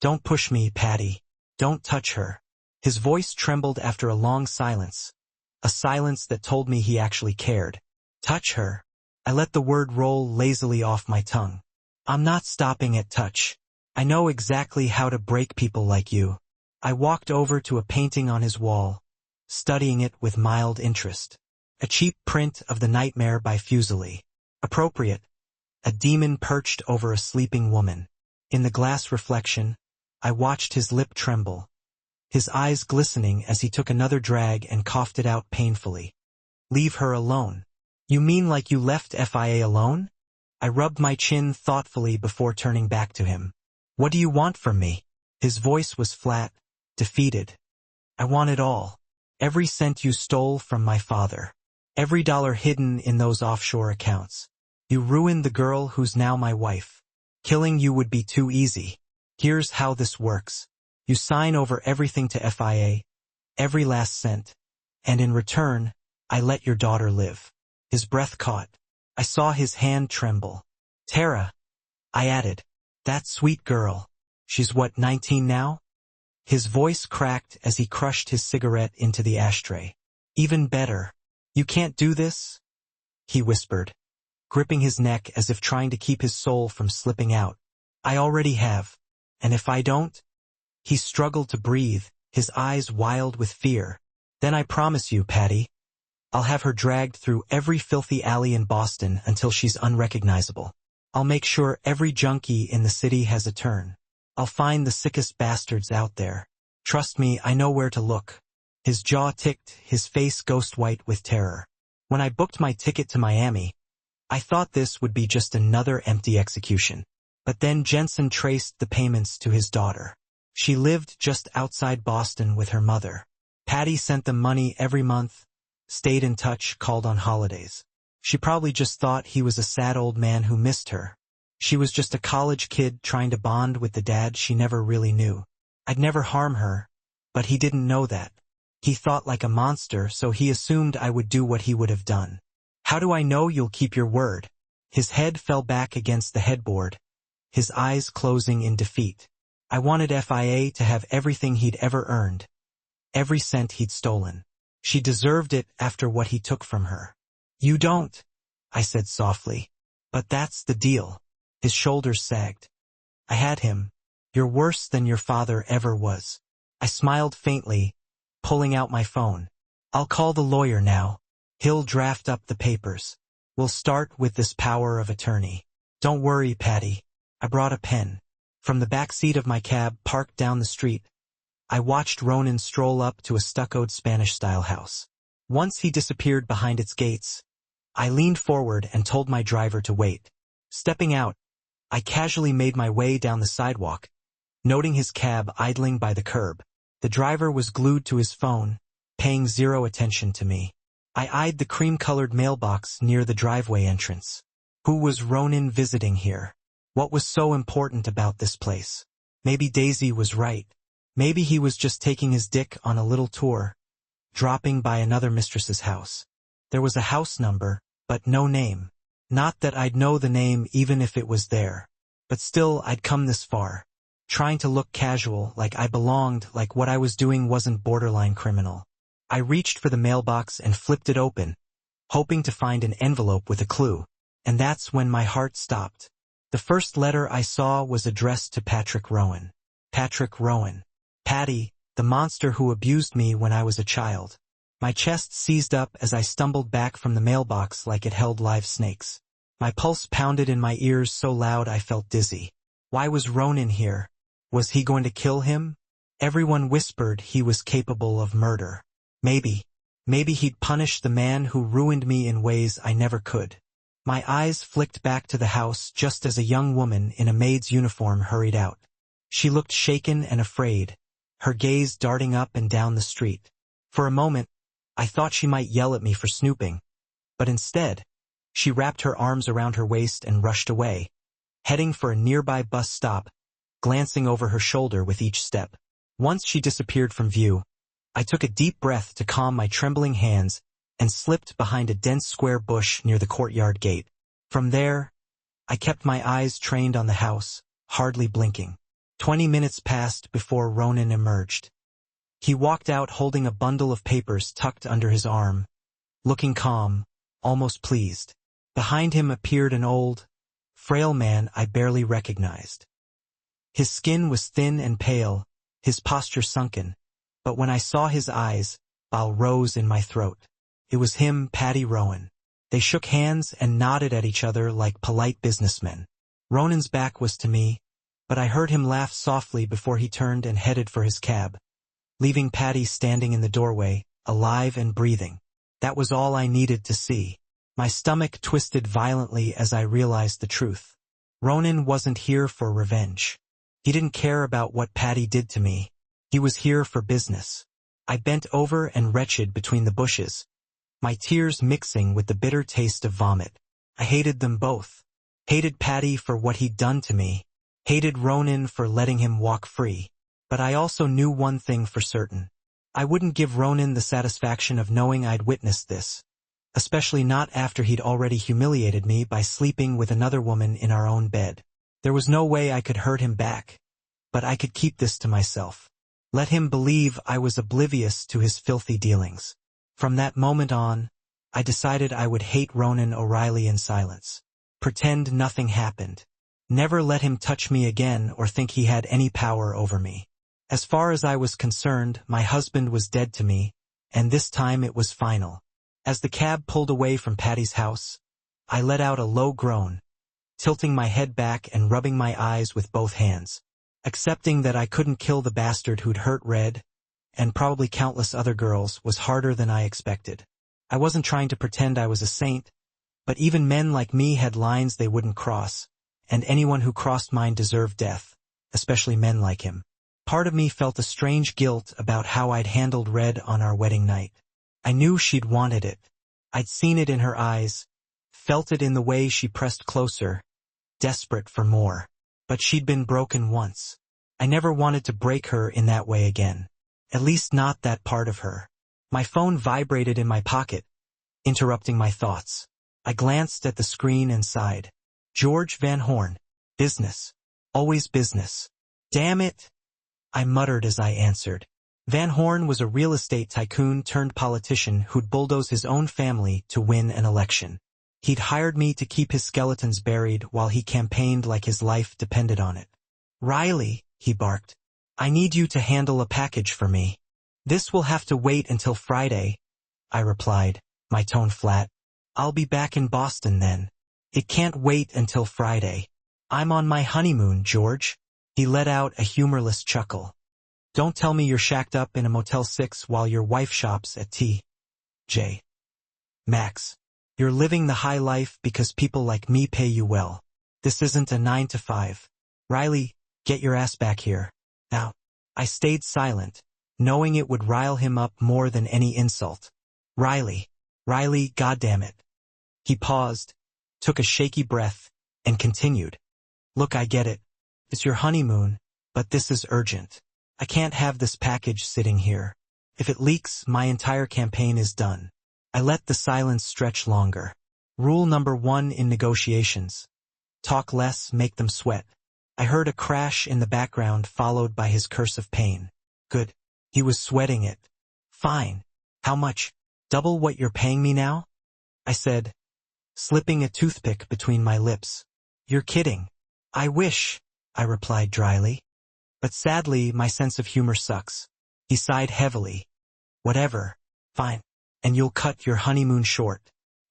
[SPEAKER 1] "Don't push me, Patty. Don't touch her." His voice trembled after a long silence, a silence that told me he actually cared. "Touch her?" I let the word roll lazily off my tongue. "I'm not stopping at touch. I know exactly how to break people like you." I walked over to a painting on his wall, studying it with mild interest. A cheap print of The Nightmare by Fuseli. Appropriate. A demon perched over a sleeping woman. In the glass reflection, I watched his lip tremble, his eyes glistening as he took another drag and coughed it out painfully. "Leave her alone." "You mean like you left FIA alone?" I rubbed my chin thoughtfully before turning back to him. "What do you want from me?" His voice was flat, defeated. I want it all. Every cent you stole from my father. Every dollar hidden in those offshore accounts. You ruined the girl who's now my wife. Killing you would be too easy. Here's how this works. You sign over everything to FIA, every last cent, and in return, I let your daughter live. His breath caught. I saw his hand tremble. Tara, I added. That sweet girl. She's what, 19 now? His voice cracked as he crushed his cigarette into the ashtray. Even better. You can't do this? He whispered, gripping his neck as if trying to keep his soul from slipping out. I already have. And if I don't? He struggled to breathe, his eyes wild with fear. Then I promise you, Patty, I'll have her dragged through every filthy alley in Boston until she's unrecognizable. I'll make sure every junkie in the city has a turn. I'll find the sickest bastards out there. Trust me, I know where to look. His jaw ticked, his face ghost white with terror. When I booked my ticket to Miami, I thought this would be just another empty execution. But then Jensen traced the payments to his daughter. She lived just outside Boston with her mother. Patty sent them money every month, stayed in touch, called on holidays. She probably just thought he was a sad old man who missed her. She was just a college kid trying to bond with the dad she never really knew. I'd never harm her, but he didn't know that. He thought like a monster, so he assumed I would do what he would have done. How do I know you'll keep your word? His head fell back against the headboard, his eyes closing in defeat. I wanted FIA to have everything he'd ever earned, every cent he'd stolen. She deserved it after what he took from her. You don't, I said softly. But that's the deal. His shoulders sagged. I had him. You're worse than your father ever was. I smiled faintly, pulling out my phone. I'll call the lawyer now. He'll draft up the papers. We'll start with this power of attorney. Don't worry, Patty. I brought a pen. From the back seat of my cab parked down the street, I watched Ronan stroll up to a stuccoed Spanish-style house. Once he disappeared behind its gates, I leaned forward and told my driver to wait. Stepping out, I casually made my way down the sidewalk, noting his cab idling by the curb. The driver was glued to his phone, paying zero attention to me. I eyed the cream-colored mailbox near the driveway entrance. Who was Ronan visiting here? What was so important about this place? Maybe Daisy was right. Maybe he was just taking his dick on a little tour, dropping by another mistress's house. There was a house number, but no name. Not that I'd know the name even if it was there. But still, I'd come this far, trying to look casual, like I belonged, like what I was doing wasn't borderline criminal. I reached for the mailbox and flipped it open, hoping to find an envelope with a clue. And that's when my heart stopped. The first letter I saw was addressed to Patrick Rowan. Patrick Rowan. Patty, the monster who abused me when I was a child. My chest seized up as I stumbled back from the mailbox like it held live snakes. My pulse pounded in my ears so loud I felt dizzy. Why was Ronan here? Was he going to kill him? Everyone whispered he was capable of murder. Maybe he'd punish the man who ruined me in ways I never could. My eyes flicked back to the house just as a young woman in a maid's uniform hurried out. She looked shaken and afraid, her gaze darting up and down the street. For a moment, I thought she might yell at me for snooping, but instead, she wrapped her arms around her waist and rushed away, heading for a nearby bus stop, glancing over her shoulder with each step. Once she disappeared from view, I took a deep breath to calm my trembling hands and slipped behind a dense square bush near the courtyard gate. From there, I kept my eyes trained on the house, hardly blinking. 20 minutes passed before Ronan emerged. He walked out holding a bundle of papers tucked under his arm, looking calm, almost pleased. Behind him appeared an old, frail man I barely recognized. His skin was thin and pale, his posture sunken, but when I saw his eyes, bile rose in my throat. It was him, Patty Rowan. They shook hands and nodded at each other like polite businessmen. Ronan's back was to me, but I heard him laugh softly before he turned and headed for his cab, leaving Patty standing in the doorway, alive and breathing. That was all I needed to see. My stomach twisted violently as I realized the truth. Ronan wasn't here for revenge. He didn't care about what Patty did to me. He was here for business. I bent over and wretched between the bushes, my tears mixing with the bitter taste of vomit. I hated them both. Hated Patty for what he'd done to me. Hated Ronan for letting him walk free. But I also knew one thing for certain. I wouldn't give Ronan the satisfaction of knowing I'd witnessed this. Especially not after he'd already humiliated me by sleeping with another woman in our own bed. There was no way I could hurt him back. But I could keep this to myself. Let him believe I was oblivious to his filthy dealings. From that moment on, I decided I would hate Ronan O'Reilly in silence. Pretend nothing happened. Never let him touch me again or think he had any power over me. As far as I was concerned, my husband was dead to me, and this time it was final. As the cab pulled away from Patty's house, I let out a low groan, tilting my head back and rubbing my eyes with both hands. Accepting that I couldn't kill the bastard who'd hurt Red, and probably countless other girls, was harder than I expected. I wasn't trying to pretend I was a saint, but even men like me had lines they wouldn't cross, and anyone who crossed mine deserved death, especially men like him. Part of me felt a strange guilt about how I'd handled Red on our wedding night. I knew she'd wanted it. I'd seen it in her eyes, felt it in the way she pressed closer, desperate for more. But she'd been broken once. I never wanted to break her in that way again. At least not that part of her. My phone vibrated in my pocket, interrupting my thoughts. I glanced at the screen and sighed. George Van Horn. Business. Always business. Damn it! I muttered as I answered. Van Horn was a real estate tycoon turned politician who'd bulldoze his own family to win an election. He'd hired me to keep his skeletons buried while he campaigned like his life depended on it. Riley, he barked. I need you to handle a package for me. This will have to wait until Friday, I replied, my tone flat. I'll be back in Boston then. It can't wait until Friday. I'm on my honeymoon, George. He let out a humorless chuckle. Don't tell me you're shacked up in a Motel 6 while your wife shops at T.J. Maxx. You're living the high life because people like me pay you well. This isn't a 9 to 5. Riley, get your ass back here. Now. I stayed silent, knowing it would rile him up more than any insult. Riley, goddammit. He paused, took a shaky breath, and continued. Look, I get it. It's your honeymoon, but this is urgent. I can't have this package sitting here. If it leaks, my entire campaign is done. I let the silence stretch longer. Rule number 1 in negotiations. Talk less, make them sweat. I heard a crash in the background followed by his curse of pain. Good. He was sweating it. Fine. How much? Double what you're paying me now? I said, slipping a toothpick between my lips. You're kidding. I wish, I replied dryly. But sadly, my sense of humor sucks. He sighed heavily. Whatever. Fine. And you'll cut your honeymoon short.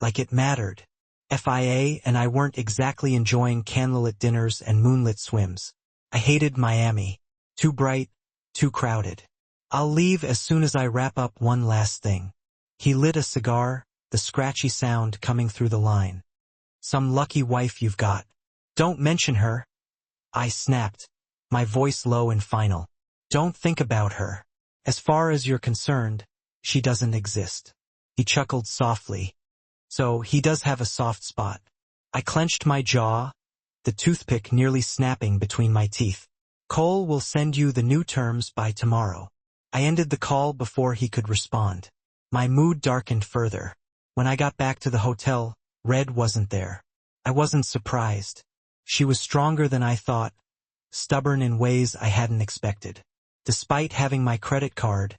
[SPEAKER 1] Like it mattered. FIA and I weren't exactly enjoying candlelit dinners and moonlit swims. I hated Miami. Too bright, too crowded. I'll leave as soon as I wrap up one last thing. He lit a cigar, the scratchy sound coming through the line. Some lucky wife you've got. Don't mention her. I snapped, my voice low and final. Don't think about her. As far as you're concerned, she doesn't exist. He chuckled softly. So he does have a soft spot. I clenched my jaw, the toothpick nearly snapping between my teeth. Cole will send you the new terms by tomorrow. I ended the call before he could respond. My mood darkened further. When I got back to the hotel, Red wasn't there. I wasn't surprised. She was stronger than I thought, stubborn in ways I hadn't expected. Despite having my credit card,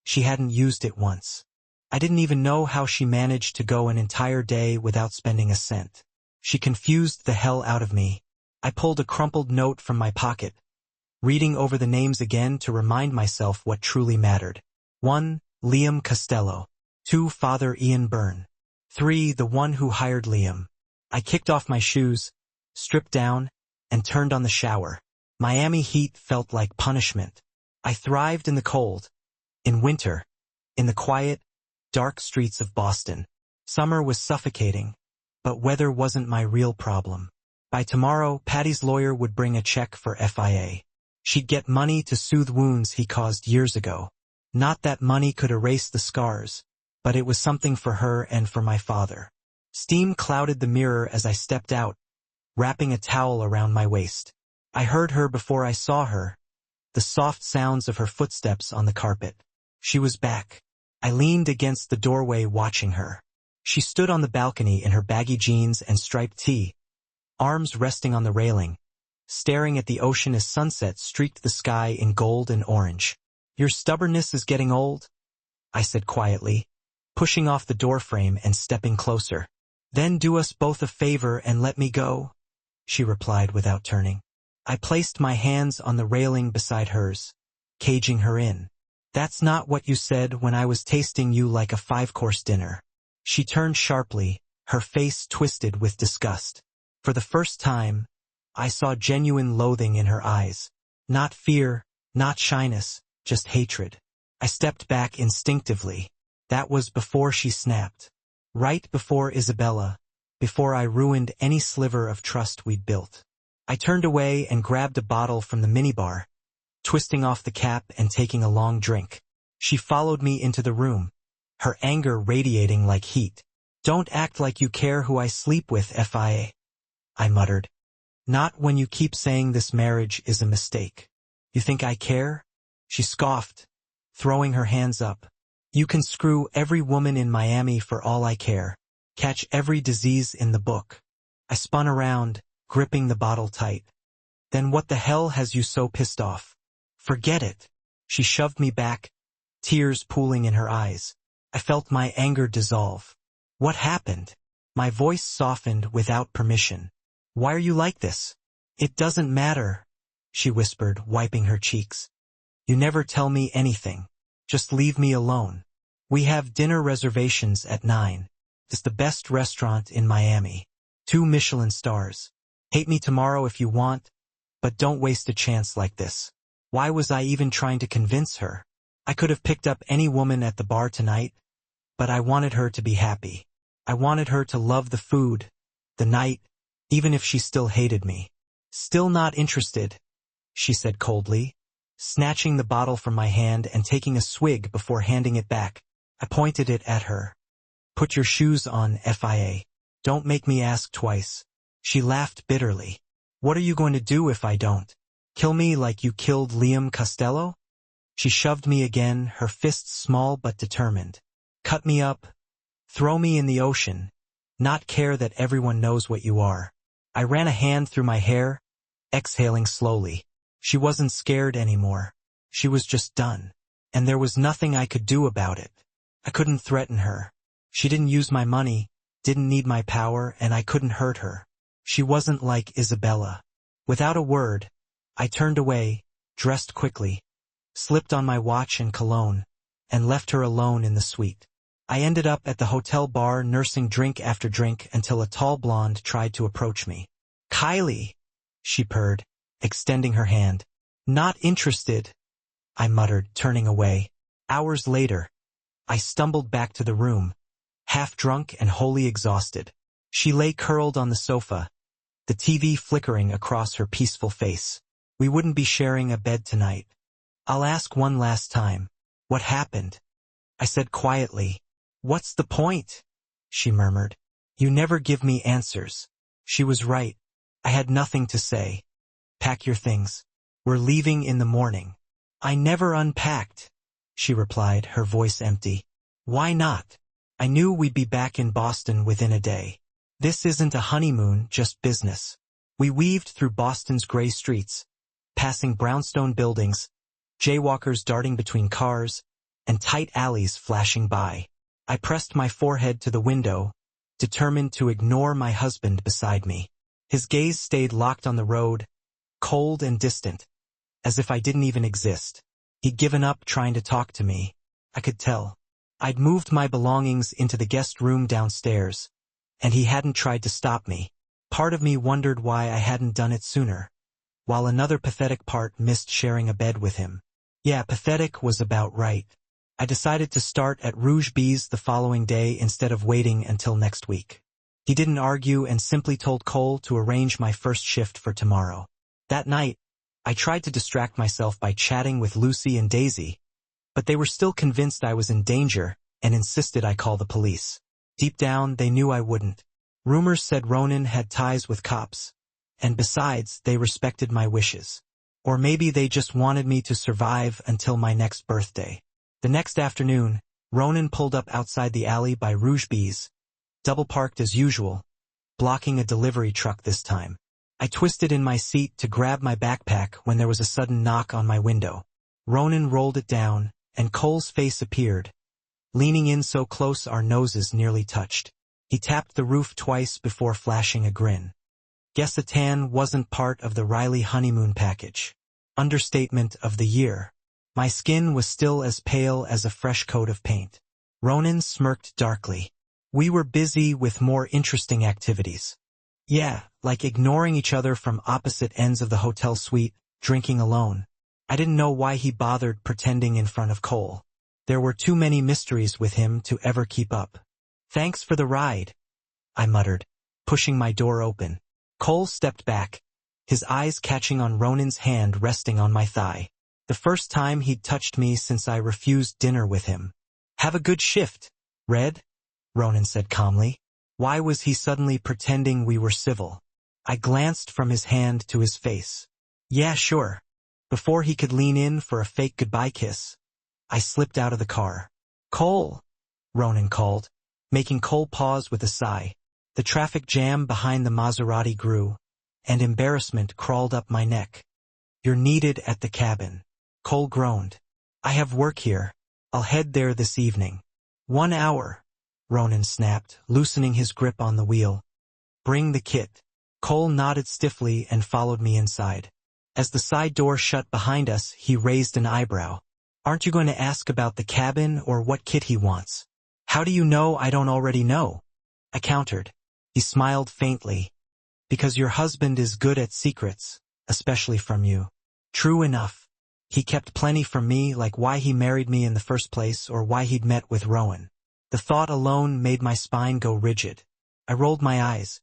[SPEAKER 1] she hadn't used it once. I didn't even know how she managed to go an entire day without spending a cent. She confused the hell out of me. I pulled a crumpled note from my pocket, reading over the names again to remind myself what truly mattered. 1. Liam Costello. 2. Father Ian Byrne. 3. The one who hired Liam. I kicked off my shoes, stripped down, and turned on the shower. Miami heat felt like punishment. I thrived in the cold, in winter, in the quiet, dark streets of Boston. Summer was suffocating, but weather wasn't my real problem. By tomorrow, Patty's lawyer would bring a check for FIA. She'd get money to soothe wounds he caused years ago. Not that money could erase the scars, but it was something for her and for my father. Steam clouded the mirror as I stepped out, wrapping a towel around my waist. I heard her before I saw her, the soft sounds of her footsteps on the carpet. She was back. I leaned against the doorway watching her. She stood on the balcony in her baggy jeans and striped tee, arms resting on the railing, staring at the ocean as sunset streaked the sky in gold and orange. "Your stubbornness is getting old," I said quietly, pushing off the doorframe and stepping closer. "Then do us both a favor and let me go," she replied without turning. I placed my hands on the railing beside hers, caging her in. "That's not what you said when I was tasting you like a 5-course dinner." She turned sharply, her face twisted with disgust. For the first time, I saw genuine loathing in her eyes. Not fear, not shyness, just hatred. I stepped back instinctively. That was before she snapped. Right before Isabella, before I ruined any sliver of trust we'd built. I turned away and grabbed a bottle from the minibar, twisting off the cap and taking a long drink. She followed me into the room, her anger radiating like heat. "Don't act like you care who I sleep with, Fia," I muttered. "Not when you keep saying this marriage is a mistake." "You think I care?" She scoffed, throwing her hands up. "You can screw every woman in Miami for all I care. Catch every disease in the book." I spun around, gripping the bottle tight. "Then what the hell has you so pissed off?" "Forget it." She shoved me back, tears pooling in her eyes. I felt my anger dissolve. "What happened?" My voice softened without permission. "Why are you like this?" "It doesn't matter," she whispered, wiping her cheeks. "You never tell me anything. Just leave me alone. We have dinner reservations at 9. It's the best restaurant in Miami. 2 Michelin stars. Hate me tomorrow if you want, but don't waste a chance like this." Why was I even trying to convince her? I could have picked up any woman at the bar tonight, but I wanted her to be happy. I wanted her to love the food, the night, even if she still hated me. "Still not interested," she said coldly, snatching the bottle from my hand and taking a swig before handing it back. I pointed it at her. "Put your shoes on, Fia. Don't make me ask twice." She laughed bitterly. "What are you going to do if I don't? Kill me like you killed Liam Costello?" She shoved me again, her fists small but determined. "Cut me up, throw me in the ocean, not care that everyone knows what you are." I ran a hand through my hair, exhaling slowly. She wasn't scared anymore. She was just done. And there was nothing I could do about it. I couldn't threaten her. She didn't use my money, didn't need my power, and I couldn't hurt her. She wasn't like Isabella. Without a word, I turned away, dressed quickly, slipped on my watch and cologne, and left her alone in the suite. I ended up at the hotel bar nursing drink after drink until a tall blonde tried to approach me. "Kylie," she purred, extending her hand. "Not interested," I muttered, turning away. Hours later, I stumbled back to the room, half drunk and wholly exhausted. She lay curled on the sofa, the TV flickering across her peaceful face. "We wouldn't be sharing a bed tonight. I'll ask one last time. What happened?" I said quietly. "What's the point?" she murmured. "You never give me answers." She was right. I had nothing to say. "Pack your things. We're leaving in the morning." "I never unpacked," she replied, her voice empty. "Why not? I knew we'd be back in Boston within a day. This isn't a honeymoon, just business." We weaved through Boston's gray streets, passing brownstone buildings, jaywalkers darting between cars, and tight alleys flashing by. I pressed my forehead to the window, determined to ignore my husband beside me. His gaze stayed locked on the road, cold and distant, as if I didn't even exist. He'd given up trying to talk to me. I could tell. I'd moved my belongings into the guest room downstairs, and he hadn't tried to stop me. Part of me wondered why I hadn't done it sooner, while another pathetic part missed sharing a bed with him. Yeah, pathetic was about right. I decided to start at Rouge Bees the following day instead of waiting until next week. He didn't argue and simply told Cole to arrange my first shift for tomorrow. That night, I tried to distract myself by chatting with Lucy and Daisy, but they were still convinced I was in danger and insisted I call the police. Deep down, they knew I wouldn't. Rumors said Ronan had ties with cops, and besides, they respected my wishes. Or maybe they just wanted me to survive until my next birthday. The next afternoon, Ronan pulled up outside the alley by Rouge Bees, double-parked as usual, blocking a delivery truck this time. I twisted in my seat to grab my backpack when there was a sudden knock on my window. Ronan rolled it down, and Cole's face appeared, leaning in so close our noses nearly touched. He tapped the roof twice before flashing a grin. Guess a tan wasn't part of the Riley honeymoon package. Understatement of the year. My skin was still as pale as a fresh coat of paint. Ronan smirked darkly. We were busy with more interesting activities. Yeah, like ignoring each other from opposite ends of the hotel suite, drinking alone. I didn't know why he bothered pretending in front of Cole. There were too many mysteries with him to ever keep up. Thanks for the ride, I muttered, pushing my door open. Cole stepped back, his eyes catching on Ronan's hand resting on my thigh. The first time he'd touched me since I refused dinner with him. Have a good shift, Red, Ronan said calmly. Why was he suddenly pretending we were civil? I glanced from his hand to his face. Yeah, sure. Before he could lean in for a fake goodbye kiss, I slipped out of the car. Cole, Ronan called, making Cole pause with a sigh. The traffic jam behind the Maserati grew, and embarrassment crawled up my neck. You're needed at the cabin. Cole groaned. I have work here. I'll head there this evening. 1 hour. Ronan snapped, loosening his grip on the wheel. Bring the kit. Cole nodded stiffly and followed me inside. As the side door shut behind us, he raised an eyebrow. Aren't you going to ask about the cabin or what kit he wants? How do you know I don't already know? I countered. He smiled faintly. Because your husband is good at secrets, especially from you. True enough. He kept plenty from me, like why he married me in the first place or why he'd met with Rowan. The thought alone made my spine go rigid. I rolled my eyes.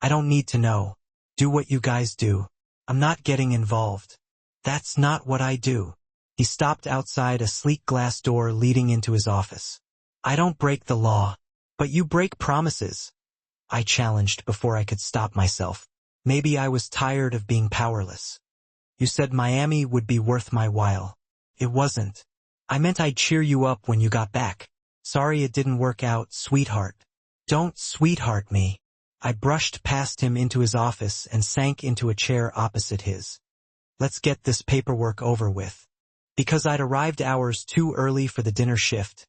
[SPEAKER 1] I don't need to know. Do what you guys do. I'm not getting involved. That's not what I do. He stopped outside a sleek glass door leading into his office. I don't break the law, but you break promises. I challenged before I could stop myself. Maybe I was tired of being powerless. You said Miami would be worth my while. It wasn't. I meant I'd cheer you up when you got back. Sorry it didn't work out, sweetheart. Don't sweetheart me. I brushed past him into his office and sank into a chair opposite his. Let's get this paperwork over with. Because I'd arrived hours too early for the dinner shift,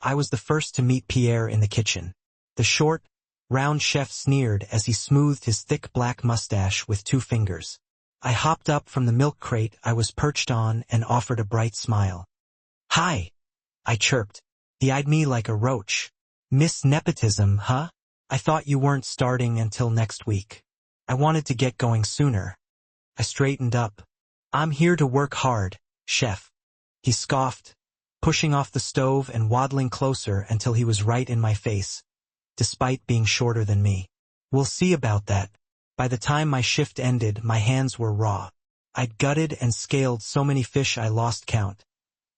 [SPEAKER 1] I was the first to meet Pierre in the kitchen. The short, round chef sneered as he smoothed his thick black mustache with 2 fingers. I hopped up from the milk crate I was perched on and offered a bright smile. Hi, I chirped. He eyed me like a roach. Miss Nepotism, huh? I thought you weren't starting until next week. I wanted to get going sooner. I straightened up. I'm here to work hard, chef. He scoffed, pushing off the stove and waddling closer until he was right in my face, despite being shorter than me. We'll see about that. By the time my shift ended, my hands were raw. I'd gutted and scaled so many fish I lost count,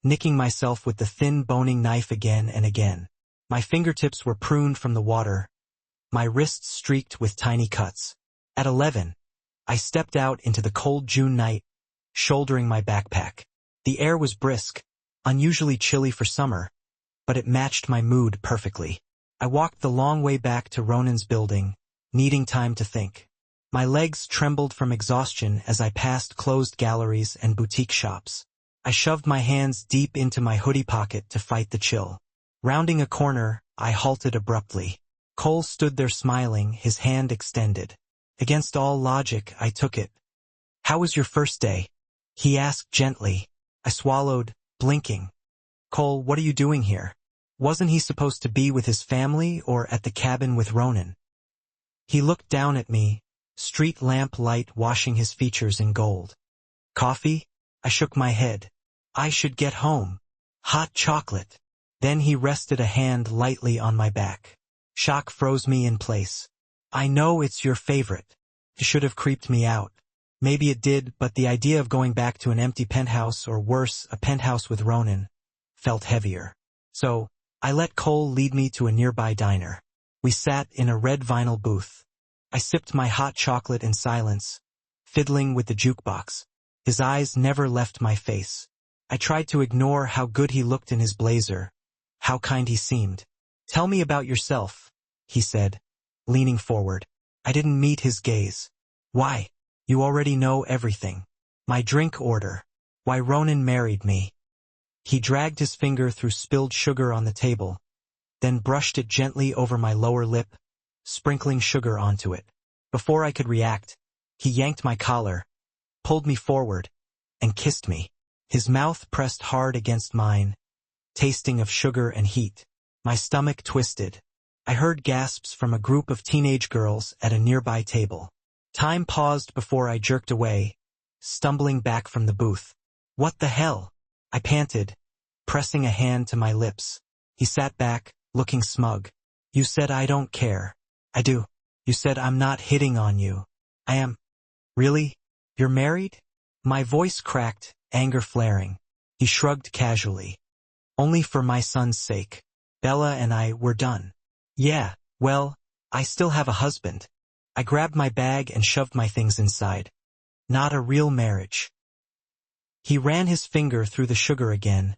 [SPEAKER 1] nicking myself with the thin boning knife again and again. My fingertips were pruned from the water, my wrists streaked with tiny cuts. At 11, I stepped out into the cold June night, shouldering my backpack. The air was brisk, unusually chilly for summer, but it matched my mood perfectly. I walked the long way back to Ronan's building, needing time to think. My legs trembled from exhaustion as I passed closed galleries and boutique shops. I shoved my hands deep into my hoodie pocket to fight the chill. Rounding a corner, I halted abruptly. Cole stood there smiling, his hand extended. Against all logic, I took it. How was your first day? He asked gently. I swallowed, blinking. Cole, what are you doing here? Wasn't he supposed to be with his family or at the cabin with Ronan? He looked down at me, street lamp light washing his features in gold. Coffee? I shook my head. I should get home. Hot chocolate. Then he rested a hand lightly on my back. Shock froze me in place. I know it's your favorite. It should have creeped me out. Maybe it did, but the idea of going back to an empty penthouse, or worse, a penthouse with Ronan, felt heavier. So, I let Cole lead me to a nearby diner. We sat in a red vinyl booth. I sipped my hot chocolate in silence, fiddling with the jukebox. His eyes never left my face. I tried to ignore how good he looked in his blazer, how kind he seemed. "Tell me about yourself," he said, leaning forward. I didn't meet his gaze. "Why? You already know everything. My drink order. Why Ronan married me." He dragged his finger through spilled sugar on the table, then brushed it gently over my lower lip, sprinkling sugar onto it. Before I could react, he yanked my collar, pulled me forward, and kissed me. His mouth pressed hard against mine, tasting of sugar and heat. My stomach twisted. I heard gasps from a group of teenage girls at a nearby table. Time paused before I jerked away, stumbling back from the booth. "What the hell?" I panted, pressing a hand to my lips. He sat back, looking smug. "You said I don't care." "I do. You said I'm not hitting on you." "I am." "Really? You're married?" My voice cracked, anger flaring. He shrugged casually. "Only for my son's sake. Bella and I were done." "Yeah, well, I still have a husband." I grabbed my bag and shoved my things inside. "Not a real marriage." He ran his finger through the sugar again,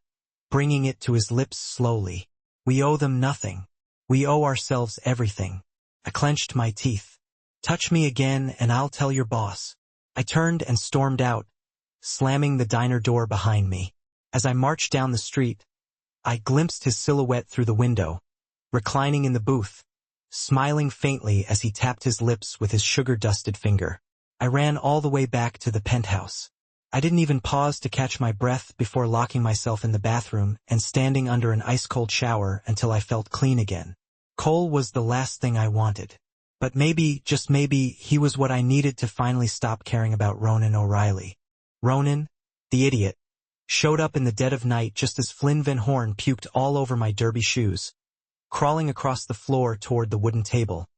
[SPEAKER 1] bringing it to his lips slowly. "We owe them nothing. We owe ourselves everything." I clenched my teeth. "Touch me again and I'll tell your boss." I turned and stormed out, slamming the diner door behind me. As I marched down the street, I glimpsed his silhouette through the window, reclining in the booth, smiling faintly as he tapped his lips with his sugar-dusted finger. I ran all the way back to the penthouse. I didn't even pause to catch my breath before locking myself in the bathroom and standing under an ice-cold shower until I felt clean again. Cole was the last thing I wanted. But maybe, just maybe, he was what I needed to finally stop caring about Ronan O'Reilly. Ronan, the idiot, showed up in the dead of night just as Flynn Van Horn puked all over my derby shoes, crawling across the floor toward the wooden table,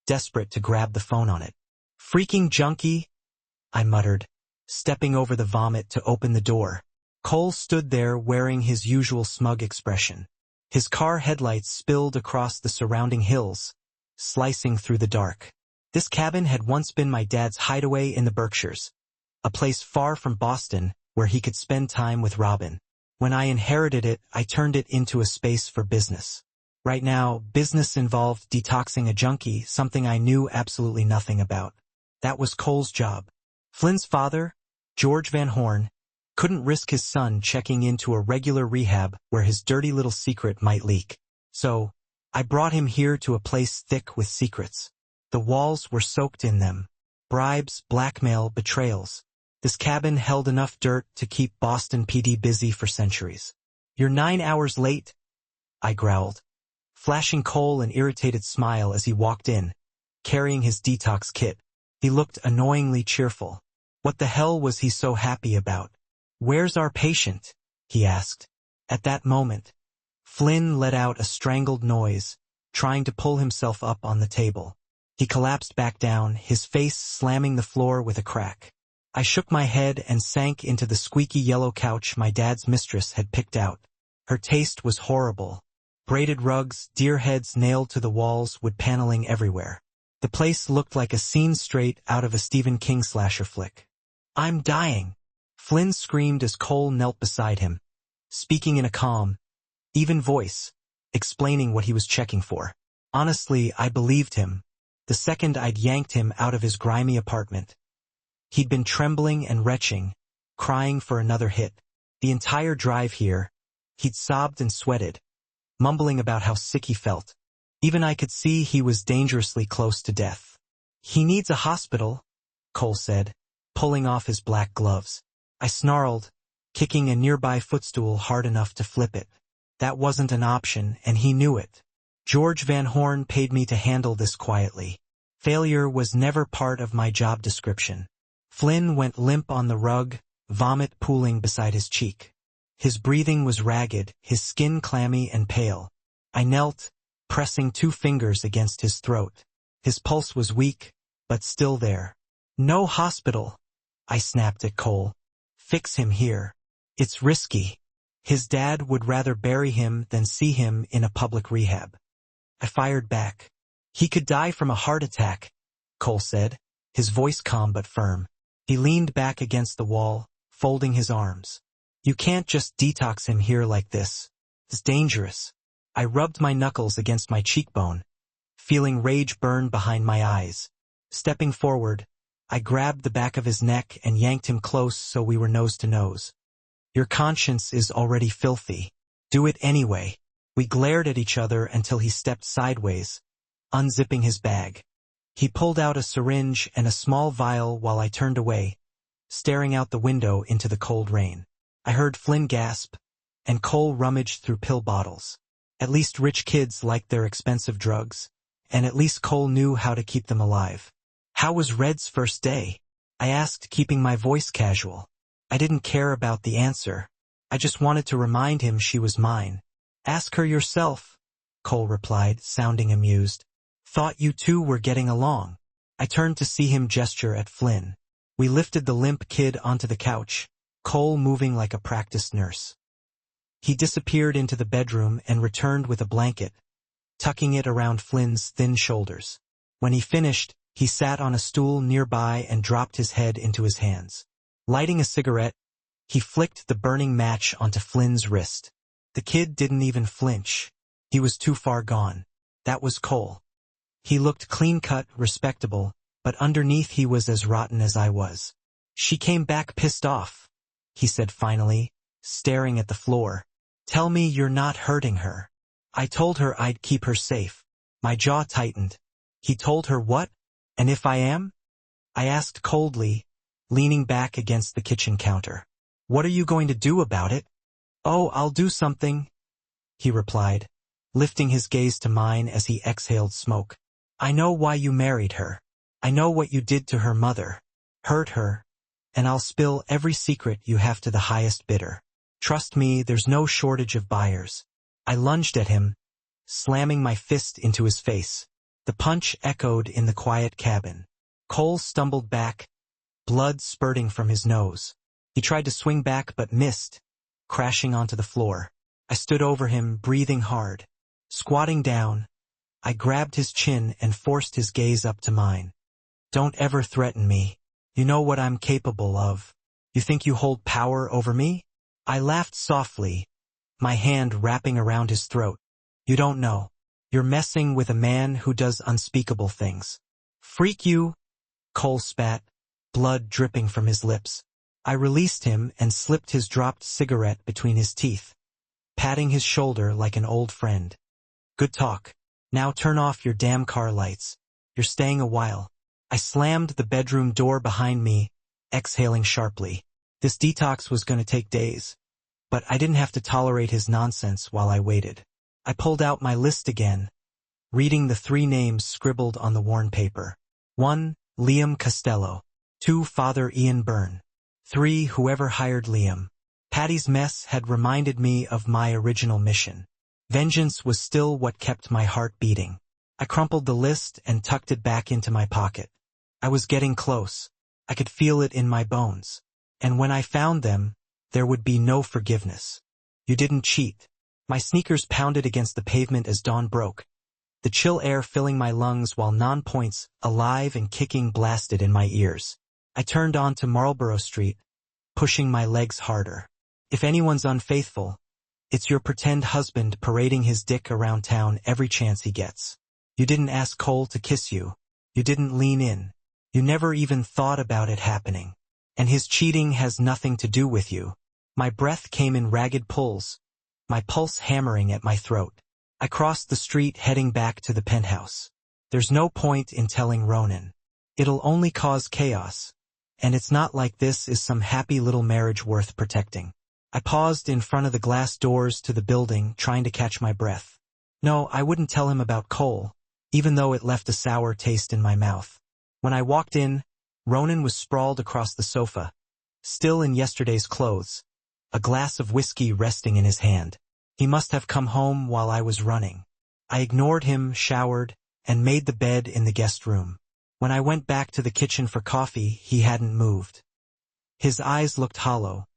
[SPEAKER 1] desperate to grab the phone on it. "Freaking junkie," I muttered, stepping over the vomit to open the door. Cole stood there wearing his usual smug expression. His car headlights spilled across the surrounding hills, slicing through the dark. This cabin had once been my dad's hideaway in the Berkshires, a place far from Boston where he could spend time with Robin. When I inherited it, I turned it into a space for business. Right now, business involved detoxing a junkie, something I knew absolutely nothing about. That was Cole's job. Flynn's father, George Van Horn, couldn't risk his son checking into a regular rehab where his dirty little secret might leak. So, I brought him here to a place thick with secrets. The walls were soaked in them. Bribes, blackmail, betrayals. This cabin held enough dirt to keep Boston PD busy for centuries. "You're 9 hours late," I growled, flashing Cole an irritated smile as he walked in, carrying his detox kit. He looked annoyingly cheerful. What the hell was he so happy about? "Where's our patient?" he asked. At that moment, Flynn let out a strangled noise, trying to pull himself up on the table. He collapsed back down, his face slamming the floor with a crack. I shook my head and sank into the squeaky yellow couch my dad's mistress had picked out. Her taste was horrible. Braided rugs, deer heads nailed to the walls, wood paneling everywhere. The place looked like a scene straight out of a Stephen King slasher flick. "I'm dying," Flynn screamed as Cole knelt beside him, speaking in a calm, even voice, explaining what he was checking for. Honestly, I believed him, the second I'd yanked him out of his grimy apartment. He'd been trembling and retching, crying for another hit. The entire drive here, he'd sobbed and sweated, mumbling about how sick he felt. Even I could see he was dangerously close to death. "He needs a hospital," Cole said, pulling off his black gloves. I snarled, kicking a nearby footstool hard enough to flip it. That wasn't an option, and he knew it. George Van Horn paid me to handle this quietly. Failure was never part of my job description. Flynn went limp on the rug, vomit pooling beside his cheek. His breathing was ragged, his skin clammy and pale. I knelt, pressing 2 fingers against his throat. His pulse was weak, but still there. "No hospital," I snapped at Cole. Fix him here. It's risky. His dad would rather bury him than see him in a public rehab. I fired back. He could die from a heart attack, Cole said, his voice calm but firm. He leaned back against the wall, folding his arms. You can't just detox him here like this. It's dangerous. I rubbed my knuckles against my cheekbone, feeling rage burn behind my eyes. Stepping forward, I grabbed the back of his neck and yanked him close so we were nose to nose. Your conscience is already filthy. Do it anyway. We glared at each other until he stepped sideways, unzipping his bag. He pulled out a syringe and a small vial while I turned away, staring out the window into the cold rain. I heard Flynn gasp, and Cole rummaged through pill bottles. At least rich kids liked their expensive drugs, and at least Cole knew how to keep them alive. How was Red's first day? I asked, keeping my voice casual. I didn't care about the answer. I just wanted to remind him she was mine. Ask her yourself, Cole replied, sounding amused. Thought you two were getting along. I turned to see him gesture at Flynn. We lifted the limp kid onto the couch, Cole moving like a practiced nurse. He disappeared into the bedroom and returned with a blanket, tucking it around Flynn's thin shoulders. When he finished, he sat on a stool nearby and dropped his head into his hands. Lighting a cigarette, he flicked the burning match onto Flynn's wrist. The kid didn't even flinch. He was too far gone. That was Cole. He looked clean-cut, respectable, but underneath he was as rotten as I was. She came back pissed off, he said finally, staring at the floor. Tell me you're not hurting her. I told her I'd keep her safe. My jaw tightened. He told her what? And if I am? I asked coldly, leaning back against the kitchen counter. What are you going to do about it? Oh, I'll do something, he replied, lifting his gaze to mine as he exhaled smoke. I know why you married her. I know what you did to her mother. Hurt her. And I'll spill every secret you have to the highest bidder. Trust me, there's no shortage of buyers. I lunged at him, slamming my fist into his face. The punch echoed in the quiet cabin. Cole stumbled back, blood spurting from his nose. He tried to swing back but missed, crashing onto the floor. I stood over him, breathing hard. Squatting down, I grabbed his chin and forced his gaze up to mine. Don't ever threaten me. You know what I'm capable of. You think you hold power over me? I laughed softly, my hand wrapping around his throat. You don't know. You're messing with a man who does unspeakable things. Freak you? Cole spat, blood dripping from his lips. I released him and slipped his dropped cigarette between his teeth, patting his shoulder like an old friend. Good talk. Now turn off your damn car lights. You're staying a while. I slammed the bedroom door behind me, exhaling sharply. This detox was going to take days, but I didn't have to tolerate his nonsense while I waited. I pulled out my list again, reading the 3 names scribbled on the worn paper. 1. Liam Costello. 2. Father Ian Byrne. 3. Whoever hired Liam. Patty's mess had reminded me of my original mission. Vengeance was still what kept my heart beating. I crumpled the list and tucked it back into my pocket. I was getting close. I could feel it in my bones. And when I found them, there would be no forgiveness. You didn't cheat. My sneakers pounded against the pavement as dawn broke, the chill air filling my lungs while non-points, alive and kicking, blasted in my ears. I turned on to Marlborough Street, pushing my legs harder. If anyone's unfaithful, it's your pretend husband parading his dick around town every chance he gets. You didn't ask Cole to kiss you. You didn't lean in. You never even thought about it happening. And his cheating has nothing to do with you. My breath came in ragged pulls, my pulse hammering at my throat. I crossed the street heading back to the penthouse. There's no point in telling Ronan. It'll only cause chaos. And it's not like this is some happy little marriage worth protecting. I paused in front of the glass doors to the building, trying to catch my breath. No, I wouldn't tell him about Cole, even though it left a sour taste in my mouth. When I walked in, Ronan was sprawled across the sofa, still in yesterday's clothes, a glass of whiskey resting in his hand. He must have come home while I was running. I ignored him, showered, and made the bed in the guest room. When I went back to the kitchen for coffee, he hadn't moved. His eyes looked hollow,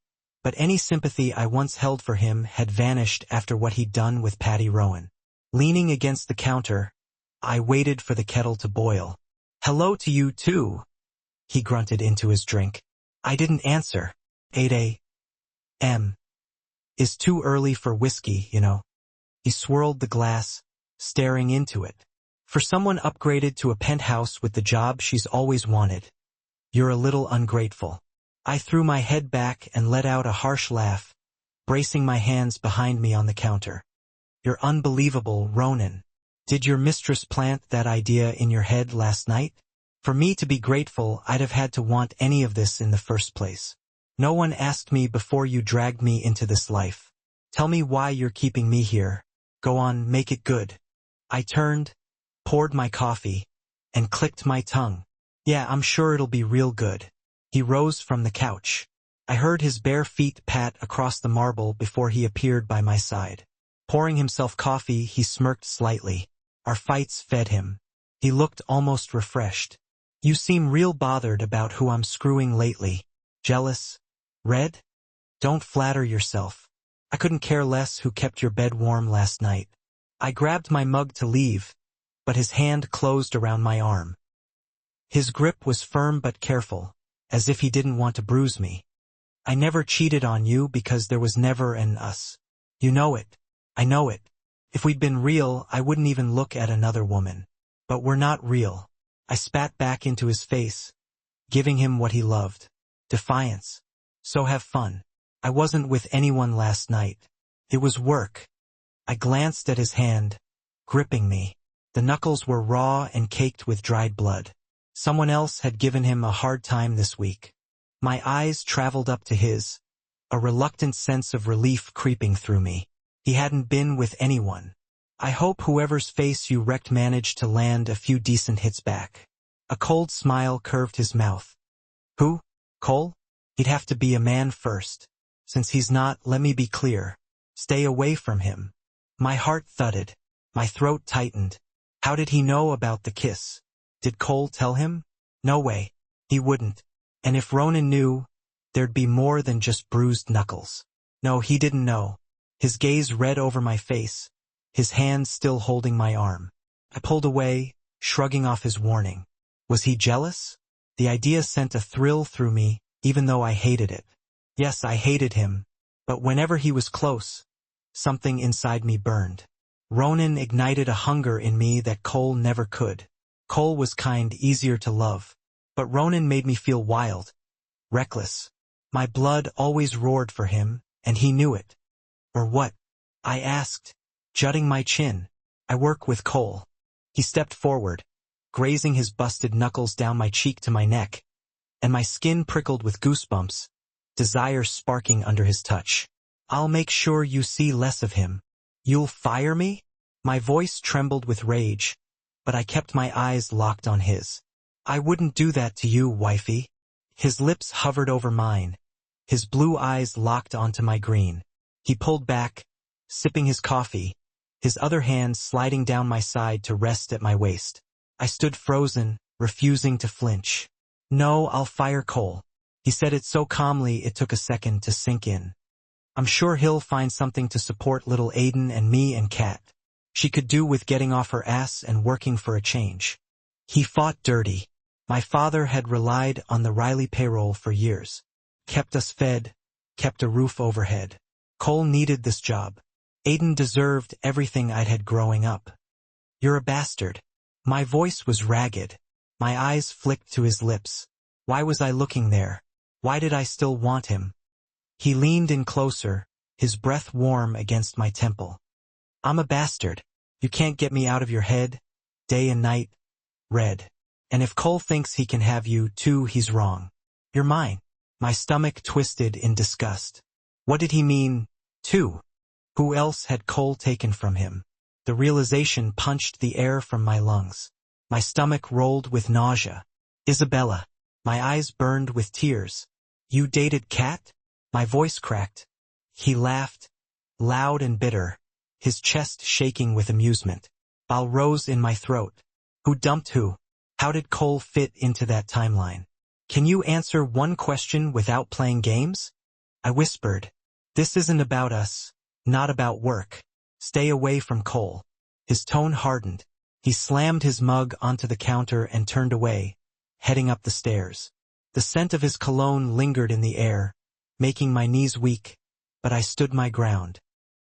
[SPEAKER 1] but any sympathy I once held for him had vanished after what he'd done with Patty Rowan. Leaning against the counter, I waited for the kettle to boil. "Hello to you too," he grunted into his drink. I didn't answer. 8 a.m. is too early for whiskey, you know. He swirled the glass, staring into it. "For someone upgraded to a penthouse with the job she's always wanted. You're a little ungrateful." I threw my head back and let out a harsh laugh, bracing my hands behind me on the counter. "You're unbelievable, Ronan. Did your mistress plant that idea in your head last night? For me to be grateful, I'd have had to want any of this in the first place. No one asked me before you dragged me into this life. Tell me why you're keeping me here. Go on, make it good." I turned, poured my coffee, and clicked my tongue. "Yeah, I'm sure it'll be real good." He rose from the couch. I heard his bare feet pat across the marble before he appeared by my side. Pouring himself coffee, he smirked slightly. Our fights fed him. He looked almost refreshed. "You seem real bothered about who I'm screwing lately. Jealous? Red? Don't flatter yourself. I couldn't care less who kept your bed warm last night." I grabbed my mug to leave, but his hand closed around my arm. His grip was firm but careful, as if he didn't want to bruise me. "I never cheated on you because there was never an us. You know it. I know it. If we'd been real, I wouldn't even look at another woman. But we're not real." I spat back into his face, giving him what he loved. Defiance. "So have fun. I wasn't with anyone last night. It was work." I glanced at his hand, gripping me. The knuckles were raw and caked with dried blood. Someone else had given him a hard time this week. My eyes traveled up to his, a reluctant sense of relief creeping through me. He hadn't been with anyone. "I hope whoever's face you wrecked managed to land a few decent hits back." A cold smile curved his mouth. "Who? Cole? He'd have to be a man first. Since he's not, let me be clear. Stay away from him." My heart thudded. My throat tightened. How did he know about the kiss? Did Cole tell him? No way. He wouldn't. And if Ronan knew, there'd be more than just bruised knuckles. No, he didn't know. His gaze read over my face, his hand still holding my arm. I pulled away, shrugging off his warning. Was he jealous? The idea sent a thrill through me, even though I hated it. Yes, I hated him. But whenever he was close, something inside me burned. Ronan ignited a hunger in me that Cole never could. Cole was kind, easier to love. But Ronan made me feel wild, reckless. My blood always roared for him, and he knew it. "Or what?" I asked, jutting my chin. "I work with Cole." He stepped forward, grazing his busted knuckles down my cheek to my neck, and my skin prickled with goosebumps, desire sparking under his touch. "I'll make sure you see less of him." "You'll fire me?" My voice trembled with rage, but I kept my eyes locked on his. "I wouldn't do that to you, wifey." His lips hovered over mine, his blue eyes locked onto my green. He pulled back, sipping his coffee, his other hand sliding down my side to rest at my waist. I stood frozen, refusing to flinch. "No, I'll fire Cole." He said it so calmly it took a second to sink in. "I'm sure he'll find something to support little Aiden and me and Kat. She could do with getting off her ass and working for a change." He fought dirty. My father had relied on the Riley payroll for years. Kept us fed, kept a roof overhead. Cole needed this job. Aiden deserved everything I'd had growing up. "You're a bastard." My voice was ragged. My eyes flicked to his lips. Why was I looking there? Why did I still want him? He leaned in closer, his breath warm against my temple. "I'm a bastard. You can't get me out of your head, day and night, Red. And if Cole thinks he can have you too, he's wrong. You're mine." My stomach twisted in disgust. What did he mean, too? Who else had Cole taken from him? The realization punched the air from my lungs. My stomach rolled with nausea. "Isabella." My eyes burned with tears. "You dated Kat?" My voice cracked. He laughed, loud and bitter, his chest shaking with amusement. Bile rose in my throat. Who dumped who? How did Cole fit into that timeline? Can you answer one question without playing games? I whispered. This isn't about us, not about work. Stay away from Cole. His tone hardened. He slammed his mug onto the counter and turned away, heading up the stairs. The scent of his cologne lingered in the air, making my knees weak, but I stood my ground.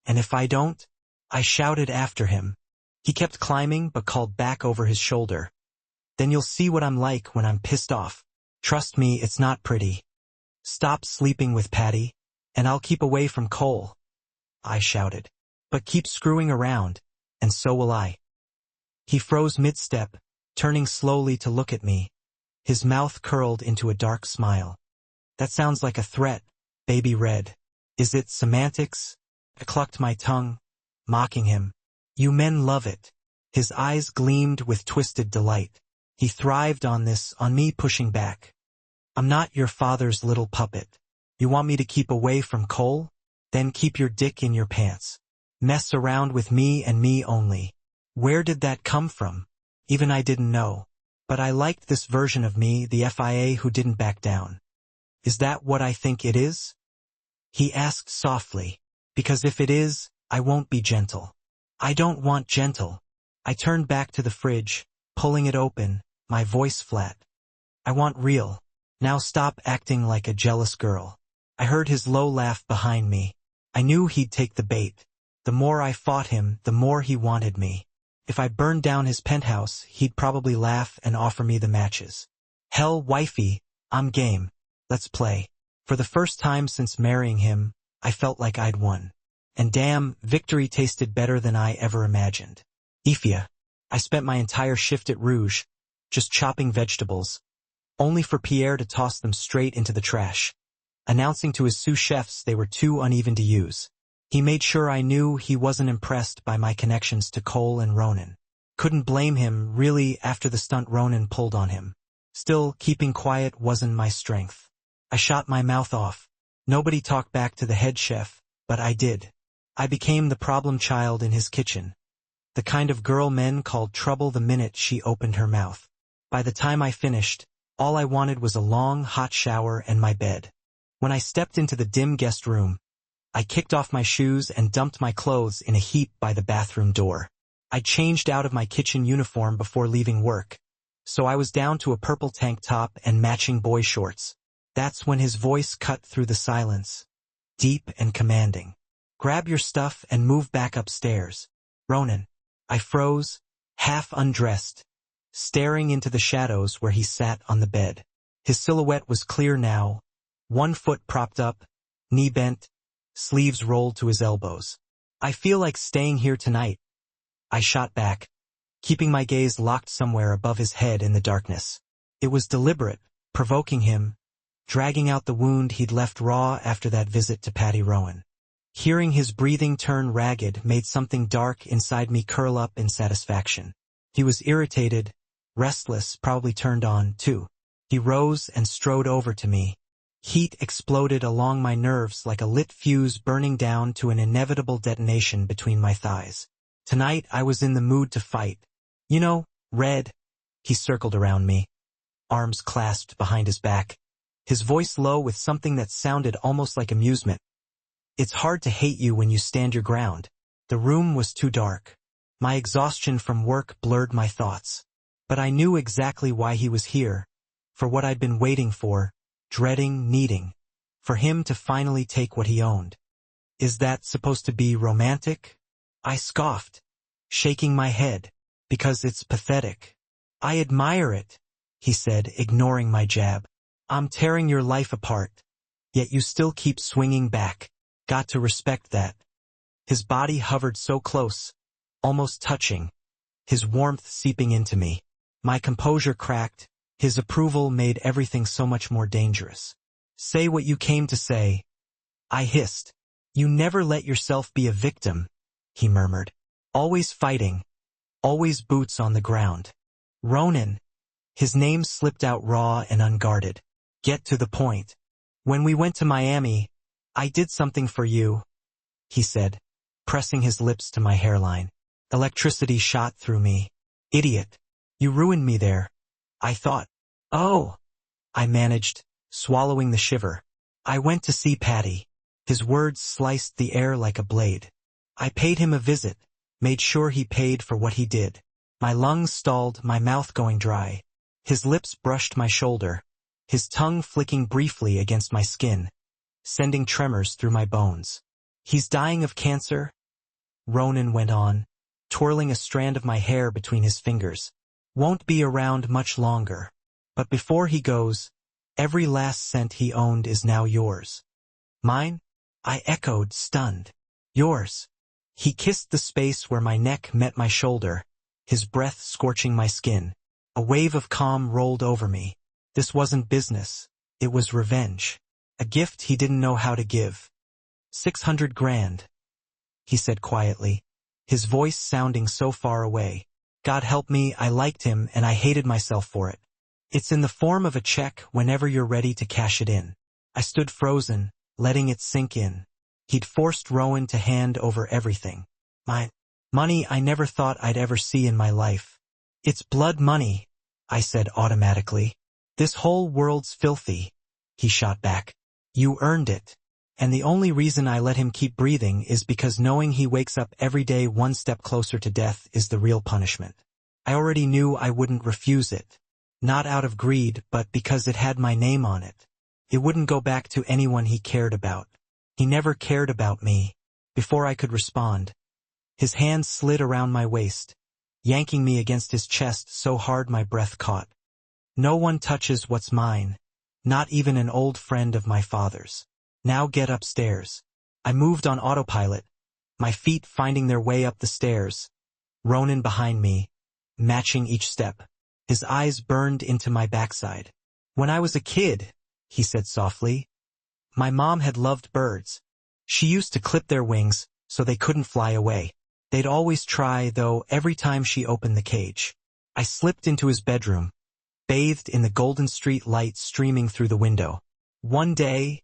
[SPEAKER 1] And if I don't? I shouted after him. He kept climbing but called back over his shoulder. Then you'll see what I'm like when I'm pissed off. Trust me, it's not pretty. Stop sleeping with Patty, and I'll keep away from Cole. I shouted. But keep screwing around, and so will I. He froze mid-step, turning slowly to look at me. His mouth curled into a dark smile. That sounds like a threat, baby red. Is it semantics? I clucked my tongue, mocking him. You men love it. His eyes gleamed with twisted delight. He thrived on this, on me pushing back. I'm not your father's little puppet. You want me to keep away from Cole? Then keep your dick in your pants. Mess around with me and me only. Where did that come from? Even I didn't know. But I liked this version of me, the FIA who didn't back down. Is that what I think it is? He asked softly. Because if it is, I won't be gentle. I don't want gentle. I turned back to the fridge, pulling it open, my voice flat. I want real. Now stop acting like a jealous girl. I heard his low laugh behind me. I knew he'd take the bait. The more I fought him, the more he wanted me. If I burned down his penthouse, he'd probably laugh and offer me the matches. Hell, wifey, I'm game. Let's play. For the first time since marrying him, I felt like I'd won. And damn, victory tasted better than I ever imagined. Ifia. I spent my entire shift at Rouge, just chopping vegetables, only for Pierre to toss them straight into the trash, announcing to his sous chefs they were too uneven to use. He made sure I knew he wasn't impressed by my connections to Cole and Ronan. Couldn't blame him, really, after the stunt Ronan pulled on him. Still, keeping quiet wasn't my strength. I shot my mouth off. Nobody talked back to the head chef, but I did. I became the problem child in his kitchen. The kind of girl men called trouble the minute she opened her mouth. By the time I finished, all I wanted was a long, hot shower and my bed. When I stepped into the dim guest room, I kicked off my shoes and dumped my clothes in a heap by the bathroom door. I changed out of my kitchen uniform before leaving work, so I was down to a purple tank top and matching boy shorts. That's when his voice cut through the silence, deep and commanding. Grab your stuff and move back upstairs. Ronan. I froze, half undressed, staring into the shadows where he sat on the bed. His silhouette was clear now, one foot propped up, knee bent, sleeves rolled to his elbows. I feel like staying here tonight. I shot back, keeping my gaze locked somewhere above his head in the darkness. It was deliberate, provoking him, dragging out the wound he'd left raw after that visit to Patty Rowan. Hearing his breathing turn ragged made something dark inside me curl up in satisfaction. He was irritated, restless, probably turned on, too. He rose and strode over to me. Heat exploded along my nerves like a lit fuse burning down to an inevitable detonation between my thighs. Tonight I was in the mood to fight. You know, Red. He circled around me, arms clasped behind his back, his voice low with something that sounded almost like amusement. It's hard to hate you when you stand your ground. The room was too dark. My exhaustion from work blurred my thoughts. But I knew exactly why he was here, for what I'd been waiting for, dreading, needing, for him to finally take what he owned. Is that supposed to be romantic? I scoffed, shaking my head, because it's pathetic. I admire it, he said, ignoring my jab. I'm tearing your life apart, yet you still keep swinging back. Got to respect that. His body hovered so close, almost touching, his warmth seeping into me. My composure cracked, his approval made everything so much more dangerous. Say what you came to say. I hissed. You never let yourself be a victim, he murmured. Always fighting, always boots on the ground. Ronan. His name slipped out raw and unguarded. Get to the point. When we went to Miami, I did something for you, he said, pressing his lips to my hairline. Electricity shot through me. Idiot. You ruined me there. I thought. Oh. I managed, swallowing the shiver. I went to see Patty. His words sliced the air like a blade. I paid him a visit, made sure he paid for what he did. My lungs stalled, my mouth going dry. His lips brushed my shoulder, his tongue flicking briefly against my skin, sending tremors through my bones. He's dying of cancer, Ronan went on, twirling a strand of my hair between his fingers. Won't be around much longer. But before he goes, every last cent he owned is now yours. Mine? I echoed, stunned. Yours. He kissed the space where my neck met my shoulder, his breath scorching my skin. A wave of calm rolled over me. This wasn't business. It was revenge. A gift he didn't know how to give. 600 grand, he said quietly, his voice sounding so far away. God help me, I liked him and I hated myself for it. It's in the form of a check whenever you're ready to cash it in. I stood frozen, letting it sink in. He'd forced Rowan to hand over everything. My money I never thought I'd ever see in my life. It's blood money, I said automatically. This whole world's filthy, he shot back. You earned it. And the only reason I let him keep breathing is because knowing he wakes up every day one step closer to death is the real punishment. I already knew I wouldn't refuse it. Not out of greed, but because it had my name on it. It wouldn't go back to anyone he cared about. He never cared about me. Before I could respond, his hand slid around my waist, yanking me against his chest so hard my breath caught. No one touches what's mine, not even an old friend of my father's. Now get upstairs. I moved on autopilot, my feet finding their way up the stairs, Ronan behind me, matching each step. His eyes burned into my backside. When I was a kid, he said softly, my mom had loved birds. She used to clip their wings so they couldn't fly away. They'd always try, though, every time she opened the cage. I slipped into his bedroom, bathed in the Golden Street light streaming through the window. One day,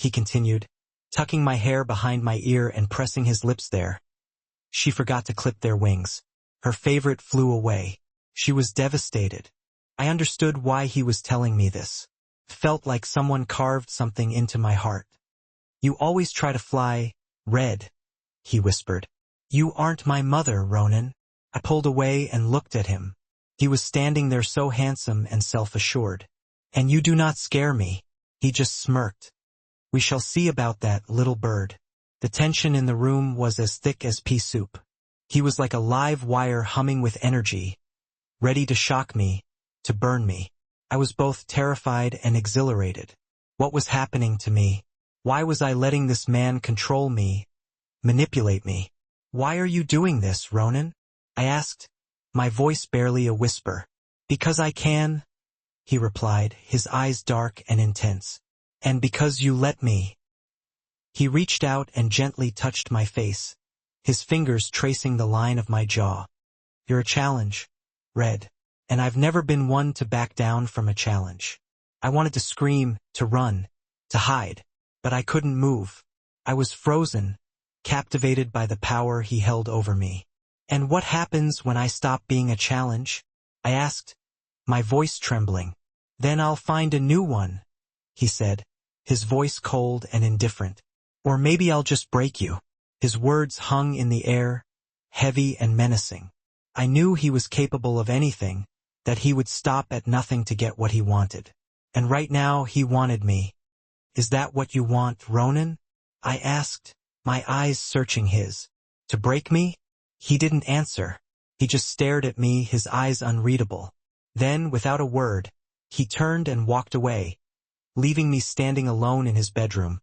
[SPEAKER 1] he continued, tucking my hair behind my ear and pressing his lips there, she forgot to clip their wings. Her favorite flew away. She was devastated. I understood why he was telling me this. Felt like someone carved something into my heart. You always try to fly, Red, he whispered. You aren't my mother, Ronan. I pulled away and looked at him. He was standing there so handsome and self-assured. And you do not scare me. He just smirked. We shall see about that, little bird. The tension in the room was as thick as pea soup. He was like a live wire humming with energy, ready to shock me, to burn me. I was both terrified and exhilarated. What was happening to me? Why was I letting this man control me, manipulate me? Why are you doing this, Ronan? I asked, my voice barely a whisper. Because I can, he replied, his eyes dark and intense. And because you let me. He reached out and gently touched my face, his fingers tracing the line of my jaw. You're a challenge, Red, and I've never been one to back down from a challenge. I wanted to scream, to run, to hide, but I couldn't move. I was frozen, captivated by the power he held over me. And what happens when I stop being a challenge? I asked, my voice trembling. Then I'll find a new one, he said, his voice cold and indifferent. Or maybe I'll just break you. His words hung in the air, heavy and menacing. I knew he was capable of anything, that he would stop at nothing to get what he wanted. And right now he wanted me. Is that what you want, Ronan? I asked, my eyes searching his. To break me? He didn't answer. He just stared at me, his eyes unreadable. Then, without a word, he turned and walked away, leaving me standing alone in his bedroom,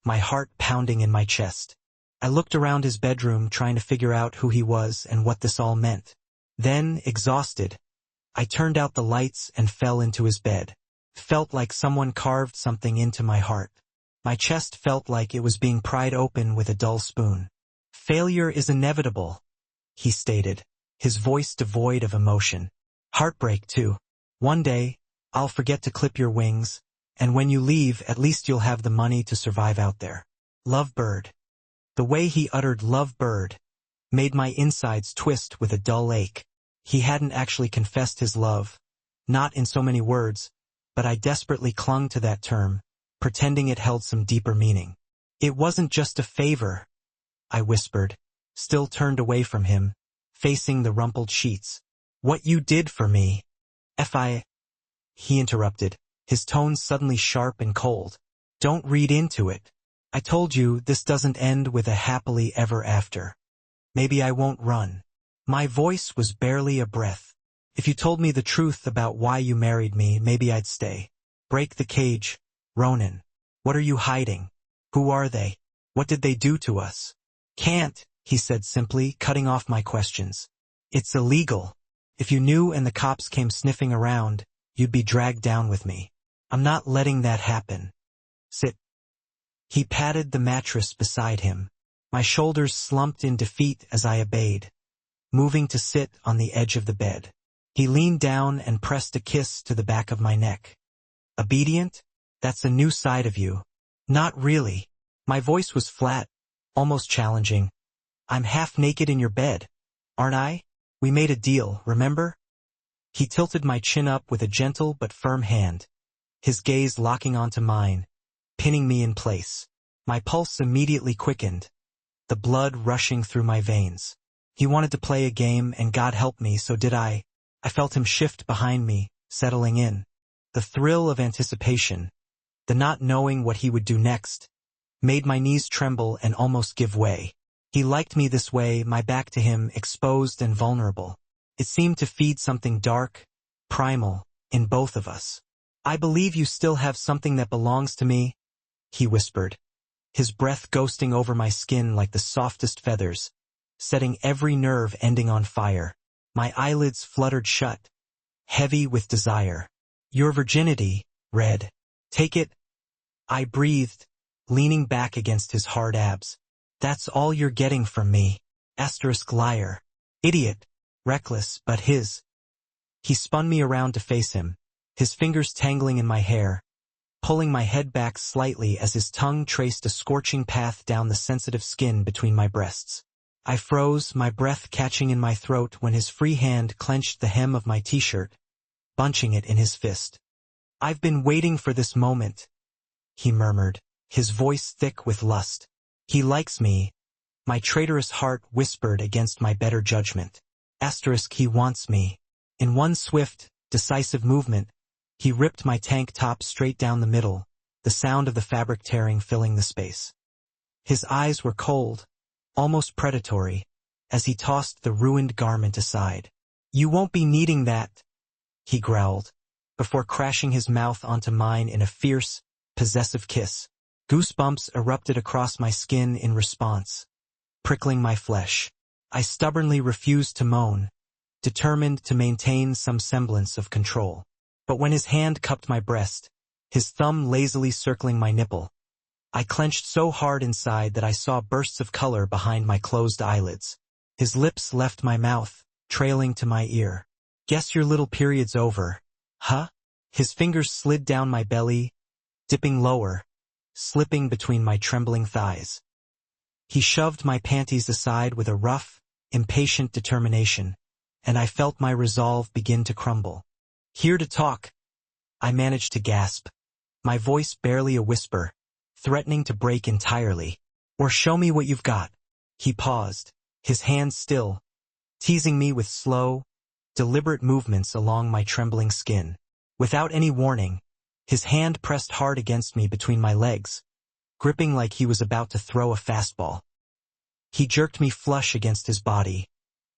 [SPEAKER 1] my heart pounding in my chest. I looked around his bedroom trying to figure out who he was and what this all meant. Then, exhausted, I turned out the lights and fell into his bed. Felt like someone carved something into my heart. My chest felt like it was being pried open with a dull spoon. Failure is inevitable, he stated, his voice devoid of emotion. Heartbreak, too. One day, I'll forget to clip your wings, and when you leave, at least you'll have the money to survive out there. Lovebird. The way he uttered lovebird made my insides twist with a dull ache. He hadn't actually confessed his love, not in so many words, but I desperately clung to that term, pretending it held some deeper meaning. It wasn't just a favor, I whispered, still turned away from him, facing the rumpled sheets. What you did for me. He interrupted, his tone suddenly sharp and cold. Don't read into it. I told you this doesn't end with a happily ever after. Maybe I won't run. My voice was barely a breath. If you told me the truth about why you married me, maybe I'd stay. Break the cage, Ronan. What are you hiding? Who are they? What did they do to us? Can't, he said simply, cutting off my questions. It's illegal. If you knew and the cops came sniffing around, you'd be dragged down with me. I'm not letting that happen. Sit. He patted the mattress beside him. My shoulders slumped in defeat as I obeyed, moving to sit on the edge of the bed. He leaned down and pressed a kiss to the back of my neck. Obedient? That's a new side of you. Not really. My voice was flat, almost challenging. I'm half naked in your bed, aren't I? We made a deal, remember? He tilted my chin up with a gentle but firm hand, his gaze locking onto mine, pinning me in place. My pulse immediately quickened, the blood rushing through my veins. He wanted to play a game, and God help me, so did I. I felt him shift behind me, settling in. The thrill of anticipation, the not knowing what he would do next, made my knees tremble and almost give way. He liked me this way, my back to him, exposed and vulnerable. It seemed to feed something dark, primal, in both of us. I believe you still have something that belongs to me, he whispered, his breath ghosting over my skin like the softest feathers, setting every nerve ending on fire. My eyelids fluttered shut, heavy with desire. Your virginity, Red. Take it. I breathed, leaning back against his hard abs. That's all you're getting from me. Liar. Idiot. Reckless, but his. He spun me around to face him, his fingers tangling in my hair, pulling my head back slightly as his tongue traced a scorching path down the sensitive skin between my breasts. I froze, my breath catching in my throat when his free hand clenched the hem of my t-shirt, bunching it in his fist. I've been waiting for this moment, he murmured, his voice thick with lust. He likes me, my traitorous heart whispered against my better judgment. He wants me. In one swift, decisive movement, he ripped my tank top straight down the middle, the sound of the fabric tearing filling the space. His eyes were cold, almost predatory, as he tossed the ruined garment aside. You won't be needing that, he growled, before crashing his mouth onto mine in a fierce, possessive kiss. Goosebumps erupted across my skin in response, prickling my flesh. I stubbornly refused to moan, determined to maintain some semblance of control. But when his hand cupped my breast, his thumb lazily circling my nipple, I clenched so hard inside that I saw bursts of color behind my closed eyelids. His lips left my mouth, trailing to my ear. Guess your little period's over, huh? His fingers slid down my belly, dipping lower, slipping between my trembling thighs. He shoved my panties aside with a rough, impatient determination, and I felt my resolve begin to crumble. Here to talk, I managed to gasp, my voice barely a whisper, threatening to break entirely. Or show me what you've got. He paused, his hands still, teasing me with slow, deliberate movements along my trembling skin. Without any warning, his hand pressed hard against me between my legs, gripping like he was about to throw a fastball. He jerked me flush against his body,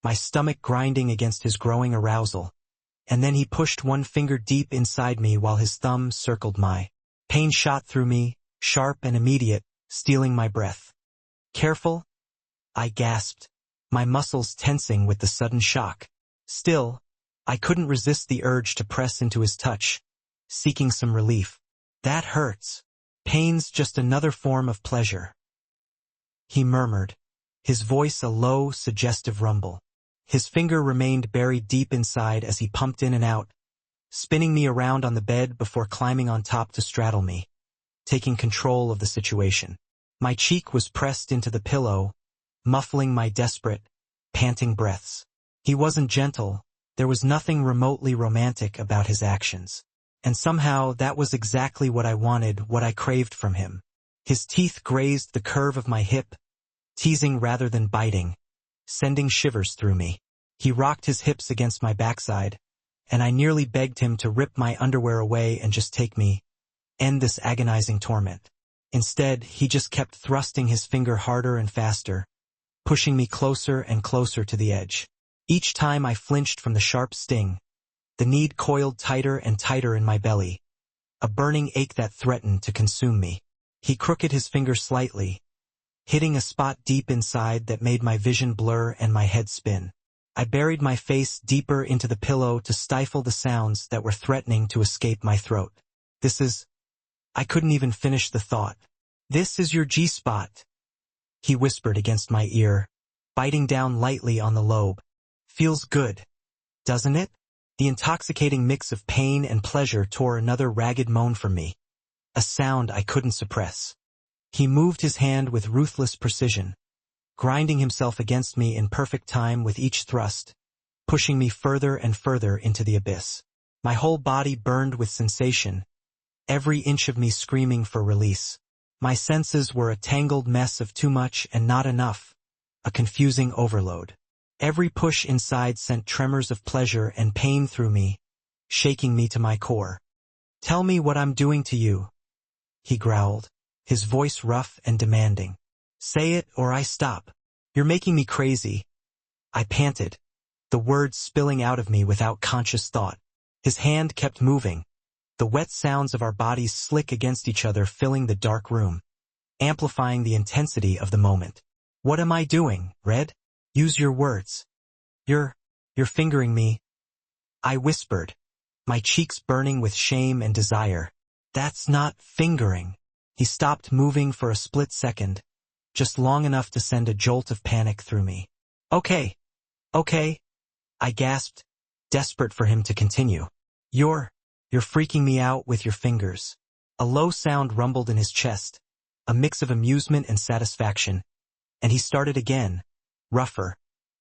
[SPEAKER 1] my stomach grinding against his growing arousal, and then he pushed one finger deep inside me while his thumb circled my. Pain shot through me, sharp and immediate, stealing my breath. Careful? I gasped, my muscles tensing with the sudden shock. Still, I couldn't resist the urge to press into his touch, seeking some relief. That hurts. Pain's just another form of pleasure, he murmured, his voice a low, suggestive rumble. His finger remained buried deep inside as he pumped in and out, spinning me around on the bed before climbing on top to straddle me, taking control of the situation. My cheek was pressed into the pillow, muffling my desperate, panting breaths. He wasn't gentle, there was nothing remotely romantic about his actions. And somehow that was exactly what I wanted, what I craved from him. His teeth grazed the curve of my hip, teasing rather than biting, sending shivers through me. He rocked his hips against my backside, and I nearly begged him to rip my underwear away and just take me, end this agonizing torment. Instead, he just kept thrusting his finger harder and faster, pushing me closer and closer to the edge. Each time I flinched from the sharp sting, the need coiled tighter and tighter in my belly, a burning ache that threatened to consume me. He crooked his finger slightly, hitting a spot deep inside that made my vision blur and my head spin. I buried my face deeper into the pillow to stifle the sounds that were threatening to escape my throat. I couldn't even finish the thought. This is your G-spot, he whispered against my ear, biting down lightly on the lobe. Feels good, doesn't it? The intoxicating mix of pain and pleasure tore another ragged moan from me, a sound I couldn't suppress. He moved his hand with ruthless precision, grinding himself against me in perfect time with each thrust, pushing me further and further into the abyss. My whole body burned with sensation, every inch of me screaming for release. My senses were a tangled mess of too much and not enough, a confusing overload. Every push inside sent tremors of pleasure and pain through me, shaking me to my core. Tell me what I'm doing to you, he growled, his voice rough and demanding. Say it or I stop. You're making me crazy, I panted, the words spilling out of me without conscious thought. His hand kept moving, the wet sounds of our bodies slick against each other filling the dark room, amplifying the intensity of the moment. What am I doing, Red? Use your words. You're fingering me, I whispered, my cheeks burning with shame and desire. That's not fingering. He stopped moving for a split second, just long enough to send a jolt of panic through me. Okay, I gasped, desperate for him to continue. You're freaking me out with your fingers. A low sound rumbled in his chest, a mix of amusement and satisfaction, and he started again, rougher,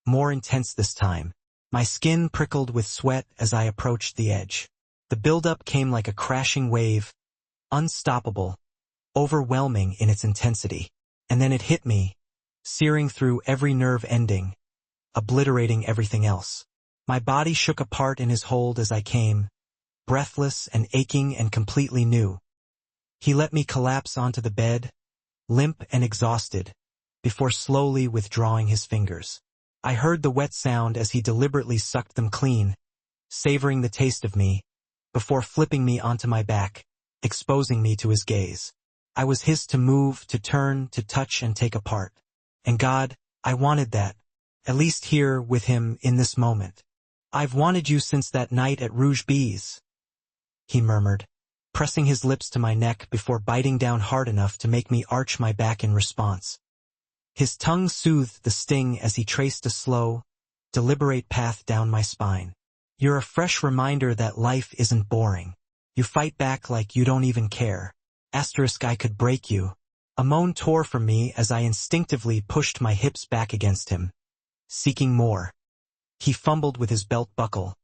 [SPEAKER 1] more intense this time. My skin prickled with sweat as I approached the edge. The buildup came like a crashing wave, unstoppable, overwhelming in its intensity. And then it hit me, searing through every nerve ending, obliterating everything else. My body shook apart in his hold as I came, breathless and aching and completely new. He let me collapse onto the bed, limp and exhausted, before slowly withdrawing his fingers. I heard the wet sound as he deliberately sucked them clean, savoring the taste of me, before flipping me onto my back, exposing me to his gaze. I was his to move, to turn, to touch and take apart. And God, I wanted that, at least here with him in this moment. I've wanted you since that night at Rouge Bees, he murmured, pressing his lips to my neck before biting down hard enough to make me arch my back in response. His tongue soothed the sting as he traced a slow, deliberate path down my spine. You're a fresh reminder that life isn't boring. You fight back like you don't even care. I could break you. A moan tore from me as I instinctively pushed my hips back against him, seeking more. He fumbled with his belt buckle,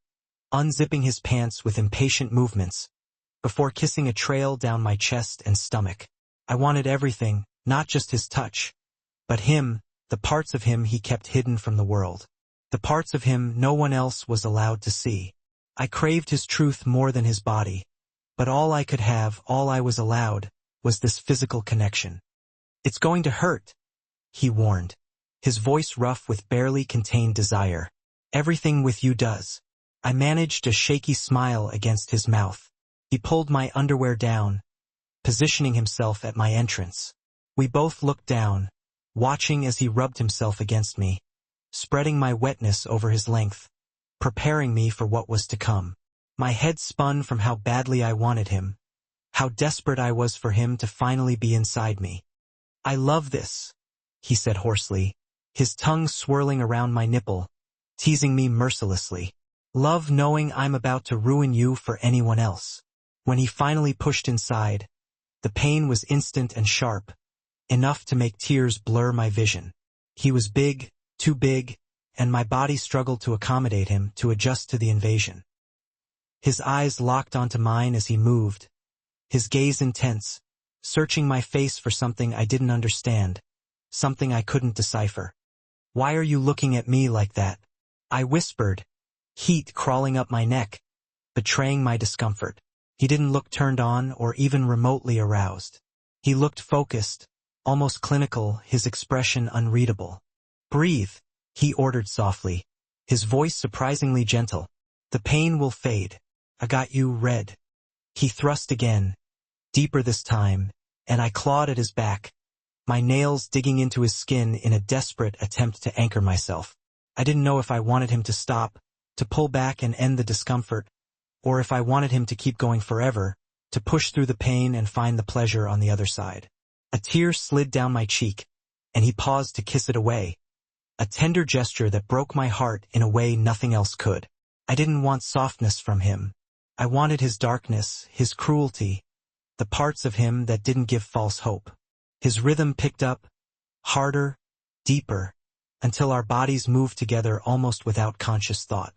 [SPEAKER 1] unzipping his pants with impatient movements, before kissing a trail down my chest and stomach. I wanted everything, not just his touch, but him, the parts of him he kept hidden from the world. The parts of him no one else was allowed to see. I craved his truth more than his body. But all I could have, all I was allowed, was this physical connection. It's going to hurt, he warned, his voice rough with barely contained desire. Everything with you does. I managed a shaky smile against his mouth. He pulled my underwear down, positioning himself at my entrance. We both looked down, watching as he rubbed himself against me, spreading my wetness over his length, preparing me for what was to come. My head spun from how badly I wanted him, how desperate I was for him to finally be inside me. I love this, he said hoarsely, his tongue swirling around my nipple, teasing me mercilessly. Love knowing I'm about to ruin you for anyone else. When he finally pushed inside, the pain was instant and sharp, enough to make tears blur my vision. He was big, too big, and my body struggled to accommodate him, to adjust to the invasion. His eyes locked onto mine as he moved, his gaze intense, searching my face for something I didn't understand, something I couldn't decipher. "Why are you looking at me like that?" I whispered, heat crawling up my neck, betraying my discomfort. He didn't look turned on or even remotely aroused. He looked focused, almost clinical, his expression unreadable. "Breathe," he ordered softly, his voice surprisingly gentle. "The pain will fade. I got you, Red." He thrust again, deeper this time, and I clawed at his back, my nails digging into his skin in a desperate attempt to anchor myself. I didn't know if I wanted him to stop, to pull back and end the discomfort, or if I wanted him to keep going forever, to push through the pain and find the pleasure on the other side. A tear slid down my cheek, and he paused to kiss it away, a tender gesture that broke my heart in a way nothing else could. I didn't want softness from him. I wanted his darkness, his cruelty, the parts of him that didn't give false hope. His rhythm picked up, harder, deeper, until our bodies moved together almost without conscious thought.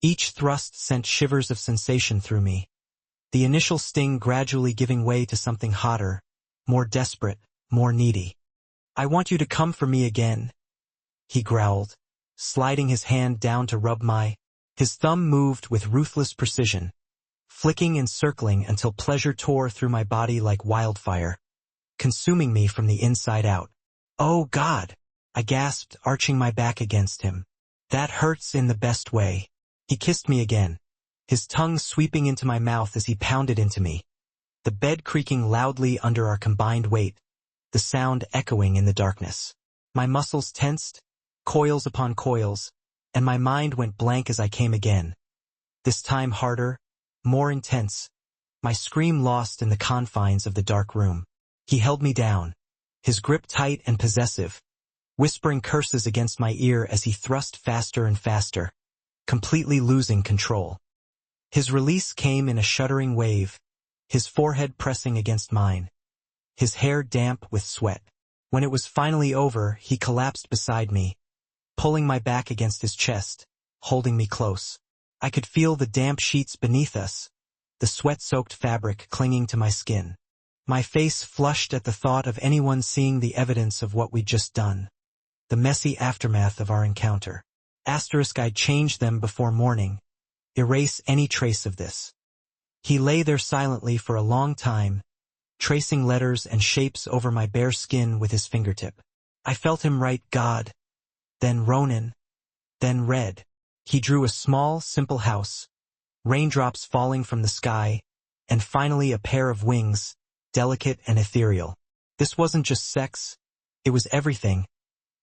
[SPEAKER 1] Each thrust sent shivers of sensation through me, the initial sting gradually giving way to something hotter, more desperate, more needy. "I want you to come for me again," he growled, sliding his hand down to rub my. His thumb moved with ruthless precision, flicking and circling until pleasure tore through my body like wildfire, consuming me from the inside out. "Oh God," I gasped, arching my back against him. "That hurts in the best way." He kissed me again, his tongue sweeping into my mouth as he pounded into me, the bed creaking loudly under our combined weight, the sound echoing in the darkness. My muscles tensed, coils upon coils, and my mind went blank as I came again. This time harder, more intense, my scream lost in the confines of the dark room. He held me down, his grip tight and possessive, whispering curses against my ear as he thrust faster and faster, completely losing control. His release came in a shuddering wave, his forehead pressing against mine, his hair damp with sweat. When it was finally over, he collapsed beside me, pulling my back against his chest, holding me close. I could feel the damp sheets beneath us, the sweat-soaked fabric clinging to my skin. My face flushed at the thought of anyone seeing the evidence of what we'd just done, the messy aftermath of our encounter. I'd change them before morning, erase any trace of this. He lay there silently for a long time, tracing letters and shapes over my bare skin with his fingertip. I felt him write God, then Ronan, then Red. He drew a small, simple house, raindrops falling from the sky, and finally a pair of wings, delicate and ethereal. This wasn't just sex, it was everything,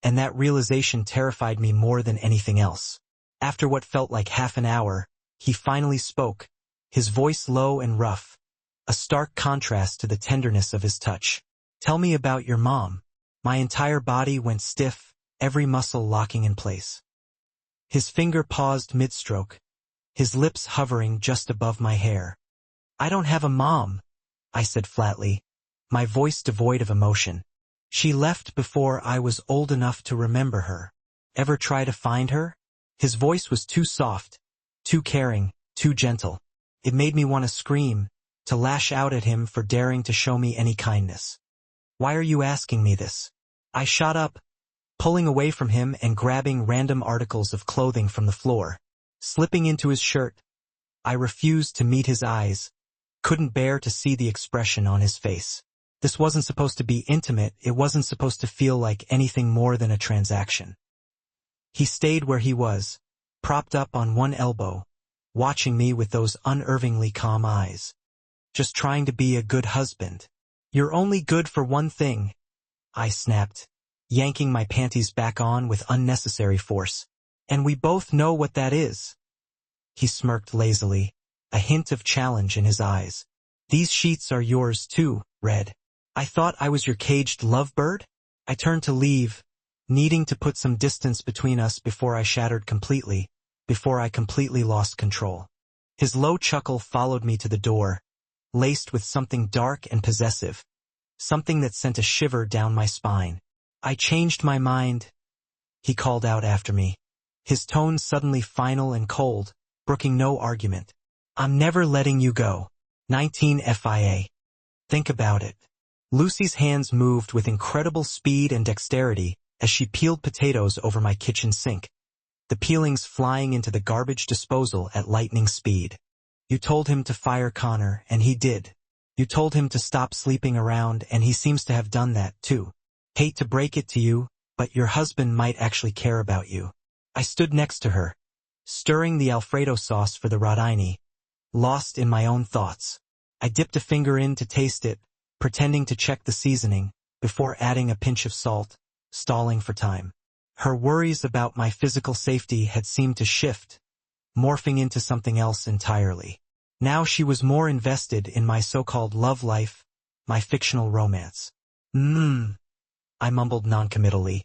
[SPEAKER 1] and that realization terrified me more than anything else. After what felt like half an hour, he finally spoke, his voice low and rough, a stark contrast to the tenderness of his touch. "Tell me about your mom." My entire body went stiff, every muscle locking in place. His finger paused mid-stroke, his lips hovering just above my hair. "I don't have a mom," I said flatly, my voice devoid of emotion. "She left before I was old enough to remember her." "Ever try to find her?" His voice was too soft, too caring, too gentle. It made me want to scream, to lash out at him for daring to show me any kindness. "Why are you asking me this?" I shot up, pulling away from him and grabbing random articles of clothing from the floor, slipping into his shirt. I refused to meet his eyes, couldn't bear to see the expression on his face. This wasn't supposed to be intimate, it wasn't supposed to feel like anything more than a transaction. He stayed where he was, propped up on one elbow, watching me with those unervingly calm eyes. "Just trying to be a good husband." "You're only good for one thing," I snapped, yanking my panties back on with unnecessary force. "And we both know what that is." He smirked lazily, a hint of challenge in his eyes. "These sheets are yours too, Red." "I thought I was your caged lovebird?" I turned to leave, needing to put some distance between us before I shattered completely, before I completely lost control. His low chuckle followed me to the door, laced with something dark and possessive, something that sent a shiver down my spine. "I changed my mind," he called out after me, his tone suddenly final and cold, brooking no argument. I'm never letting you go. 19 FIA. Think about it. Lucy's hands moved with incredible speed and dexterity as she peeled potatoes over my kitchen sink, the peelings flying into the garbage disposal at lightning speed. You told him to fire Connor, and he did. You told him to stop sleeping around, and he seems to have done that, too. Hate to break it to you, but your husband might actually care about you. I stood next to her, stirring the Alfredo sauce for the rotini, lost in my own thoughts. I dipped a finger in to taste it, pretending to check the seasoning, before adding a pinch of salt, stalling for time. Her worries about my physical safety had seemed to shift, morphing into something else entirely. Now she was more invested in my so-called love life, my fictional romance. I mumbled noncommittally,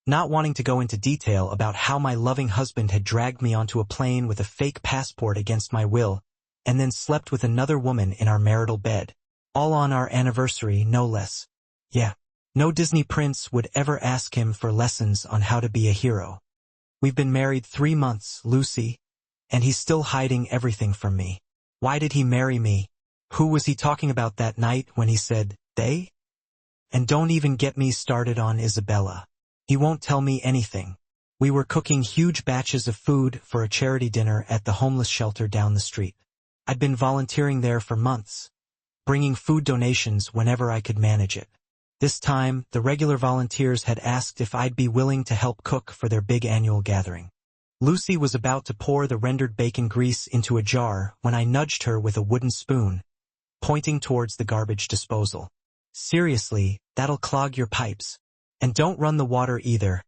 [SPEAKER 1] not wanting to go into detail about how my loving husband had dragged me onto a plane with a fake passport against my will, and then slept with another woman in our marital bed, all on our anniversary, no less. Yeah, no Disney prince would ever ask him for lessons on how to be a hero. We've been married 3 months, Lucy, and he's still hiding everything from me. Why did he marry me? Who was he talking about that night when he said, they? And don't even get me started on Isabella. He won't tell me anything. We were cooking huge batches of food for a charity dinner at the homeless shelter down the street. I'd been volunteering there for months, bringing food donations whenever I could manage it. This time, the regular volunteers had asked if I'd be willing to help cook for their big annual gathering. Lucy was about to pour the rendered bacon grease into a jar when I nudged her with a wooden spoon, pointing towards the garbage disposal. Seriously, that'll clog your pipes. And don't run the water either,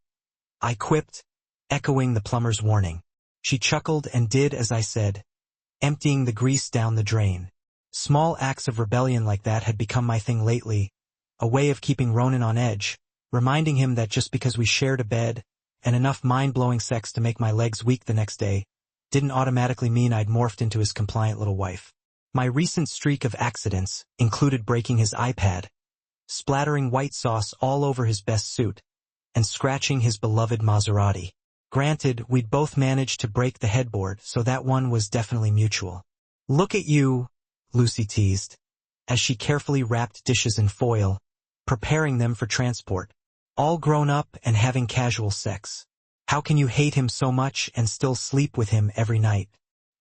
[SPEAKER 1] I quipped, echoing the plumber's warning. She chuckled and did as I said, emptying the grease down the drain. Small acts of rebellion like that had become my thing lately, a way of keeping Ronan on edge, reminding him that just because we shared a bed and enough mind-blowing sex to make my legs weak the next day didn't automatically mean I'd morphed into his compliant little wife. My recent streak of accidents included breaking his iPad, splattering white sauce all over his best suit, and scratching his beloved Maserati. Granted, we'd both managed to break the headboard, so that one was definitely mutual. Look at you, Lucy teased, as she carefully wrapped dishes in foil, preparing them for transport. All grown up and having casual sex. How can you hate him so much and still sleep with him every night?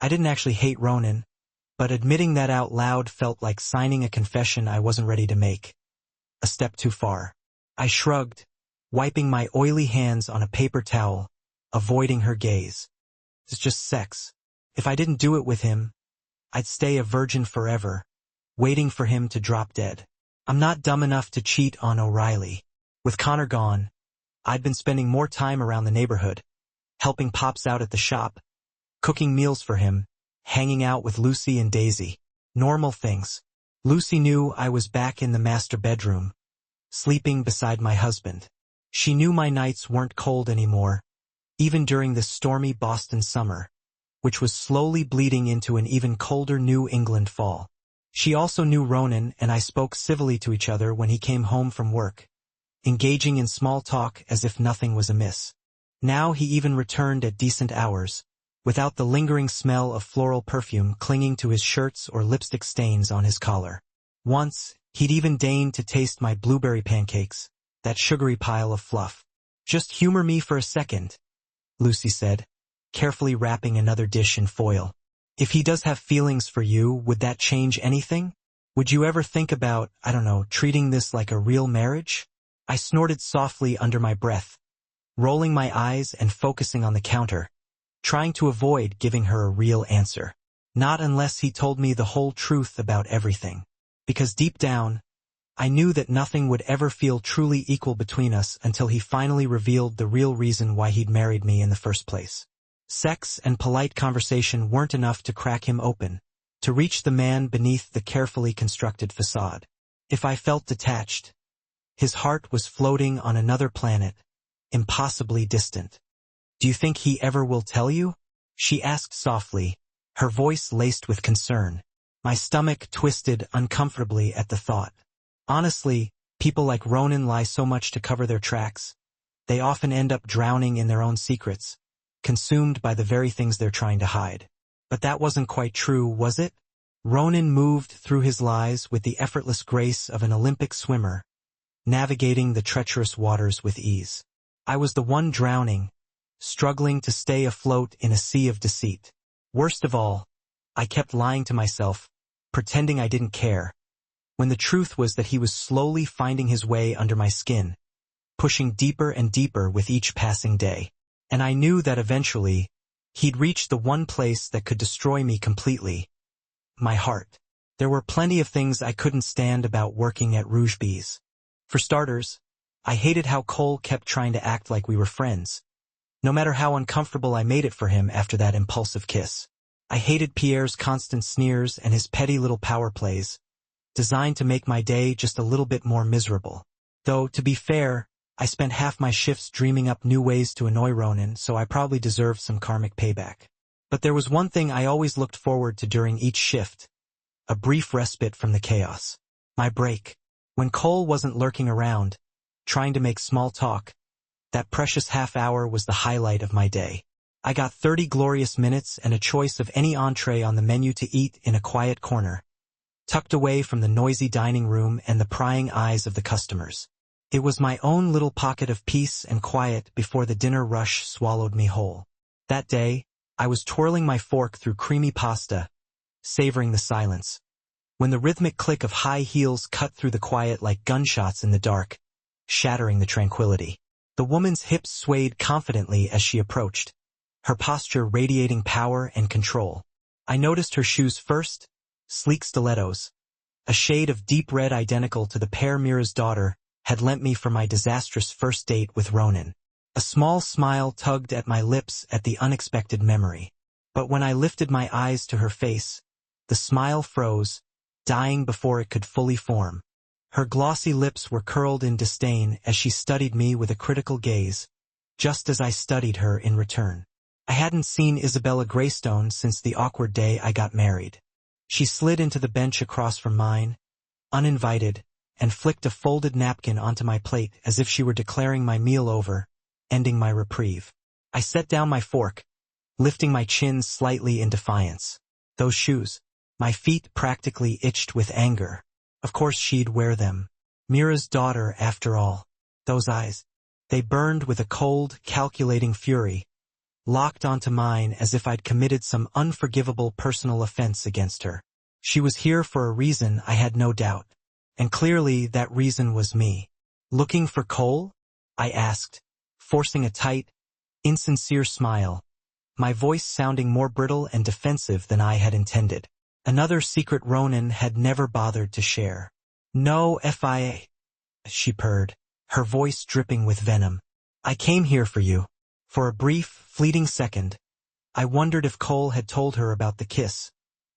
[SPEAKER 1] I didn't actually hate Ronan, but admitting that out loud felt like signing a confession I wasn't ready to make. A step too far. I shrugged, wiping my oily hands on a paper towel, avoiding her gaze. It's just sex. If I didn't do it with him, I'd stay a virgin forever, waiting for him to drop dead. I'm not dumb enough to cheat on O'Reilly. With Connor gone, I'd been spending more time around the neighborhood, helping Pops out at the shop, cooking meals for him, hanging out with Lucy and Daisy. Normal things. Lucy knew I was back in the master bedroom, sleeping beside my husband. She knew my nights weren't cold anymore, even during the stormy Boston summer, which was slowly bleeding into an even colder New England fall. She also knew Ronan and I spoke civilly to each other when he came home from work, engaging in small talk as if nothing was amiss. Now he even returned at decent hours, without the lingering smell of floral perfume clinging to his shirts or lipstick stains on his collar. Once, he'd even deigned to taste my blueberry pancakes, that sugary pile of fluff. Just humor me for a second, Lucy said, carefully wrapping another dish in foil. If he does have feelings for you, would that change anything? Would you ever think about, I don't know, treating this like a real marriage? I snorted softly under my breath, rolling my eyes and focusing on the counter, trying to avoid giving her a real answer. Not unless he told me the whole truth about everything. Because deep down, I knew that nothing would ever feel truly equal between us until he finally revealed the real reason why he'd married me in the first place. Sex and polite conversation weren't enough to crack him open, to reach the man beneath the carefully constructed facade. If I felt detached, his heart was floating on another planet, impossibly distant. Do you think he ever will tell you? She asked softly, her voice laced with concern. My stomach twisted uncomfortably at the thought. Honestly, people like Ronan lie so much to cover their tracks. They often end up drowning in their own secrets, consumed by the very things they're trying to hide. But that wasn't quite true, was it? Ronan moved through his lies with the effortless grace of an Olympic swimmer, navigating the treacherous waters with ease. I was the one drowning, struggling to stay afloat in a sea of deceit. Worst of all, I kept lying to myself, pretending I didn't care, when the truth was that he was slowly finding his way under my skin, pushing deeper and deeper with each passing day. And I knew that eventually, he'd reach the one place that could destroy me completely: my heart. There were plenty of things I couldn't stand about working at Rougebee's. For starters, I hated how Cole kept trying to act like we were friends, no matter how uncomfortable I made it for him after that impulsive kiss. I hated Pierre's constant sneers and his petty little power plays, designed to make my day just a little bit more miserable. Though, to be fair, I spent half my shifts dreaming up new ways to annoy Ronan, so I probably deserved some karmic payback. But there was one thing I always looked forward to during each shift: a brief respite from the chaos. My break. When Cole wasn't lurking around, trying to make small talk, that precious half hour was the highlight of my day. I got 30 glorious minutes and a choice of any entree on the menu to eat in a quiet corner, tucked away from the noisy dining room and the prying eyes of the customers. It was my own little pocket of peace and quiet before the dinner rush swallowed me whole. That day, I was twirling my fork through creamy pasta, savoring the silence, when the rhythmic click of high heels cut through the quiet like gunshots in the dark, shattering the tranquility. The woman's hips swayed confidently as she approached, her posture radiating power and control. I noticed her shoes first, sleek stilettos, a shade of deep red identical to the pair Mira's daughter had lent me for my disastrous first date with Ronan. A small smile tugged at my lips at the unexpected memory. But when I lifted my eyes to her face, the smile froze, dying before it could fully form. Her glossy lips were curled in disdain as she studied me with a critical gaze, just as I studied her in return. I hadn't seen Isabella Greystone since the awkward day I got married. She slid into the bench across from mine, uninvited, and flicked a folded napkin onto my plate as if she were declaring my meal over, ending my reprieve. I set down my fork, lifting my chin slightly in defiance. Those shoes. My feet practically itched with anger. Of course she'd wear them. Mira's daughter, after all. Those eyes. They burned with a cold, calculating fury, locked onto mine as if I'd committed some unforgivable personal offense against her. She was here for a reason, I had no doubt. And clearly that reason was me. Looking for Cole? I asked, forcing a tight, insincere smile, my voice sounding more brittle and defensive than I had intended. Another secret Ronan had never bothered to share. No, FIA, she purred, her voice dripping with venom. I came here for you. For a brief, fleeting second, I wondered if Cole had told her about the kiss,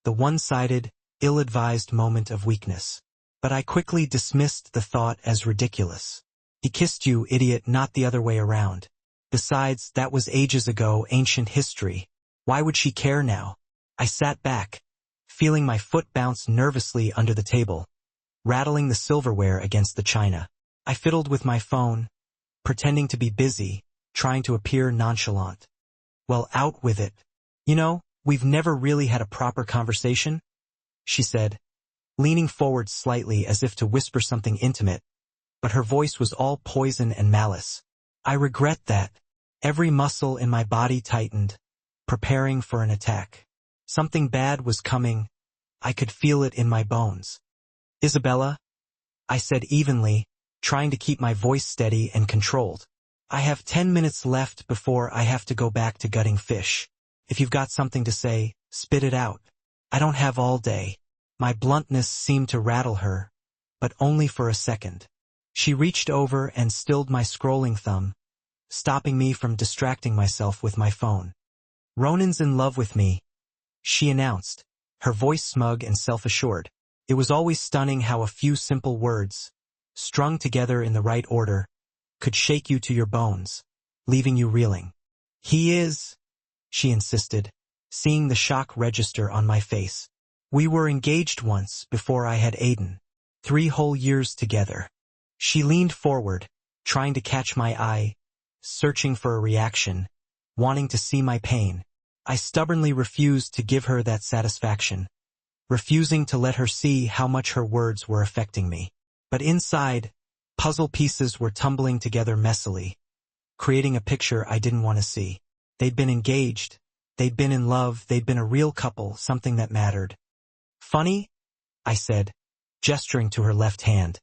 [SPEAKER 1] the one-sided, ill-advised moment of weakness. But I quickly dismissed the thought as ridiculous. He kissed you, idiot, not the other way around. Besides, that was ages ago, ancient history. Why would she care now? I sat back, feeling my foot bounce nervously under the table, rattling the silverware against the china. I fiddled with my phone, pretending to be busy, trying to appear nonchalant. Well, out with it. You know, we've never really had a proper conversation, she said, leaning forward slightly as if to whisper something intimate, but her voice was all poison and malice. I regret that. Every muscle in my body tightened, preparing for an attack. Something bad was coming. I could feel it in my bones. Isabella, I said evenly, trying to keep my voice steady and controlled. I have 10 minutes left before I have to go back to gutting fish. If you've got something to say, spit it out. I don't have all day. My bluntness seemed to rattle her, but only for a second. She reached over and stilled my scrolling thumb, stopping me from distracting myself with my phone. Ronan's in love with me, she announced, her voice smug and self-assured. It was always stunning how a few simple words, strung together in the right order, could shake you to your bones, leaving you reeling. He is, she insisted, seeing the shock register on my face. We were engaged once before I had Aiden. 3 whole years together. She leaned forward, trying to catch my eye, searching for a reaction, wanting to see my pain. I stubbornly refused to give her that satisfaction, refusing to let her see how much her words were affecting me. But inside, puzzle pieces were tumbling together messily, creating a picture I didn't want to see. They'd been engaged, they'd been in love, they'd been a real couple, something that mattered. "Funny?" I said, gesturing to her left hand,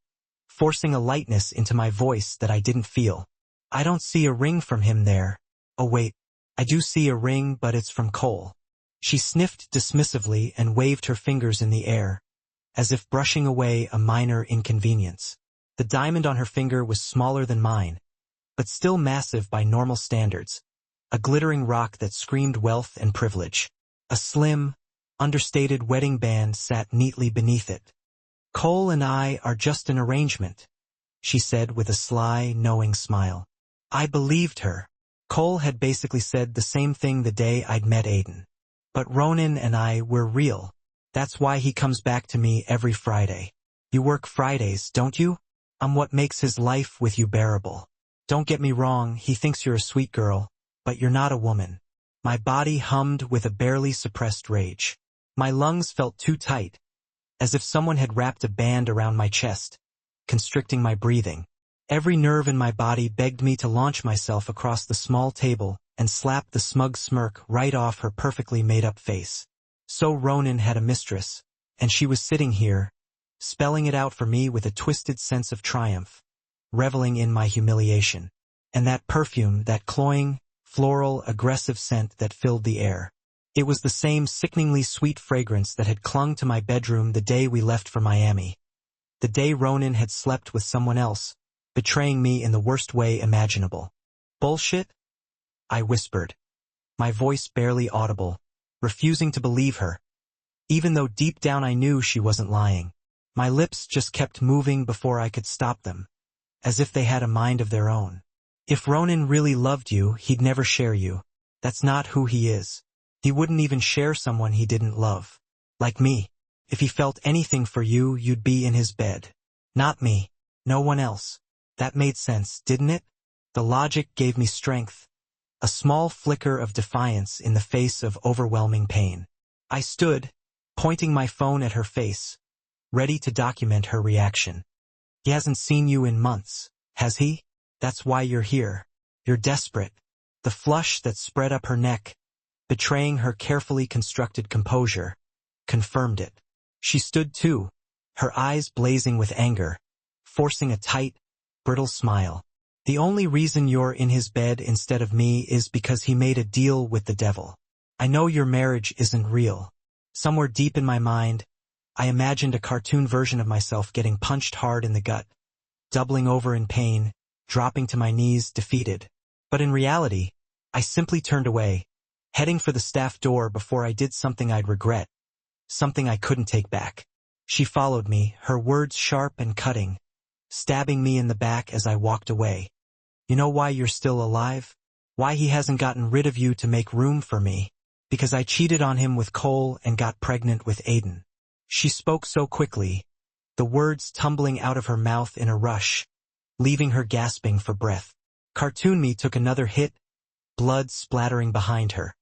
[SPEAKER 1] forcing a lightness into my voice that I didn't feel. "I don't see a ring from him there." "Oh wait, I do see a ring, but it's from Cole." She sniffed dismissively and waved her fingers in the air, as if brushing away a minor inconvenience. The diamond on her finger was smaller than mine, but still massive by normal standards, a glittering rock that screamed wealth and privilege. A slim, understated wedding band sat neatly beneath it. "Cole and I are just an arrangement," she said with a sly, knowing smile. I believed her. Cole had basically said the same thing the day I'd met Aiden. "But Ronan and I, we're real. That's why he comes back to me every Friday." "You work Fridays, don't you?" "I'm what makes his life with you bearable. Don't get me wrong, he thinks you're a sweet girl, but you're not a woman." My body hummed with a barely suppressed rage. My lungs felt too tight, as if someone had wrapped a band around my chest, constricting my breathing. Every nerve in my body begged me to launch myself across the small table and slap the smug smirk right off her perfectly made-up face. So Ronan had a mistress, and she was sitting here, spelling it out for me with a twisted sense of triumph, reveling in my humiliation. And that perfume, that cloying, floral, aggressive scent that filled the air. It was the same sickeningly sweet fragrance that had clung to my bedroom the day we left for Miami. The day Ronan had slept with someone else, betraying me in the worst way imaginable. "Bullshit?" I whispered, my voice barely audible, refusing to believe her, even though deep down I knew she wasn't lying. My lips just kept moving before I could stop them, as if they had a mind of their own. "If Ronan really loved you, he'd never share you. That's not who he is. He wouldn't even share someone he didn't love. Like me. If he felt anything for you, you'd be in his bed. Not me. No one else." That made sense, didn't it? The logic gave me strength, a small flicker of defiance in the face of overwhelming pain. I stood, pointing my phone at her face, ready to document her reaction. "He hasn't seen you in months, has he? That's why you're here. You're desperate." The flush that spread up her neck, betraying her carefully constructed composure, confirmed it. She stood too, her eyes blazing with anger, forcing a tight, brittle smile. "The only reason you're in his bed instead of me is because he made a deal with the devil. I know your marriage isn't real." Somewhere deep in my mind, I imagined a cartoon version of myself getting punched hard in the gut, doubling over in pain, dropping to my knees, defeated. But in reality, I simply turned away, heading for the staff door before I did something I'd regret, something I couldn't take back. She followed me, her words sharp and cutting, stabbing me in the back as I walked away. "You know why you're still alive? Why he hasn't gotten rid of you to make room for me? Because I cheated on him with Cole and got pregnant with Aiden." She spoke so quickly, the words tumbling out of her mouth in a rush, leaving her gasping for breath. Cartoon me took another hit, blood splattering behind her,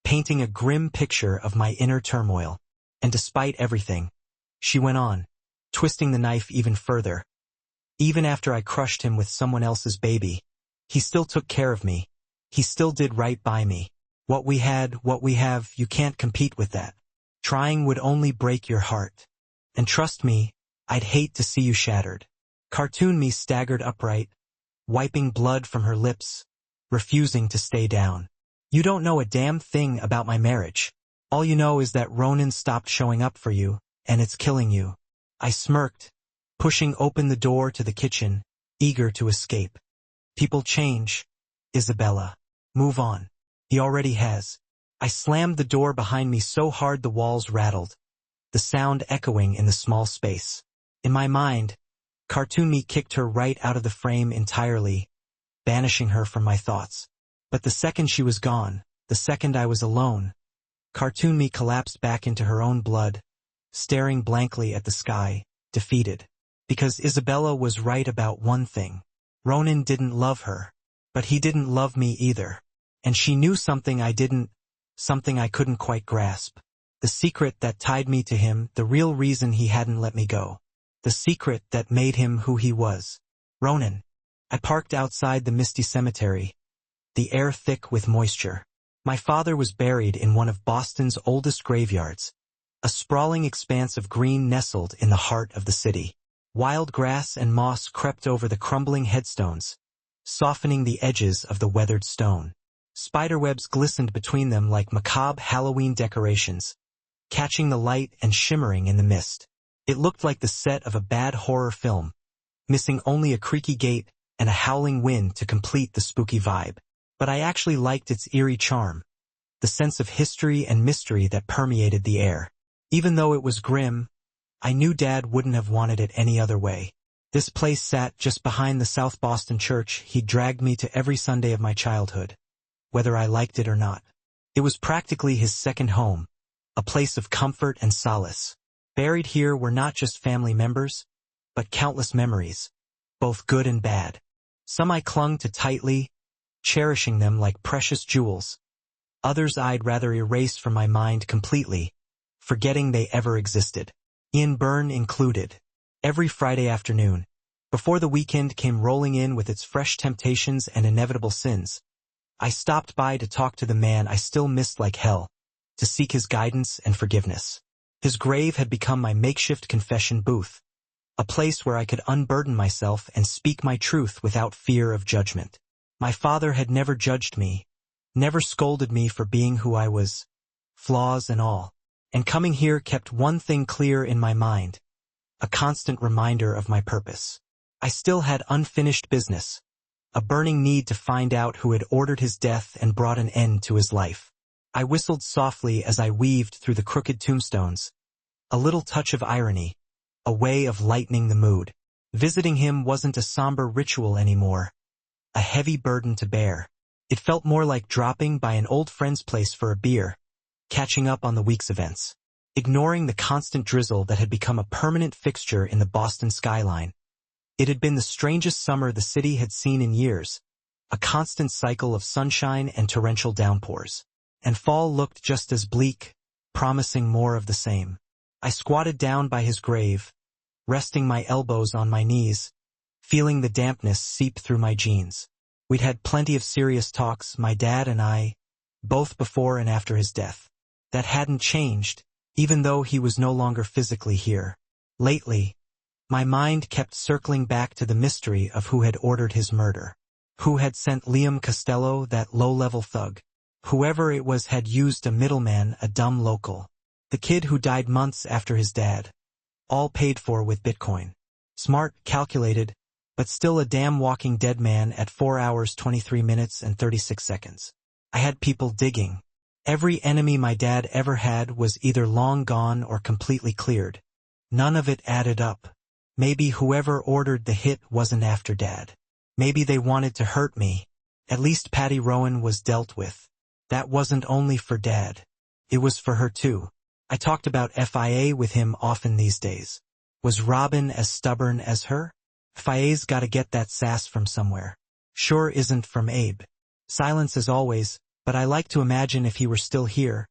[SPEAKER 1] painting a grim picture of my inner turmoil. And despite everything, she went on, twisting the knife even further. "Even after I crushed him with someone else's baby, he still took care of me. He still did right by me. What we had, what we have, you can't compete with that. Trying would only break your heart. And trust me, I'd hate to see you shattered." Cartoon me staggered upright, wiping blood from her lips, refusing to stay down. "You don't know a damn thing about my marriage. All you know is that Ronan stopped showing up for you, and it's killing you." I smirked, pushing open the door to the kitchen, eager to escape. "People change, Isabella. Move on. He already has." I slammed the door behind me so hard the walls rattled, the sound echoing in the small space. In my mind, Cartoon me kicked her right out of the frame entirely, banishing her from my thoughts. But the second she was gone, the second I was alone, Cartoon me collapsed back into her own blood, staring blankly at the sky, defeated. Because Isabella was right about one thing. Ronan didn't love her, but he didn't love me either. And she knew something I didn't, something I couldn't quite grasp. The secret that tied me to him, the real reason he hadn't let me go. The secret that made him who he was. Ronan. I parked outside the misty cemetery, the air thick with moisture. My father was buried in one of Boston's oldest graveyards, a sprawling expanse of green nestled in the heart of the city. Wild grass and moss crept over the crumbling headstones, softening the edges of the weathered stone. Spiderwebs glistened between them like macabre Halloween decorations, catching the light and shimmering in the mist. It looked like the set of a bad horror film, missing only a creaky gate and a howling wind to complete the spooky vibe. But I actually liked its eerie charm, the sense of history and mystery that permeated the air. Even though it was grim, I knew Dad wouldn't have wanted it any other way. This place sat just behind the South Boston church he'd dragged me to every Sunday of my childhood, whether I liked it or not. It was practically his second home, a place of comfort and solace. Buried here were not just family members, but countless memories, both good and bad. Some I clung to tightly, cherishing them like precious jewels. Others I'd rather erase from my mind completely, forgetting they ever existed. Ian Byrne included. Every Friday afternoon, before the weekend came rolling in with its fresh temptations and inevitable sins, I stopped by to talk to the man I still missed like hell, to seek his guidance and forgiveness. His grave had become my makeshift confession booth, a place where I could unburden myself and speak my truth without fear of judgment. My father had never judged me, never scolded me for being who I was, flaws and all. And coming here kept one thing clear in my mind, a constant reminder of my purpose. I still had unfinished business, a burning need to find out who had ordered his death and brought an end to his life. I whistled softly as I weaved through the crooked tombstones, a little touch of irony, a way of lightening the mood. Visiting him wasn't a somber ritual anymore, a heavy burden to bear. It felt more like dropping by an old friend's place for a beer, catching up on the week's events, ignoring the constant drizzle that had become a permanent fixture in the Boston skyline. It had been the strangest summer the city had seen in years, a constant cycle of sunshine and torrential downpours. And fall looked just as bleak, promising more of the same. I squatted down by his grave, resting my elbows on my knees, feeling the dampness seep through my jeans. We'd had plenty of serious talks, my dad and I, both before and after his death. That hadn't changed, even though he was no longer physically here. Lately, my mind kept circling back to the mystery of who had ordered his murder. Who had sent Liam Costello, that low-level thug? Whoever it was had used a middleman, a dumb local. The kid who died months after his dad. All paid for with Bitcoin. Smart, calculated, but still a damn walking dead man at 4 hours 23 minutes and 36 seconds. I had people digging. Every enemy my dad ever had was either long gone or completely cleared. None of it added up. Maybe whoever ordered the hit wasn't after Dad. Maybe they wanted to hurt me. At least Patty Rowan was dealt with. That wasn't only for Dad. It was for her too. I talked about FIA with him often these days. Was Robin as stubborn as her? FIA's gotta get that sass from somewhere. Sure isn't from Abe. Silence as always, but I like to imagine if he were still here,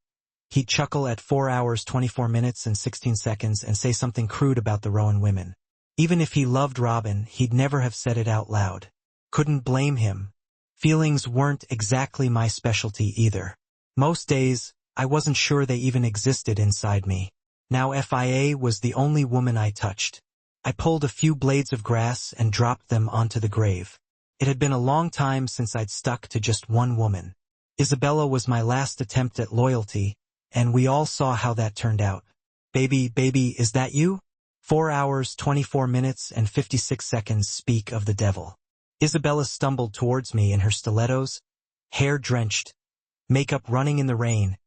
[SPEAKER 1] he'd chuckle at 4 hours 24 minutes and 16 seconds and say something crude about the Rowan women. Even if he loved Robin, he'd never have said it out loud. Couldn't blame him. Feelings weren't exactly my specialty either. Most days, I wasn't sure they even existed inside me. Now FIA was the only woman I touched. I pulled a few blades of grass and dropped them onto the grave. It had been a long time since I'd stuck to just one woman. Isabella was my last attempt at loyalty, and we all saw how that turned out. Baby, is that you? 4 hours, 24 minutes, and 56 seconds speak of the devil. Isabella stumbled towards me in her stilettos, hair drenched, makeup running in the rain,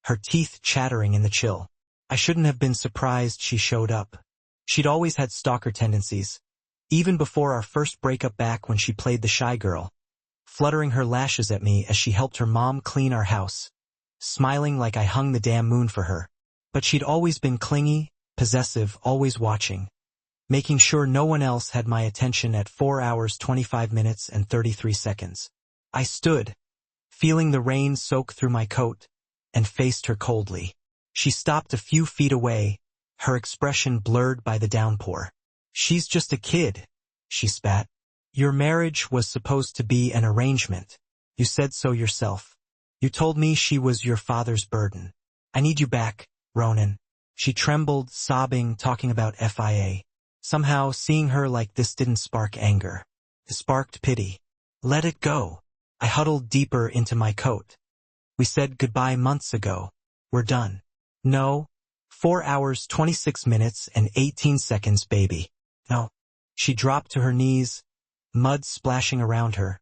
[SPEAKER 1] her teeth chattering in the chill. I shouldn't have been surprised she showed up. She'd always had stalker tendencies, even before our first breakup back when she played the shy girl, fluttering her lashes at me as she helped her mom clean our house, smiling like I hung the damn moon for her. But she'd always been clingy, possessive, always watching, making sure no one else had my attention at 4 hours 25 minutes and 33 seconds. I stood, feeling the rain soak through my coat, and faced her coldly. She stopped a few feet away, her expression blurred by the downpour. "She's just a kid," she spat. "Your marriage was supposed to be an arrangement. You said so yourself. You told me she was your father's burden. I need you back, Ronan." She trembled, sobbing, talking about FIA. Somehow, seeing her like this didn't spark anger. It sparked pity. "Let it go." I huddled deeper into my coat. "We said goodbye months ago. We're done." "No. 4 hours, 26 minutes, and 18 seconds, baby. No." She dropped to her knees, mud splashing around her,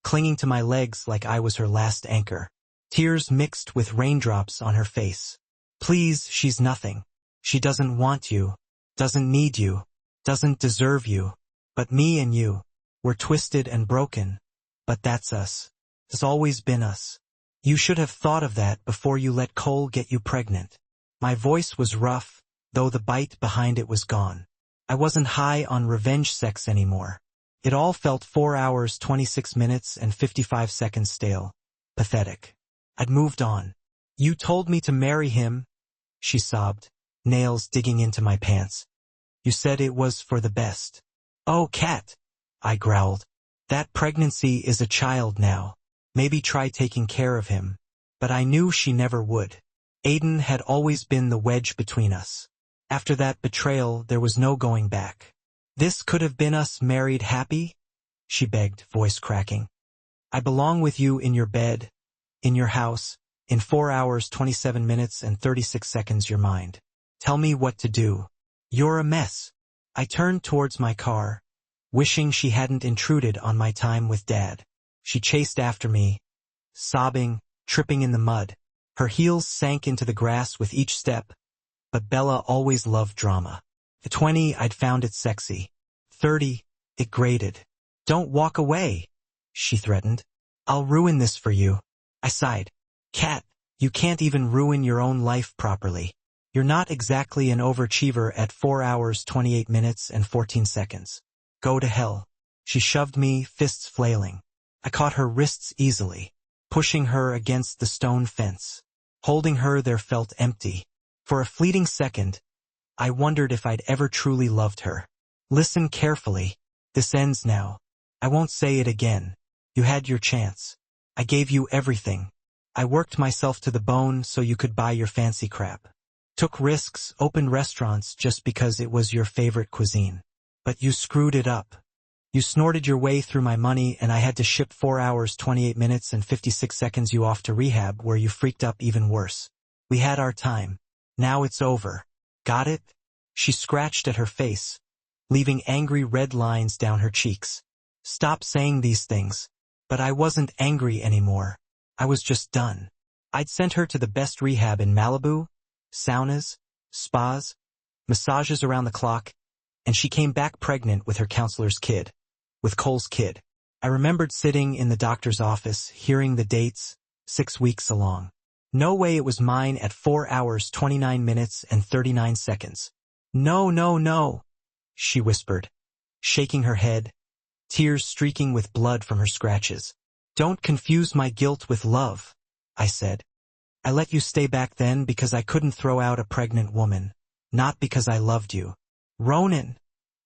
[SPEAKER 1] clinging to my legs like I was her last anchor. Tears mixed with raindrops on her face. "Please, she's nothing. She doesn't want you, doesn't need you, doesn't deserve you. But me and you, we're twisted and broken. But that's us. It's always been us. You should have thought of that before you let Cole get you pregnant." My voice was rough, though the bite behind it was gone. I wasn't high on revenge sex anymore. It all felt 4 hours, 26 minutes, and 55 seconds stale. Pathetic. I'd moved on. "You told me to marry him," she sobbed, nails digging into my pants. "You said it was for the best." "Oh, Kat," I growled. "That pregnancy is a child now. Maybe try taking care of him." But I knew she never would. Aiden had always been the wedge between us. After that betrayal, there was no going back. "This could have been us married happy?" she begged, voice cracking. "I belong with you in your bed, in your house, in 4 hours, 27 minutes, and 36 seconds your mind. Tell me what to do. You're a mess." I turned towards my car, wishing she hadn't intruded on my time with Dad. She chased after me, sobbing, tripping in the mud. Her heels sank into the grass with each step, but Bella always loved drama. At 20, I'd found it sexy. 30, it grated. "Don't walk away," she threatened. "I'll ruin this for you." I sighed. "Kat, you can't even ruin your own life properly. You're not exactly an overachiever at 4 hours, 28 minutes, and 14 seconds. Go to hell." She shoved me, fists flailing. I caught her wrists easily, pushing her against the stone fence. Holding her there felt empty. For a fleeting second, I wondered if I'd ever truly loved her. "Listen carefully. This ends now. I won't say it again. You had your chance. I gave you everything. I worked myself to the bone so you could buy your fancy crap. Took risks, opened restaurants just because it was your favorite cuisine. But you screwed it up. You snorted your way through my money and I had to ship 4 hours, 28 minutes, and 56 seconds you off to rehab where you freaked up even worse. We had our time. Now it's over. Got it?" She scratched at her face, leaving angry red lines down her cheeks. "Stop saying these things." But I wasn't angry anymore. I was just done. I'd sent her to the best rehab in Malibu, saunas, spas, massages around the clock, and she came back pregnant with her counselor's kid, with Cole's kid. I remembered sitting in the doctor's office, hearing the dates, 6 weeks along. No way it was mine at 4 hours, 29 minutes, and 39 seconds. "No, no, no," she whispered, shaking her head, tears streaking with blood from her scratches. "Don't confuse my guilt with love," I said. "I let you stay back then because I couldn't throw out a pregnant woman, not because I loved you." "Ronan,"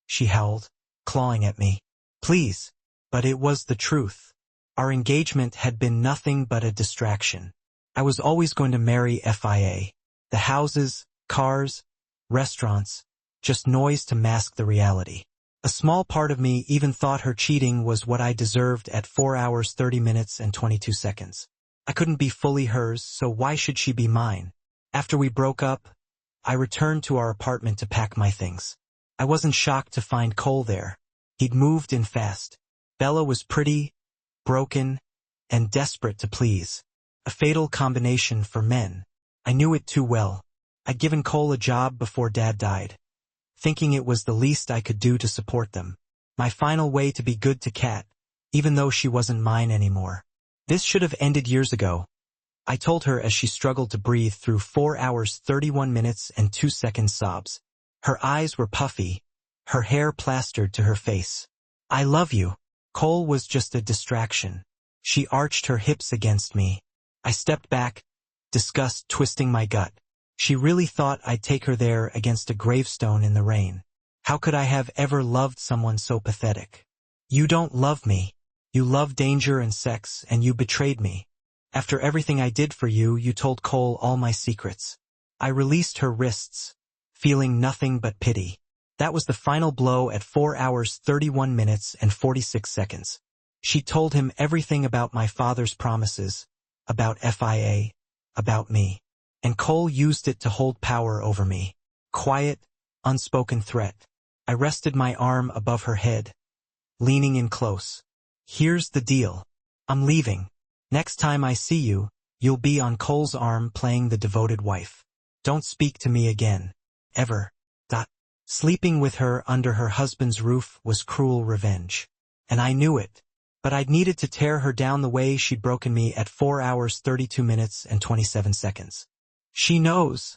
[SPEAKER 1] she howled, clawing at me. "Please." But it was the truth. Our engagement had been nothing but a distraction. I was always going to marry FIA. The houses, cars, restaurants, just noise to mask the reality. A small part of me even thought her cheating was what I deserved at 4 hours, 30 minutes, and 22 seconds. I couldn't be fully hers, so why should she be mine? After we broke up, I returned to our apartment to pack my things. I wasn't shocked to find Cole there. He'd moved in fast. Bella was pretty, broken, and desperate to please. A fatal combination for men. I knew it too well. I'd given Cole a job before Dad died, thinking it was the least I could do to support them. My final way to be good to Kat, even though she wasn't mine anymore. This should have ended years ago, I told her as she struggled to breathe through 4 hours, 31 minutes, and 2 seconds sobs. Her eyes were puffy, her hair plastered to her face. "I love you." Cole was just a distraction. She arched her hips against me. I stepped back, disgust twisting my gut. She really thought I'd take her there against a gravestone in the rain. How could I have ever loved someone so pathetic? You don't love me. You love danger and sex, and you betrayed me. After everything I did for you, you told Cole all my secrets. I released her wrists, feeling nothing but pity. That was the final blow at 4 hours 31 minutes and 46 seconds. She told him everything about my father's promises, about FIA, about me. And Cole used it to hold power over me. Quiet, unspoken threat. I rested my arm above her head, leaning in close. Here's the deal. I'm leaving. Next time I see you, you'll be on Cole's arm playing the devoted wife. Don't speak to me again. Ever. Sleeping with her under her husband's roof was cruel revenge. And I knew it. But I'd needed to tear her down the way she'd broken me at 4 hours 32 minutes and 27 seconds. She knows,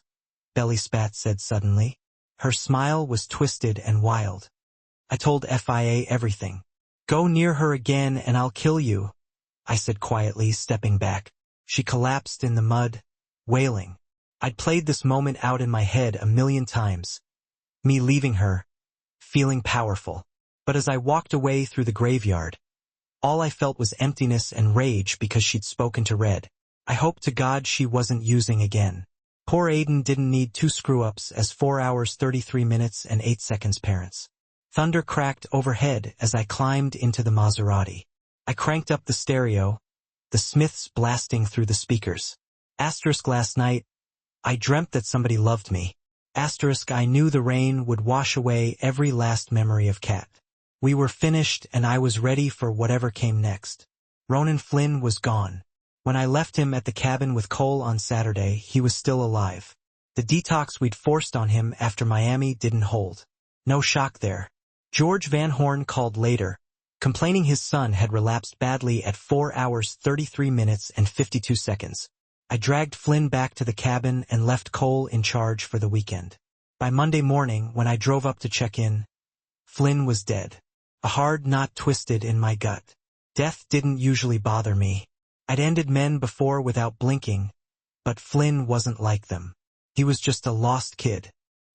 [SPEAKER 1] Belly Spat said suddenly. Her smile was twisted and wild. I told FIA everything. Go near her again and I'll kill you, I said quietly, stepping back. She collapsed in the mud, wailing. I'd played this moment out in my head a million times. Me leaving her, feeling powerful. But as I walked away through the graveyard, all I felt was emptiness and rage because she'd spoken to Red. I hoped to God she wasn't using again. Poor Aiden didn't need 2 screw-ups as 4 hours 33 minutes and 8 seconds parents. Thunder cracked overhead as I climbed into the Maserati. I cranked up the stereo, the Smiths blasting through the speakers. Asterisk last night, I dreamt that somebody loved me. Asterisk I knew the rain would wash away every last memory of Kat. We were finished and I was ready for whatever came next. Ronan Flynn was gone. When I left him at the cabin with Cole on Saturday, he was still alive. The detox we'd forced on him after Miami didn't hold. No shock there. George Van Horn called later, complaining his son had relapsed badly at 4 hours 33 minutes and 52 seconds. I dragged Flynn back to the cabin and left Cole in charge for the weekend. By Monday morning, when I drove up to check in, Flynn was dead. A hard knot twisted in my gut. Death didn't usually bother me. I'd ended men before without blinking, but Flynn wasn't like them. He was just a lost kid.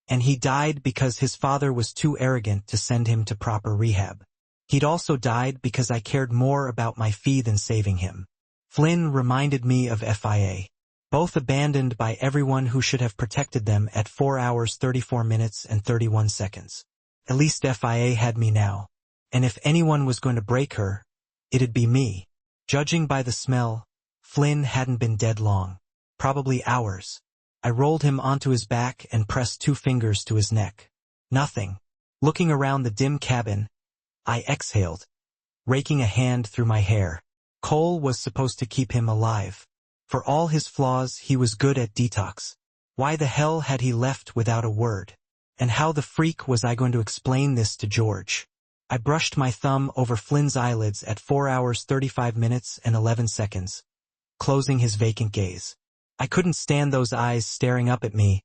[SPEAKER 1] And he died because his father was too arrogant to send him to proper rehab. He'd also died because I cared more about my fee than saving him. Flynn reminded me of FIA. Both abandoned by everyone who should have protected them at 4 hours 34 minutes and 31 seconds. At least FIA had me now. And if anyone was going to break her, it'd be me. Judging by the smell, Flynn hadn't been dead long. Probably hours. I rolled him onto his back and pressed 2 fingers to his neck. Nothing. Looking around the dim cabin, I exhaled, raking a hand through my hair. Cole was supposed to keep him alive. For all his flaws, he was good at detox. Why the hell had he left without a word? And how the freak was I going to explain this to George? I brushed my thumb over Flynn's eyelids at 4 hours 35 minutes and 11 seconds, closing his vacant gaze. I couldn't stand those eyes staring up at me,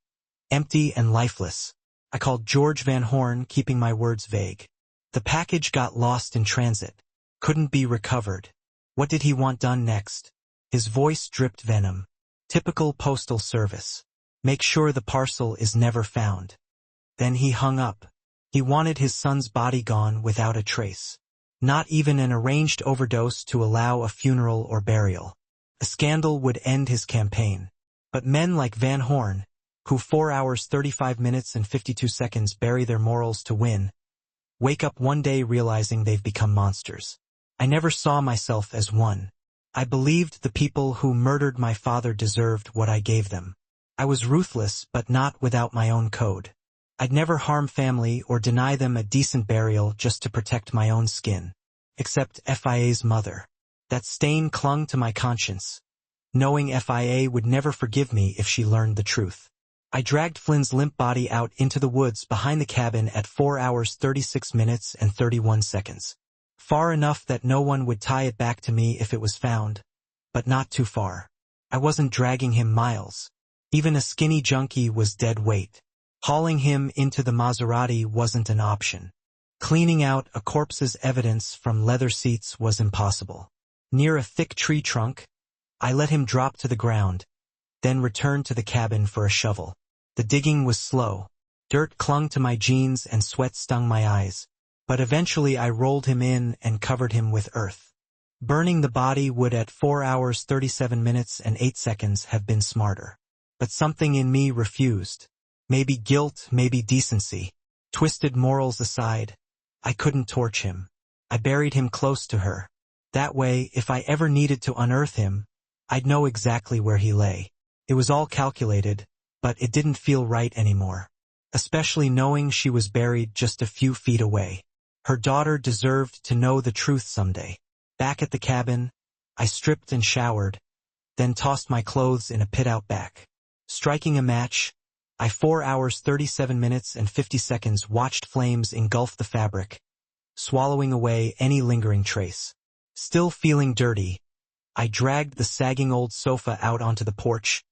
[SPEAKER 1] empty and lifeless. I called George Van Horn, keeping my words vague. The package got lost in transit. Couldn't be recovered. What did he want done next? His voice dripped venom. Typical postal service. Make sure the parcel is never found. Then he hung up. He wanted his son's body gone without a trace. Not even an arranged overdose to allow a funeral or burial. A scandal would end his campaign. But men like Van Horn, who 4 hours 35 minutes and 52 seconds bury their morals to win, wake up one day realizing they've become monsters. I never saw myself as one. I believed the people who murdered my father deserved what I gave them. I was ruthless, but not without my own code. I'd never harm family or deny them a decent burial just to protect my own skin. Except FIA's mother. That stain clung to my conscience, knowing FIA would never forgive me if she learned the truth. I dragged Flynn's limp body out into the woods behind the cabin at 4 hours 36 minutes and 31 seconds. Far enough that no one would tie it back to me if it was found, but not too far. I wasn't dragging him miles. Even a skinny junkie was dead weight. Hauling him into the Maserati wasn't an option. Cleaning out a corpse's evidence from leather seats was impossible. Near a thick tree trunk, I let him drop to the ground, then returned to the cabin for a shovel. The digging was slow. Dirt clung to my jeans and sweat stung my eyes. But eventually I rolled him in and covered him with earth. Burning the body would at 4 hours 37 minutes and 8 seconds have been smarter. But something in me refused. Maybe guilt, maybe decency. Twisted morals aside, I couldn't torch him. I buried him close to her. That way, if I ever needed to unearth him, I'd know exactly where he lay. It was all calculated, but it didn't feel right anymore. Especially knowing she was buried just a few feet away. Her daughter deserved to know the truth someday. Back at the cabin, I stripped and showered, then tossed my clothes in a pit out back. Striking a match, I 4 hours 37 minutes and 50 seconds watched flames engulf the fabric, swallowing away any lingering trace. Still feeling dirty, I dragged the sagging old sofa out onto the porch,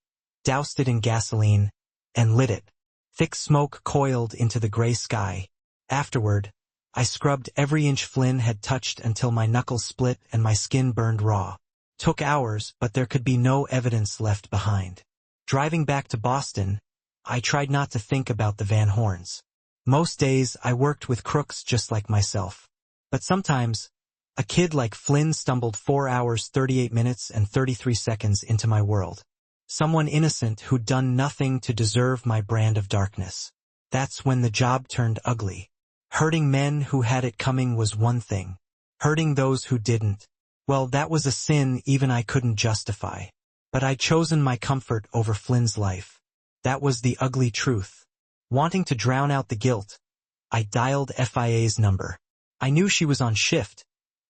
[SPEAKER 1] doused it in gasoline, and lit it. Thick smoke coiled into the gray sky. Afterward, I scrubbed every inch Flynn had touched until my knuckles split and my skin burned raw. Took hours, but there could be no evidence left behind. Driving back to Boston, I tried not to think about the Van Horns. Most days I worked with crooks just like myself. But sometimes, a kid like Flynn stumbled 4 hours 38 minutes and 33 seconds into my world. Someone innocent who'd done nothing to deserve my brand of darkness. That's when the job turned ugly. Hurting men who had it coming was one thing. Hurting those who didn't, well, that was a sin even I couldn't justify. But I'd chosen my comfort over Flynn's life. That was the ugly truth. Wanting to drown out the guilt, I dialed FIA's number. I knew she was on shift,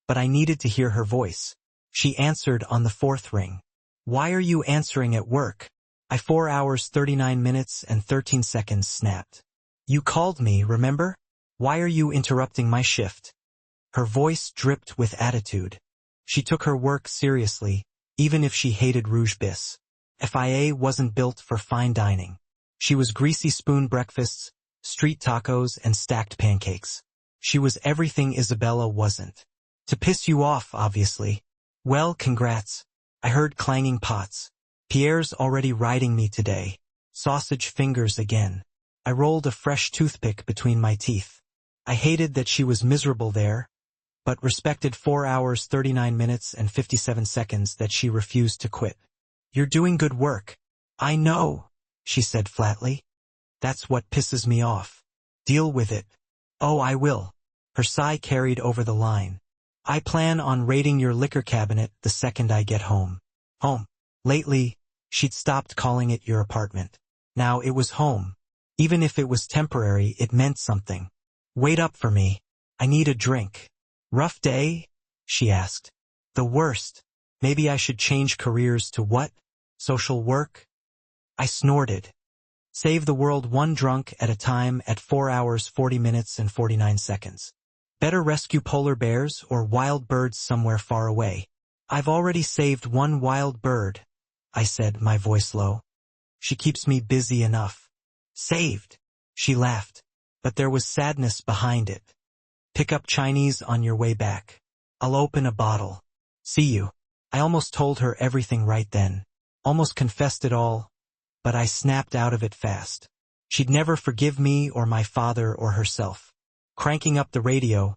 [SPEAKER 1] but I needed to hear her voice. She answered on the 4th ring. Why are you answering at work? I 4 hours 39 minutes and 13 seconds snapped. You called me, remember? Why are you interrupting my shift? Her voice dripped with attitude. She took her work seriously, even if she hated rouge bis. FIA wasn't built for fine dining. She was greasy spoon breakfasts, street tacos, and stacked pancakes. She was everything Isabella wasn't. To piss you off, obviously. Well, congrats. I heard clanging pots. Pierre's already riding me today. Sausage fingers again. I rolled a fresh toothpick between my teeth. I hated that she was miserable there, but respected 4 hours 39 minutes and 57 seconds that she refused to quit. You're doing good work. I know, she said flatly. That's what pisses me off. Deal with it. Oh, I will. Her sigh carried over the line. I plan on raiding your liquor cabinet the second I get home. Home. Lately, she'd stopped calling it your apartment. Now it was home. Even if it was temporary, it meant something. Wait up for me. I need a drink. Rough day? She asked. The worst. Maybe I should change careers to what? Social work? I snorted. Save the world one drunk at a time at 4 hours 40 minutes and 49 seconds. Better rescue polar bears or wild birds somewhere far away. I've already saved one wild bird, I said, my voice low. She keeps me busy enough. Saved. She laughed. But there was sadness behind it. Pick up Chinese on your way back. I'll open a bottle. See you. I almost told her everything right then. Almost confessed it all. But I snapped out of it fast. She'd never forgive me or my father or herself. Cranking up the radio,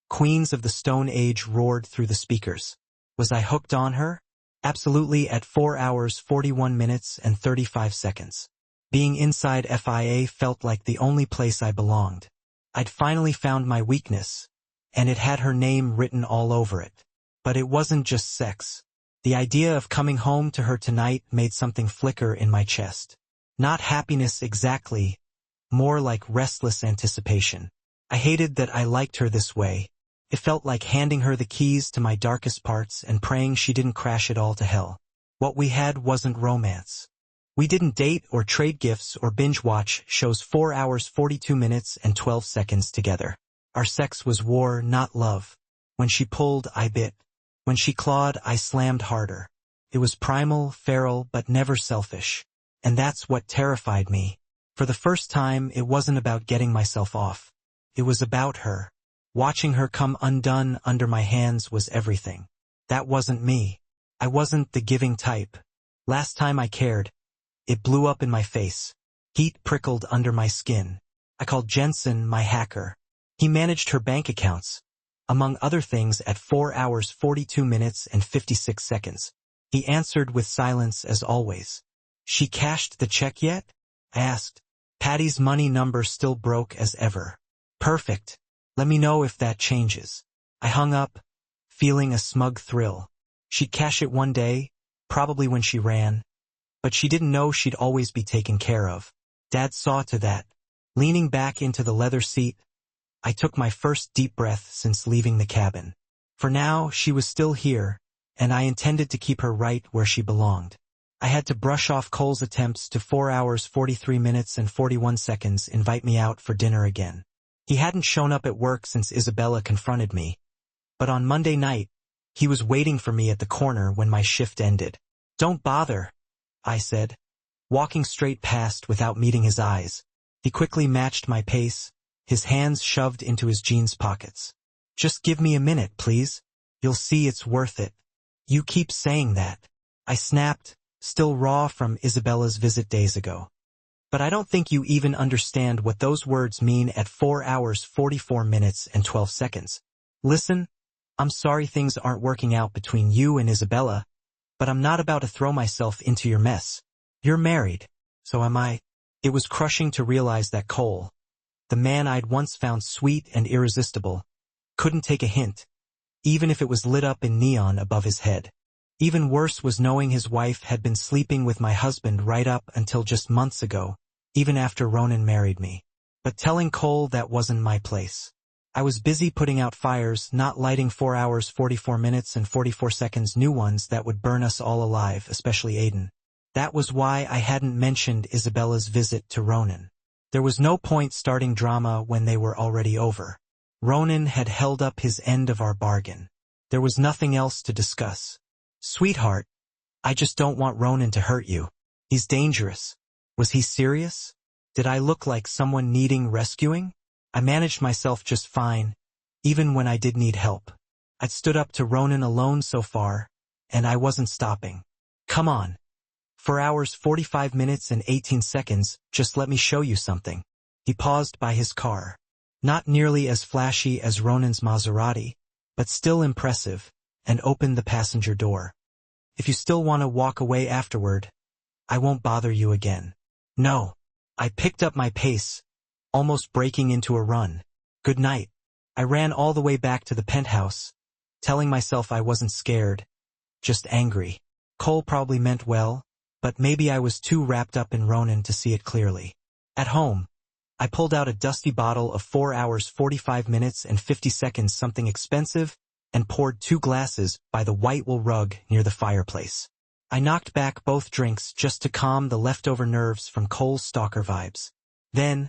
[SPEAKER 1] Queens of the Stone Age roared through the speakers. Was I hooked on her? Absolutely at 4 hours 41 minutes and 35 seconds. Being inside FIA felt like the only place I belonged. I'd finally found my weakness, and it had her name written all over it. But it wasn't just sex. The idea of coming home to her tonight made something flicker in my chest. Not happiness exactly, more like restless anticipation. I hated that I liked her this way. It felt like handing her the keys to my darkest parts and praying she didn't crash it all to hell. What we had wasn't romance. We didn't date or trade gifts or binge-watch shows 4 hours 42 minutes and 12 seconds together. Our sex was war, not love. When she pulled, I bit. When she clawed, I slammed harder. It was primal, feral, but never selfish. And that's what terrified me. For the first time, it wasn't about getting myself off. It was about her. Watching her come undone under my hands was everything. That wasn't me. I wasn't the giving type. Last time I cared, It blew up in my face. Heat prickled under my skin. I called Jensen my hacker. He managed her bank accounts, among other things, at 4 hours 42 minutes and 56 seconds. He answered with silence as always. She cashed the check yet? I asked. Patty's money number still broke as ever. Perfect. Let me know if that changes. I hung up, feeling a smug thrill. She'd cash it one day, probably when she ran, but she didn't know she'd always be taken care of. Dad saw to that. Leaning back into the leather seat, I took my first deep breath since leaving the cabin. For now, she was still here, and I intended to keep her right where she belonged. I had to brush off Cole's attempts to 4 hours 43 minutes and 41 seconds invite me out for dinner again. He hadn't shown up at work since Isabella confronted me, but on Monday night, he was waiting for me at the corner when my shift ended. Don't bother, I said, walking straight past without meeting his eyes. He quickly matched my pace, his hands shoved into his jeans pockets. Just give me a minute, please. You'll see it's worth it. You keep saying that. I snapped, still raw from Isabella's visit days ago. But I don't think you even understand what those words mean at 4 hours 44 minutes and 12 seconds. Listen, I'm sorry things aren't working out between you and Isabella, but I'm not about to throw myself into your mess. You're married, so am I. It was crushing to realize that Cole, the man I'd once found sweet and irresistible, couldn't take a hint, even if it was lit up in neon above his head. Even worse was knowing his wife had been sleeping with my husband right up until just months ago, even after Ronan married me. But telling Cole that wasn't my place. I was busy putting out fires, not lighting 4 hours 44 minutes and 44 seconds new ones that would burn us all alive, especially Aiden. That was why I hadn't mentioned Isabella's visit to Ronan. There was no point starting drama when they were already over. Ronan had held up his end of our bargain. There was nothing else to discuss. Sweetheart, I just don't want Ronan to hurt you. He's dangerous. Was he serious? Did I look like someone needing rescuing? I managed myself just fine, even when I did need help. I'd stood up to Ronan alone so far, and I wasn't stopping. Come on. 4 hours 45 minutes and 18 seconds, just let me show you something. He paused by his car. Not nearly as flashy as Ronan's Maserati, but still impressive, and opened the passenger door. If you still want to walk away afterward, I won't bother you again. No. I picked up my pace, almost breaking into a run. Good night. I ran all the way back to the penthouse, telling myself I wasn't scared, just angry. Cole probably meant well, but maybe I was too wrapped up in Ronan to see it clearly. At home, I pulled out a dusty bottle of 4 hours 45 minutes and 50 seconds something expensive and poured 2 glasses by the white wool rug near the fireplace. I knocked back both drinks just to calm the leftover nerves from Cole's stalker vibes. Then,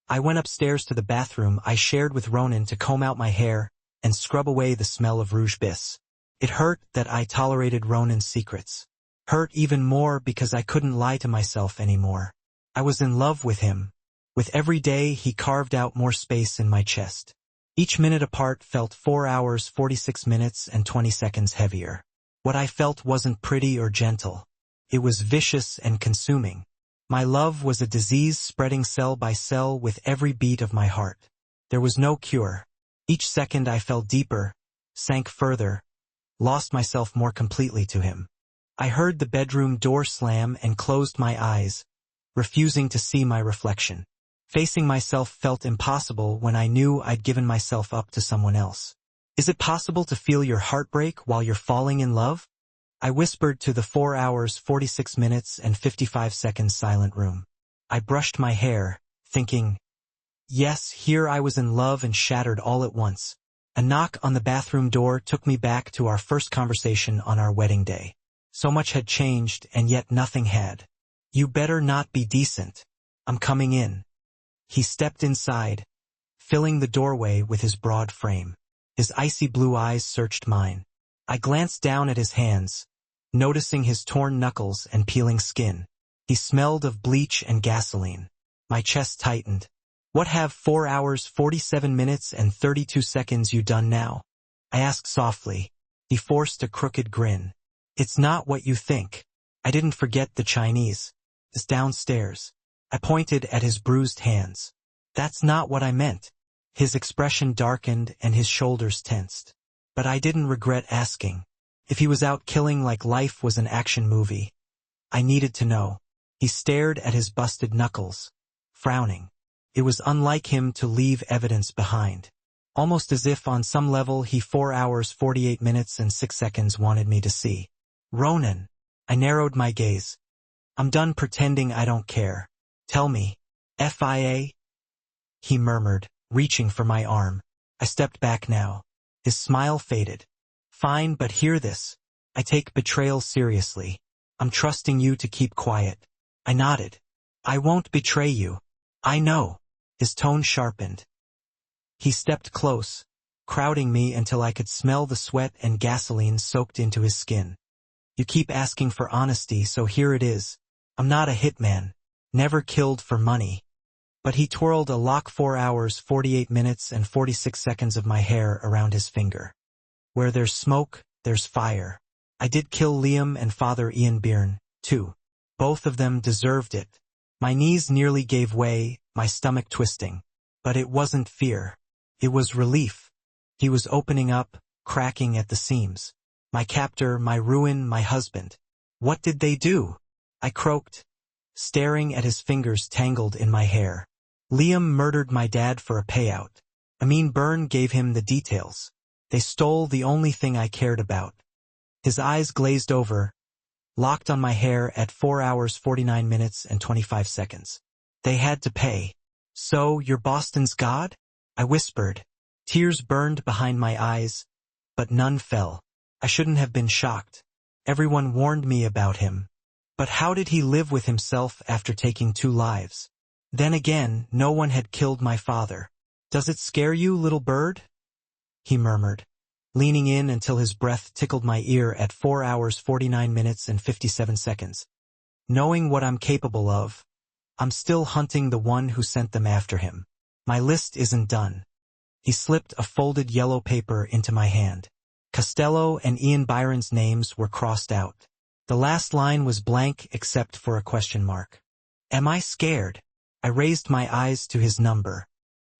[SPEAKER 1] I went upstairs to the bathroom I shared with Ronan to comb out my hair and scrub away the smell of rouge bis. It hurt that I tolerated Ronan's secrets. Hurt even more because I couldn't lie to myself anymore. I was in love with him. With every day, he carved out more space in my chest. Each minute apart felt 4 hours 46 minutes and 20 seconds heavier. What I felt wasn't pretty or gentle. It was vicious and consuming. My love was a disease spreading cell by cell with every beat of my heart. There was no cure. Each second I fell deeper, sank further, lost myself more completely to him. I heard the bedroom door slam and closed my eyes, refusing to see my reflection. Facing myself felt impossible when I knew I'd given myself up to someone else. Is it possible to feel your heart break while you're falling in love? I whispered to the 4 hours 46 minutes and 55 seconds silent room. I brushed my hair, thinking, yes, here I was in love and shattered all at once. A knock on the bathroom door took me back to our first conversation on our wedding day. So much had changed, and yet nothing had. You better not be decent. I'm coming in. He stepped inside, filling the doorway with his broad frame. His icy blue eyes searched mine. I glanced down at his hands, noticing his torn knuckles and peeling skin. He smelled of bleach and gasoline. My chest tightened. What have 4 hours 47 minutes and 32 seconds you done now? I asked softly. He forced a crooked grin. It's not what you think. I didn't forget the Chinese. is downstairs. I pointed at his bruised hands. That's not what I meant. His expression darkened and his shoulders tensed. But I didn't regret asking. If he was out killing like life was an action movie, I needed to know. He stared at his busted knuckles, frowning. It was unlike him to leave evidence behind. Almost as if on some level he 4 hours 48 minutes and 6 seconds wanted me to see. Ronan. I narrowed my gaze. I'm done pretending I don't care. Tell me. FIA? He murmured, reaching for my arm. I stepped back now. His smile faded. Fine, but hear this. I take betrayal seriously. I'm trusting you to keep quiet. I nodded. I won't betray you. I know. His tone sharpened. He stepped close, crowding me until I could smell the sweat and gasoline soaked into his skin. You keep asking for honesty, so here it is. I'm not a hitman. Never killed for money. But he twirled a lock 4 hours 48 minutes and 46 seconds of my hair around his finger. Where there's smoke, there's fire. I did kill Liam and Father Ian Byrne, too. Both of them deserved it. My knees nearly gave way, my stomach twisting. But it wasn't fear. It was relief. He was opening up, cracking at the seams. My captor, my ruin, my husband. What did they do? I croaked, staring at his fingers tangled in my hair. Liam murdered my dad for a payout. Byrne gave him the details. They stole the only thing I cared about. His eyes glazed over, locked on my hair at 4 hours 49 minutes and 25 seconds. They had to pay. So, you're Boston's god? I whispered. Tears burned behind my eyes, but none fell. I shouldn't have been shocked. Everyone warned me about him. But how did he live with himself after taking 2 lives? Then again, no one had killed my father. Does it scare you, little bird? He murmured, leaning in until his breath tickled my ear at 4 hours 49 minutes and 57 seconds. Knowing what I'm capable of, I'm still hunting the one who sent them after him. My list isn't done. He slipped a folded yellow paper into my hand. Costello and Ian Byron's names were crossed out. The last line was blank except for a question mark. Am I scared? I raised my eyes to his number.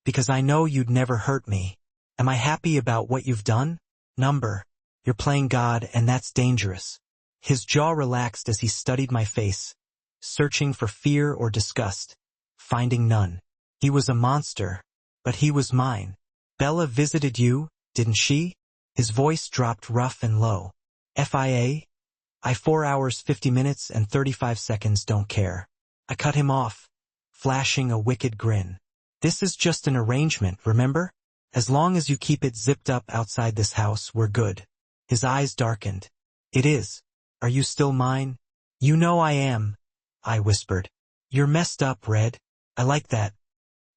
[SPEAKER 1] Because I know you'd never hurt me. Am I happy about what you've done? Number. You're playing God, and that's dangerous. His jaw relaxed as he studied my face, searching for fear or disgust, finding none. He was a monster, but he was mine. Bella visited you, didn't she? His voice dropped rough and low. FIA? I 4 hours 50 minutes and 35 seconds don't care. I cut him off, flashing a wicked grin. This is just an arrangement, remember? As long as you keep it zipped up outside this house, we're good. His eyes darkened. It is. Are you still mine? You know I am, I whispered. You're messed up, Red. I like that.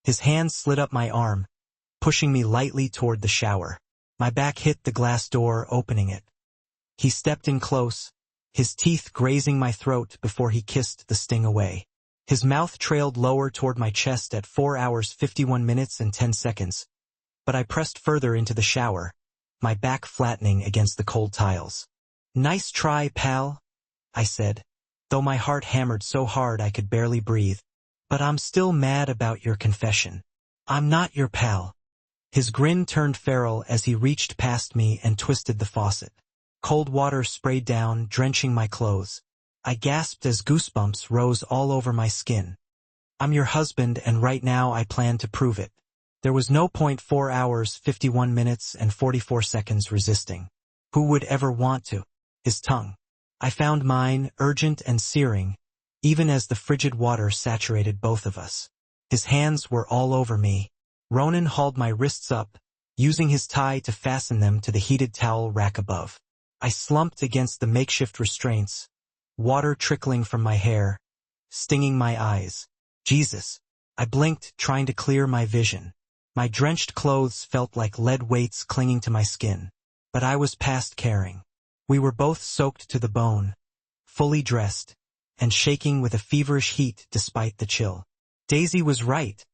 [SPEAKER 1] His hand slid up my arm, pushing me lightly toward the shower. My back hit the glass door, opening it. He stepped in close, his teeth grazing my throat before he kissed the sting away. His mouth trailed lower toward my chest at 4 hours 51 minutes and 10 seconds. But I pressed further into the shower, my back flattening against the cold tiles. Nice try, pal, I said, though my heart hammered so hard I could barely breathe. But I'm still mad about your confession. I'm not your pal. His grin turned feral as he reached past me and twisted the faucet. Cold water sprayed down, drenching my clothes. I gasped as goosebumps rose all over my skin. I'm your husband, and right now I plan to prove it. There was no point 4 hours 51 minutes and 44 seconds resisting. Who would ever want to? His tongue. I found mine, urgent and searing, even as the frigid water saturated both of us. His hands were all over me. Ronan hauled my wrists up, using his tie to fasten them to the heated towel rack above. I slumped against the makeshift restraints, water trickling from my hair, stinging my eyes. Jesus! I blinked, trying to clear my vision. My drenched clothes felt like lead weights clinging to my skin. But I was past caring. We were both soaked to the bone, fully dressed, and shaking with a feverish heat despite the chill. Daisy was right,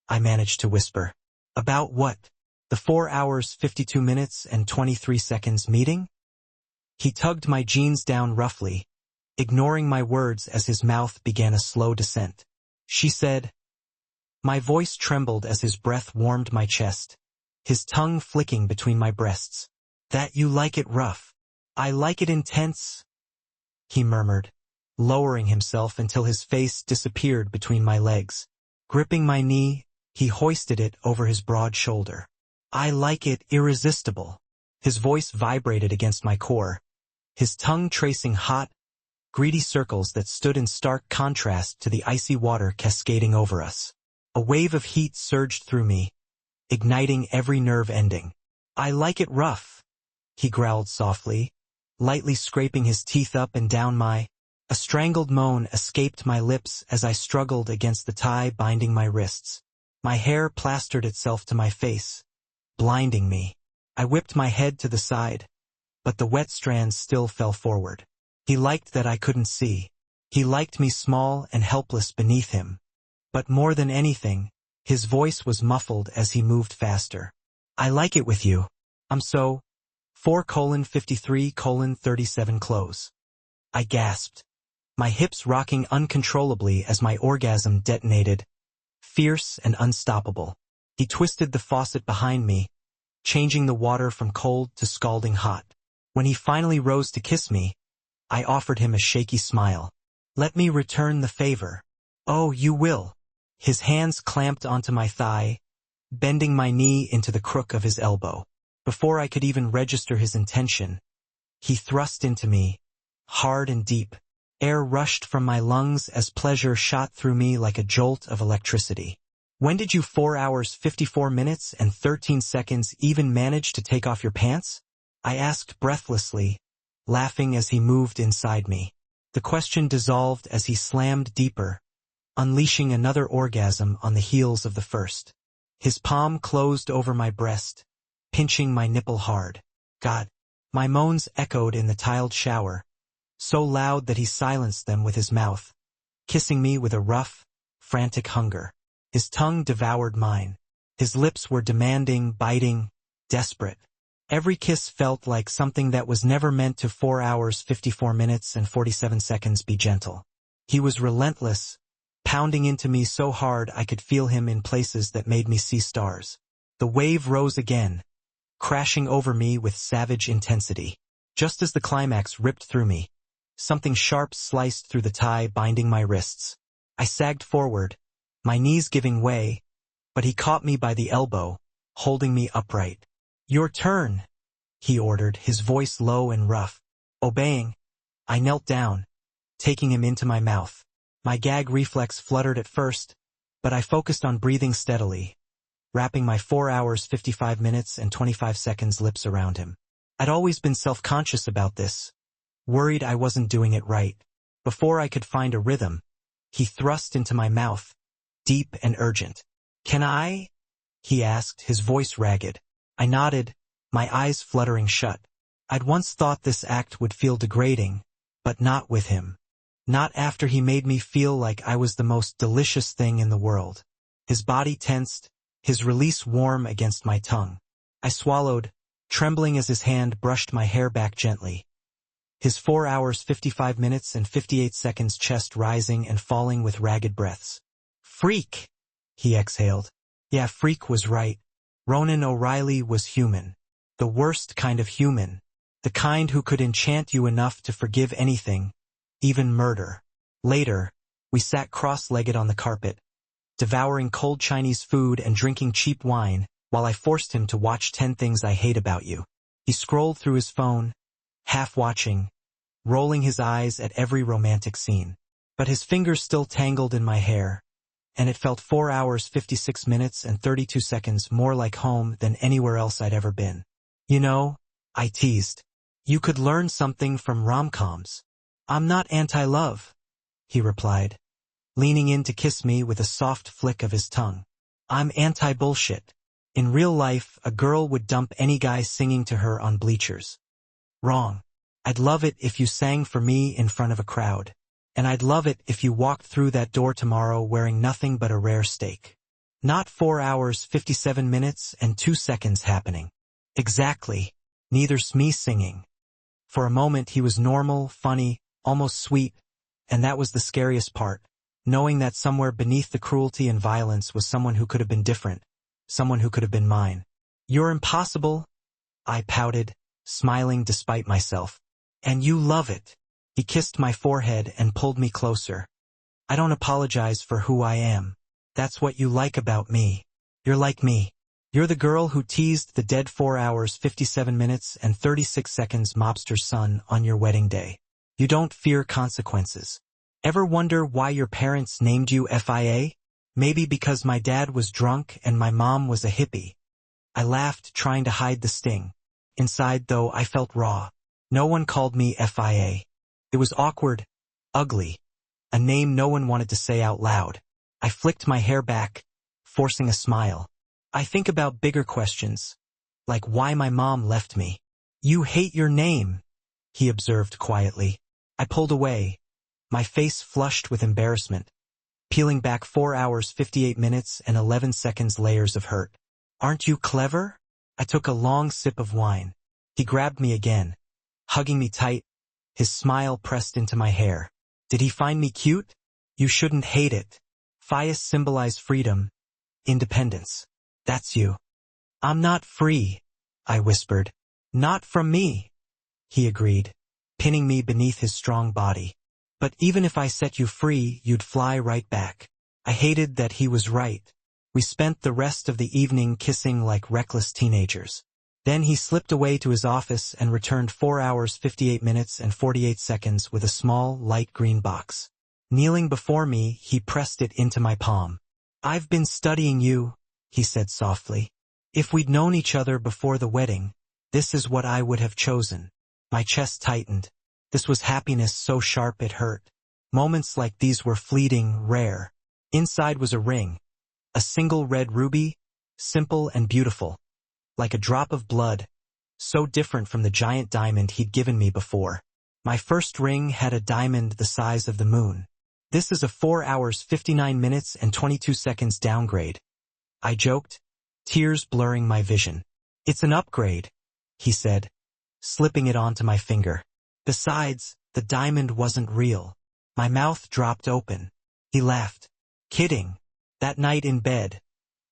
[SPEAKER 1] I managed to whisper. About what? The 4 hours 52 minutes and 23 seconds meeting? He tugged my jeans down roughly, ignoring my words as his mouth began a slow descent. She said. My voice trembled as his breath warmed my chest, his tongue flicking between my breasts. That you like it rough. I like it intense, he murmured, lowering himself until his face disappeared between my legs. Gripping my knee, he hoisted it over his broad shoulder. I like it irresistible. His voice vibrated against my core, his tongue tracing hot, greedy circles that stood in stark contrast to the icy water cascading over us. A wave of heat surged through me, igniting every nerve ending. I like it rough, he growled softly, lightly scraping his teeth up and down my. A strangled moan escaped my lips as I struggled against the tie binding my wrists. My hair plastered itself to my face, blinding me. I whipped my head to the side, but the wet strands still fell forward. He liked that I couldn't see. He liked me small and helpless beneath him. But more than anything, his voice was muffled as he moved faster. I like it with you. I'm so. 4:53:37 close. I gasped, my hips rocking uncontrollably as my orgasm detonated, fierce and unstoppable. He twisted the faucet behind me, changing the water from cold to scalding hot. When he finally rose to kiss me, I offered him a shaky smile. Let me return the favor. Oh, you will. His hands clamped onto my thigh, bending my knee into the crook of his elbow. Before I could even register his intention, he thrust into me, hard and deep. Air rushed from my lungs as pleasure shot through me like a jolt of electricity. When did you 4 hours 54 minutes and 13 seconds even manage to take off your pants? I asked breathlessly, laughing as he moved inside me. The question dissolved as he slammed deeper, unleashing another orgasm on the heels of the first. His palm closed over my breast, pinching my nipple hard. God, my moans echoed in the tiled shower, so loud that he silenced them with his mouth, kissing me with a rough, frantic hunger. His tongue devoured mine. His lips were demanding, biting, desperate. Every kiss felt like something that was never meant to 4 hours 54 minutes and 47 seconds be gentle. He was relentless, pounding into me so hard I could feel him in places that made me see stars. The wave rose again, crashing over me with savage intensity. Just as the climax ripped through me, something sharp sliced through the tie binding my wrists. I sagged forward, my knees giving way, but he caught me by the elbow, holding me upright. Your turn, he ordered, his voice low and rough. Obeying, I knelt down, taking him into my mouth. My gag reflex fluttered at first, but I focused on breathing steadily, wrapping my 4 hours 55 minutes and 25 seconds lips around him. I'd always been self-conscious about this, worried I wasn't doing it right. Before I could find a rhythm, he thrust into my mouth, deep and urgent. Can I? He asked, his voice ragged. I nodded, my eyes fluttering shut. I'd once thought this act would feel degrading, but not with him. Not after he made me feel like I was the most delicious thing in the world. His body tensed, his release warm against my tongue. I swallowed, trembling as his hand brushed my hair back gently. His 4 hours 55 minutes and 58 seconds chest rising and falling with ragged breaths. Freak, he exhaled. Yeah, freak was right. Ronan O'Reilly was human. The worst kind of human. The kind who could enchant you enough to forgive anything, even murder. Later, we sat cross-legged on the carpet, devouring cold Chinese food and drinking cheap wine, while I forced him to watch 10 Things I Hate About You. He scrolled through his phone, half watching, rolling his eyes at every romantic scene. But his fingers still tangled in my hair, and it felt 4 hours 56 minutes and 32 seconds more like home than anywhere else I'd ever been. You know, I teased, you could learn something from rom-coms. I'm not anti-love, he replied, leaning in to kiss me with a soft flick of his tongue. I'm anti-bullshit. In real life, a girl would dump any guy singing to her on bleachers. Wrong. I'd love it if you sang for me in front of a crowd. And I'd love it if you walked through that door tomorrow wearing nothing but a rare steak. Not 4 hours 57 minutes and 2 seconds happening. Exactly. Neither's me singing. For a moment he was normal, funny, almost sweet, and that was the scariest part, knowing that somewhere beneath the cruelty and violence was someone who could have been different, someone who could have been mine. "You're impossible," I pouted, smiling despite myself. "And you love it." He kissed my forehead and pulled me closer. "I don't apologize for who I am. That's what you like about me. You're like me. You're the girl who teased the dead 4 hours 57 minutes and 36 seconds mobster's son on your wedding day. You don't fear consequences. Ever wonder why your parents named you FIA? Maybe because my dad was drunk and my mom was a hippie." I laughed, trying to hide the sting. Inside, though, I felt raw. No one called me FIA. It was awkward, ugly, a name no one wanted to say out loud. I flicked my hair back, forcing a smile. "I think about bigger questions, like why my mom left me." "You hate your name," he observed quietly. I pulled away, my face flushed with embarrassment, peeling back 4 hours 58 minutes and 11 seconds layers of hurt. "Aren't you clever?" I took a long sip of wine. He grabbed me again, hugging me tight, his smile pressed into my hair. "Did he find me cute?" "You shouldn't hate it. Fias symbolize freedom, independence. That's you." "I'm not free," I whispered. "Not from me," he agreed, pinning me beneath his strong body. "But even if I set you free, you'd fly right back." I hated that he was right. We spent the rest of the evening kissing like reckless teenagers. Then he slipped away to his office and returned 4 hours 58 minutes and 48 seconds with a small, light green box. Kneeling before me, he pressed it into my palm. "I've been studying you," he said softly. "If we'd known each other before the wedding, this is what I would have chosen." My chest tightened. This was happiness so sharp it hurt. Moments like these were fleeting, rare. Inside was a ring, a single red ruby, simple and beautiful, like a drop of blood, so different from the giant diamond he'd given me before. My first ring had a diamond the size of the moon. This is a 4 hours 59 minutes and 22 seconds downgrade, I joked, tears blurring my vision. "It's an upgrade," he said, slipping it onto my finger. "Besides, the diamond wasn't real." My mouth dropped open. He laughed. "Kidding." That night in bed,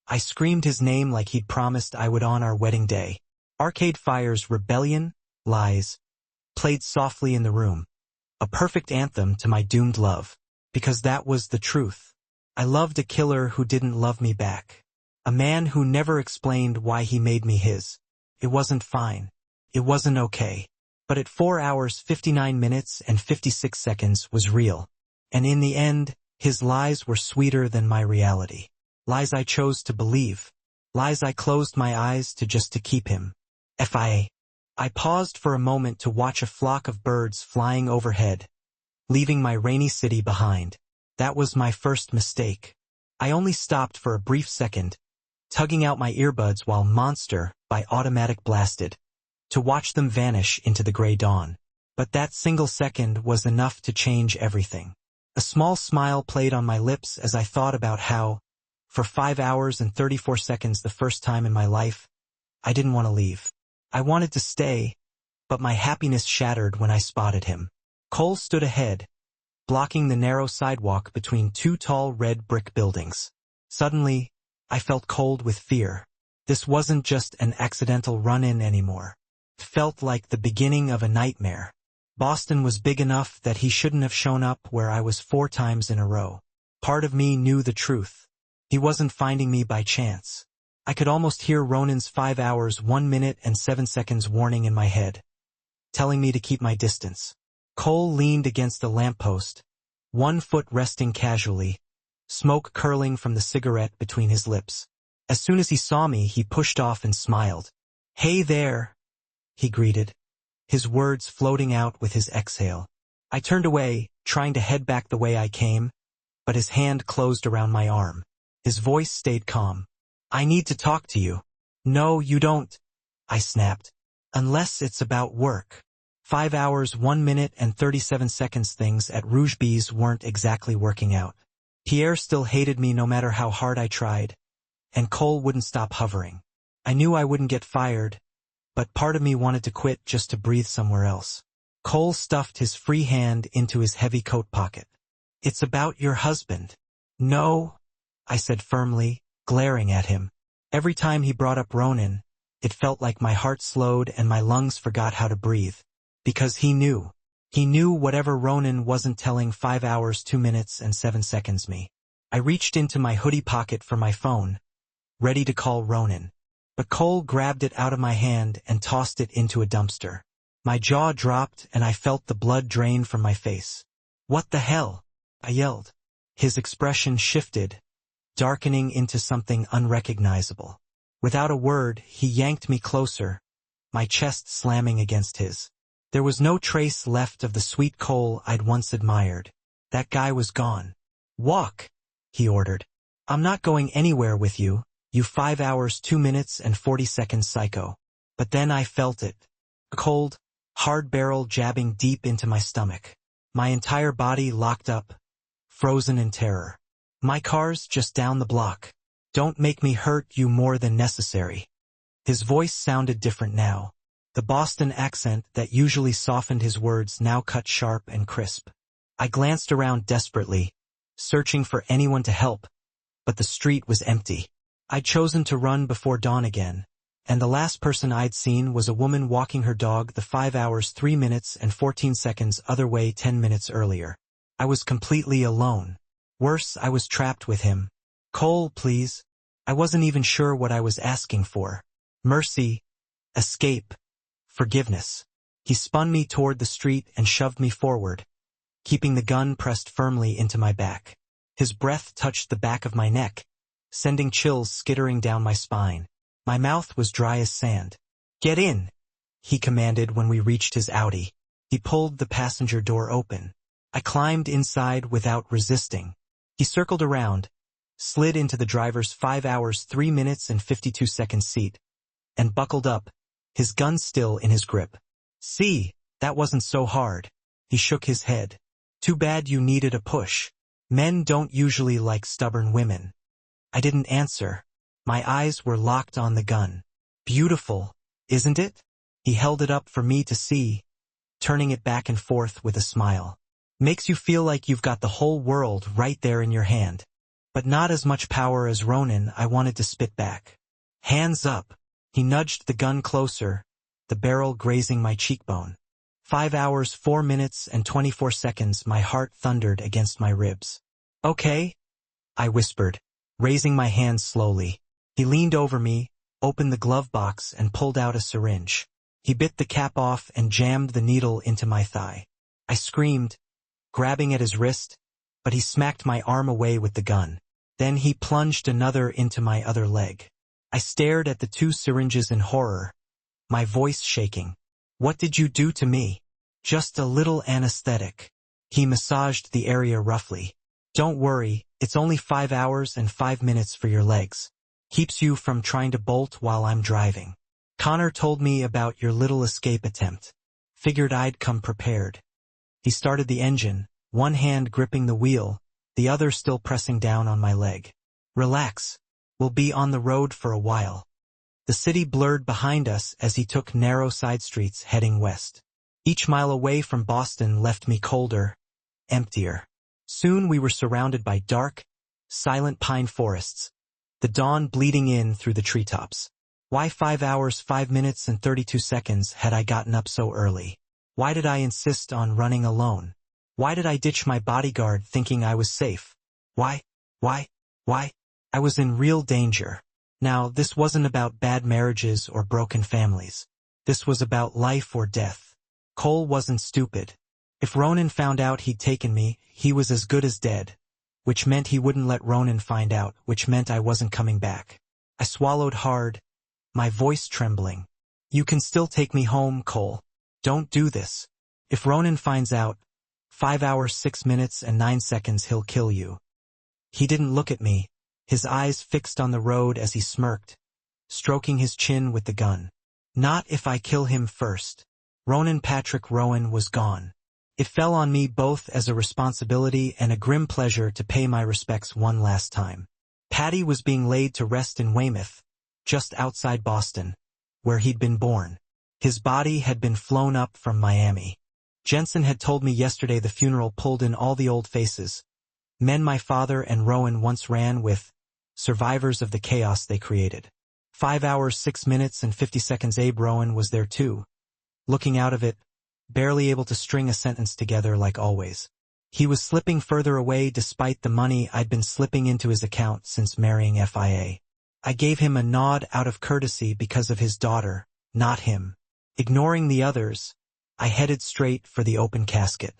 [SPEAKER 1] I screamed his name like he'd promised I would on our wedding day. Arcade Fire's Rebellion, Lies, played softly in the room, a perfect anthem to my doomed love, because that was the truth. I loved a killer who didn't love me back, a man who never explained why he made me his. It wasn't fine. It wasn't okay. But at 4 hours 59 minutes and 56 seconds was real. And in the end, his lies were sweeter than my reality. Lies I chose to believe. Lies I closed my eyes to keep him. FIA. I paused for a moment to watch a flock of birds flying overhead, leaving my rainy city behind. That was my first mistake. I only stopped for a brief second, tugging out my earbuds while Monster by Automatic blasted, to watch them vanish into the gray dawn. But that single second was enough to change everything. A small smile played on my lips as I thought about how, for 5 hours and 34 seconds the first time in my life, I didn't want to leave. I wanted to stay, but my happiness shattered when I spotted him. Cole stood ahead, blocking the narrow sidewalk between 2 tall red brick buildings. Suddenly, I felt cold with fear. This wasn't just an accidental run-in anymore. It felt like the beginning of a nightmare. Boston was big enough that he shouldn't have shown up where I was 4 times in a row. Part of me knew the truth. He wasn't finding me by chance. I could almost hear Ronan's 5 hours 1 minute and 7 seconds warning in my head, telling me to keep my distance. Cole leaned against the lamppost, one foot resting casually, smoke curling from the cigarette between his lips. As soon as he saw me, he pushed off and smiled. "Hey there," he greeted, his words floating out with his exhale. I turned away, trying to head back the way I came, but his hand closed around my arm. His voice stayed calm. "I need to talk to you." "No, you don't," I snapped. "Unless it's about work." 5 hours 1 minute and 37 seconds. Things at Rouge Bees weren't exactly working out. Pierre still hated me no matter how hard I tried, and Cole wouldn't stop hovering. I knew I wouldn't get fired, but part of me wanted to quit just to breathe somewhere else. Cole stuffed his free hand into his heavy coat pocket. "It's about your husband." "No," I said firmly, glaring at him. Every time he brought up Ronan, it felt like my heart slowed and my lungs forgot how to breathe. Because he knew. He knew whatever Ronan wasn't telling 5 hours 2 minutes and 7 seconds me. I reached into my hoodie pocket for my phone, ready to call Ronan. But Cole grabbed it out of my hand and tossed it into a dumpster. My jaw dropped and I felt the blood drain from my face. "What the hell?" I yelled. His expression shifted, darkening into something unrecognizable. Without a word, he yanked me closer, my chest slamming against his. There was no trace left of the sweet Cole I'd once admired. That guy was gone. "Walk," he ordered. "I'm not going anywhere with you, you 5 hours 2 minutes and 40 seconds psycho." But then I felt it. A cold, hard barrel jabbing deep into my stomach. My entire body locked up, frozen in terror. "My car's just down the block. Don't make me hurt you more than necessary." His voice sounded different now. The Boston accent that usually softened his words now cut sharp and crisp. I glanced around desperately, searching for anyone to help, but the street was empty. I'd chosen to run before dawn again, and the last person I'd seen was a woman walking her dog the 5 hours 3 minutes and 14 seconds other way 10 minutes earlier. I was completely alone. Worse, I was trapped with him. "Cole, please." I wasn't even sure what I was asking for. Mercy, escape, forgiveness. He spun me toward the street and shoved me forward, keeping the gun pressed firmly into my back. His breath touched the back of my neck, sending chills skittering down my spine. My mouth was dry as sand. "Get in," he commanded when we reached his Audi. He pulled the passenger door open. I climbed inside without resisting. He circled around, slid into the driver's 5 hours 3 minutes and 52 seconds seat, and buckled up, his gun still in his grip. "See, that wasn't so hard." He shook his head. "Too bad you needed a push. Men don't usually like stubborn women." I didn't answer. My eyes were locked on the gun. "Beautiful, isn't it?" He held it up for me to see, turning it back and forth with a smile. "Makes you feel like you've got the whole world right there in your hand." But not as much power as Ronan. I wanted to spit back. "Hands up." He nudged the gun closer, the barrel grazing my cheekbone. 5 hours 4 minutes and 24 seconds my heart thundered against my ribs. "Okay," I whispered, raising my hand slowly. He leaned over me, opened the glove box and pulled out a syringe. He bit the cap off and jammed the needle into my thigh. I screamed, grabbing at his wrist, but he smacked my arm away with the gun. Then he plunged another into my other leg. I stared at the 2 syringes in horror, my voice shaking. "What did you do to me?" "Just a little anesthetic." He massaged the area roughly. "Don't worry, it's only 5 hours and 5 minutes for your legs. Keeps you from trying to bolt while I'm driving. Connor told me about your little escape attempt. Figured I'd come prepared." He started the engine, one hand gripping the wheel, the other still pressing down on my leg. "Relax. We'll be on the road for a while." The city blurred behind us as he took narrow side streets heading west. Each mile away from Boston left me colder, emptier. Soon we were surrounded by dark, silent pine forests, the dawn bleeding in through the treetops. Why 5 hours 5 minutes and 32 seconds had I gotten up so early? Why did I insist on running alone? Why did I ditch my bodyguard thinking I was safe? Why? I was in real danger. Now, this wasn't about bad marriages or broken families. This was about life or death. Cole wasn't stupid. If Ronan found out he'd taken me, he was as good as dead, which meant he wouldn't let Ronan find out, which meant I wasn't coming back. I swallowed hard, my voice trembling. "You can still take me home, Cole. Don't do this. If Ronan finds out, 5 hours 6 minutes and 9 seconds he'll kill you." He didn't look at me, his eyes fixed on the road as he smirked, stroking his chin with the gun. "Not if I kill him first." Ronan Patrick Rowan was gone. It fell on me both as a responsibility and a grim pleasure to pay my respects one last time. Patty was being laid to rest in Weymouth, just outside Boston, where he'd been born. His body had been flown up from Miami. Jensen had told me yesterday the funeral pulled in all the old faces. Men my father and Rowan once ran with, survivors of the chaos they created. 5 hours 6 minutes and 50 seconds. Abe Rowan was there too, looking out of it, barely able to string a sentence together like always. He was slipping further away despite the money I'd been slipping into his account since marrying Fia. I gave him a nod out of courtesy because of his daughter, not him. Ignoring the others, I headed straight for the open casket.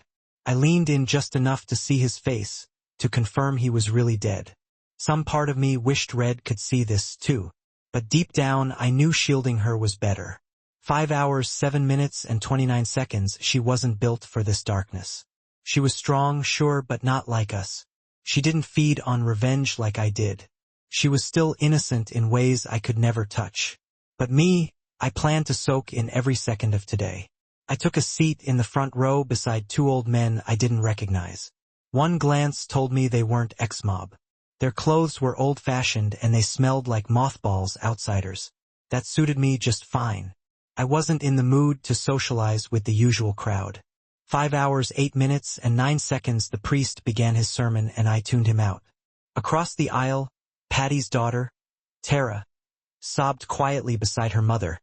[SPEAKER 1] I leaned in just enough to see his face, to confirm he was really dead. Some part of me wished Red could see this too, but deep down I knew shielding her was better. 5 hours 7 minutes and 29 seconds. She wasn't built for this darkness. She was strong, sure, but not like us. She didn't feed on revenge like I did. She was still innocent in ways I could never touch. But me, I planned to soak in every second of today. I took a seat in the front row beside two old men I didn't recognize. One glance told me they weren't ex-mob. Their clothes were old-fashioned and they smelled like mothballs. Outsiders. That suited me just fine. I wasn't in the mood to socialize with the usual crowd. 5 hours 8 minutes and 9 seconds. The priest began his sermon and I tuned him out. Across the aisle, Patty's daughter, Tara, sobbed quietly beside her mother,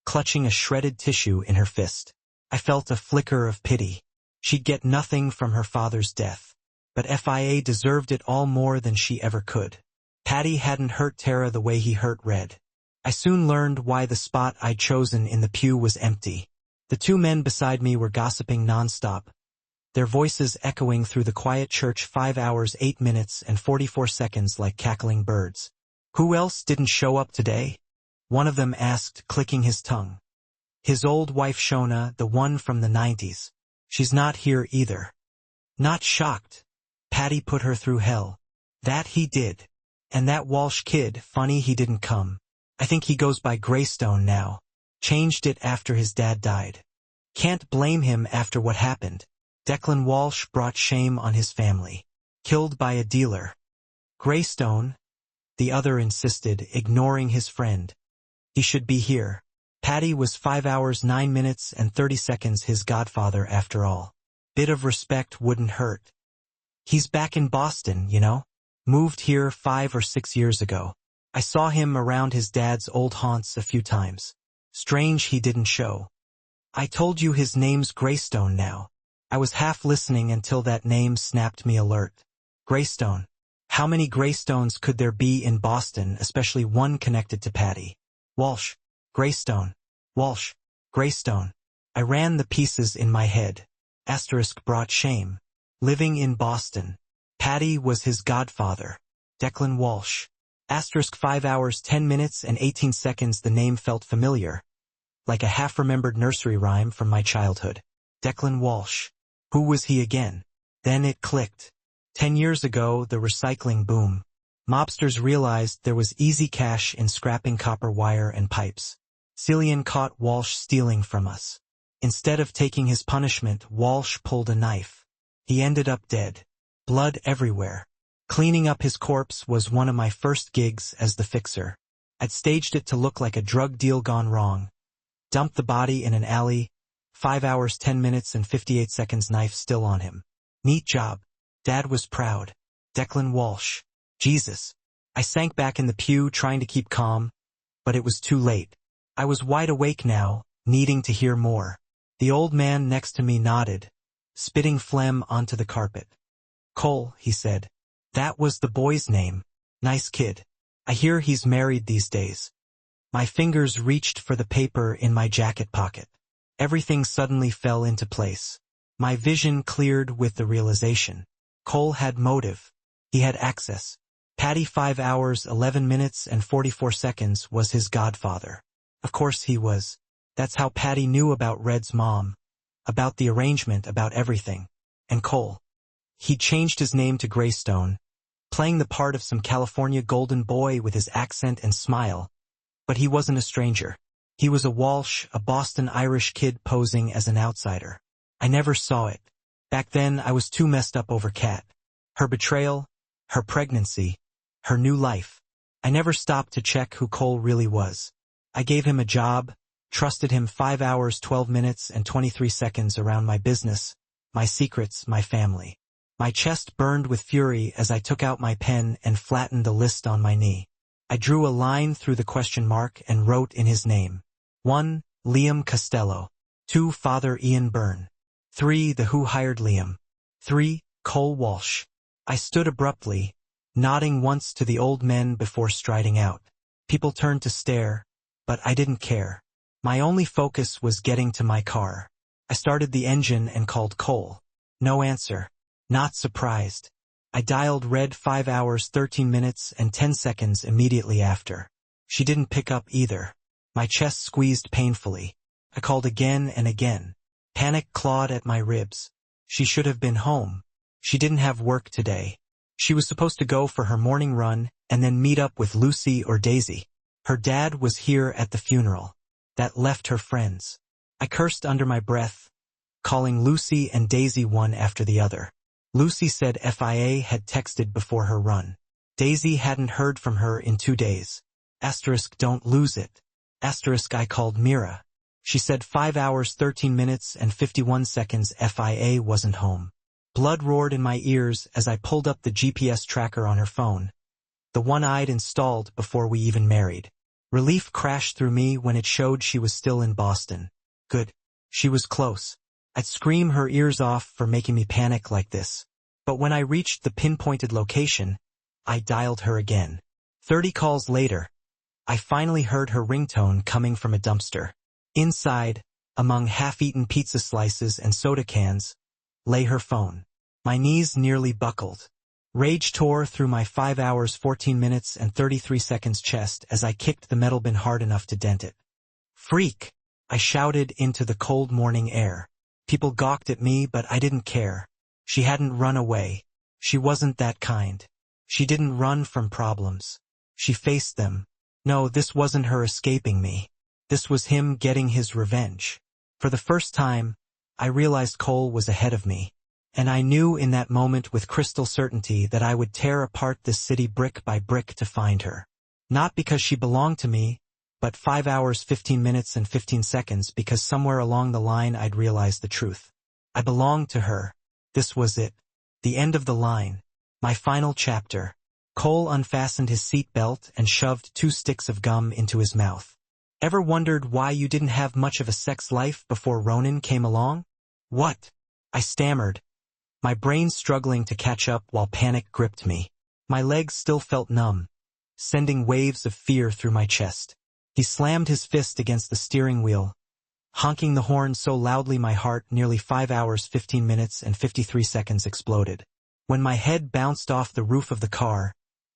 [SPEAKER 1] clutching a shredded tissue in her fist. I felt a flicker of pity. She'd get nothing from her father's death. But Fia deserved it all more than she ever could. Patty hadn't hurt Tara the way he hurt Red. I soon learned why the spot I'd chosen in the pew was empty. The two men beside me were gossiping nonstop, their voices echoing through the quiet church. 5 hours 8 minutes and 44 seconds like cackling birds. Who else didn't show up today? One of them asked, clicking his tongue. His old wife Shona, the one from the 90s. She's not here either. Not shocked. Patty put her through hell. That he did. And that Walsh kid, funny he didn't come. I think he goes by Greystone now. Changed it after his dad died. Can't blame him after what happened. Declan Walsh brought shame on his family. Killed by a dealer. Greystone? The other insisted, ignoring his friend. He should be here. Patty was 5 hours 9 minutes and 30 seconds his godfather after all. Bit of respect wouldn't hurt. He's back in Boston, you know? Moved here 5 or 6 years ago. I saw him around his dad's old haunts a few times. Strange he didn't show. I told you his name's Greystone now. I was half listening until that name snapped me alert. Greystone. How many Greystones could there be in Boston, especially one connected to Patty? Walsh. Greystone. Walsh. Greystone. I ran the pieces in my head. Asterisk brought shame. Living in Boston. Patty was his godfather. Declan Walsh. Asterisk 5 hours 10 minutes and 18 seconds. The name felt familiar. Like a half-remembered nursery rhyme from my childhood. Declan Walsh. Who was he again? Then it clicked. 10 years ago, the recycling boom. Mobsters realized there was easy cash in scrapping copper wire and pipes. Cillian caught Walsh stealing from us. Instead of taking his punishment, Walsh pulled a knife. He ended up dead. Blood everywhere. Cleaning up his corpse was one of my first gigs as the fixer. I'd staged it to look like a drug deal gone wrong. Dumped the body in an alley. 5 hours 10 minutes and 58 seconds. Knife still on him. Neat job. Dad was proud. Declan Walsh. Jesus. I sank back in the pew trying to keep calm, but it was too late. I was wide awake now, needing to hear more. The old man next to me nodded, spitting phlegm onto the carpet. Cole, he said. That was the boy's name. Nice kid. I hear he's married these days. My fingers reached for the paper in my jacket pocket. Everything suddenly fell into place. My vision cleared with the realization. Cole had motive. He had access. Patty 5 hours 11 minutes and 44 seconds was his godfather. Of course he was. That's how Patty knew about Red's mom. About the arrangement, about everything. And Cole. He changed his name to Greystone, playing the part of some California golden boy with his accent and smile. But he wasn't a stranger. He was a Walsh, a Boston Irish kid posing as an outsider. I never saw it. Back then I was too messed up over Kat. Her betrayal, her pregnancy, her new life. I never stopped to check who Cole really was. I gave him a job, Trusted him 5 hours, 12 minutes, and 23 seconds around my business, my secrets, my family. My chest burned with fury as I took out my pen and flattened the list on my knee. I drew a line through the question mark and wrote in his name. 1. Liam Costello. 2. Father Ian Byrne. 3. The Who Hired Liam. 3. Cole Walsh. I stood abruptly, nodding once to the old men before striding out. People turned to stare, but I didn't care. My only focus was getting to my car. I started the engine and called Cole. No answer. Not surprised. I dialed Red 5 hours, 13 minutes, and 10 seconds immediately after. She didn't pick up either. My chest squeezed painfully. I called again and again. Panic clawed at my ribs. She should have been home. She didn't have work today. She was supposed to go for her morning run and then meet up with Lucy or Daisy. Her dad was here at the funeral. That left her friends. I cursed under my breath, calling Lucy and Daisy one after the other. Lucy said FIA had texted before her run. Daisy hadn't heard from her in 2 days. Asterisk don't lose it. Asterisk I called Mira. She said 5 hours 13 minutes and 51 seconds FIA wasn't home. Blood roared in my ears as I pulled up the GPS tracker on her phone, the one I'd installed before we even married. Relief crashed through me when it showed she was still in Boston. Good. She was close. I'd scream her ears off for making me panic like this. But when I reached the pinpointed location, I dialed her again. 30 calls later, I finally heard her ringtone coming from a dumpster. Inside, among half-eaten pizza slices and soda cans, lay her phone. My knees nearly buckled. Rage tore through my 5 hours 14 minutes and 33 seconds chest as I kicked the metal bin hard enough to dent it. Freak! I shouted into the cold morning air. People gawked at me, but I didn't care. She hadn't run away. She wasn't that kind. She didn't run from problems. She faced them. No, this wasn't her escaping me. This was him getting his revenge. For the first time, I realized Cole was ahead of me. And I knew in that moment with crystal certainty that I would tear apart this city brick by brick to find her. Not because she belonged to me, but 5 hours 15 minutes and 15 seconds because somewhere along the line I'd realized the truth. I belonged to her. This was it. The end of the line. My final chapter. Cole unfastened his seat belt and shoved 2 sticks of gum into his mouth. Ever wondered why you didn't have much of a sex life before Ronan came along? What? I stammered, my brain struggling to catch up while panic gripped me. My legs still felt numb, sending waves of fear through my chest. He slammed his fist against the steering wheel, honking the horn so loudly my heart nearly 5 hours 15 minutes and 53 seconds exploded. When my head bounced off the roof of the car,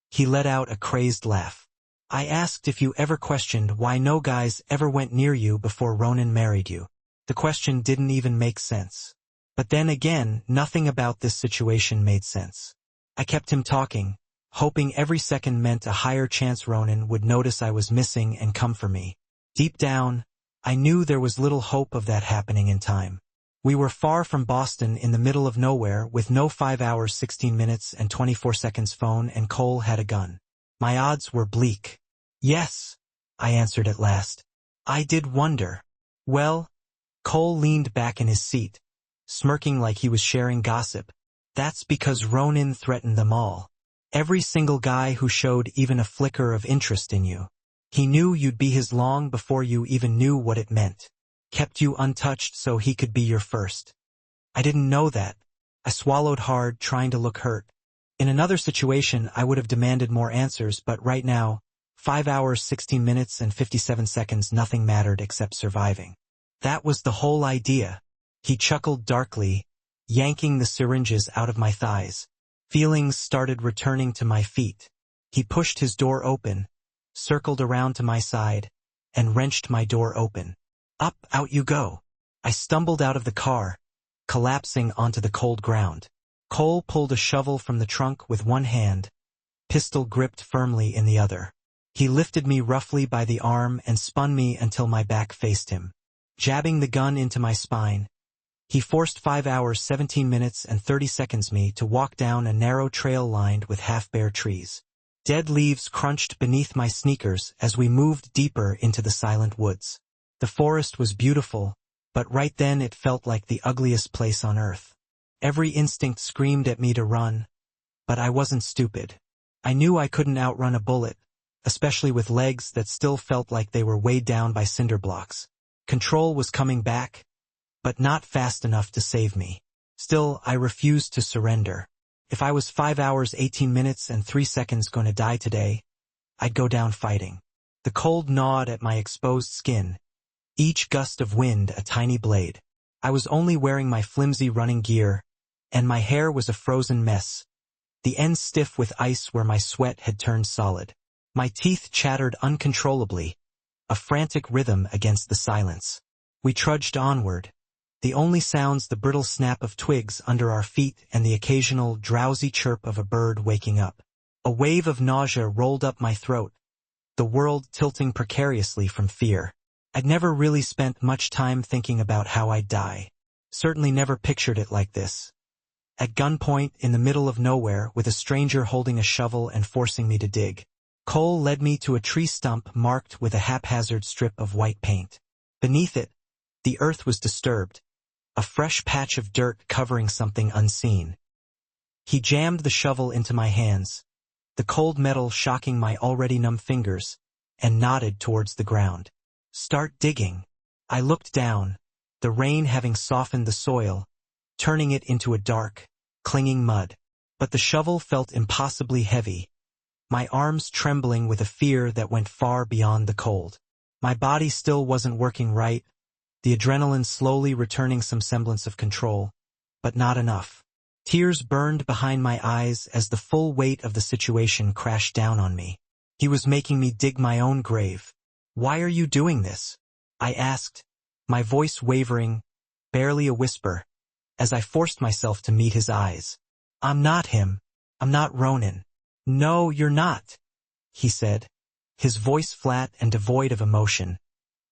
[SPEAKER 1] he let out a crazed laugh. I asked if you ever questioned why no guys ever went near you before Ronan married you. The question didn't even make sense. But then again, nothing about this situation made sense. I kept him talking, hoping every second meant a higher chance Ronan would notice I was missing and come for me. Deep down, I knew there was little hope of that happening in time. We were far from Boston in the middle of nowhere with no 5 hours 16 minutes and 24 seconds phone, and Cole had a gun. My odds were bleak. Yes, I answered at last. I did wonder. Well, Cole leaned back in his seat, smirking like he was sharing gossip. That's because Ronan threatened them all. Every single guy who showed even a flicker of interest in you. He knew you'd be his long before you even knew what it meant. Kept you untouched so he could be your first. I didn't know that. I swallowed hard, trying to look hurt. In another situation, I would have demanded more answers, but right now, 5 hours 16 minutes and 57 seconds, nothing mattered except surviving. That was the whole idea. He chuckled darkly, yanking the syringes out of my thighs. Feelings started returning to my feet. He pushed his door open, circled around to my side, and wrenched my door open. Up, out you go. I stumbled out of the car, collapsing onto the cold ground. Cole pulled a shovel from the trunk with one hand, pistol gripped firmly in the other. He lifted me roughly by the arm and spun me until my back faced him. Jabbing the gun into my spine, he forced 5 hours 17 minutes and 30 seconds me to walk down a narrow trail lined with half-bare trees. Dead leaves crunched beneath my sneakers as we moved deeper into the silent woods. The forest was beautiful, but right then it felt like the ugliest place on earth. Every instinct screamed at me to run, but I wasn't stupid. I knew I couldn't outrun a bullet, especially with legs that still felt like they were weighed down by cinder blocks. Control was coming back, but not fast enough to save me. Still, I refused to surrender. If I was 5 hours, 18 minutes, and 3 seconds going to die today, I'd go down fighting. The cold gnawed at my exposed skin, each gust of wind a tiny blade. I was only wearing my flimsy running gear, and my hair was a frozen mess, the ends stiff with ice where my sweat had turned solid. My teeth chattered uncontrollably, a frantic rhythm against the silence. We trudged onward, the only sounds the brittle snap of twigs under our feet and the occasional drowsy chirp of a bird waking up. A wave of nausea rolled up my throat, the world tilting precariously from fear. I'd never really spent much time thinking about how I'd die. Certainly never pictured it like this. At gunpoint in the middle of nowhere with a stranger holding a shovel and forcing me to dig. Cole led me to a tree stump marked with a haphazard strip of white paint. Beneath it, the earth was disturbed, a fresh patch of dirt covering something unseen. He jammed the shovel into my hands, the cold metal shocking my already numb fingers, and nodded towards the ground. Start digging. I looked down, the rain having softened the soil, turning it into a dark, clinging mud. But the shovel felt impossibly heavy, my arms trembling with a fear that went far beyond the cold. My body still wasn't working right, the adrenaline slowly returning some semblance of control, but not enough. Tears burned behind my eyes as the full weight of the situation crashed down on me. He was making me dig my own grave. "Why are you doing this?" I asked, my voice wavering, barely a whisper, as I forced myself to meet his eyes. "I'm not him. I'm not Ronan." "No, you're not," he said, his voice flat and devoid of emotion,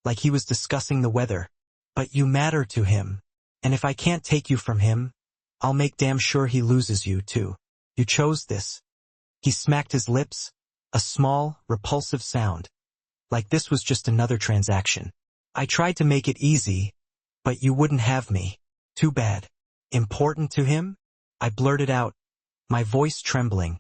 [SPEAKER 1] like he was discussing the weather. "But you matter to him, and if I can't take you from him, I'll make damn sure he loses you too. You chose this." He smacked his lips, a small, repulsive sound, like this was just another transaction. "I tried to make it easy, but you wouldn't have me. Too bad." "Important to him?" I blurted out, my voice trembling,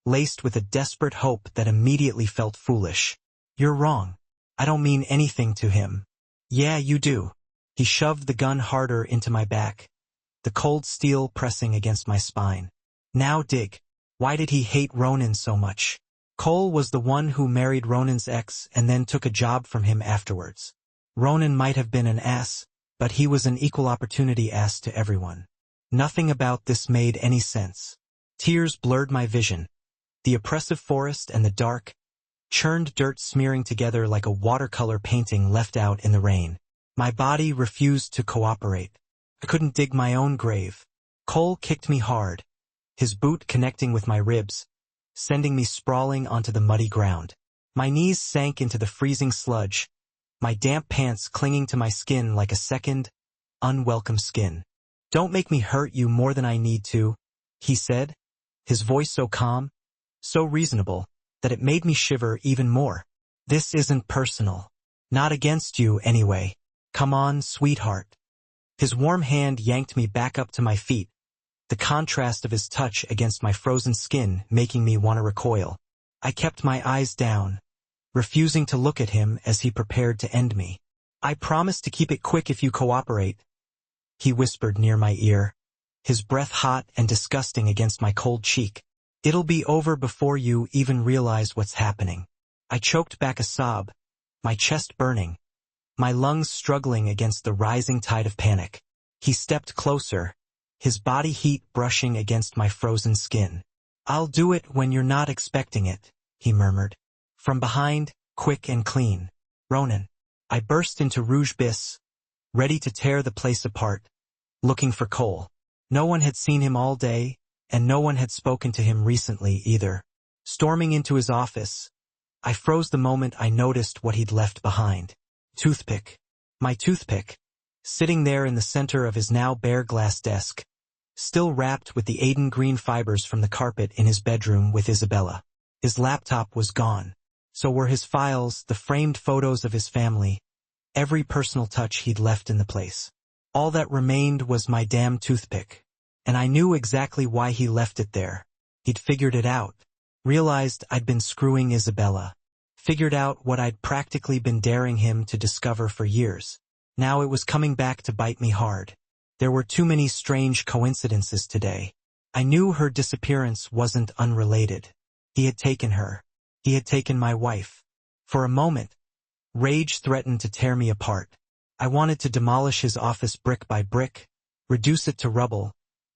[SPEAKER 1] laced with a desperate hope that immediately felt foolish. "You're wrong. I don't mean anything to him." "Yeah, you do." He shoved the gun harder into my back, the cold steel pressing against my spine. "Now dig. Why did he hate Ronan so much?" Cole was the one who married Ronan's ex and then took a job from him afterwards. Ronan might have been an ass, but he was an equal opportunity ass to everyone. Nothing about this made any sense. Tears blurred my vision. The oppressive forest and the dark, churned dirt smearing together like a watercolor painting left out in the rain. My body refused to cooperate. I couldn't dig my own grave. Cole kicked me hard, his boot connecting with my ribs, sending me sprawling onto the muddy ground. My knees sank into the freezing sludge, my damp pants clinging to my skin like a second, unwelcome skin. "Don't make me hurt you more than I need to," he said, his voice so calm, so reasonable, that it made me shiver even more. "This isn't personal. Not against you, anyway. Come on, sweetheart." His warm hand yanked me back up to my feet, the contrast of his touch against my frozen skin making me want to recoil. I kept my eyes down, refusing to look at him as he prepared to end me. "I promise to keep it quick if you cooperate," he whispered near my ear, his breath hot and disgusting against my cold cheek. "It'll be over before you even realize what's happening." I choked back a sob, my chest burning, my lungs struggling against the rising tide of panic. He stepped closer, his body heat brushing against my frozen skin. "I'll do it when you're not expecting it," he murmured. From behind, quick and clean. "Ronan." I burst into rouge bis, ready to tear the place apart, looking for Cole. No one had seen him all day, and no one had spoken to him recently either. Storming into his office, I froze the moment I noticed what he'd left behind. Toothpick. My toothpick, sitting there in the center of his now bare glass desk, still wrapped with the Aiden green fibers from the carpet in his bedroom with Isabella. His laptop was gone. So were his files, the framed photos of his family, every personal touch he'd left in the place. All that remained was my damn toothpick. And I knew exactly why he left it there. He'd figured it out. Realized I'd been screwing Isabella. Figured out what I'd practically been daring him to discover for years. Now it was coming back to bite me hard. There were too many strange coincidences today. I knew her disappearance wasn't unrelated. He had taken her. He had taken my wife. For a moment, rage threatened to tear me apart. I wanted to demolish his office brick by brick, reduce it to rubble,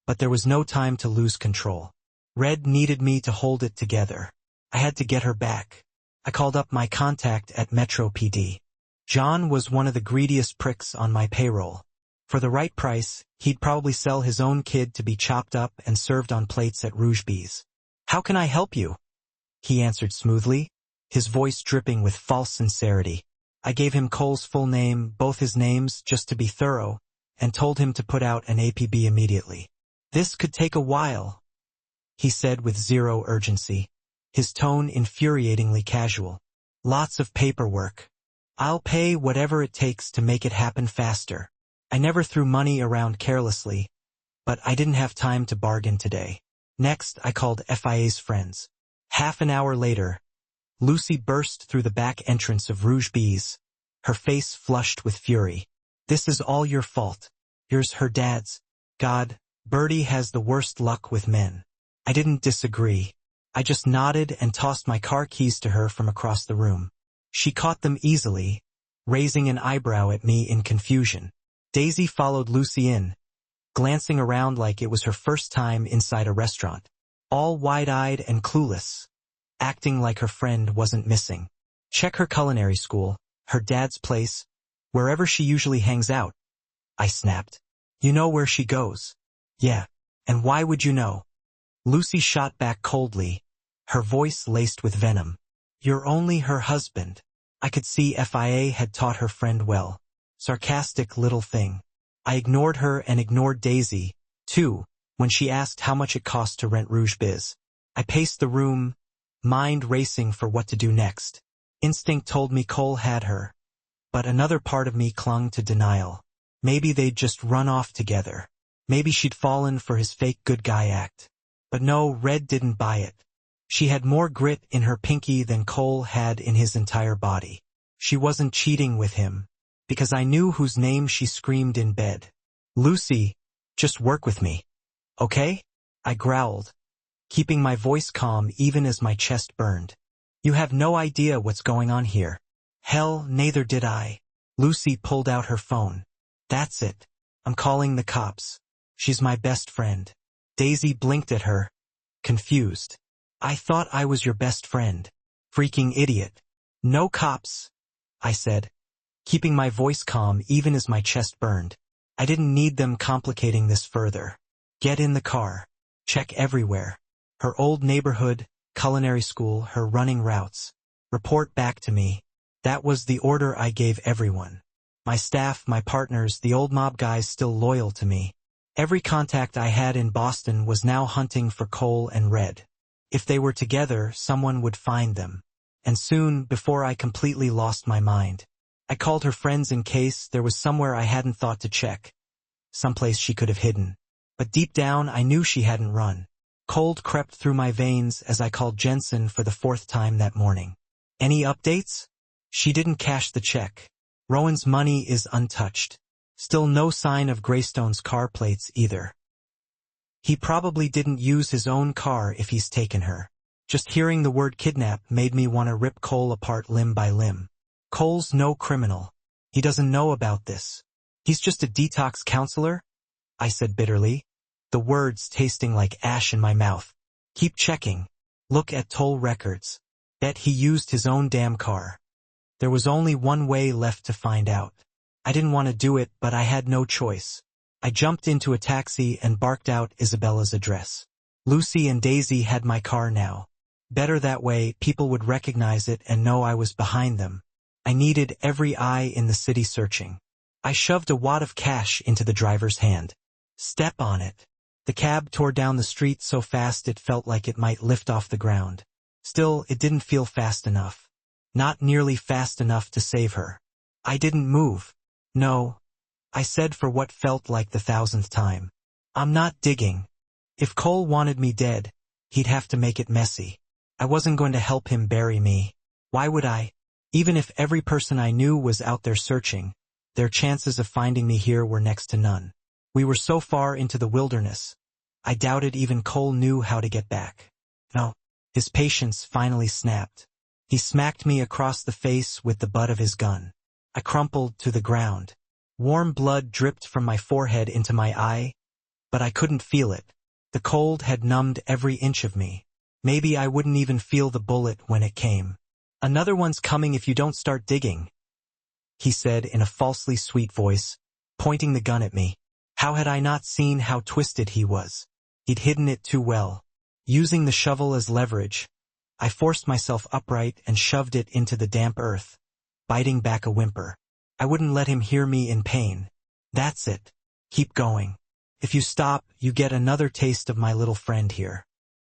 [SPEAKER 1] but there was no time to lose control. Red needed me to hold it together. I had to get her back. I called up my contact at Metro PD. John was one of the greediest pricks on my payroll. For the right price, he'd probably sell his own kid to be chopped up and served on plates at Rougebee's. "How can I help you?" he answered smoothly, his voice dripping with false sincerity. I gave him Cole's full name, both his names, just to be thorough, and told him to put out an APB immediately. "This could take a while," he said with zero urgency, his tone infuriatingly casual. "Lots of paperwork. I'll pay whatever it takes to make it happen faster." I never threw money around carelessly, but I didn't have time to bargain today. Next, I called FIA's friends. Half an hour later, Lucy burst through the back entrance of Rougebee's, her face flushed with fury. "This is all your fault. Here's her dad's. God, Bertie has the worst luck with men." I didn't disagree. I just nodded and tossed my car keys to her from across the room. She caught them easily, raising an eyebrow at me in confusion. Daisy followed Lucy in, glancing around like it was her first time inside a restaurant, all wide-eyed and clueless, acting like her friend wasn't missing. "Check her culinary school, her dad's place, wherever she usually hangs out," I snapped. "You know where she goes." "Yeah, and why would you know?" Lucy shot back coldly, her voice laced with venom. "You're only her husband." I could see FIA had taught her friend well. Sarcastic little thing. I ignored her and ignored Daisy, too, when she asked how much it cost to rent Rougebee's. I paced the room, mind racing for what to do next. Instinct told me Cole had her, but another part of me clung to denial. Maybe they'd just run off together. Maybe she'd fallen for his fake good guy act. But no, Red didn't buy it. She had more grit in her pinky than Cole had in his entire body. She wasn't cheating with him, because I knew whose name she screamed in bed. "Lucy, just work with me. Okay?" I growled, keeping my voice calm even as my chest burned. "You have no idea what's going on here." "Hell, neither did I." Lucy pulled out her phone. "That's it. I'm calling the cops. She's my best friend." Daisy blinked at her, confused. "I thought I was your best friend." "Freaking idiot." "No cops," I said, keeping my voice calm even as my chest burned. I didn't need them complicating this further. Get in the car. Check everywhere. Her old neighborhood, culinary school, her running routes. Report back to me. That was the order I gave everyone. My staff, my partners, the old mob guys still loyal to me. Every contact I had in Boston was now hunting for Cole and Red. If they were together, someone would find them. And soon, before I completely lost my mind. I called her friends in case there was somewhere I hadn't thought to check. Someplace she could have hidden. But deep down, I knew she hadn't run. Cold crept through my veins as I called Jensen for the 4th time that morning. "Any updates?" She didn't cash the check. Rowan's money is untouched. Still no sign of Greystone's car plates either. He probably didn't use his own car if he's taken her. Just hearing the word kidnap made me want to rip Cole apart limb by limb. Cole's no criminal. He doesn't know about this. He's just a detox counselor, I said bitterly, the words tasting like ash in my mouth. Keep checking. Look at toll records. Bet he used his own damn car. There was only one way left to find out. I didn't want to do it, but I had no choice. I jumped into a taxi and barked out Isabella's address. Lucy and Daisy had my car now. Better that way, people would recognize it and know I was behind them. I needed every eye in the city searching. I shoved a wad of cash into the driver's hand. Step on it. The cab tore down the street so fast it felt like it might lift off the ground. Still, it didn't feel fast enough. Not nearly fast enough to save her. I didn't move. No, I said for what felt like the 1000th time. I'm not digging. If Cole wanted me dead, he'd have to make it messy. I wasn't going to help him bury me. Why would I? Even if every person I knew was out there searching, their chances of finding me here were next to none. We were so far into the wilderness, I doubted even Cole knew how to get back. No, his patience finally snapped. He smacked me across the face with the butt of his gun. I crumpled to the ground. Warm blood dripped from my forehead into my eye, but I couldn't feel it. The cold had numbed every inch of me. Maybe I wouldn't even feel the bullet when it came. Another one's coming if you don't start digging, he said in a falsely sweet voice, pointing the gun at me. How had I not seen how twisted he was? He'd hidden it too well. Using the shovel as leverage, I forced myself upright and shoved it into the damp earth, biting back a whimper. I wouldn't let him hear me in pain. That's it. Keep going. If you stop, you get another taste of my little friend here.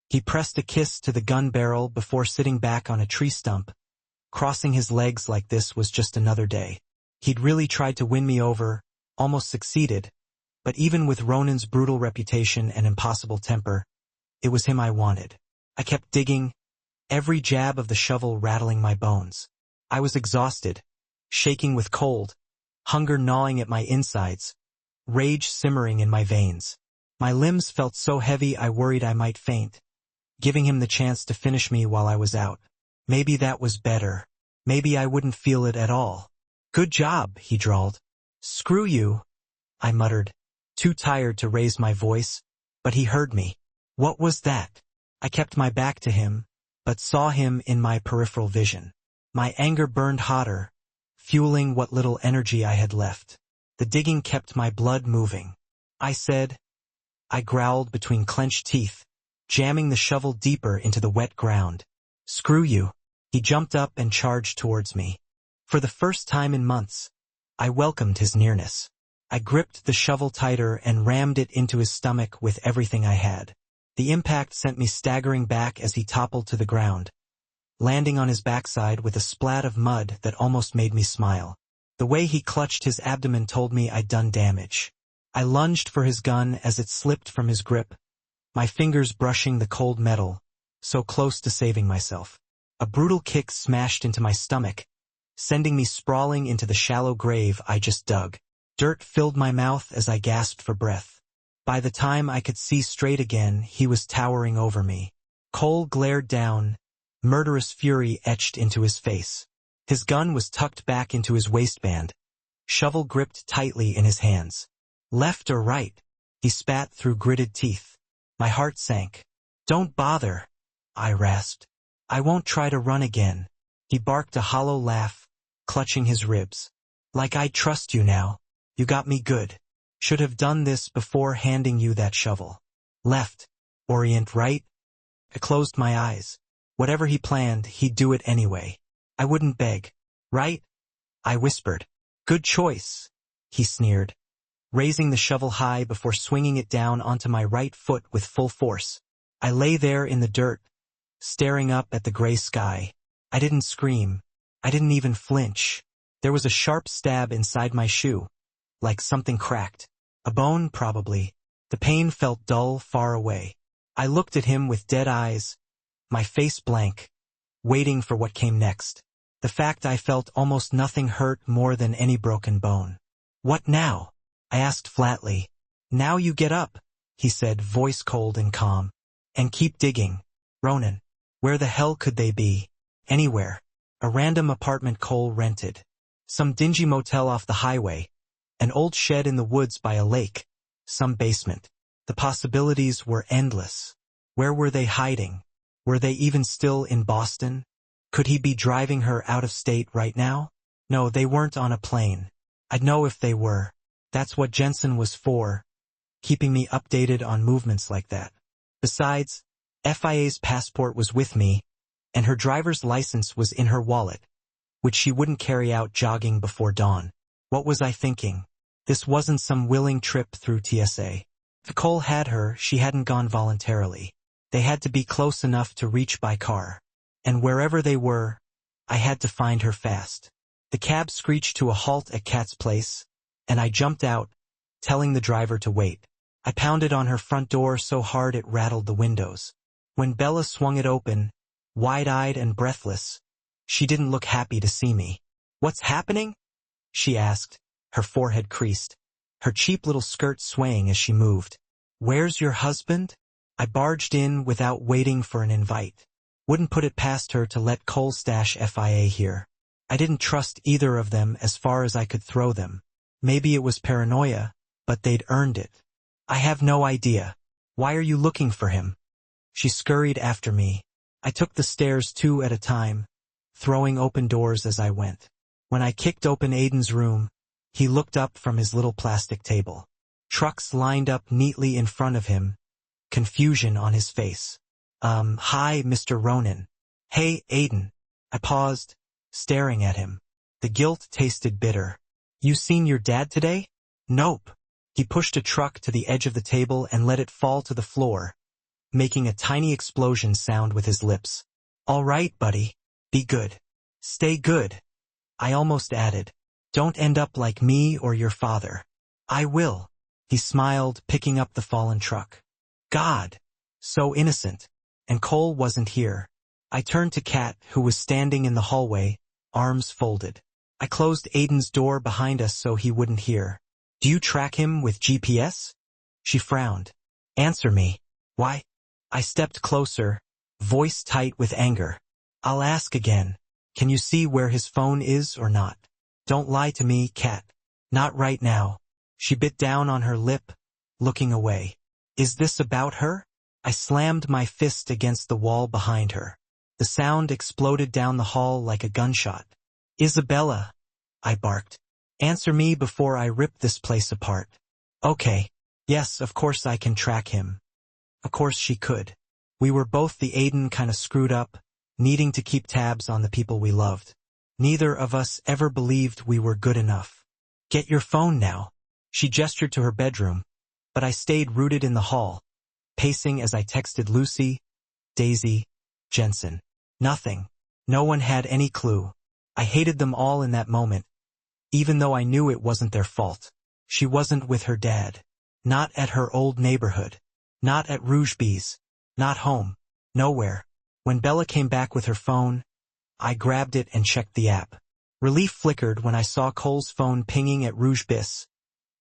[SPEAKER 1] He pressed a kiss to the gun barrel before sitting back on a tree stump. Crossing his legs like this was just another day. He'd really tried to win me over, almost succeeded, but even with Ronan's brutal reputation and impossible temper, it was him I wanted. I kept digging, every jab of the shovel rattling my bones. I was exhausted, shaking with cold, hunger gnawing at my insides, rage simmering in my veins. My limbs felt so heavy I worried I might faint, giving him the chance to finish me while I was out. Maybe that was better. Maybe I wouldn't feel it at all. Good job, he drawled. Screw you, I muttered, too tired to raise my voice, but he heard me. What was that? I kept my back to him, but saw him in my peripheral vision. My anger burned hotter, fueling what little energy I had left. The digging kept my blood moving. I growled between clenched teeth, jamming the shovel deeper into the wet ground. Screw you. He jumped up and charged towards me. For the first time in months, I welcomed his nearness. I gripped the shovel tighter and rammed it into his stomach with everything I had. The impact sent me staggering back as he toppled to the ground, landing on his backside with a splat of mud that almost made me smile. The way he clutched his abdomen told me I'd done damage. I lunged for his gun as it slipped from his grip, my fingers brushing the cold metal, so close to saving myself. A brutal kick smashed into my stomach, sending me sprawling into the shallow grave I just dug. Dirt filled my mouth as I gasped for breath. By the time I could see straight again, he was towering over me. Cole glared down, murderous fury etched into his face. His gun was tucked back into his waistband, shovel gripped tightly in his hands. Left or right? He spat through gritted teeth. My heart sank. Don't bother, I rasped. I won't try to run again. He barked a hollow laugh, clutching his ribs. Like I trust you now. You got me good. Should have done this before handing you that shovel. Left, orient right? I closed my eyes. Whatever he planned, he'd do it anyway. I wouldn't beg. Right? I whispered. Good choice, he sneered, raising the shovel high before swinging it down onto my right foot with full force. I lay there in the dirt, staring up at the gray sky. I didn't scream. I didn't even flinch. There was a sharp stab inside my shoe, like something cracked. A bone, probably. The pain felt dull, far away. I looked at him with dead eyes, my face blank, waiting for what came next. The fact I felt almost nothing hurt more than any broken bone. What now? I asked flatly. Now you get up, he said, voice cold and calm. And keep digging. Ronan. Where the hell could they be? Anywhere. A random apartment Cole rented. Some dingy motel off the highway. An old shed in the woods by a lake. Some basement. The possibilities were endless. Where were they hiding? Were they even still in Boston? Could he be driving her out of state right now? No, they weren't on a plane. I'd know if they were. That's what Jensen was for, keeping me updated on movements like that. Besides, FIA's passport was with me, and her driver's license was in her wallet, which she wouldn't carry out jogging before dawn. What was I thinking? This wasn't some willing trip through TSA. If Cole had her, she hadn't gone voluntarily. They had to be close enough to reach by car. And wherever they were, I had to find her fast. The cab screeched to a halt at Kat's place, and I jumped out, telling the driver to wait. I pounded on her front door so hard it rattled the windows. When Bella swung it open, wide-eyed and breathless, she didn't look happy to see me. "What's happening?" she asked, her forehead creased, her cheap little skirt swaying as she moved. "Where's your husband?" I barged in without waiting for an invite. Wouldn't put it past her to let Cole stash FIA here. I didn't trust either of them as far as I could throw them. Maybe it was paranoia, but they'd earned it. "I have no idea. Why are you looking for him?" She scurried after me. I took the stairs 2 at a time, throwing open doors as I went. When I kicked open Aiden's room, he looked up from his little plastic table. Trucks lined up neatly in front of him, confusion on his face. Hi, Mr. Ronan." "Hey, Aiden." I paused, staring at him. The guilt tasted bitter. "You seen your dad today?" "Nope." He pushed a truck to the edge of the table and let it fall to the floor, making a tiny explosion sound with his lips. "All right, buddy. Be good. Stay good." I almost added, "Don't end up like me or your father." "I will." He smiled, picking up the fallen truck. God, so innocent. And Cole wasn't here. I turned to Kat, who was standing in the hallway, arms folded. I closed Aiden's door behind us so he wouldn't hear. "Do you track him with GPS?" She frowned. "Answer me." "Why?" I stepped closer, voice tight with anger. "I'll ask again. Can you see where his phone is or not?" "Don't lie to me, Kat." "Not right now." She bit down on her lip, looking away. "Is this about her?" I slammed my fist against the wall behind her. The sound exploded down the hall like a gunshot. "Isabella," I barked. "Answer me before I rip this place apart." "Okay. Yes, of course I can track him." Of course she could. We were both the Aiden kinda screwed up, needing to keep tabs on the people we loved. Neither of us ever believed we were good enough. "Get your phone now." She gestured to her bedroom, but I stayed rooted in the hall, pacing as I texted Lucy, Daisy, Jensen. Nothing. No one had any clue. I hated them all in that moment, even though I knew it wasn't their fault. She wasn't with her dad. Not at her old neighborhood. Not at Rougebee's. Not home. Nowhere. When Bella came back with her phone, I grabbed it and checked the app. Relief flickered when I saw Cole's phone pinging at Rougebee's,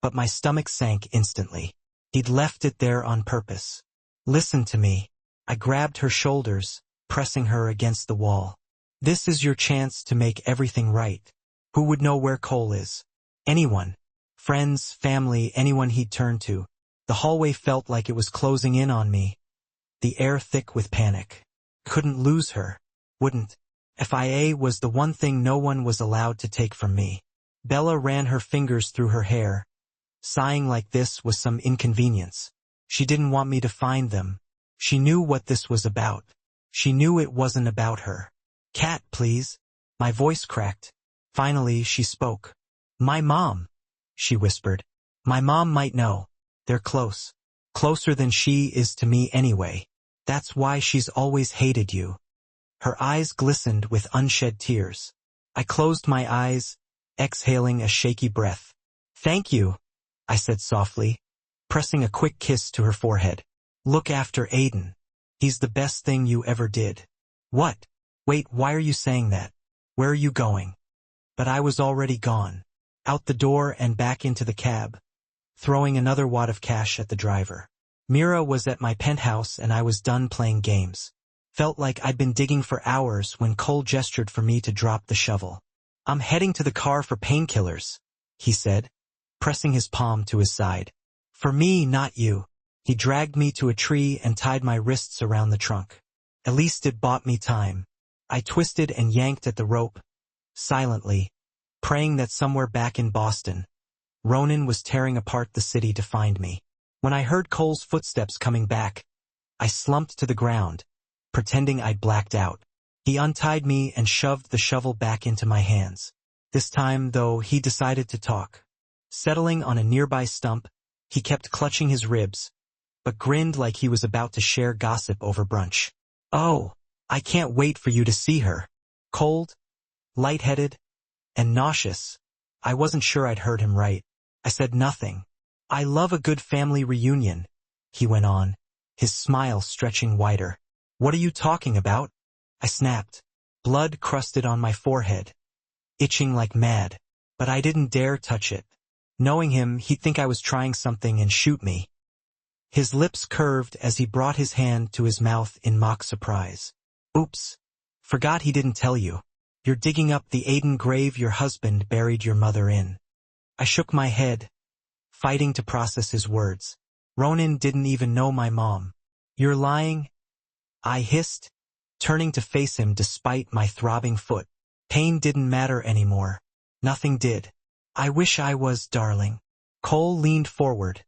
[SPEAKER 1] but my stomach sank instantly. He'd left it there on purpose. "Listen to me." I grabbed her shoulders, pressing her against the wall. "This is your chance to make everything right." Who would know where Cole is? Anyone. Friends, family, anyone he'd turn to. The hallway felt like it was closing in on me, the air thick with panic. Couldn't lose her. Wouldn't. FIA was the one thing no one was allowed to take from me. Bella ran her fingers through her hair, sighing like this was some inconvenience. She didn't want me to find them. She knew what this was about. She knew it wasn't about her. "Kat, please." My voice cracked. Finally, she spoke. "My mom," she whispered. "My mom might know. They're close. Closer than she is to me anyway. That's why she's always hated you." Her eyes glistened with unshed tears. I closed my eyes, exhaling a shaky breath. "Thank you," I said softly, pressing a quick kiss to her forehead. "Look after Aiden. He's the best thing you ever did." "What? Wait, why are you saying that? Where are you going?" But I was already gone. Out the door and back into the cab, throwing another wad of cash at the driver. Mira was at my penthouse and I was done playing games. Felt like I'd been digging for hours when Cole gestured for me to drop the shovel. "I'm heading to the car for painkillers," he said, pressing his palm to his side. "For me, not you." He dragged me to a tree and tied my wrists around the trunk. At least it bought me time. I twisted and yanked at the rope, silently, praying that somewhere back in Boston, Ronan was tearing apart the city to find me. When I heard Cole's footsteps coming back, I slumped to the ground, pretending I'd blacked out. He untied me and shoved the shovel back into my hands. This time, though, he decided to talk. Settling on a nearby stump, he kept clutching his ribs, but grinned like he was about to share gossip over brunch. "Oh, I can't wait for you to see her. Cold, lightheaded, and nauseous. I wasn't sure I'd heard him right. I said nothing. I love a good family reunion, he went on, his smile stretching wider. What are you talking about? I snapped. Blood crusted on my forehead, itching like mad, but I didn't dare touch it. Knowing him, he'd think I was trying something and shoot me. His lips curved as he brought his hand to his mouth in mock surprise. Oops. Forgot he didn't tell you. You're digging up the Aiden grave your husband buried your mother in. I shook my head, fighting to process his words. Ronan didn't even know my mom. You're lying? I hissed, turning to face him despite my throbbing foot. Pain didn't matter anymore. Nothing did. I wish I was, darling. Cole leaned forward,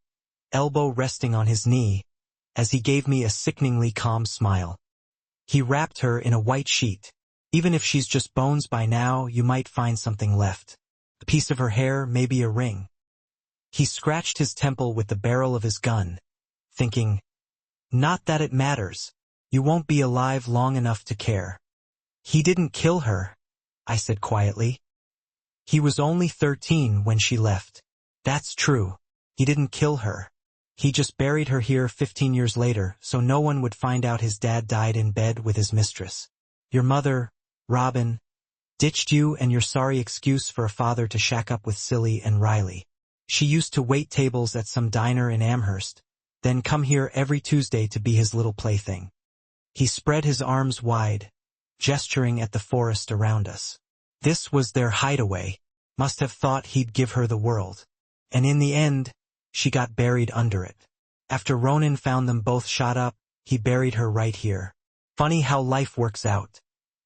[SPEAKER 1] elbow resting on his knee, as he gave me a sickeningly calm smile. He wrapped her in a white sheet. Even if she's just bones by now, you might find something left. A piece of her hair, maybe a ring. He scratched his temple with the barrel of his gun, thinking, not that it matters. You won't be alive long enough to care. He didn't kill her, I said quietly. He was only 13 when she left. That's true. He didn't kill her. He just buried her here 15 years later, so no one would find out his dad died in bed with his mistress. Your mother, Robin, ditched you and your sorry excuse for a father to shack up with Silly and Riley. She used to wait tables at some diner in Amherst, then come here every Tuesday to be his little plaything. He spread his arms wide, gesturing at the forest around us. This was their hideaway. Must have thought he'd give her the world. And in the end, she got buried under it. After Ronan found them both shot up, he buried her right here. Funny how life works out.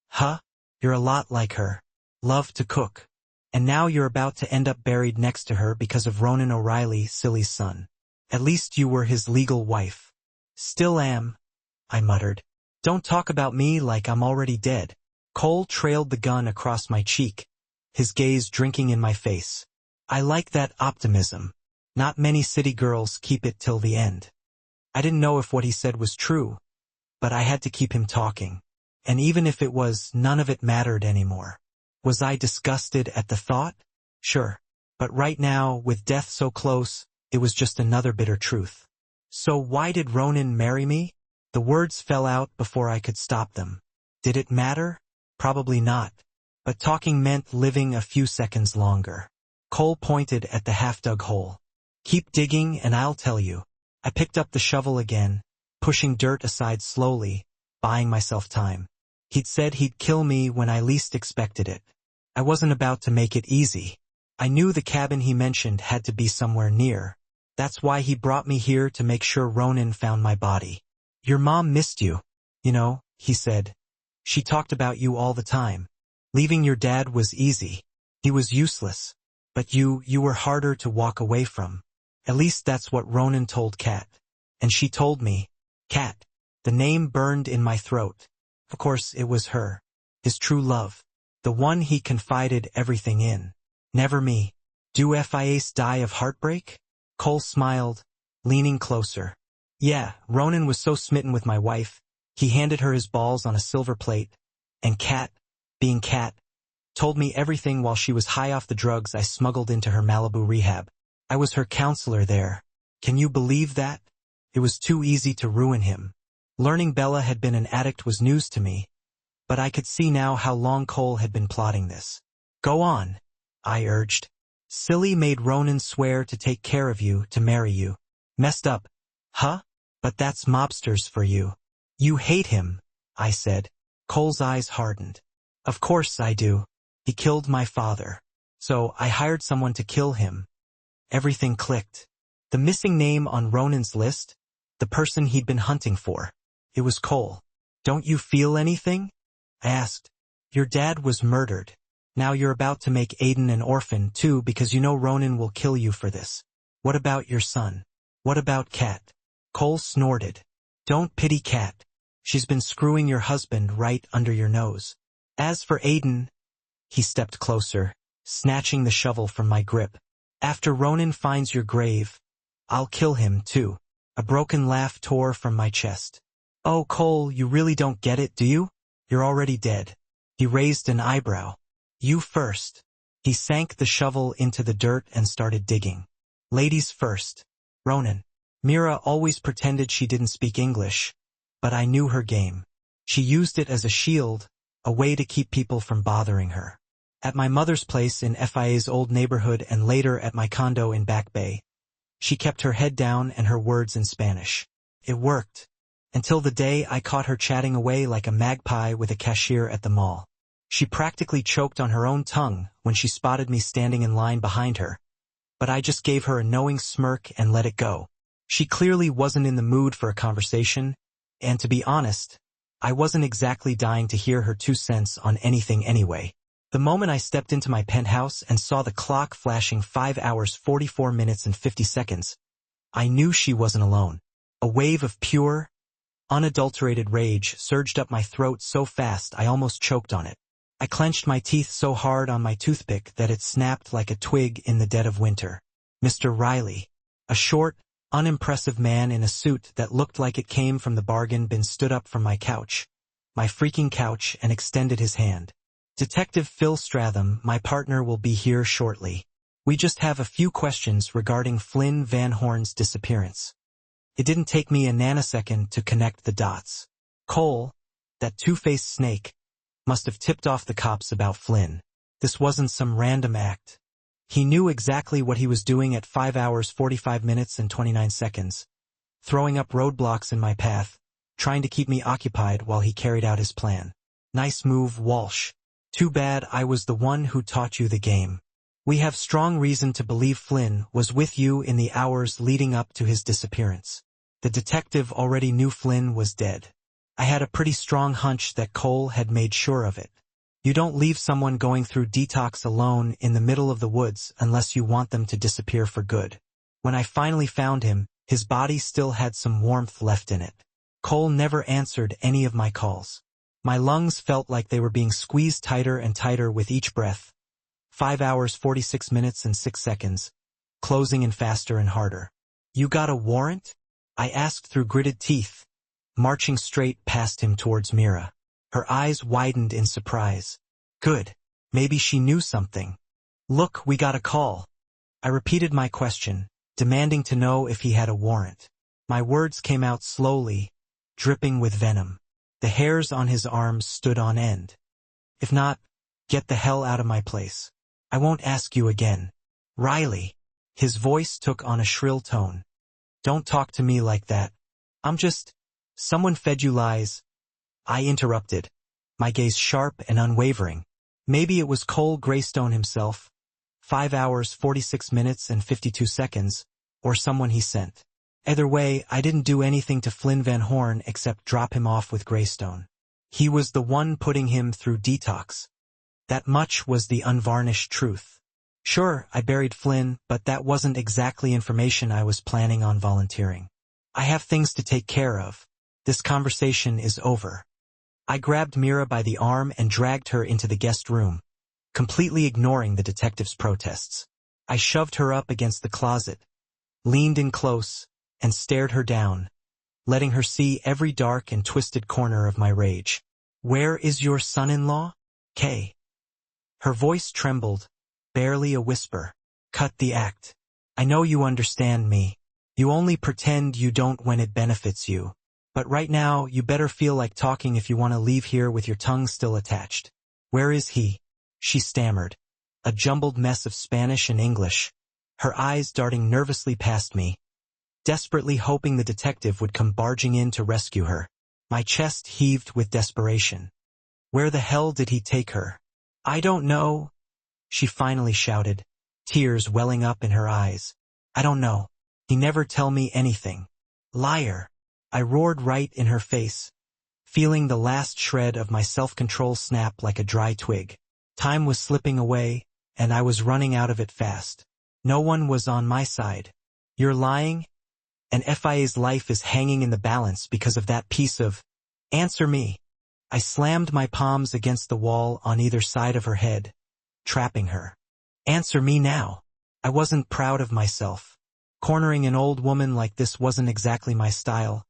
[SPEAKER 1] Huh? You're a lot like her. Love to cook. And now you're about to end up buried next to her because of Ronan O'Reilly, Silly's son. At least you were his legal wife. Still am, I muttered. Don't talk about me like I'm already dead. Cole trailed the gun across my cheek, his gaze drinking in my face. I like that optimism. Not many city girls keep it till the end. I didn't know if what he said was true, but I had to keep him talking. And even if it was, none of it mattered anymore. Was I disgusted at the thought? Sure. But right now, with death so close, it was just another bitter truth. So why did Ronan marry me? The words fell out before I could stop them. Did it matter? Probably not. But talking meant living a few seconds longer. Cole pointed at the half-dug hole. Keep digging and I'll tell you. I picked up the shovel again, pushing dirt aside slowly, buying myself time. He'd said he'd kill me when I least expected it. I wasn't about to make it easy. I knew the cabin he mentioned had to be somewhere near. That's why he brought me here, to make sure Ronan found my body. Your mom missed you, you know, he said. She talked about you all the time. Leaving your dad was easy. He was useless. But you were harder to walk away from. At least that's what Ronan told Kat. And she told me. Kat. The name burned in my throat. Of course, it was her. His true love. The one he confided everything in. Never me. Do Mafia'S die of heartbreak? Cole smiled, leaning closer. Yeah, Ronan was so smitten with my wife, he handed her his balls on a silver plate. And Kat, being Kat, told me everything while she was high off the drugs I smuggled into her Malibu rehab. I was her counselor there. Can you believe that? It was too easy to ruin him. Learning Bella had been an addict was news to me, but I could see now how long Cole had been plotting this. Go on, I urged. Silly made Ronan swear to take care of you, to marry you. Messed up. Huh? But that's mobsters for you. You hate him, I said. Cole's eyes hardened. Of course I do. He killed my father. So I hired someone to kill him. Everything clicked. The missing name on Ronan's list? The person he'd been hunting for. It was Cole. Don't you feel anything? I asked. Your dad was murdered. Now you're about to make Aiden an orphan too, because you know Ronan will kill you for this. What about your son? What about Kat? Cole snorted. Don't pity Kat. She's been screwing your husband right under your nose. As for Aiden, he stepped closer, snatching the shovel from my grip. After Ronan finds your grave, I'll kill him too. A broken laugh tore from my chest. Oh, Cole, you really don't get it, do you? You're already dead. He raised an eyebrow. You first. He sank the shovel into the dirt and started digging. Ladies first. Ronan. Mira always pretended she didn't speak English, but I knew her game. She used it as a shield, a way to keep people from bothering her. At my mother's place in Fia's old neighborhood and later at my condo in Back Bay, she kept her head down and her words in Spanish. It worked. Until the day I caught her chatting away like a magpie with a cashier at the mall. She practically choked on her own tongue when she spotted me standing in line behind her, but I just gave her a knowing smirk and let it go. She clearly wasn't in the mood for a conversation, and to be honest, I wasn't exactly dying to hear her 2 cents on anything anyway. The moment I stepped into my penthouse and saw the clock flashing 5 hours 44 minutes and 50 seconds, I knew she wasn't alone. A wave of pure, unadulterated rage surged up my throat so fast I almost choked on it. I clenched my teeth so hard on my toothpick that it snapped like a twig in the dead of winter. Mr. Riley, a short, unimpressive man in a suit that looked like it came from the bargain bin, stood up from my freaking couch, and extended his hand. Detective Phil Stratham, my partner, will be here shortly. We just have a few questions regarding Flynn Van Horn's disappearance. It didn't take me a nanosecond to connect the dots. Cole, that two-faced snake, must have tipped off the cops about Flynn. This wasn't some random act. He knew exactly what he was doing at 5 hours 45 minutes and 29 seconds, throwing up roadblocks in my path, trying to keep me occupied while he carried out his plan. Nice move, Walsh. Too bad I was the one who taught you the game. We have strong reason to believe Flynn was with you in the hours leading up to his disappearance. The detective already knew Flynn was dead. I had a pretty strong hunch that Cole had made sure of it. You don't leave someone going through detox alone in the middle of the woods unless you want them to disappear for good. When I finally found him, his body still had some warmth left in it. Cole never answered any of my calls. My lungs felt like they were being squeezed tighter and tighter with each breath. 5 hours 46 minutes and 6 seconds, closing in faster and harder. You got a warrant? I asked through gritted teeth, marching straight past him towards Mira. Her eyes widened in surprise. Good. Maybe she knew something. Look, we got a call. I repeated my question, demanding to know if he had a warrant. My words came out slowly, dripping with venom. The hairs on his arms stood on end. If not, get the hell out of my place. I won't ask you again. Riley. His voice took on a shrill tone. Don't talk to me like that. Someone fed you lies. I interrupted, my gaze sharp and unwavering. Maybe it was Cole Greystone himself, 5 hours 46 minutes and 52 seconds, or someone he sent. Either way, I didn't do anything to Flynn Van Horn except drop him off with Greystone. He was the one putting him through detox. That much was the unvarnished truth. Sure, I buried Flynn, but that wasn't exactly information I was planning on volunteering. I have things to take care of. This conversation is over. I grabbed Mira by the arm and dragged her into the guest room, completely ignoring the detective's protests. I shoved her up against the closet, leaned in close, and stared her down, letting her see every dark and twisted corner of my rage. Where is your son-in-law? Kay. Her voice trembled, barely a whisper. Cut the act. I know you understand me. You only pretend you don't when it benefits you. But right now, you better feel like talking if you want to leave here with your tongue still attached. Where is he? She stammered, a jumbled mess of Spanish and English, her eyes darting nervously past me, desperately hoping the detective would come barging in to rescue her. My chest heaved with desperation. Where the hell did he take her? I don't know, she finally shouted, tears welling up in her eyes. I don't know. He never tell me anything. Liar. I roared right in her face, feeling the last shred of my self-control snap like a dry twig. Time was slipping away, and I was running out of it fast. No one was on my side. You're lying? And Fia's life is hanging in the balance because of that piece of... Answer me. I slammed my palms against the wall on either side of her head, trapping her. Answer me now. I wasn't proud of myself. Cornering an old woman like this wasn't exactly my style,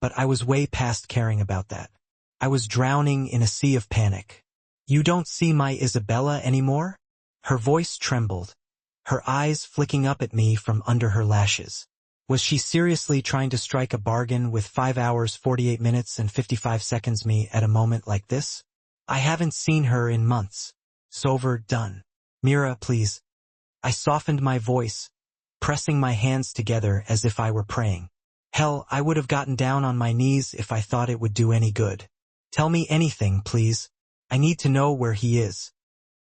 [SPEAKER 1] but I was way past caring about that. I was drowning in a sea of panic. You don't see my Isabella anymore? Her voice trembled, her eyes flicking up at me from under her lashes. Was she seriously trying to strike a bargain with 5 hours 48 minutes and 55 seconds me at a moment like this? I haven't seen her in months. Sober, done. Mira, please. I softened my voice, pressing my hands together as if I were praying. Hell, I would have gotten down on my knees if I thought it would do any good. Tell me anything, please. I need to know where he is.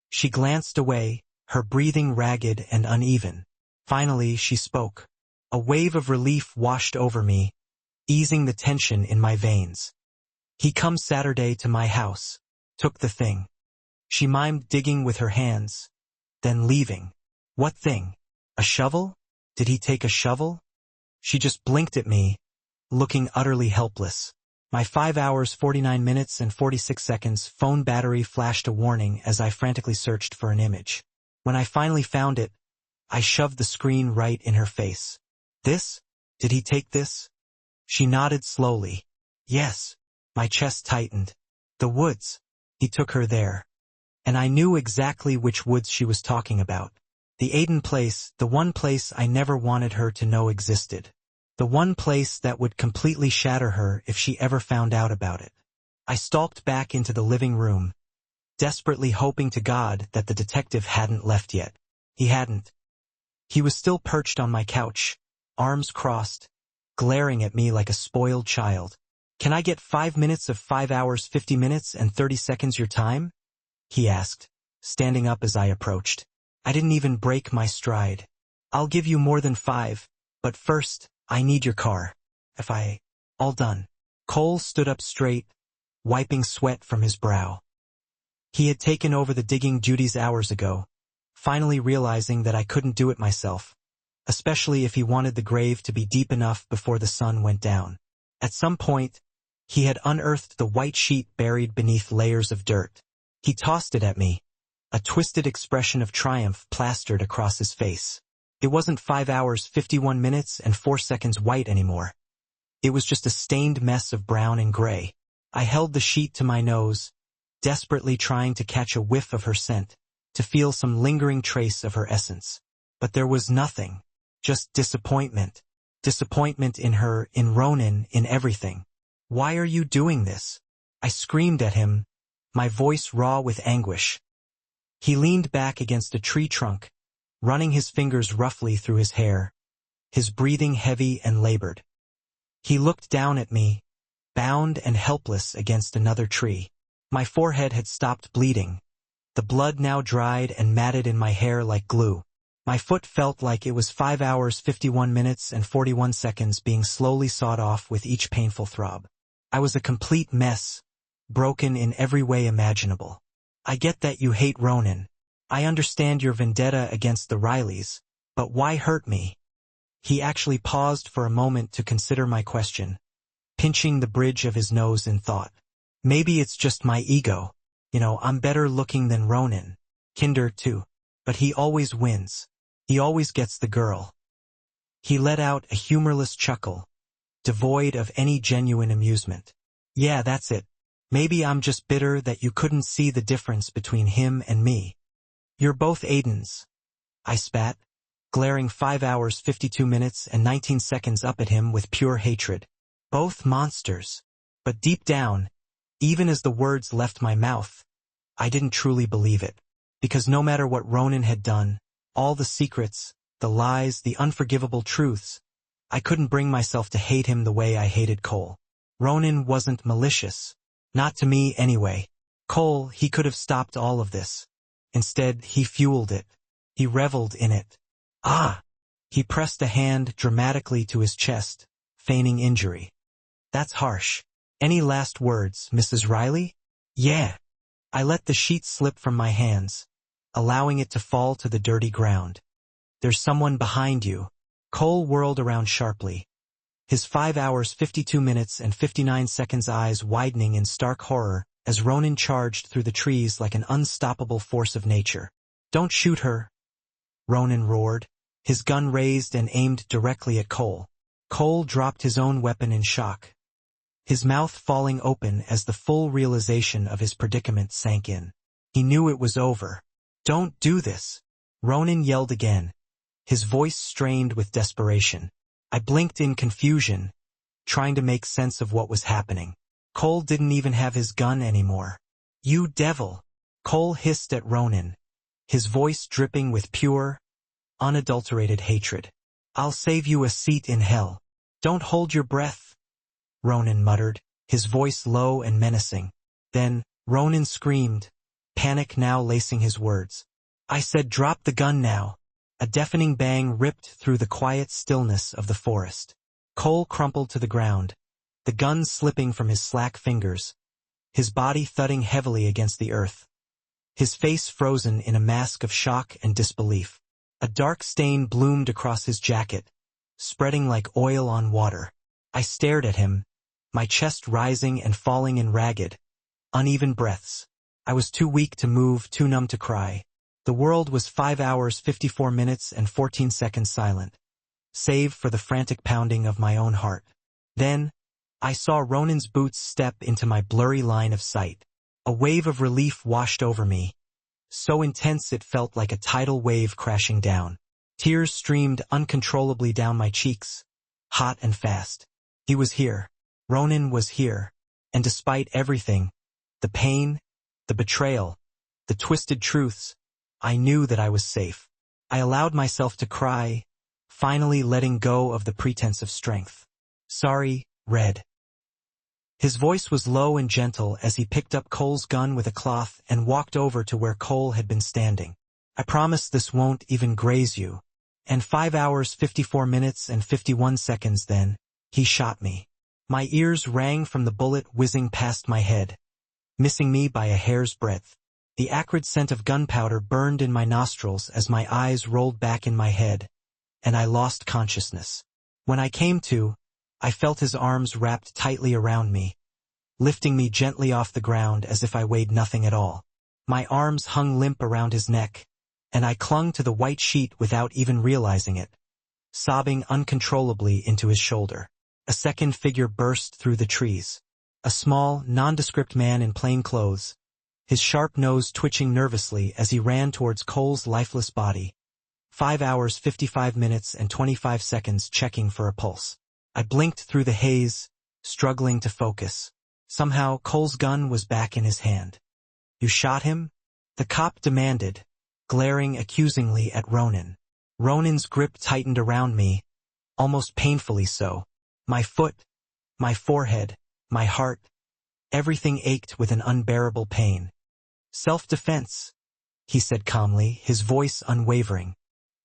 [SPEAKER 1] She glanced away, her breathing ragged and uneven. Finally, she spoke. A wave of relief washed over me, easing the tension in my veins. He comes Saturday to my house. Took the thing. She mimed digging with her hands, then leaving. What thing? A shovel? Did he take a shovel? She just blinked at me, looking utterly helpless. My 5 hours 49 minutes and 46 seconds phone battery flashed a warning as I frantically searched for an image. When I finally found it, I shoved the screen right in her face. This? Did he take this? She nodded slowly. Yes. My chest tightened. The woods. He took her there. And I knew exactly which woods she was talking about. The Aiden place, the one place I never wanted her to know existed. The one place that would completely shatter her if she ever found out about it. I stalked back into the living room, desperately hoping to God that the detective hadn't left yet. He hadn't. He was still perched on my couch, arms crossed, glaring at me like a spoiled child. Can I get 5 minutes of 5 hours 50 minutes and 30 seconds your time? He asked, standing up as I approached. I didn't even break my stride. I'll give you more than 5, but first, I need your car. All done. Cole stood up straight, wiping sweat from his brow. He had taken over the digging duties hours ago, finally realizing that I couldn't do it myself, especially if he wanted the grave to be deep enough before the sun went down. At some point, he had unearthed the white sheet buried beneath layers of dirt. He tossed it at me, a twisted expression of triumph plastered across his face. It wasn't 5 hours 51 minutes and 4 seconds white anymore. It was just a stained mess of brown and gray. I held the sheet to my nose, desperately trying to catch a whiff of her scent, to feel some lingering trace of her essence. But there was nothing, just disappointment. Disappointment in her, in Ronan, in everything. Why are you doing this? I screamed at him, my voice raw with anguish. He leaned back against a tree trunk, running his fingers roughly through his hair, his breathing heavy and labored. He looked down at me, bound and helpless against another tree. My forehead had stopped bleeding, the blood now dried and matted in my hair like glue. My foot felt like it was 5 hours 51 minutes and 41 seconds being slowly sawed off with each painful throb. I was a complete mess, broken in every way imaginable. I get that you hate Ronan. I understand your vendetta against the Rileys, but why hurt me? He actually paused for a moment to consider my question, pinching the bridge of his nose in thought. Maybe it's just my ego. I'm better looking than Ronan. Kinder too. But he always wins. He always gets the girl. He let out a humorless chuckle, devoid of any genuine amusement. Yeah, that's it. Maybe I'm just bitter that you couldn't see the difference between him and me. You're both Aidens. I spat, glaring 5 hours 52 minutes and 19 seconds up at him with pure hatred. Both monsters. But deep down, even as the words left my mouth, I didn't truly believe it. Because no matter what Ronan had done, all the secrets, the lies, the unforgivable truths, I couldn't bring myself to hate him the way I hated Cole. Ronan wasn't malicious. Not to me anyway. Cole, he could have stopped all of this. Instead, he fueled it. He reveled in it. Ah! He pressed a hand dramatically to his chest, feigning injury. That's harsh. Any last words, Mrs. Riley? Yeah. I let the sheet slip from my hands, allowing it to fall to the dirty ground. There's someone behind you. Cole whirled around sharply, his 5 hours 52 minutes and 59 seconds eyes widening in stark horror as Ronan charged through the trees like an unstoppable force of nature. Don't shoot her, Ronan roared, his gun raised and aimed directly at Cole. Cole dropped his own weapon in shock, his mouth falling open as the full realization of his predicament sank in. He knew it was over. Don't do this. Ronan yelled again, his voice strained with desperation. I blinked in confusion, trying to make sense of what was happening. Cole didn't even have his gun anymore. You devil! Cole hissed at Ronan, his voice dripping with pure, unadulterated hatred. I'll save you a seat in hell. Don't hold your breath, Ronan muttered, his voice low and menacing. Then, Ronan screamed, panic now lacing his words. I said drop the gun now. A deafening bang ripped through the quiet stillness of the forest. Cole crumpled to the ground, the gun slipping from his slack fingers, his body thudding heavily against the earth. His face frozen in a mask of shock and disbelief. A dark stain bloomed across his jacket, spreading like oil on water. I stared at him, my chest rising and falling in ragged, uneven breaths. I was too weak to move, too numb to cry. The world was 5 hours 54 minutes and 14 seconds silent, save for the frantic pounding of my own heart. Then, I saw Ronan's boots step into my blurry line of sight. A wave of relief washed over me, so intense it felt like a tidal wave crashing down. Tears streamed uncontrollably down my cheeks, hot and fast. He was here. Ronan was here. And despite everything, the pain, the betrayal, the twisted truths, I knew that I was safe. I allowed myself to cry, finally letting go of the pretense of strength. Sorry, Red. His voice was low and gentle as he picked up Cole's gun with a cloth and walked over to where Cole had been standing. I promise this won't even graze you. And 5 hours 54 minutes and 51 seconds then, he shot me. My ears rang from the bullet whizzing past my head, missing me by a hair's breadth. The acrid scent of gunpowder burned in my nostrils as my eyes rolled back in my head, and I lost consciousness. When I came to, I felt his arms wrapped tightly around me, lifting me gently off the ground as if I weighed nothing at all. My arms hung limp around his neck, and I clung to the white sheet without even realizing it, sobbing uncontrollably into his shoulder. A second figure burst through the trees. A small, nondescript man in plain clothes, his sharp nose twitching nervously as he ran towards Cole's lifeless body. 5 hours 55 minutes and 25 seconds checking for a pulse. I blinked through the haze, struggling to focus. Somehow, Cole's gun was back in his hand. You shot him? The cop demanded, glaring accusingly at Ronan. Ronan's grip tightened around me, almost painfully so. My foot, my forehead, my heart, everything ached with an unbearable pain. Self-defense, he said calmly, his voice unwavering.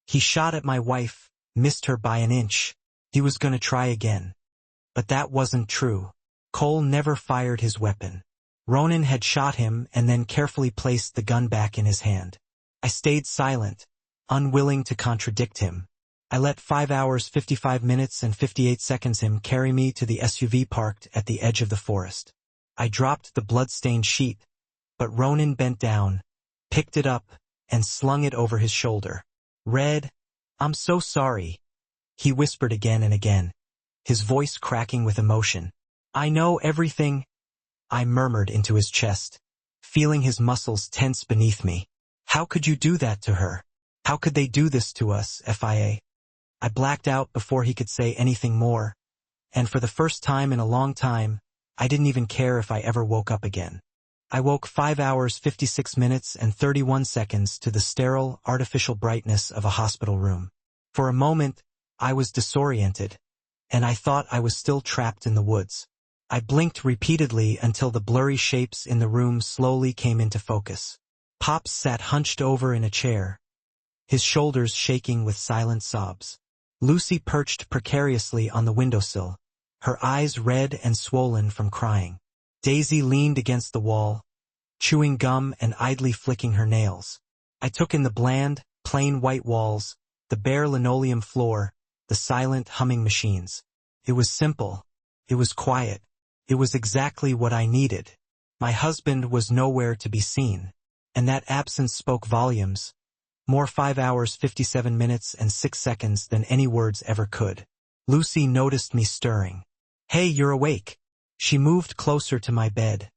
[SPEAKER 1] He shot at my wife, missed her by an inch. He was gonna try again. But that wasn't true. Cole never fired his weapon. Ronan had shot him and then carefully placed the gun back in his hand. I stayed silent, unwilling to contradict him. I let 5 hours 55 minutes and 58 seconds him carry me to the SUV parked at the edge of the forest. I dropped the blood-stained sheet, but Ronan bent down, picked it up, and slung it over his shoulder. Red, I'm so sorry, he whispered again and again, his voice cracking with emotion. I know everything, I murmured into his chest, feeling his muscles tense beneath me. How could you do that to her? How could they do this to us, FIA? I blacked out before he could say anything more, and for the first time in a long time, I didn't even care if I ever woke up again. I woke 5 hours 56 minutes and 31 seconds to the sterile, artificial brightness of a hospital room. For a moment, I was disoriented, and I thought I was still trapped in the woods. I blinked repeatedly until the blurry shapes in the room slowly came into focus. Pops sat hunched over in a chair, his shoulders shaking with silent sobs. Lucy perched precariously on the windowsill, her eyes red and swollen from crying. Daisy leaned against the wall, chewing gum and idly flicking her nails. I took in the bland, plain white walls, the bare linoleum floor, the silent humming machines. It was simple. It was quiet. It was exactly what I needed. My husband was nowhere to be seen, and that absence spoke volumes. More 5 hours 57 minutes and 6 seconds than any words ever could. Lucy noticed me stirring. Hey, you're awake. She moved closer to my bed,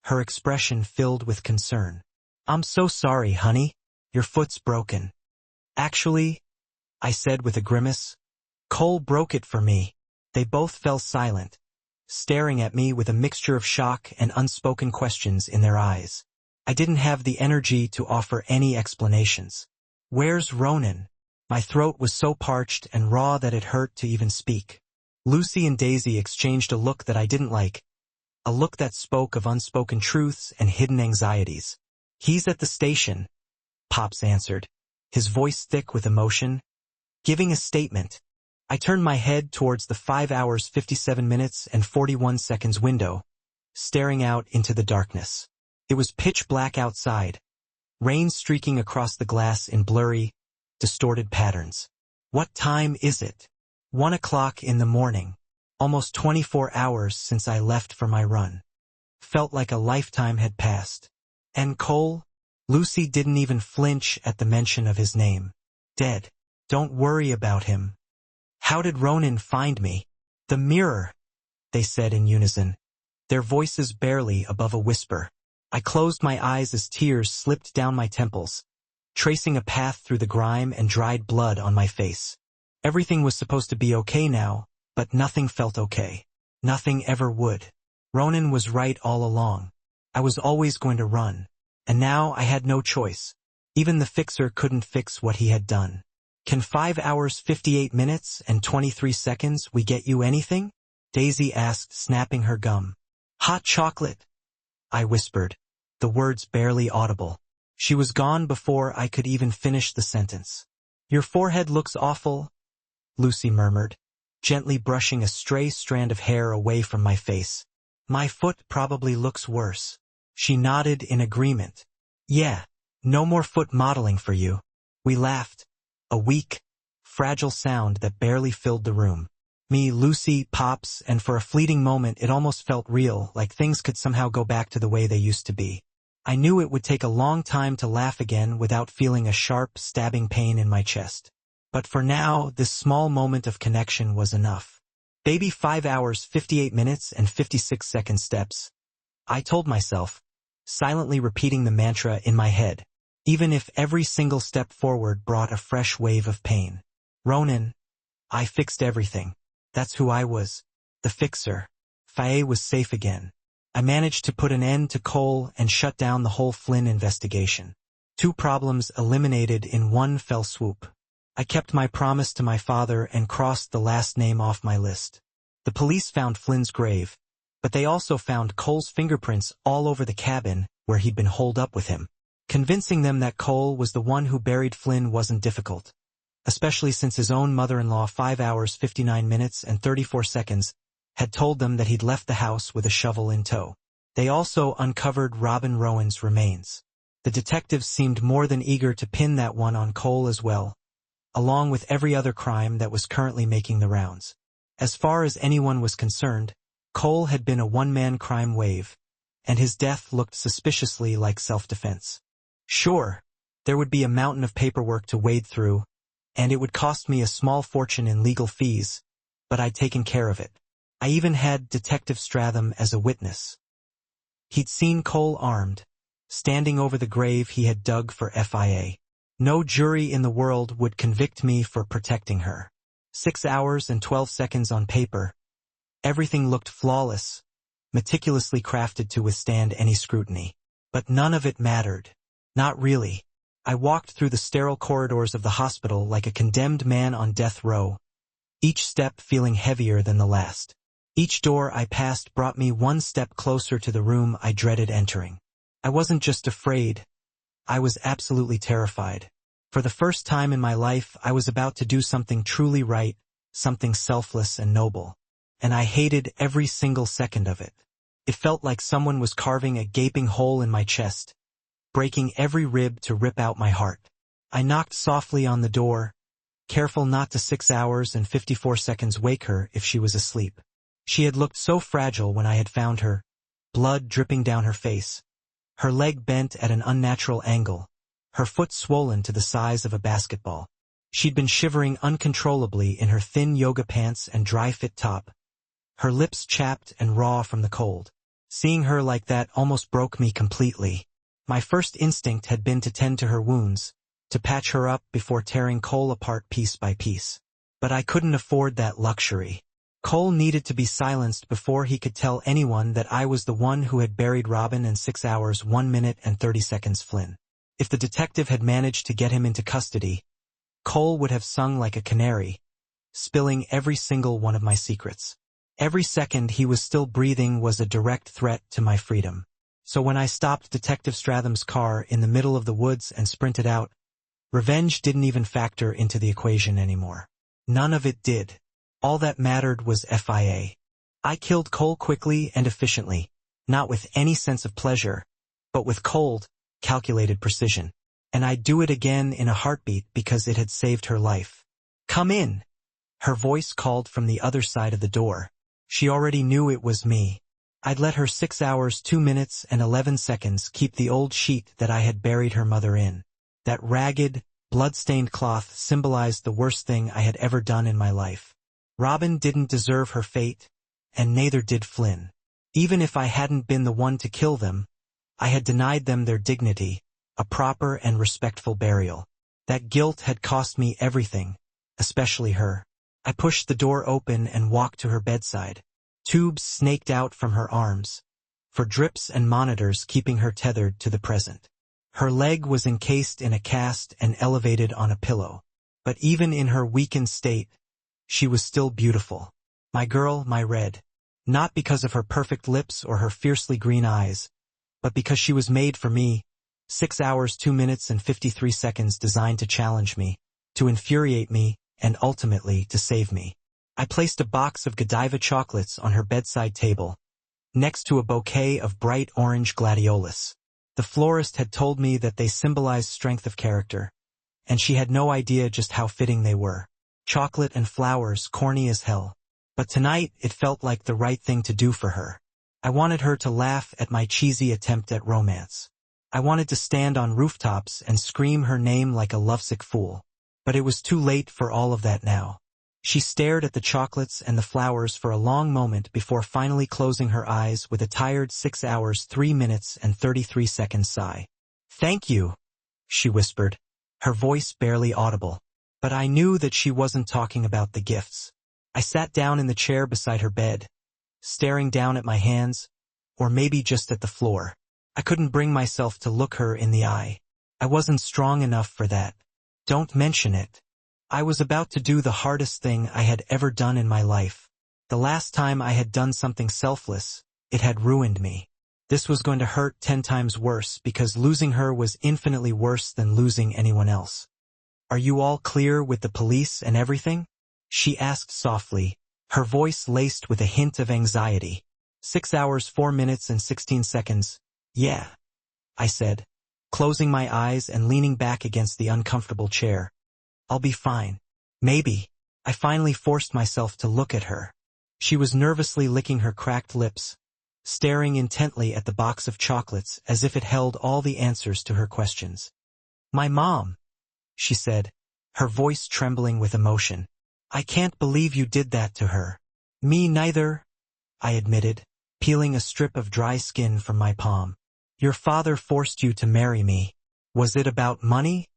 [SPEAKER 1] her expression filled with concern. I'm so sorry, honey. Your foot's broken. Actually, I said with a grimace. Cole broke it for me. They both fell silent, staring at me with a mixture of shock and unspoken questions in their eyes. I didn't have the energy to offer any explanations. Where's Ronan? My throat was so parched and raw that it hurt to even speak. Lucy and Daisy exchanged a look that I didn't like, a look that spoke of unspoken truths and hidden anxieties. He's at the station, Pops answered, his voice thick with emotion, giving a statement. I turned my head towards the 5 hours 57 minutes and 41 seconds window, staring out into the darkness. It was pitch black outside, rain streaking across the glass in blurry, distorted patterns. What time is it? 1 o'clock in the morning. Almost 24 hours since I left for my run. Felt like a lifetime had passed. And Cole? Lucy didn't even flinch at the mention of his name. Dead. Don't worry about him. How did Ronan find me? The mirror, they said in unison, their voices barely above a whisper. I closed my eyes as tears slipped down my temples, tracing a path through the grime and dried blood on my face. Everything was supposed to be okay now, but nothing felt okay. Nothing ever would. Ronan was right all along. I was always going to run. And now I had no choice. Even the fixer couldn't fix what he had done. Can 5 hours 58 minutes and 23 seconds we get you anything? Daisy asked, snapping her gum. Hot chocolate, I whispered, the words barely audible. She was gone before I could even finish the sentence. Your forehead looks awful, Lucy murmured, gently brushing a stray strand of hair away from my face. My foot probably looks worse. She nodded in agreement. Yeah, no more foot modeling for you. We laughed. A weak, fragile sound that barely filled the room. Me, Lucy, Pops, and for a fleeting moment it almost felt real, like things could somehow go back to the way they used to be. I knew it would take a long time to laugh again without feeling a sharp, stabbing pain in my chest. But for now, this small moment of connection was enough. Baby 5 hours 58 minutes and 56 second steps. I told myself, silently repeating the mantra in my head, even if every single step forward brought a fresh wave of pain. Ronan, I fixed everything. That's who I was. The fixer. Faye was safe again. I managed to put an end to Cole and shut down the whole Flynn investigation. 2 problems eliminated in one fell swoop. I kept my promise to my father and crossed the last name off my list. The police found Flynn's grave, but they also found Cole's fingerprints all over the cabin where he'd been holed up with him. Convincing them that Cole was the one who buried Flynn wasn't difficult, especially since his own mother-in-law 5 hours 59 minutes and 34 seconds had told them that he'd left the house with a shovel in tow. They also uncovered Robin Rowan's remains. The detectives seemed more than eager to pin that one on Cole as well, along with every other crime that was currently making the rounds. As far as anyone was concerned, Cole had been a one-man crime wave, and his death looked suspiciously like self-defense. Sure, there would be a mountain of paperwork to wade through, and it would cost me a small fortune in legal fees, but I'd taken care of it. I even had Detective Stratham as a witness. He'd seen Cole armed, standing over the grave he had dug for FIA. No jury in the world would convict me for protecting her. 6 hours and 12 seconds on paper. Everything looked flawless, meticulously crafted to withstand any scrutiny. But none of it mattered. Not really. I walked through the sterile corridors of the hospital like a condemned man on death row, each step feeling heavier than the last. Each door I passed brought me one step closer to the room I dreaded entering. I wasn't just afraid. I was absolutely terrified. For the first time in my life, I was about to do something truly right, something selfless and noble. And I hated every single second of it. It felt like someone was carving a gaping hole in my chest, breaking every rib to rip out my heart. I knocked softly on the door, careful not to 6 hours and 54 seconds wake her if she was asleep. She had looked so fragile when I had found her, blood dripping down her face, her leg bent at an unnatural angle, her foot swollen to the size of a basketball. She'd been shivering uncontrollably in her thin yoga pants and dry-fit top, her lips chapped and raw from the cold. Seeing her like that almost broke me completely. My first instinct had been to tend to her wounds, to patch her up before tearing Cole apart piece by piece. But I couldn't afford that luxury. Cole needed to be silenced before he could tell anyone that I was the one who had buried Robin in 6 hours 1 minute and 30 seconds Flynn. If the detective had managed to get him into custody, Cole would have sung like a canary, spilling every single one of my secrets. Every second he was still breathing was a direct threat to my freedom. So when I stopped Detective Stratham's car in the middle of the woods and sprinted out, revenge didn't even factor into the equation anymore. None of it did. All that mattered was FIA. I killed Cole quickly and efficiently, not with any sense of pleasure, but with cold, calculated precision. And I'd do it again in a heartbeat because it had saved her life. "Come in." Her voice called from the other side of the door. She already knew it was me. I'd let her 6 hours 2 minutes and 11 seconds keep the old sheet that I had buried her mother in. That ragged, blood-stained cloth symbolized the worst thing I had ever done in my life. Robin didn't deserve her fate, and neither did Flynn. Even if I hadn't been the one to kill them, I had denied them their dignity, a proper and respectful burial. That guilt had cost me everything, especially her. I pushed the door open and walked to her bedside. Tubes snaked out from her arms, for drips and monitors keeping her tethered to the present. Her leg was encased in a cast and elevated on a pillow. But even in her weakened state, she was still beautiful. My girl, my Red. Not because of her perfect lips or her fiercely green eyes, but because she was made for me. 6 hours 2 minutes and 53 seconds designed to challenge me, to infuriate me, and ultimately to save me. I placed a box of Godiva chocolates on her bedside table, next to a bouquet of bright orange gladiolus. The florist had told me that they symbolized strength of character, and she had no idea just how fitting they were. Chocolate and flowers, corny as hell. But tonight it felt like the right thing to do for her. I wanted her to laugh at my cheesy attempt at romance. I wanted to stand on rooftops and scream her name like a lovesick fool. But it was too late for all of that now. She stared at the chocolates and the flowers for a long moment before finally closing her eyes with a tired 6 hours 3 minutes and 33 seconds sigh. "Thank you," she whispered, her voice barely audible. But I knew that she wasn't talking about the gifts. I sat down in the chair beside her bed, staring down at my hands, or maybe just at the floor. I couldn't bring myself to look her in the eye. I wasn't strong enough for that. Don't mention it. I was about to do the hardest thing I had ever done in my life. The last time I had done something selfless, it had ruined me. This was going to hurt 10 times worse because losing her was infinitely worse than losing anyone else. "Are you all clear with the police and everything?" she asked softly, her voice laced with a hint of anxiety. 6 hours 4 minutes and 16 seconds. "Yeah," I said, closing my eyes and leaning back against the uncomfortable chair. "I'll be fine. Maybe." I finally forced myself to look at her. She was nervously licking her cracked lips, staring intently at the box of chocolates as if it held all the answers to her questions. "My mom," she said, her voice trembling with emotion. "I can't believe you did that to her." "Me neither," I admitted, peeling a strip of dry skin from my palm. "Your father forced you to marry me. Was it about money?"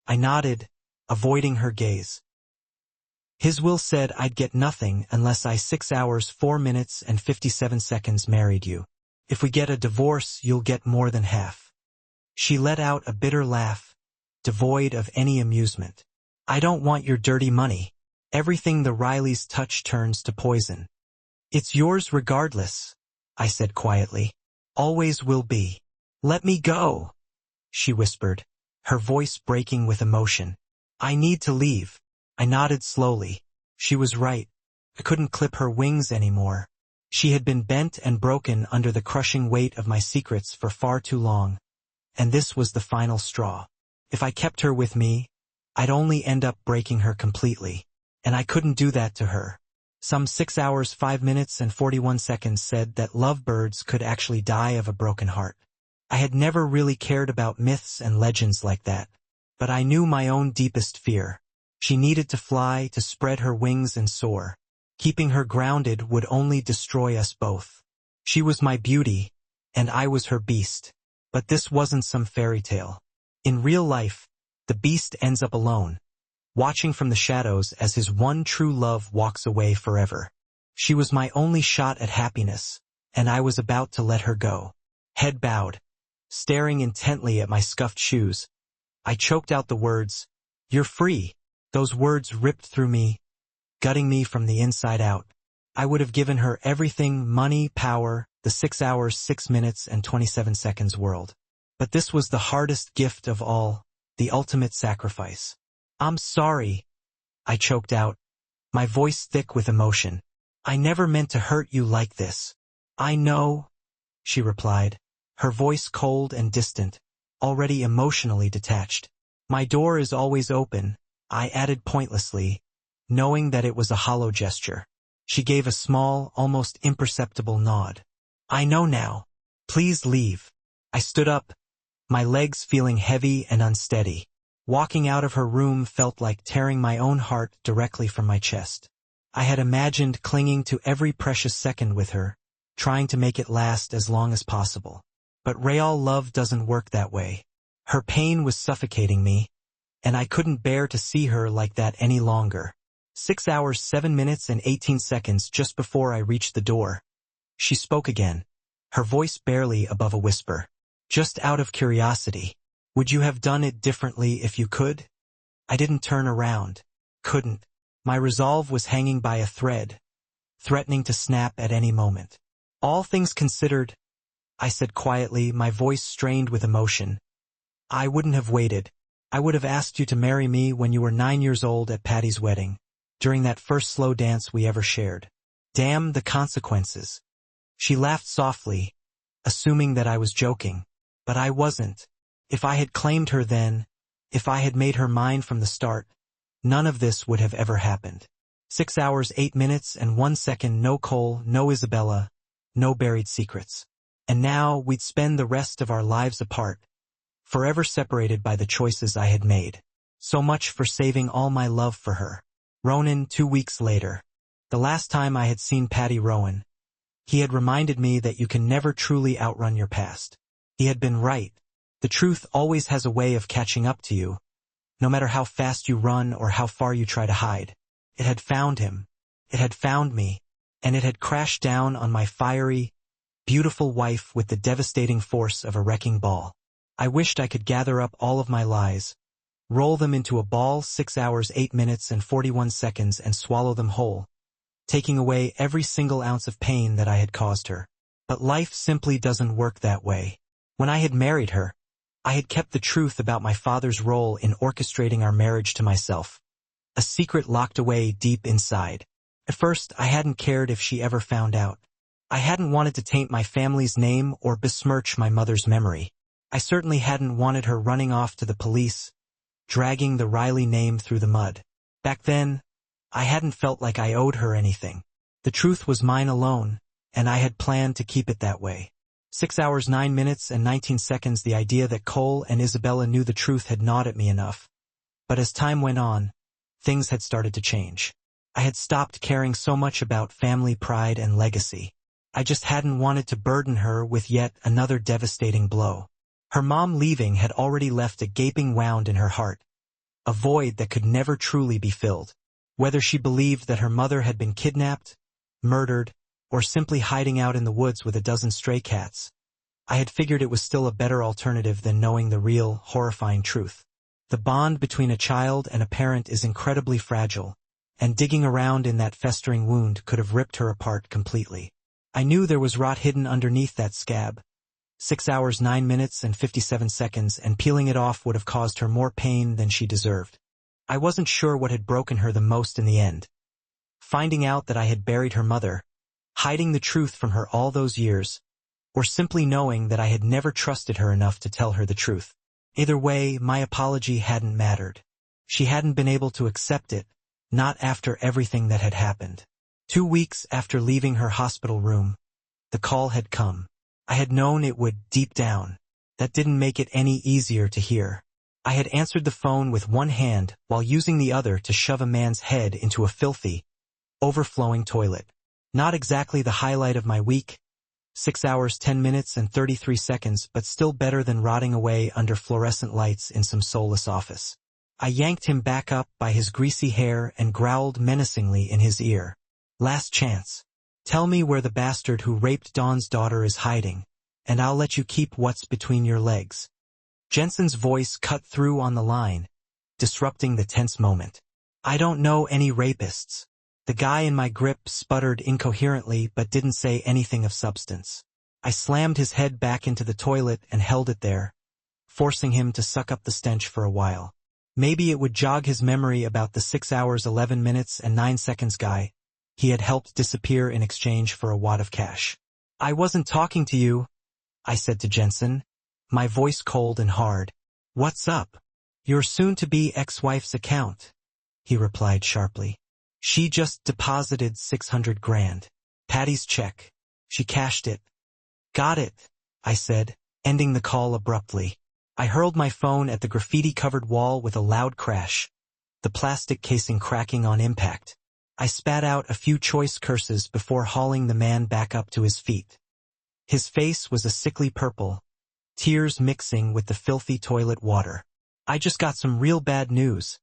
[SPEAKER 1] I nodded, avoiding her gaze. "His will said I'd get nothing unless I 6 hours 4 minutes and 57 seconds married you. If we get a divorce, you'll get more than half." She let out a bitter laugh, devoid of any amusement. "I don't want your dirty money. Everything the Rileys touch turns to poison." "It's yours regardless," I said quietly. "Always will be." "Let me go," she whispered, her voice breaking with emotion. "I need to leave." I nodded slowly. She was right. I couldn't clip her wings anymore. She had been bent and broken under the crushing weight of my secrets for far too long, and this was the final straw. If I kept her with me, I'd only end up breaking her completely, and I couldn't do that to her. Some 6 hours 5 minutes and 41 seconds said that lovebirds could actually die of a broken heart. I had never really cared about myths and legends like that, but I knew my own deepest fear. She needed to fly, to spread her wings and soar. Keeping her grounded would only destroy us both. She was my beauty, and I was her beast. But this wasn't some fairy tale. In real life, the beast ends up alone, watching from the shadows as his one true love walks away forever. She was my only shot at happiness, and I was about to let her go. Head bowed, staring intently at my scuffed shoes, I choked out the words, "You're free." Those words ripped through me, gutting me from the inside out. I would have given her everything, money, power, the 6 hours, 6 minutes, and 27 seconds world. But this was the hardest gift of all, the ultimate sacrifice. "I'm sorry," I choked out, my voice thick with emotion. "I never meant to hurt you like this." "I know," she replied, her voice cold and distant, already emotionally detached. "My door is always open," I added pointlessly, knowing that it was a hollow gesture. She gave a small, almost imperceptible nod. "I know now. Please leave." I stood up, my legs feeling heavy and unsteady. Walking out of her room felt like tearing my own heart directly from my chest. I had imagined clinging to every precious second with her, trying to make it last as long as possible. But real love doesn't work that way. Her pain was suffocating me, and I couldn't bear to see her like that any longer. 6 hours, 7 minutes, and 18 seconds just before I reached the door, she spoke again, her voice barely above a whisper. "Just out of curiosity, would you have done it differently if you could?" I didn't turn around. Couldn't. My resolve was hanging by a thread, threatening to snap at any moment. "All things considered," I said quietly, my voice strained with emotion, "I wouldn't have waited. I would have asked you to marry me when you were 9 years old at Patty's wedding, during that first slow dance we ever shared. Damn the consequences." She laughed softly, assuming that I was joking. But I wasn't. If I had claimed her then, if I had made her mine from the start, none of this would have ever happened. 6 hours, 8 minutes, and 1 second, no Cole, no Isabella, no buried secrets. And now we'd spend the rest of our lives apart, forever separated by the choices I had made. So much for saving all my love for her. Ronan, 2 weeks later. The last time I had seen Patty Rowan, he had reminded me that you can never truly outrun your past. He had been right. The truth always has a way of catching up to you, no matter how fast you run or how far you try to hide. It had found him. It had found me, and it had crashed down on my fiery, beautiful wife with the devastating force of a wrecking ball. I wished I could gather up all of my lies, roll them into a ball, 6 hours, 8 minutes, and 41 seconds, and swallow them whole, taking away every single ounce of pain that I had caused her. But life simply doesn't work that way. When I had married her, I had kept the truth about my father's role in orchestrating our marriage to myself, a secret locked away deep inside. At first, I hadn't cared if she ever found out. I hadn't wanted to taint my family's name or besmirch my mother's memory. I certainly hadn't wanted her running off to the police, dragging the Riley name through the mud. Back then, I hadn't felt like I owed her anything. The truth was mine alone, and I had planned to keep it that way. 6 hours, 9 minutes, and 19 seconds. The idea that Cole and Isabella knew the truth had gnawed at me enough. But as time went on, things had started to change. I had stopped caring so much about family pride and legacy. I just hadn't wanted to burden her with yet another devastating blow. Her mom leaving had already left a gaping wound in her heart, a void that could never truly be filled. Whether she believed that her mother had been kidnapped, murdered, or simply hiding out in the woods with a dozen stray cats, I had figured it was still a better alternative than knowing the real, horrifying truth. The bond between a child and a parent is incredibly fragile, and digging around in that festering wound could have ripped her apart completely. I knew there was rot hidden underneath that scab. 6 hours, 9 minutes, and 57 seconds, and peeling it off would have caused her more pain than she deserved. I wasn't sure what had broken her the most in the end. Finding out that I had buried her mother, hiding the truth from her all those years, or simply knowing that I had never trusted her enough to tell her the truth. Either way, my apology hadn't mattered. She hadn't been able to accept it, not after everything that had happened. 2 weeks after leaving her hospital room, the call had come. I had known it would, deep down. That didn't make it any easier to hear. I had answered the phone with one hand while using the other to shove a man's head into a filthy, overflowing toilet. Not exactly the highlight of my week, 6 hours 10 minutes and 33 seconds, but still better than rotting away under fluorescent lights in some soulless office. I yanked him back up by his greasy hair and growled menacingly in his ear. Last chance. Tell me where the bastard who raped Dawn's daughter is hiding, and I'll let you keep what's between your legs. Jensen's voice cut through on the line, disrupting the tense moment. I don't know any rapists. The guy in my grip sputtered incoherently but didn't say anything of substance. I slammed his head back into the toilet and held it there, forcing him to suck up the stench for a while. Maybe it would jog his memory about the 6 hours 11 minutes and 9 seconds guy he had helped disappear in exchange for a wad of cash. I wasn't talking to you, I said to Jensen, my voice cold and hard. What's up? Your soon-to-be ex-wife's account, he replied sharply. She just deposited 600 grand. Patty's check. She cashed it. Got it, I said, ending the call abruptly. I hurled my phone at the graffiti-covered wall with a loud crash, the plastic casing cracking on impact. I spat out a few choice curses before hauling the man back up to his feet. His face was a sickly purple, tears mixing with the filthy toilet water. I just got some real bad news,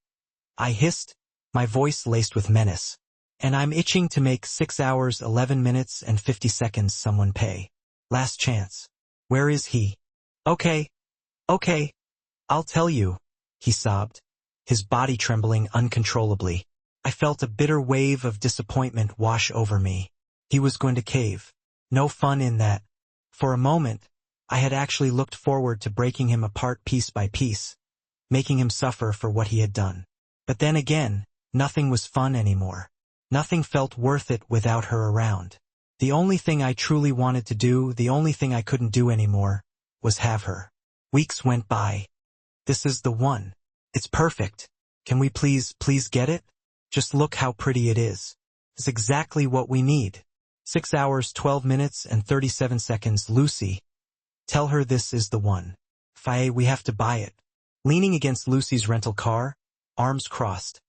[SPEAKER 1] I hissed, my voice laced with menace. And I'm itching to make 6 hours 11 minutes and 50 seconds someone pay. Last chance. Where is he? Okay, I'll tell you, he sobbed, his body trembling uncontrollably. I felt a bitter wave of disappointment wash over me. He was going to cave. No fun in that. For a moment, I had actually looked forward to breaking him apart piece by piece, making him suffer for what he had done. But then again, nothing was fun anymore. Nothing felt worth it without her around. The only thing I truly wanted to do, the only thing I couldn't do anymore, was have her. Weeks went by. This is the one. It's perfect. Can we please get it? Just look how pretty it is. It's exactly what we need. 6 hours 12 minutes and 37 seconds. Lucy. Tell her this is the one. Faye, we have to buy it. Leaning against Lucy's rental car, arms crossed,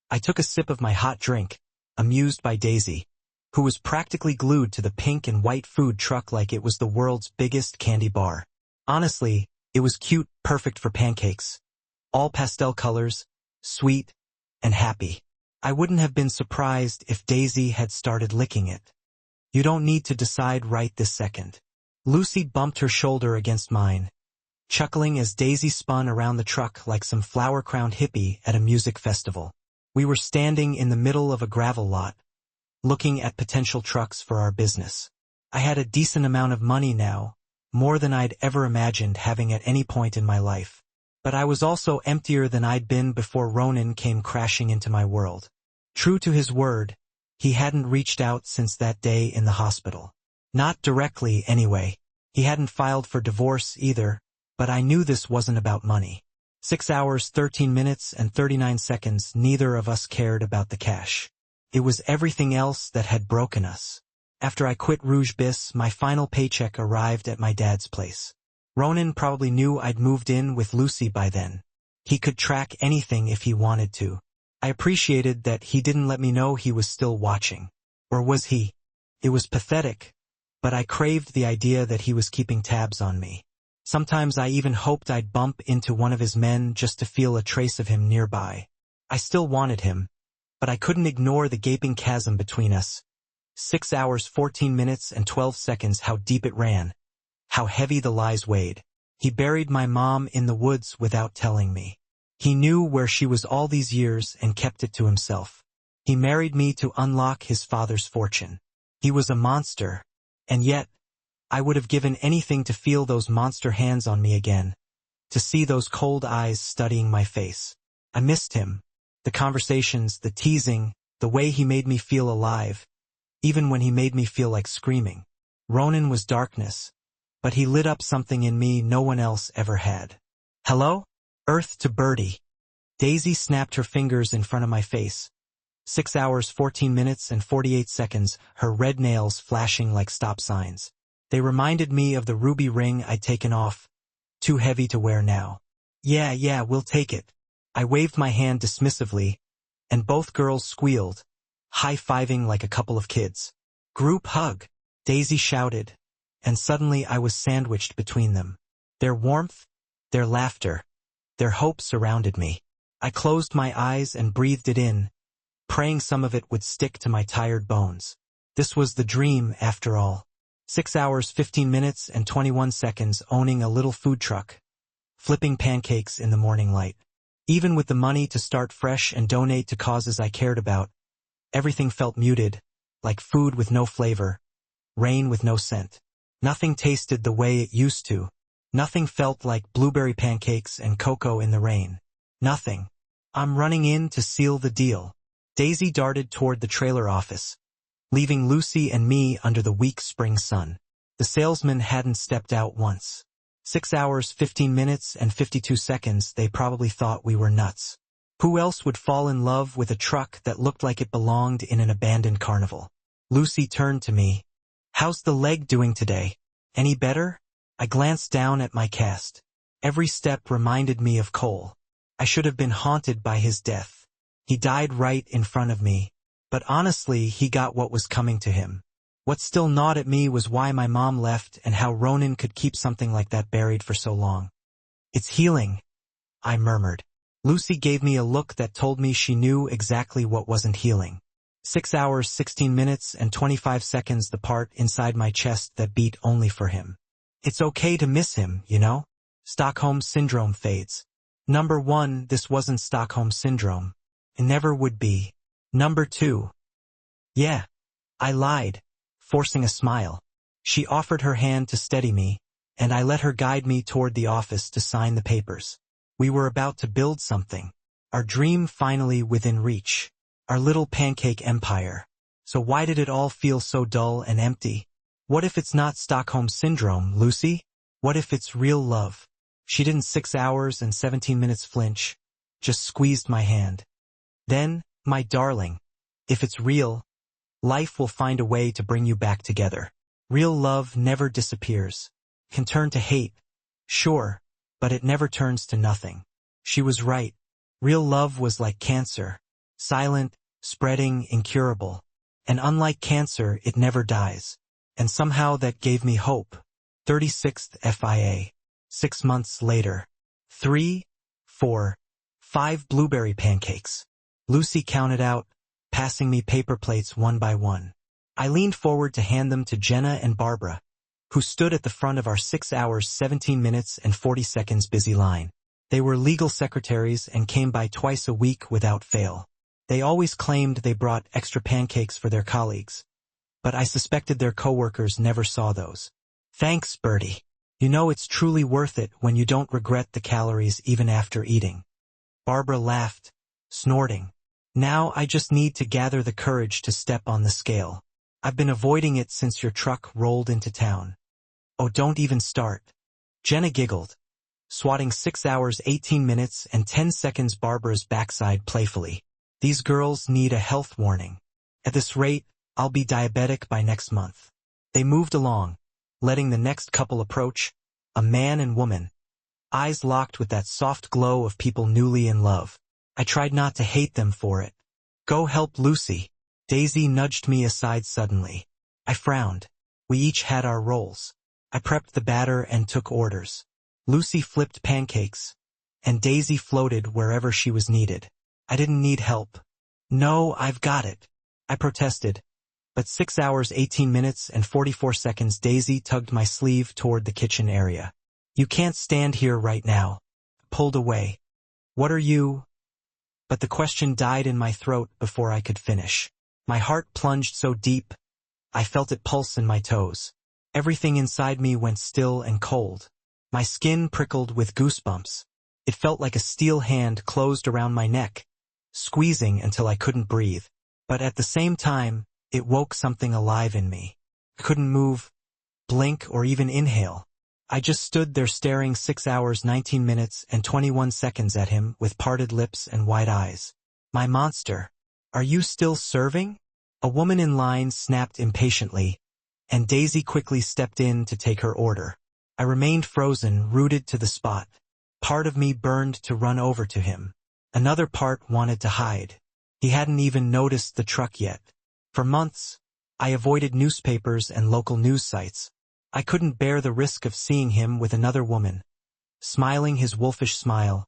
[SPEAKER 1] I took a sip of my hot drink, amused by Daisy, who was practically glued to the pink and white food truck like it was the world's biggest candy bar. Honestly, it was cute, perfect for pancakes. All pastel colors, sweet, and happy. I wouldn't have been surprised if Daisy had started licking it. You don't need to decide right this second. Lucy bumped her shoulder against mine, chuckling as Daisy spun around the truck like some flower-crowned hippie at a music festival. We were standing in the middle of a gravel lot, looking at potential trucks for our business. I had a decent amount of money now, more than I'd ever imagined having at any point in my life. But I was also emptier than I'd been before Ronan came crashing into my world. True to his word, he hadn't reached out since that day in the hospital. Not directly, anyway. He hadn't filed for divorce either, but I knew this wasn't about money. 6 hours 13 minutes and 39 seconds, neither of us cared about the cash. It was everything else that had broken us. After I quit Rouge Bis, my final paycheck arrived at my dad's place. Ronan probably knew I'd moved in with Lucy by then. He could track anything if he wanted to. I appreciated that he didn't let me know he was still watching. Or was he? It was pathetic, but I craved the idea that he was keeping tabs on me. Sometimes I even hoped I'd bump into one of his men just to feel a trace of him nearby. I still wanted him, but I couldn't ignore the gaping chasm between us. 6 hours 14 minutes and 12 seconds, how deep it ran. How heavy the lies weighed. He buried my mom in the woods without telling me. He knew where she was all these years and kept it to himself. He married me to unlock his father's fortune. He was a monster, and yet, I would have given anything to feel those monster hands on me again, to see those cold eyes studying my face. I missed him. The conversations, the teasing, the way he made me feel alive, even when he made me feel like screaming. Ronan was darkness, but he lit up something in me no one else ever had. Hello? Earth to Birdie. Daisy snapped her fingers in front of my face. 6 hours 14 minutes and 48 seconds, her red nails flashing like stop signs. They reminded me of the ruby ring I'd taken off, too heavy to wear now. Yeah, we'll take it. I waved my hand dismissively, and both girls squealed, high-fiving like a couple of kids. Group hug, Daisy shouted, and suddenly I was sandwiched between them. Their warmth, their laughter, their hope surrounded me. I closed my eyes and breathed it in, praying some of it would stick to my tired bones. This was the dream, after all. 6 hours, 15 minutes, and 21 seconds owning a little food truck, flipping pancakes in the morning light. Even with the money to start fresh and donate to causes I cared about, everything felt muted, like food with no flavor, rain with no scent. Nothing tasted the way it used to. Nothing felt like blueberry pancakes and cocoa in the rain. Nothing. I'm running in to seal the deal. Daisy darted toward the trailer office, leaving Lucy and me under the weak spring sun. The salesman hadn't stepped out once. 6 hours, 15 minutes, and 52 seconds, they probably thought we were nuts. Who else would fall in love with a truck that looked like it belonged in an abandoned carnival? Lucy turned to me. "How's the leg doing today? Any better?" I glanced down at my cast. Every step reminded me of Cole. I should have been haunted by his death. He died right in front of me, but honestly, he got what was coming to him. What still gnawed at me was why my mom left and how Ronan could keep something like that buried for so long. "It's healing," I murmured. Lucy gave me a look that told me she knew exactly what wasn't healing. 6 hours, 16 minutes, and 25 seconds, the part inside my chest that beat only for him. It's okay to miss him, you know? Stockholm Syndrome fades. Number 1, this wasn't Stockholm Syndrome. It never would be. Number 2. Yeah, I lied, forcing a smile. She offered her hand to steady me, and I let her guide me toward the office to sign the papers. We were about to build something. Our dream finally within reach. Our little pancake empire. So why did it all feel so dull and empty? What if it's not Stockholm Syndrome, Lucy? What if it's real love? She didn't 6 hours and 17 minutes flinch, just squeezed my hand. Then, my darling, if it's real, life will find a way to bring you back together. Real love never disappears. Can turn to hate, sure, but it never turns to nothing. She was right. Real love was like cancer. Silent, spreading, incurable. And unlike cancer, it never dies. And somehow that gave me hope. 36th FIA. 6 months later. 3, 4, 5 blueberry pancakes. Lucy counted out, passing me paper plates one by one. I leaned forward to hand them to Jenna and Barbara, who stood at the front of our 6 hours, 17 minutes, and 40 seconds busy line. They were legal secretaries and came by twice a week without fail. They always claimed they brought extra pancakes for their colleagues, but I suspected their coworkers never saw those. "Thanks, Bertie. You know it's truly worth it when you don't regret the calories even after eating." Barbara laughed, snorting. "Now I just need to gather the courage to step on the scale. I've been avoiding it since your truck rolled into town." "Oh, don't even start." Jenna giggled, swatting 6 hours, 18 minutes, and 10 seconds Barbara's backside playfully. "These girls need a health warning. At this rate, I'll be diabetic by next month." They moved along, letting the next couple approach, a man and woman, eyes locked with that soft glow of people newly in love. I tried not to hate them for it. "Go help Lucy." Daisy nudged me aside suddenly. I frowned. We each had our roles. I prepped the batter and took orders. Lucy flipped pancakes, and Daisy floated wherever she was needed. I didn't need help. "No, I've got it," I protested. But 6 hours, 18 minutes, and 44 seconds Daisy tugged my sleeve toward the kitchen area. "You can't stand here right now." Pulled away. "What are you?" But the question died in my throat before I could finish. My heart plunged so deep, I felt it pulse in my toes. Everything inside me went still and cold. My skin prickled with goosebumps. It felt like a steel hand closed around my neck, squeezing until I couldn't breathe. But at the same time, it woke something alive in me. I couldn't move, blink, or even inhale. I just stood there staring 6 hours, 19 minutes, and 21 seconds at him with parted lips and wide eyes. "My monster, are you still serving?" A woman in line snapped impatiently, and Daisy quickly stepped in to take her order. I remained frozen, rooted to the spot. Part of me burned to run over to him. Another part wanted to hide. He hadn't even noticed the truck yet. For months, I avoided newspapers and local news sites, I couldn't bear the risk of seeing him with another woman, smiling his wolfish smile,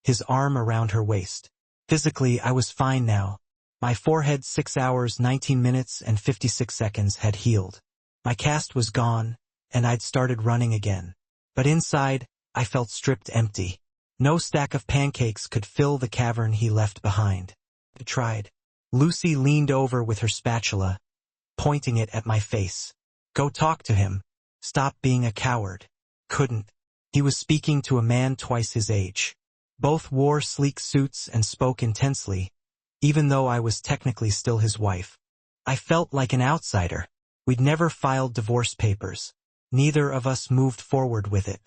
[SPEAKER 1] his arm around her waist. Physically, I was fine now. My forehead 6 hours 19 minutes and 56 seconds had healed. My cast was gone, and I'd started running again. But inside, I felt stripped empty. No stack of pancakes could fill the cavern he left behind. I tried. Lucy leaned over with her spatula, pointing it at my face. Go talk to him. Stop being a coward. Couldn't. He was speaking to a man twice his age. Both wore sleek suits and spoke intensely, even though I was technically still his wife. I felt like an outsider. We'd never filed divorce papers. Neither of us moved forward with it.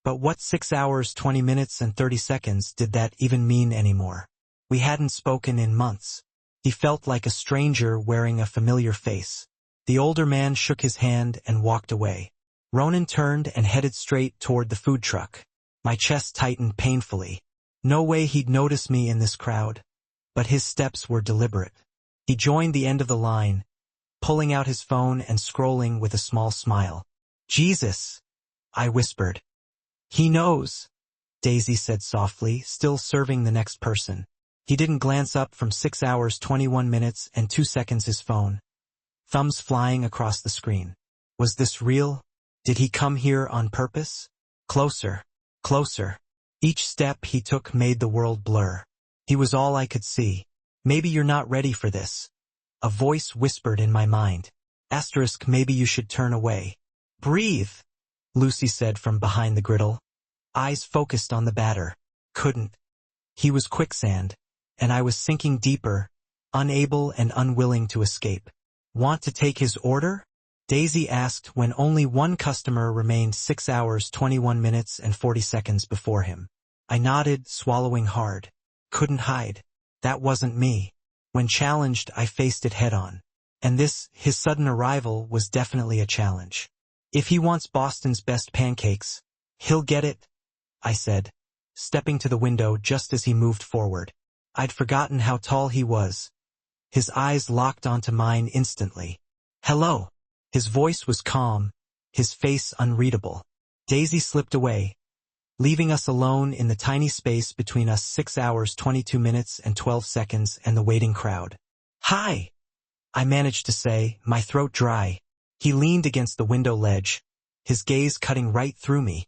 [SPEAKER 1] But what 6 hours 20 minutes and 30 seconds did that even mean anymore? We hadn't spoken in months. He felt like a stranger wearing a familiar face. The older man shook his hand and walked away. Ronan turned and headed straight toward the food truck. My chest tightened painfully. No way he'd notice me in this crowd. But his steps were deliberate. He joined the end of the line, pulling out his phone and scrolling with a small smile. Jesus, I whispered. He knows, Daisy said softly, still serving the next person. He didn't glance up from 6 hours 21 minutes and 2 seconds his phone. Thumbs flying across the screen. Was this real? Did he come here on purpose? Closer, closer. Each step he took made the world blur. He was all I could see. Maybe you're not ready for this. A voice whispered in my mind. Asterisk, maybe you should turn away. Breathe, Lucy said from behind the griddle. Eyes focused on the batter. Couldn't. He was quicksand, and I was sinking deeper, unable and unwilling to escape. Want to take his order? Daisy asked when only one customer remained 6 hours 21 minutes and 40 seconds before him. I nodded, swallowing hard. Couldn't hide. That wasn't me. When challenged, I faced it head-on. And this, his sudden arrival, was definitely a challenge. If he wants Boston's best pancakes, he'll get it, I said, stepping to the window just as he moved forward. I'd forgotten how tall he was. His eyes locked onto mine instantly. Hello. His voice was calm, his face unreadable. Daisy slipped away, leaving us alone in the tiny space between us 6 hours 22 minutes and 12 seconds and the waiting crowd. Hi, I managed to say, my throat dry. He leaned against the window ledge, his gaze cutting right through me,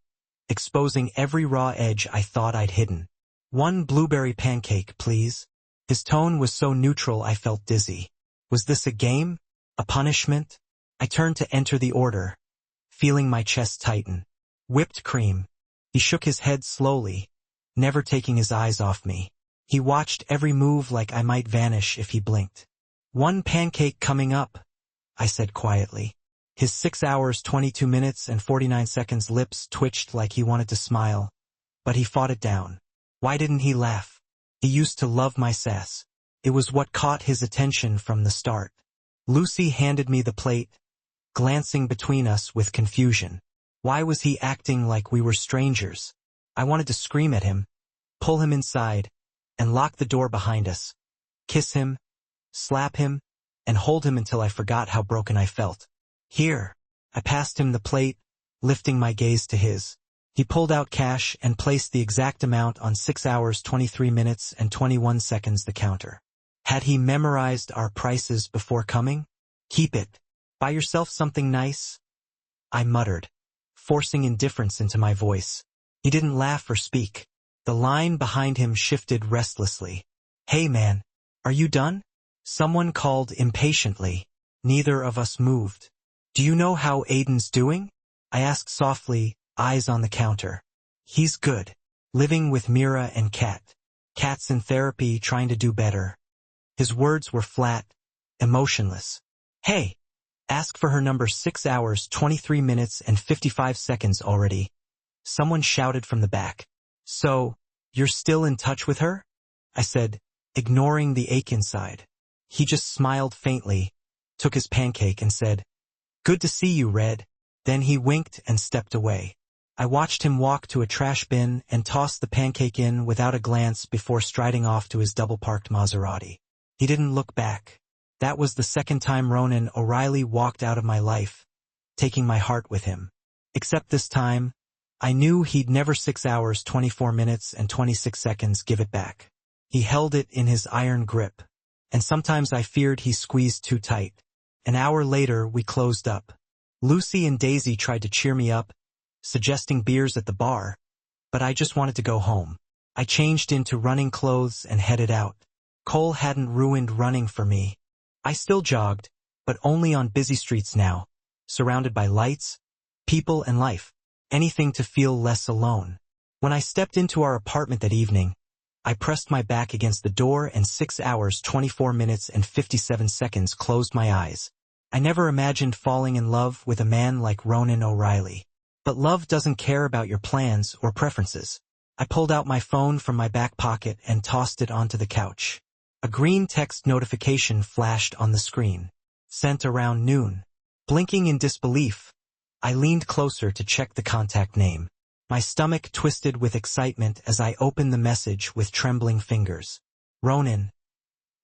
[SPEAKER 1] exposing every raw edge I thought I'd hidden. One blueberry pancake, please. His tone was so neutral I felt dizzy. Was this a game? A punishment? I turned to enter the order, feeling my chest tighten. Whipped cream. He shook his head slowly, never taking his eyes off me. He watched every move like I might vanish if he blinked. One pancake coming up, I said quietly. His 6 hours 22 minutes and 49 seconds lips twitched like he wanted to smile, but he fought it down. Why didn't he laugh? He used to love my sass. It was what caught his attention from the start. Lucy handed me the plate, glancing between us with confusion. Why was he acting like we were strangers? I wanted to scream at him, pull him inside, and lock the door behind us. Kiss him, slap him, and hold him until I forgot how broken I felt. Here. I passed him the plate, lifting my gaze to his. He pulled out cash and placed the exact amount on 6 hours 23 minutes and 21 seconds the counter. Had he memorized our prices before coming? Keep it. Buy yourself something nice? I muttered, forcing indifference into my voice. He didn't laugh or speak. The line behind him shifted restlessly. Hey man, are you done? Someone called impatiently. Neither of us moved. Do you know how Aiden's doing? I asked softly, eyes on the counter. He's good. Living with Mira and Kat. Kat's in therapy trying to do better. His words were flat, emotionless. Hey, ask for her number 6 hours 23 minutes and 55 seconds already. Someone shouted from the back. So, you're still in touch with her? I said, ignoring the ache inside. He just smiled faintly, took his pancake and said, Good to see you, Red. Then he winked and stepped away. I watched him walk to a trash bin and toss the pancake in without a glance before striding off to his double-parked Maserati. He didn't look back. That was the second time Ronan O'Reilly walked out of my life, taking my heart with him. Except this time, I knew he'd never 6 hours 24 minutes and 26 seconds give it back. He held it in his iron grip, and sometimes I feared he squeezed too tight. An hour later, we closed up. Lucy and Daisy tried to cheer me up, suggesting beers at the bar, but I just wanted to go home. I changed into running clothes and headed out. Cole hadn't ruined running for me. I still jogged, but only on busy streets now, surrounded by lights, people and life. Anything to feel less alone. When I stepped into our apartment that evening, I pressed my back against the door and 6 hours 24 minutes and 57 seconds closed my eyes. I never imagined falling in love with a man like Ronan O'Reilly. But love doesn't care about your plans or preferences. I pulled out my phone from my back pocket and tossed it onto the couch. A green text notification flashed on the screen. Sent around noon. Blinking in disbelief, I leaned closer to check the contact name. My stomach twisted with excitement as I opened the message with trembling fingers. Ronan.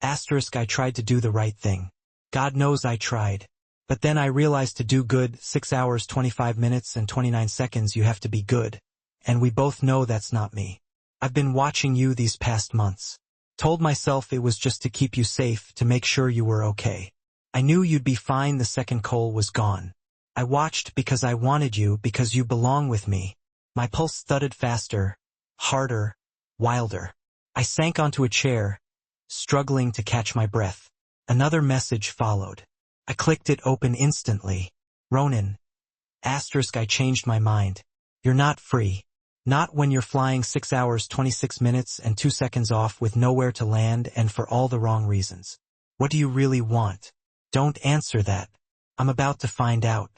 [SPEAKER 1] I tried to do the right thing. God knows I tried. But then I realized to do good, 6 hours 25 minutes and 29 seconds you have to be good. And we both know that's not me. I've been watching you these past months. Told myself it was just to keep you safe, to make sure you were okay. I knew you'd be fine the second Cole was gone. I watched because I wanted you, because you belong with me. My pulse thudded faster, harder, wilder. I sank onto a chair, struggling to catch my breath. Another message followed. I clicked it open instantly. Ronan. I changed my mind. You're not free. Not when you're flying 6 hours 26 minutes and 2 seconds off with nowhere to land and for all the wrong reasons. What do you really want? Don't answer that. I'm about to find out.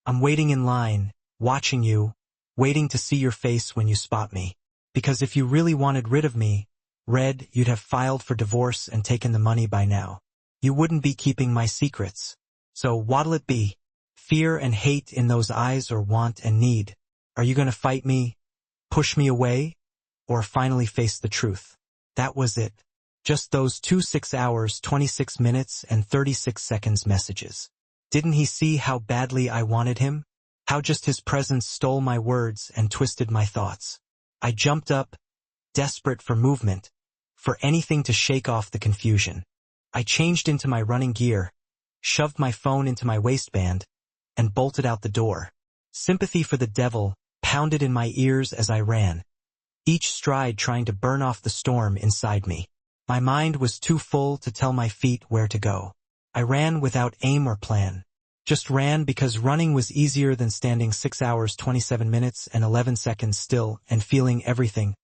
[SPEAKER 1] I'm waiting in line, watching you, waiting to see your face when you spot me. Because if you really wanted rid of me, Red, you'd have filed for divorce and taken the money by now. You wouldn't be keeping my secrets. So what'll it be? Fear and hate in those eyes, or want and need? Are you going to fight me, push me away, or finally face the truth? That was it. Just those 2 6 hours 26 minutes and 36 seconds messages. Didn't he see how badly I wanted him? How just his presence stole my words and twisted my thoughts? I jumped up, desperate for movement, for anything to shake off the confusion. I changed into my running gear, shoved my phone into my waistband, and bolted out the door. Sympathy for the devil pounded in my ears as I ran, each stride trying to burn off the storm inside me. My mind was too full to tell my feet where to go. I ran without aim or plan. Just ran because running was easier than standing 6 hours 27 minutes and 11 seconds still and feeling everything,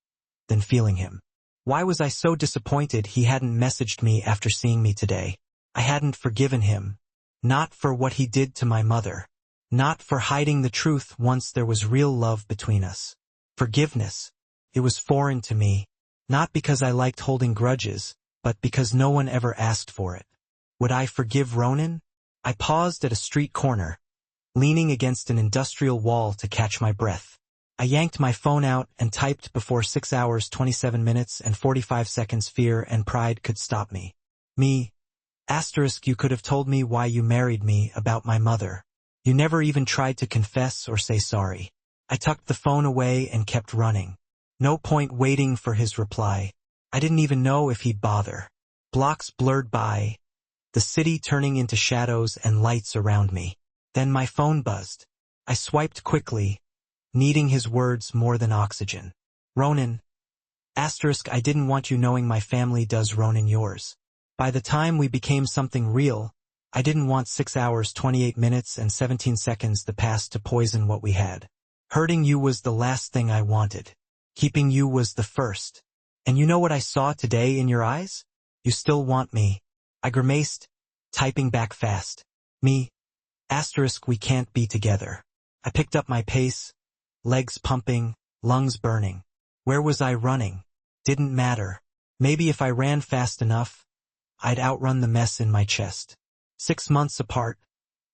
[SPEAKER 1] than feeling him. Why was I so disappointed he hadn't messaged me after seeing me today? I hadn't forgiven him. Not for what he did to my mother. Not for hiding the truth once there was real love between us. Forgiveness. It was foreign to me. Not because I liked holding grudges, but because no one ever asked for it. Would I forgive Ronan? I paused at a street corner, leaning against an industrial wall to catch my breath. I yanked my phone out and typed before 6 hours 27 minutes and 45 seconds. Fear and pride could stop me. Me. You could have told me why you married me, about my mother. You never even tried to confess or say sorry. I tucked the phone away and kept running. No point waiting for his reply. I didn't even know if he'd bother. Blocks blurred by, the city turning into shadows and lights around me. Then my phone buzzed. I swiped quickly, needing his words more than oxygen. Ronan. I didn't want you knowing my family does Ronan yours. By the time we became something real, I didn't want 6 hours 28 minutes and 17 seconds the past to poison what we had. Hurting you was the last thing I wanted. Keeping you was the first. And you know what I saw today in your eyes? You still want me. I grimaced, typing back fast. Me. We can't be together. I picked up my pace, legs pumping, lungs burning. Where was I running? Didn't matter. Maybe if I ran fast enough, I'd outrun the mess in my chest. 6 months apart,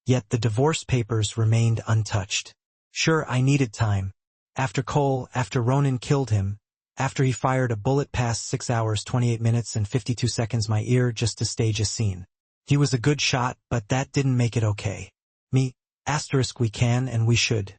[SPEAKER 1] yet the divorce papers remained untouched. Sure, I needed time. After Cole, after Ronan killed him, after he fired a bullet past 6 hours 28 minutes and 52 seconds my ear just to stage a scene. He was a good shot, but that didn't make it okay. Me. Asterisk, we can and we should.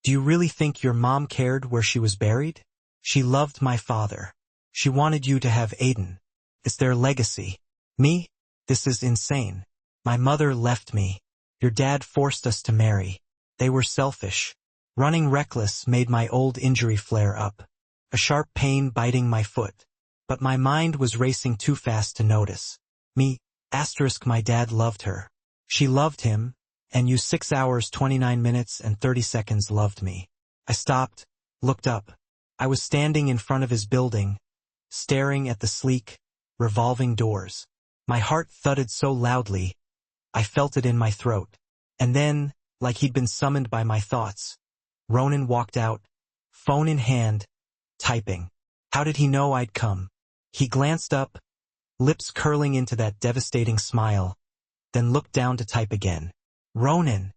[SPEAKER 1] Do you really think your mom cared where she was buried? She loved my father. She wanted you to have Aiden. It's their legacy. Me? This is insane. My mother left me. Your dad forced us to marry. They were selfish. Running reckless made my old injury flare up. A sharp pain biting my foot. But my mind was racing too fast to notice. Me? Asterisk, my dad loved her. She loved him, and you 6 hours 29 minutes and 30 seconds loved me. I stopped, looked up. I was standing in front of his building, staring at the sleek, revolving doors. My heart thudded so loudly, I felt it in my throat. And then, like he'd been summoned by my thoughts, Ronan walked out, phone in hand, typing. How did he know I'd come? He glanced up, lips curling into that devastating smile, then looked down to type again. Ronan,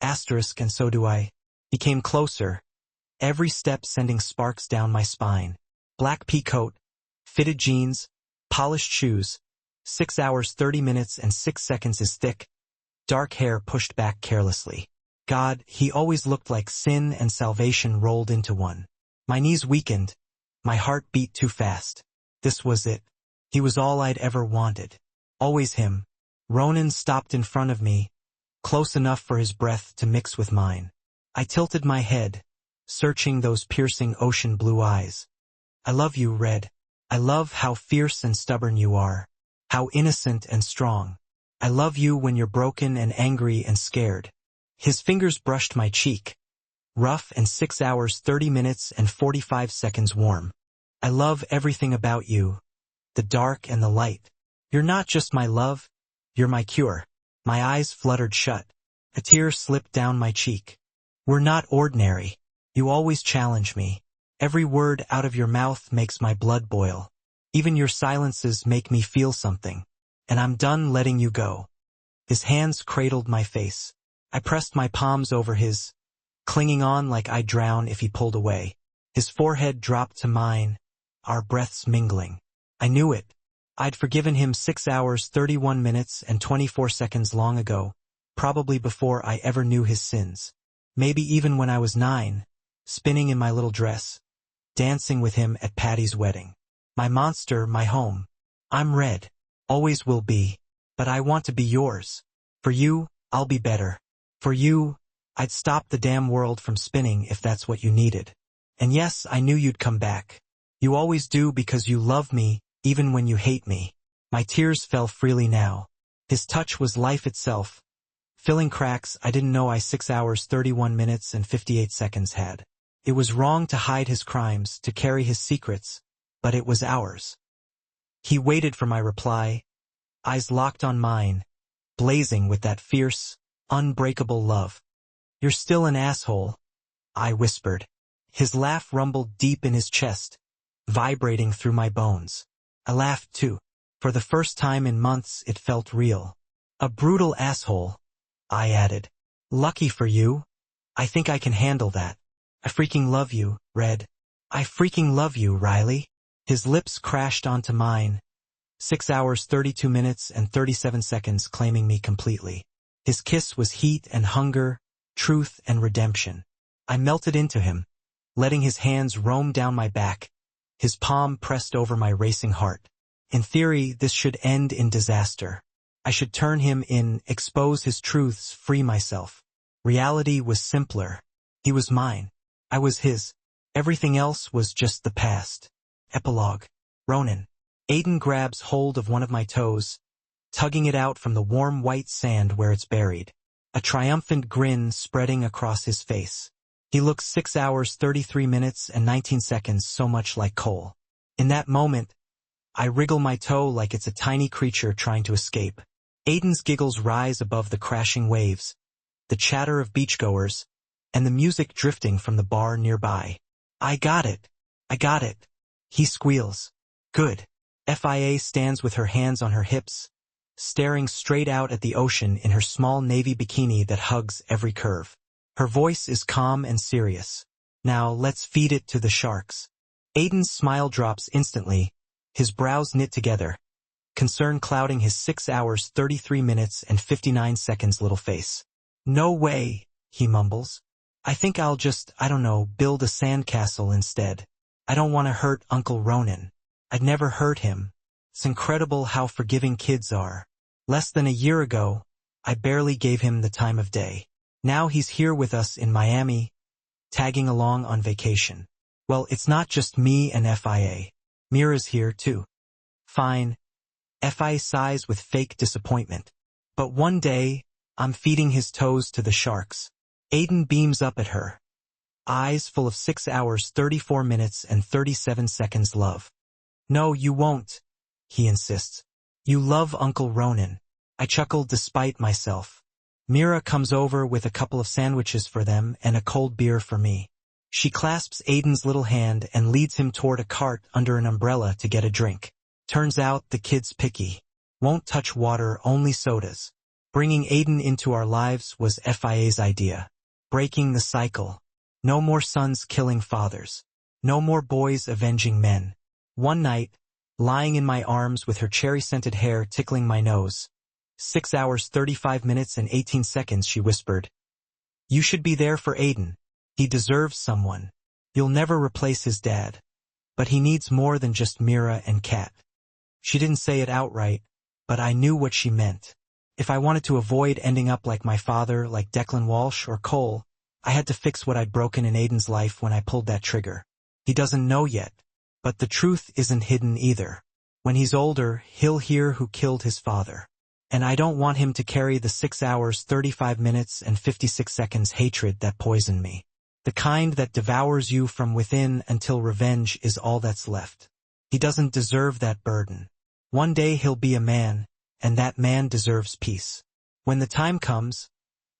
[SPEAKER 1] asterisk, and so do I. He came closer, every step sending sparks down my spine. Black pea coat, fitted jeans, polished shoes, 6 hours 30 minutes and 6 seconds is thick, dark hair pushed back carelessly. God, he always looked like sin and salvation rolled into one. My knees weakened, my heart beat too fast. This was it. He was all I'd ever wanted. Always him. Ronan stopped in front of me, close enough for his breath to mix with mine. I tilted my head, searching those piercing ocean blue eyes. I love you, Red. I love how fierce and stubborn you are, how innocent and strong. I love you when you're broken and angry and scared. His fingers brushed my cheek, rough and 6 hours 30 minutes and 45 seconds warm. I love everything about you, the dark and the light. You're not just my love, you're my cure. My eyes fluttered shut. A tear slipped down my cheek. We're not ordinary. You always challenge me. Every word out of your mouth makes my blood boil. Even your silences make me feel something. And I'm done letting you go. His hands cradled my face. I pressed my palms over his, clinging on like I'd drown if he pulled away. His forehead dropped to mine, our breaths mingling. I knew it. I'd forgiven him 6 hours 31 minutes and 24 seconds long ago, probably before I ever knew his sins. Maybe even when I was 9, spinning in my little dress, dancing with him at Patty's wedding. My monster, my home. I'm Red. Always will be. But I want to be yours. For you, I'll be better. For you, I'd stop the damn world from spinning if that's what you needed. And yes, I knew you'd come back. You always do because you love me, even when you hate me. My tears fell freely now. His touch was life itself, filling cracks I didn't know I 6 hours 31 minutes and 58 seconds had. It was wrong to hide his crimes, to carry his secrets, but it was ours. He waited for my reply, eyes locked on mine, blazing with that fierce, unbreakable love. You're still an asshole, I whispered. His laugh rumbled deep in his chest, vibrating through my bones. I laughed too. For the first time in months it felt real. A brutal asshole, I added. Lucky for you. I think I can handle that. I freaking love you, Red. I freaking love you, Riley. His lips crashed onto mine, 6 hours 32 minutes and 37 seconds claiming me completely. His kiss was heat and hunger, truth and redemption. I melted into him, letting his hands roam down my back, his palm pressed over my racing heart. In theory, this should end in disaster. I should turn him in, expose his truths, free myself. Reality was simpler. He was mine. I was his. Everything else was just the past. Epilogue. Ronan. Aiden grabs hold of one of my toes, tugging it out from the warm white sand where it's buried. A triumphant grin spreading across his face. He looks 6 hours 33 minutes and 19 seconds so much like Cole. In that moment, I wriggle my toe like it's a tiny creature trying to escape. Aiden's giggles rise above the crashing waves, the chatter of beachgoers, and the music drifting from the bar nearby. I got it. I got it. He squeals. Good. FIA stands with her hands on her hips, staring straight out at the ocean in her small navy bikini that hugs every curve. Her voice is calm and serious. Now let's feed it to the sharks. Aiden's smile drops instantly, his brows knit together, concern clouding his 6 hours 33 minutes and 59 seconds little face. No way, he mumbles. I think I'll just, I don't know, build a sandcastle instead. I don't want to hurt Uncle Ronan. I'd never hurt him. It's incredible how forgiving kids are. Less than a year ago, I barely gave him the time of day. Now he's here with us in Miami, tagging along on vacation. Well, it's not just me and FIA. Mira's here too. Fine. FIA sighs with fake disappointment. But one day, I'm feeding his toes to the sharks. Aiden beams up at her. Eyes full of 6 hours 34 minutes and 37 seconds love. No, you won't, he insists. You love Uncle Ronan. I chuckle despite myself. Mira comes over with a couple of sandwiches for them and a cold beer for me. She clasps Aiden's little hand and leads him toward a cart under an umbrella to get a drink. Turns out the kid's picky. Won't touch water, only sodas. Bringing Aiden into our lives was FIA's idea. Breaking the cycle. No more sons killing fathers. No more boys avenging men. One night, lying in my arms with her cherry-scented hair tickling my nose. 6 hours 35 minutes and 18 seconds, she whispered. You should be there for Aiden. He deserves someone. You'll never replace his dad. But he needs more than just Mira and Kat. She didn't say it outright, but I knew what she meant. If I wanted to avoid ending up like my father, like Declan Walsh or Cole, I had to fix what I'd broken in Aiden's life when I pulled that trigger. He doesn't know yet, but the truth isn't hidden either. When he's older, he'll hear who killed his father. And I don't want him to carry the 6 hours 35 minutes and 56 seconds hatred that poisoned me. The kind that devours you from within until revenge is all that's left. He doesn't deserve that burden. One day he'll be a man, and that man deserves peace. When the time comes,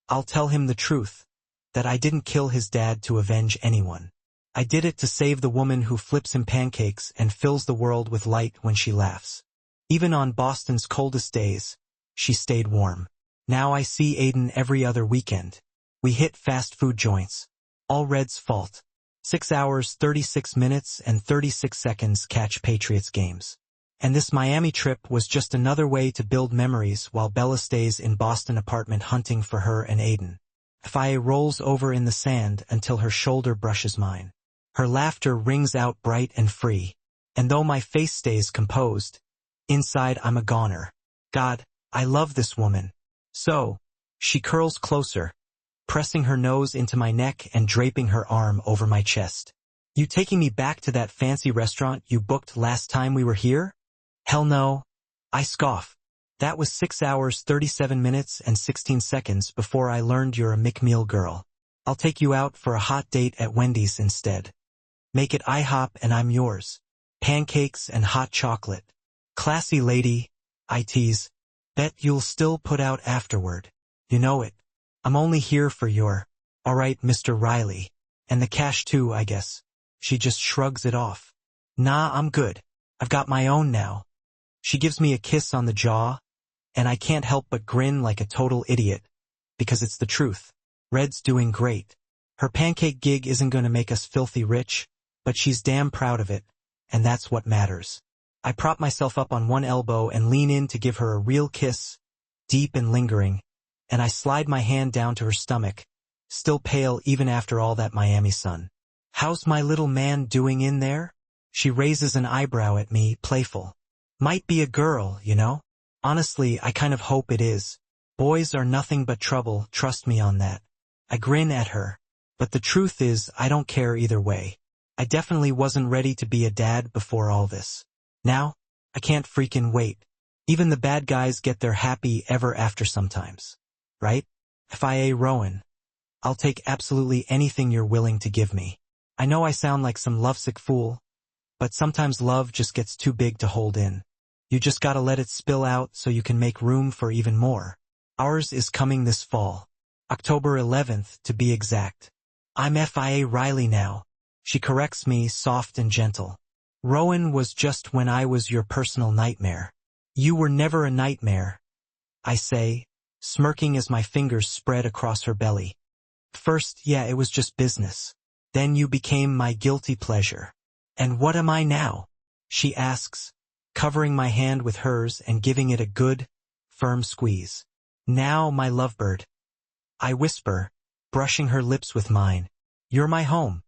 [SPEAKER 1] I'll tell him the truth, that I didn't kill his dad to avenge anyone. I did it to save the woman who flips him pancakes and fills the world with light when she laughs. Even on Boston's coldest days, she stayed warm. Now I see Aiden every other weekend. We hit fast food joints. All Red's fault. 6 hours 36 minutes and 36 seconds catch Patriots games. And this Miami trip was just another way to build memories while Bella stays in Boston apartment hunting for her and Aiden. Faye rolls over in the sand until her shoulder brushes mine. Her laughter rings out bright and free. And though my face stays composed, inside I'm a goner. God, I love this woman. So, she curls closer, pressing her nose into my neck and draping her arm over my chest. You taking me back to that fancy restaurant you booked last time we were here? Hell no. I scoff. That was 6 hours 37 minutes and 16 seconds before I learned you're a McMeal girl. I'll take you out for a hot date at Wendy's instead. Make it IHOP and I'm yours. Pancakes and hot chocolate. Classy lady, I tease. Bet you'll still put out afterward. You know it. I'm only here for your, all right, Mr. Riley. And the cash too, I guess. She just shrugs it off. Nah, I'm good. I've got my own now. She gives me a kiss on the jaw, and I can't help but grin like a total idiot, because it's the truth. Red's doing great. Her pancake gig isn't going to make us filthy rich, but she's damn proud of it, and that's what matters. I prop myself up on one elbow and lean in to give her a real kiss, deep and lingering, and I slide my hand down to her stomach, still pale even after all that Miami sun. How's my little man doing in there? She raises an eyebrow at me, playful. Might be a girl, you know? Honestly, I kind of hope it is. Boys are nothing but trouble, trust me on that. I grin at her. But the truth is, I don't care either way. I definitely wasn't ready to be a dad before all this. Now, I can't freaking wait. Even the bad guys get their happy ever after sometimes. Right? FIA Rowan. I'll take absolutely anything you're willing to give me. I know I sound like some lovesick fool, but sometimes love just gets too big to hold in. You just gotta let it spill out so you can make room for even more. Ours is coming this fall. October 11th, to be exact. I'm FIA Riley now. She corrects me, soft and gentle. Rowan was just when I was your personal nightmare. You were never a nightmare, I say, smirking as my fingers spread across her belly. First, yeah, it was just business. Then you became my guilty pleasure. And what am I now? She asks, covering my hand with hers and giving it a good, firm squeeze. Now, my lovebird. I whisper, brushing her lips with mine. You're my home.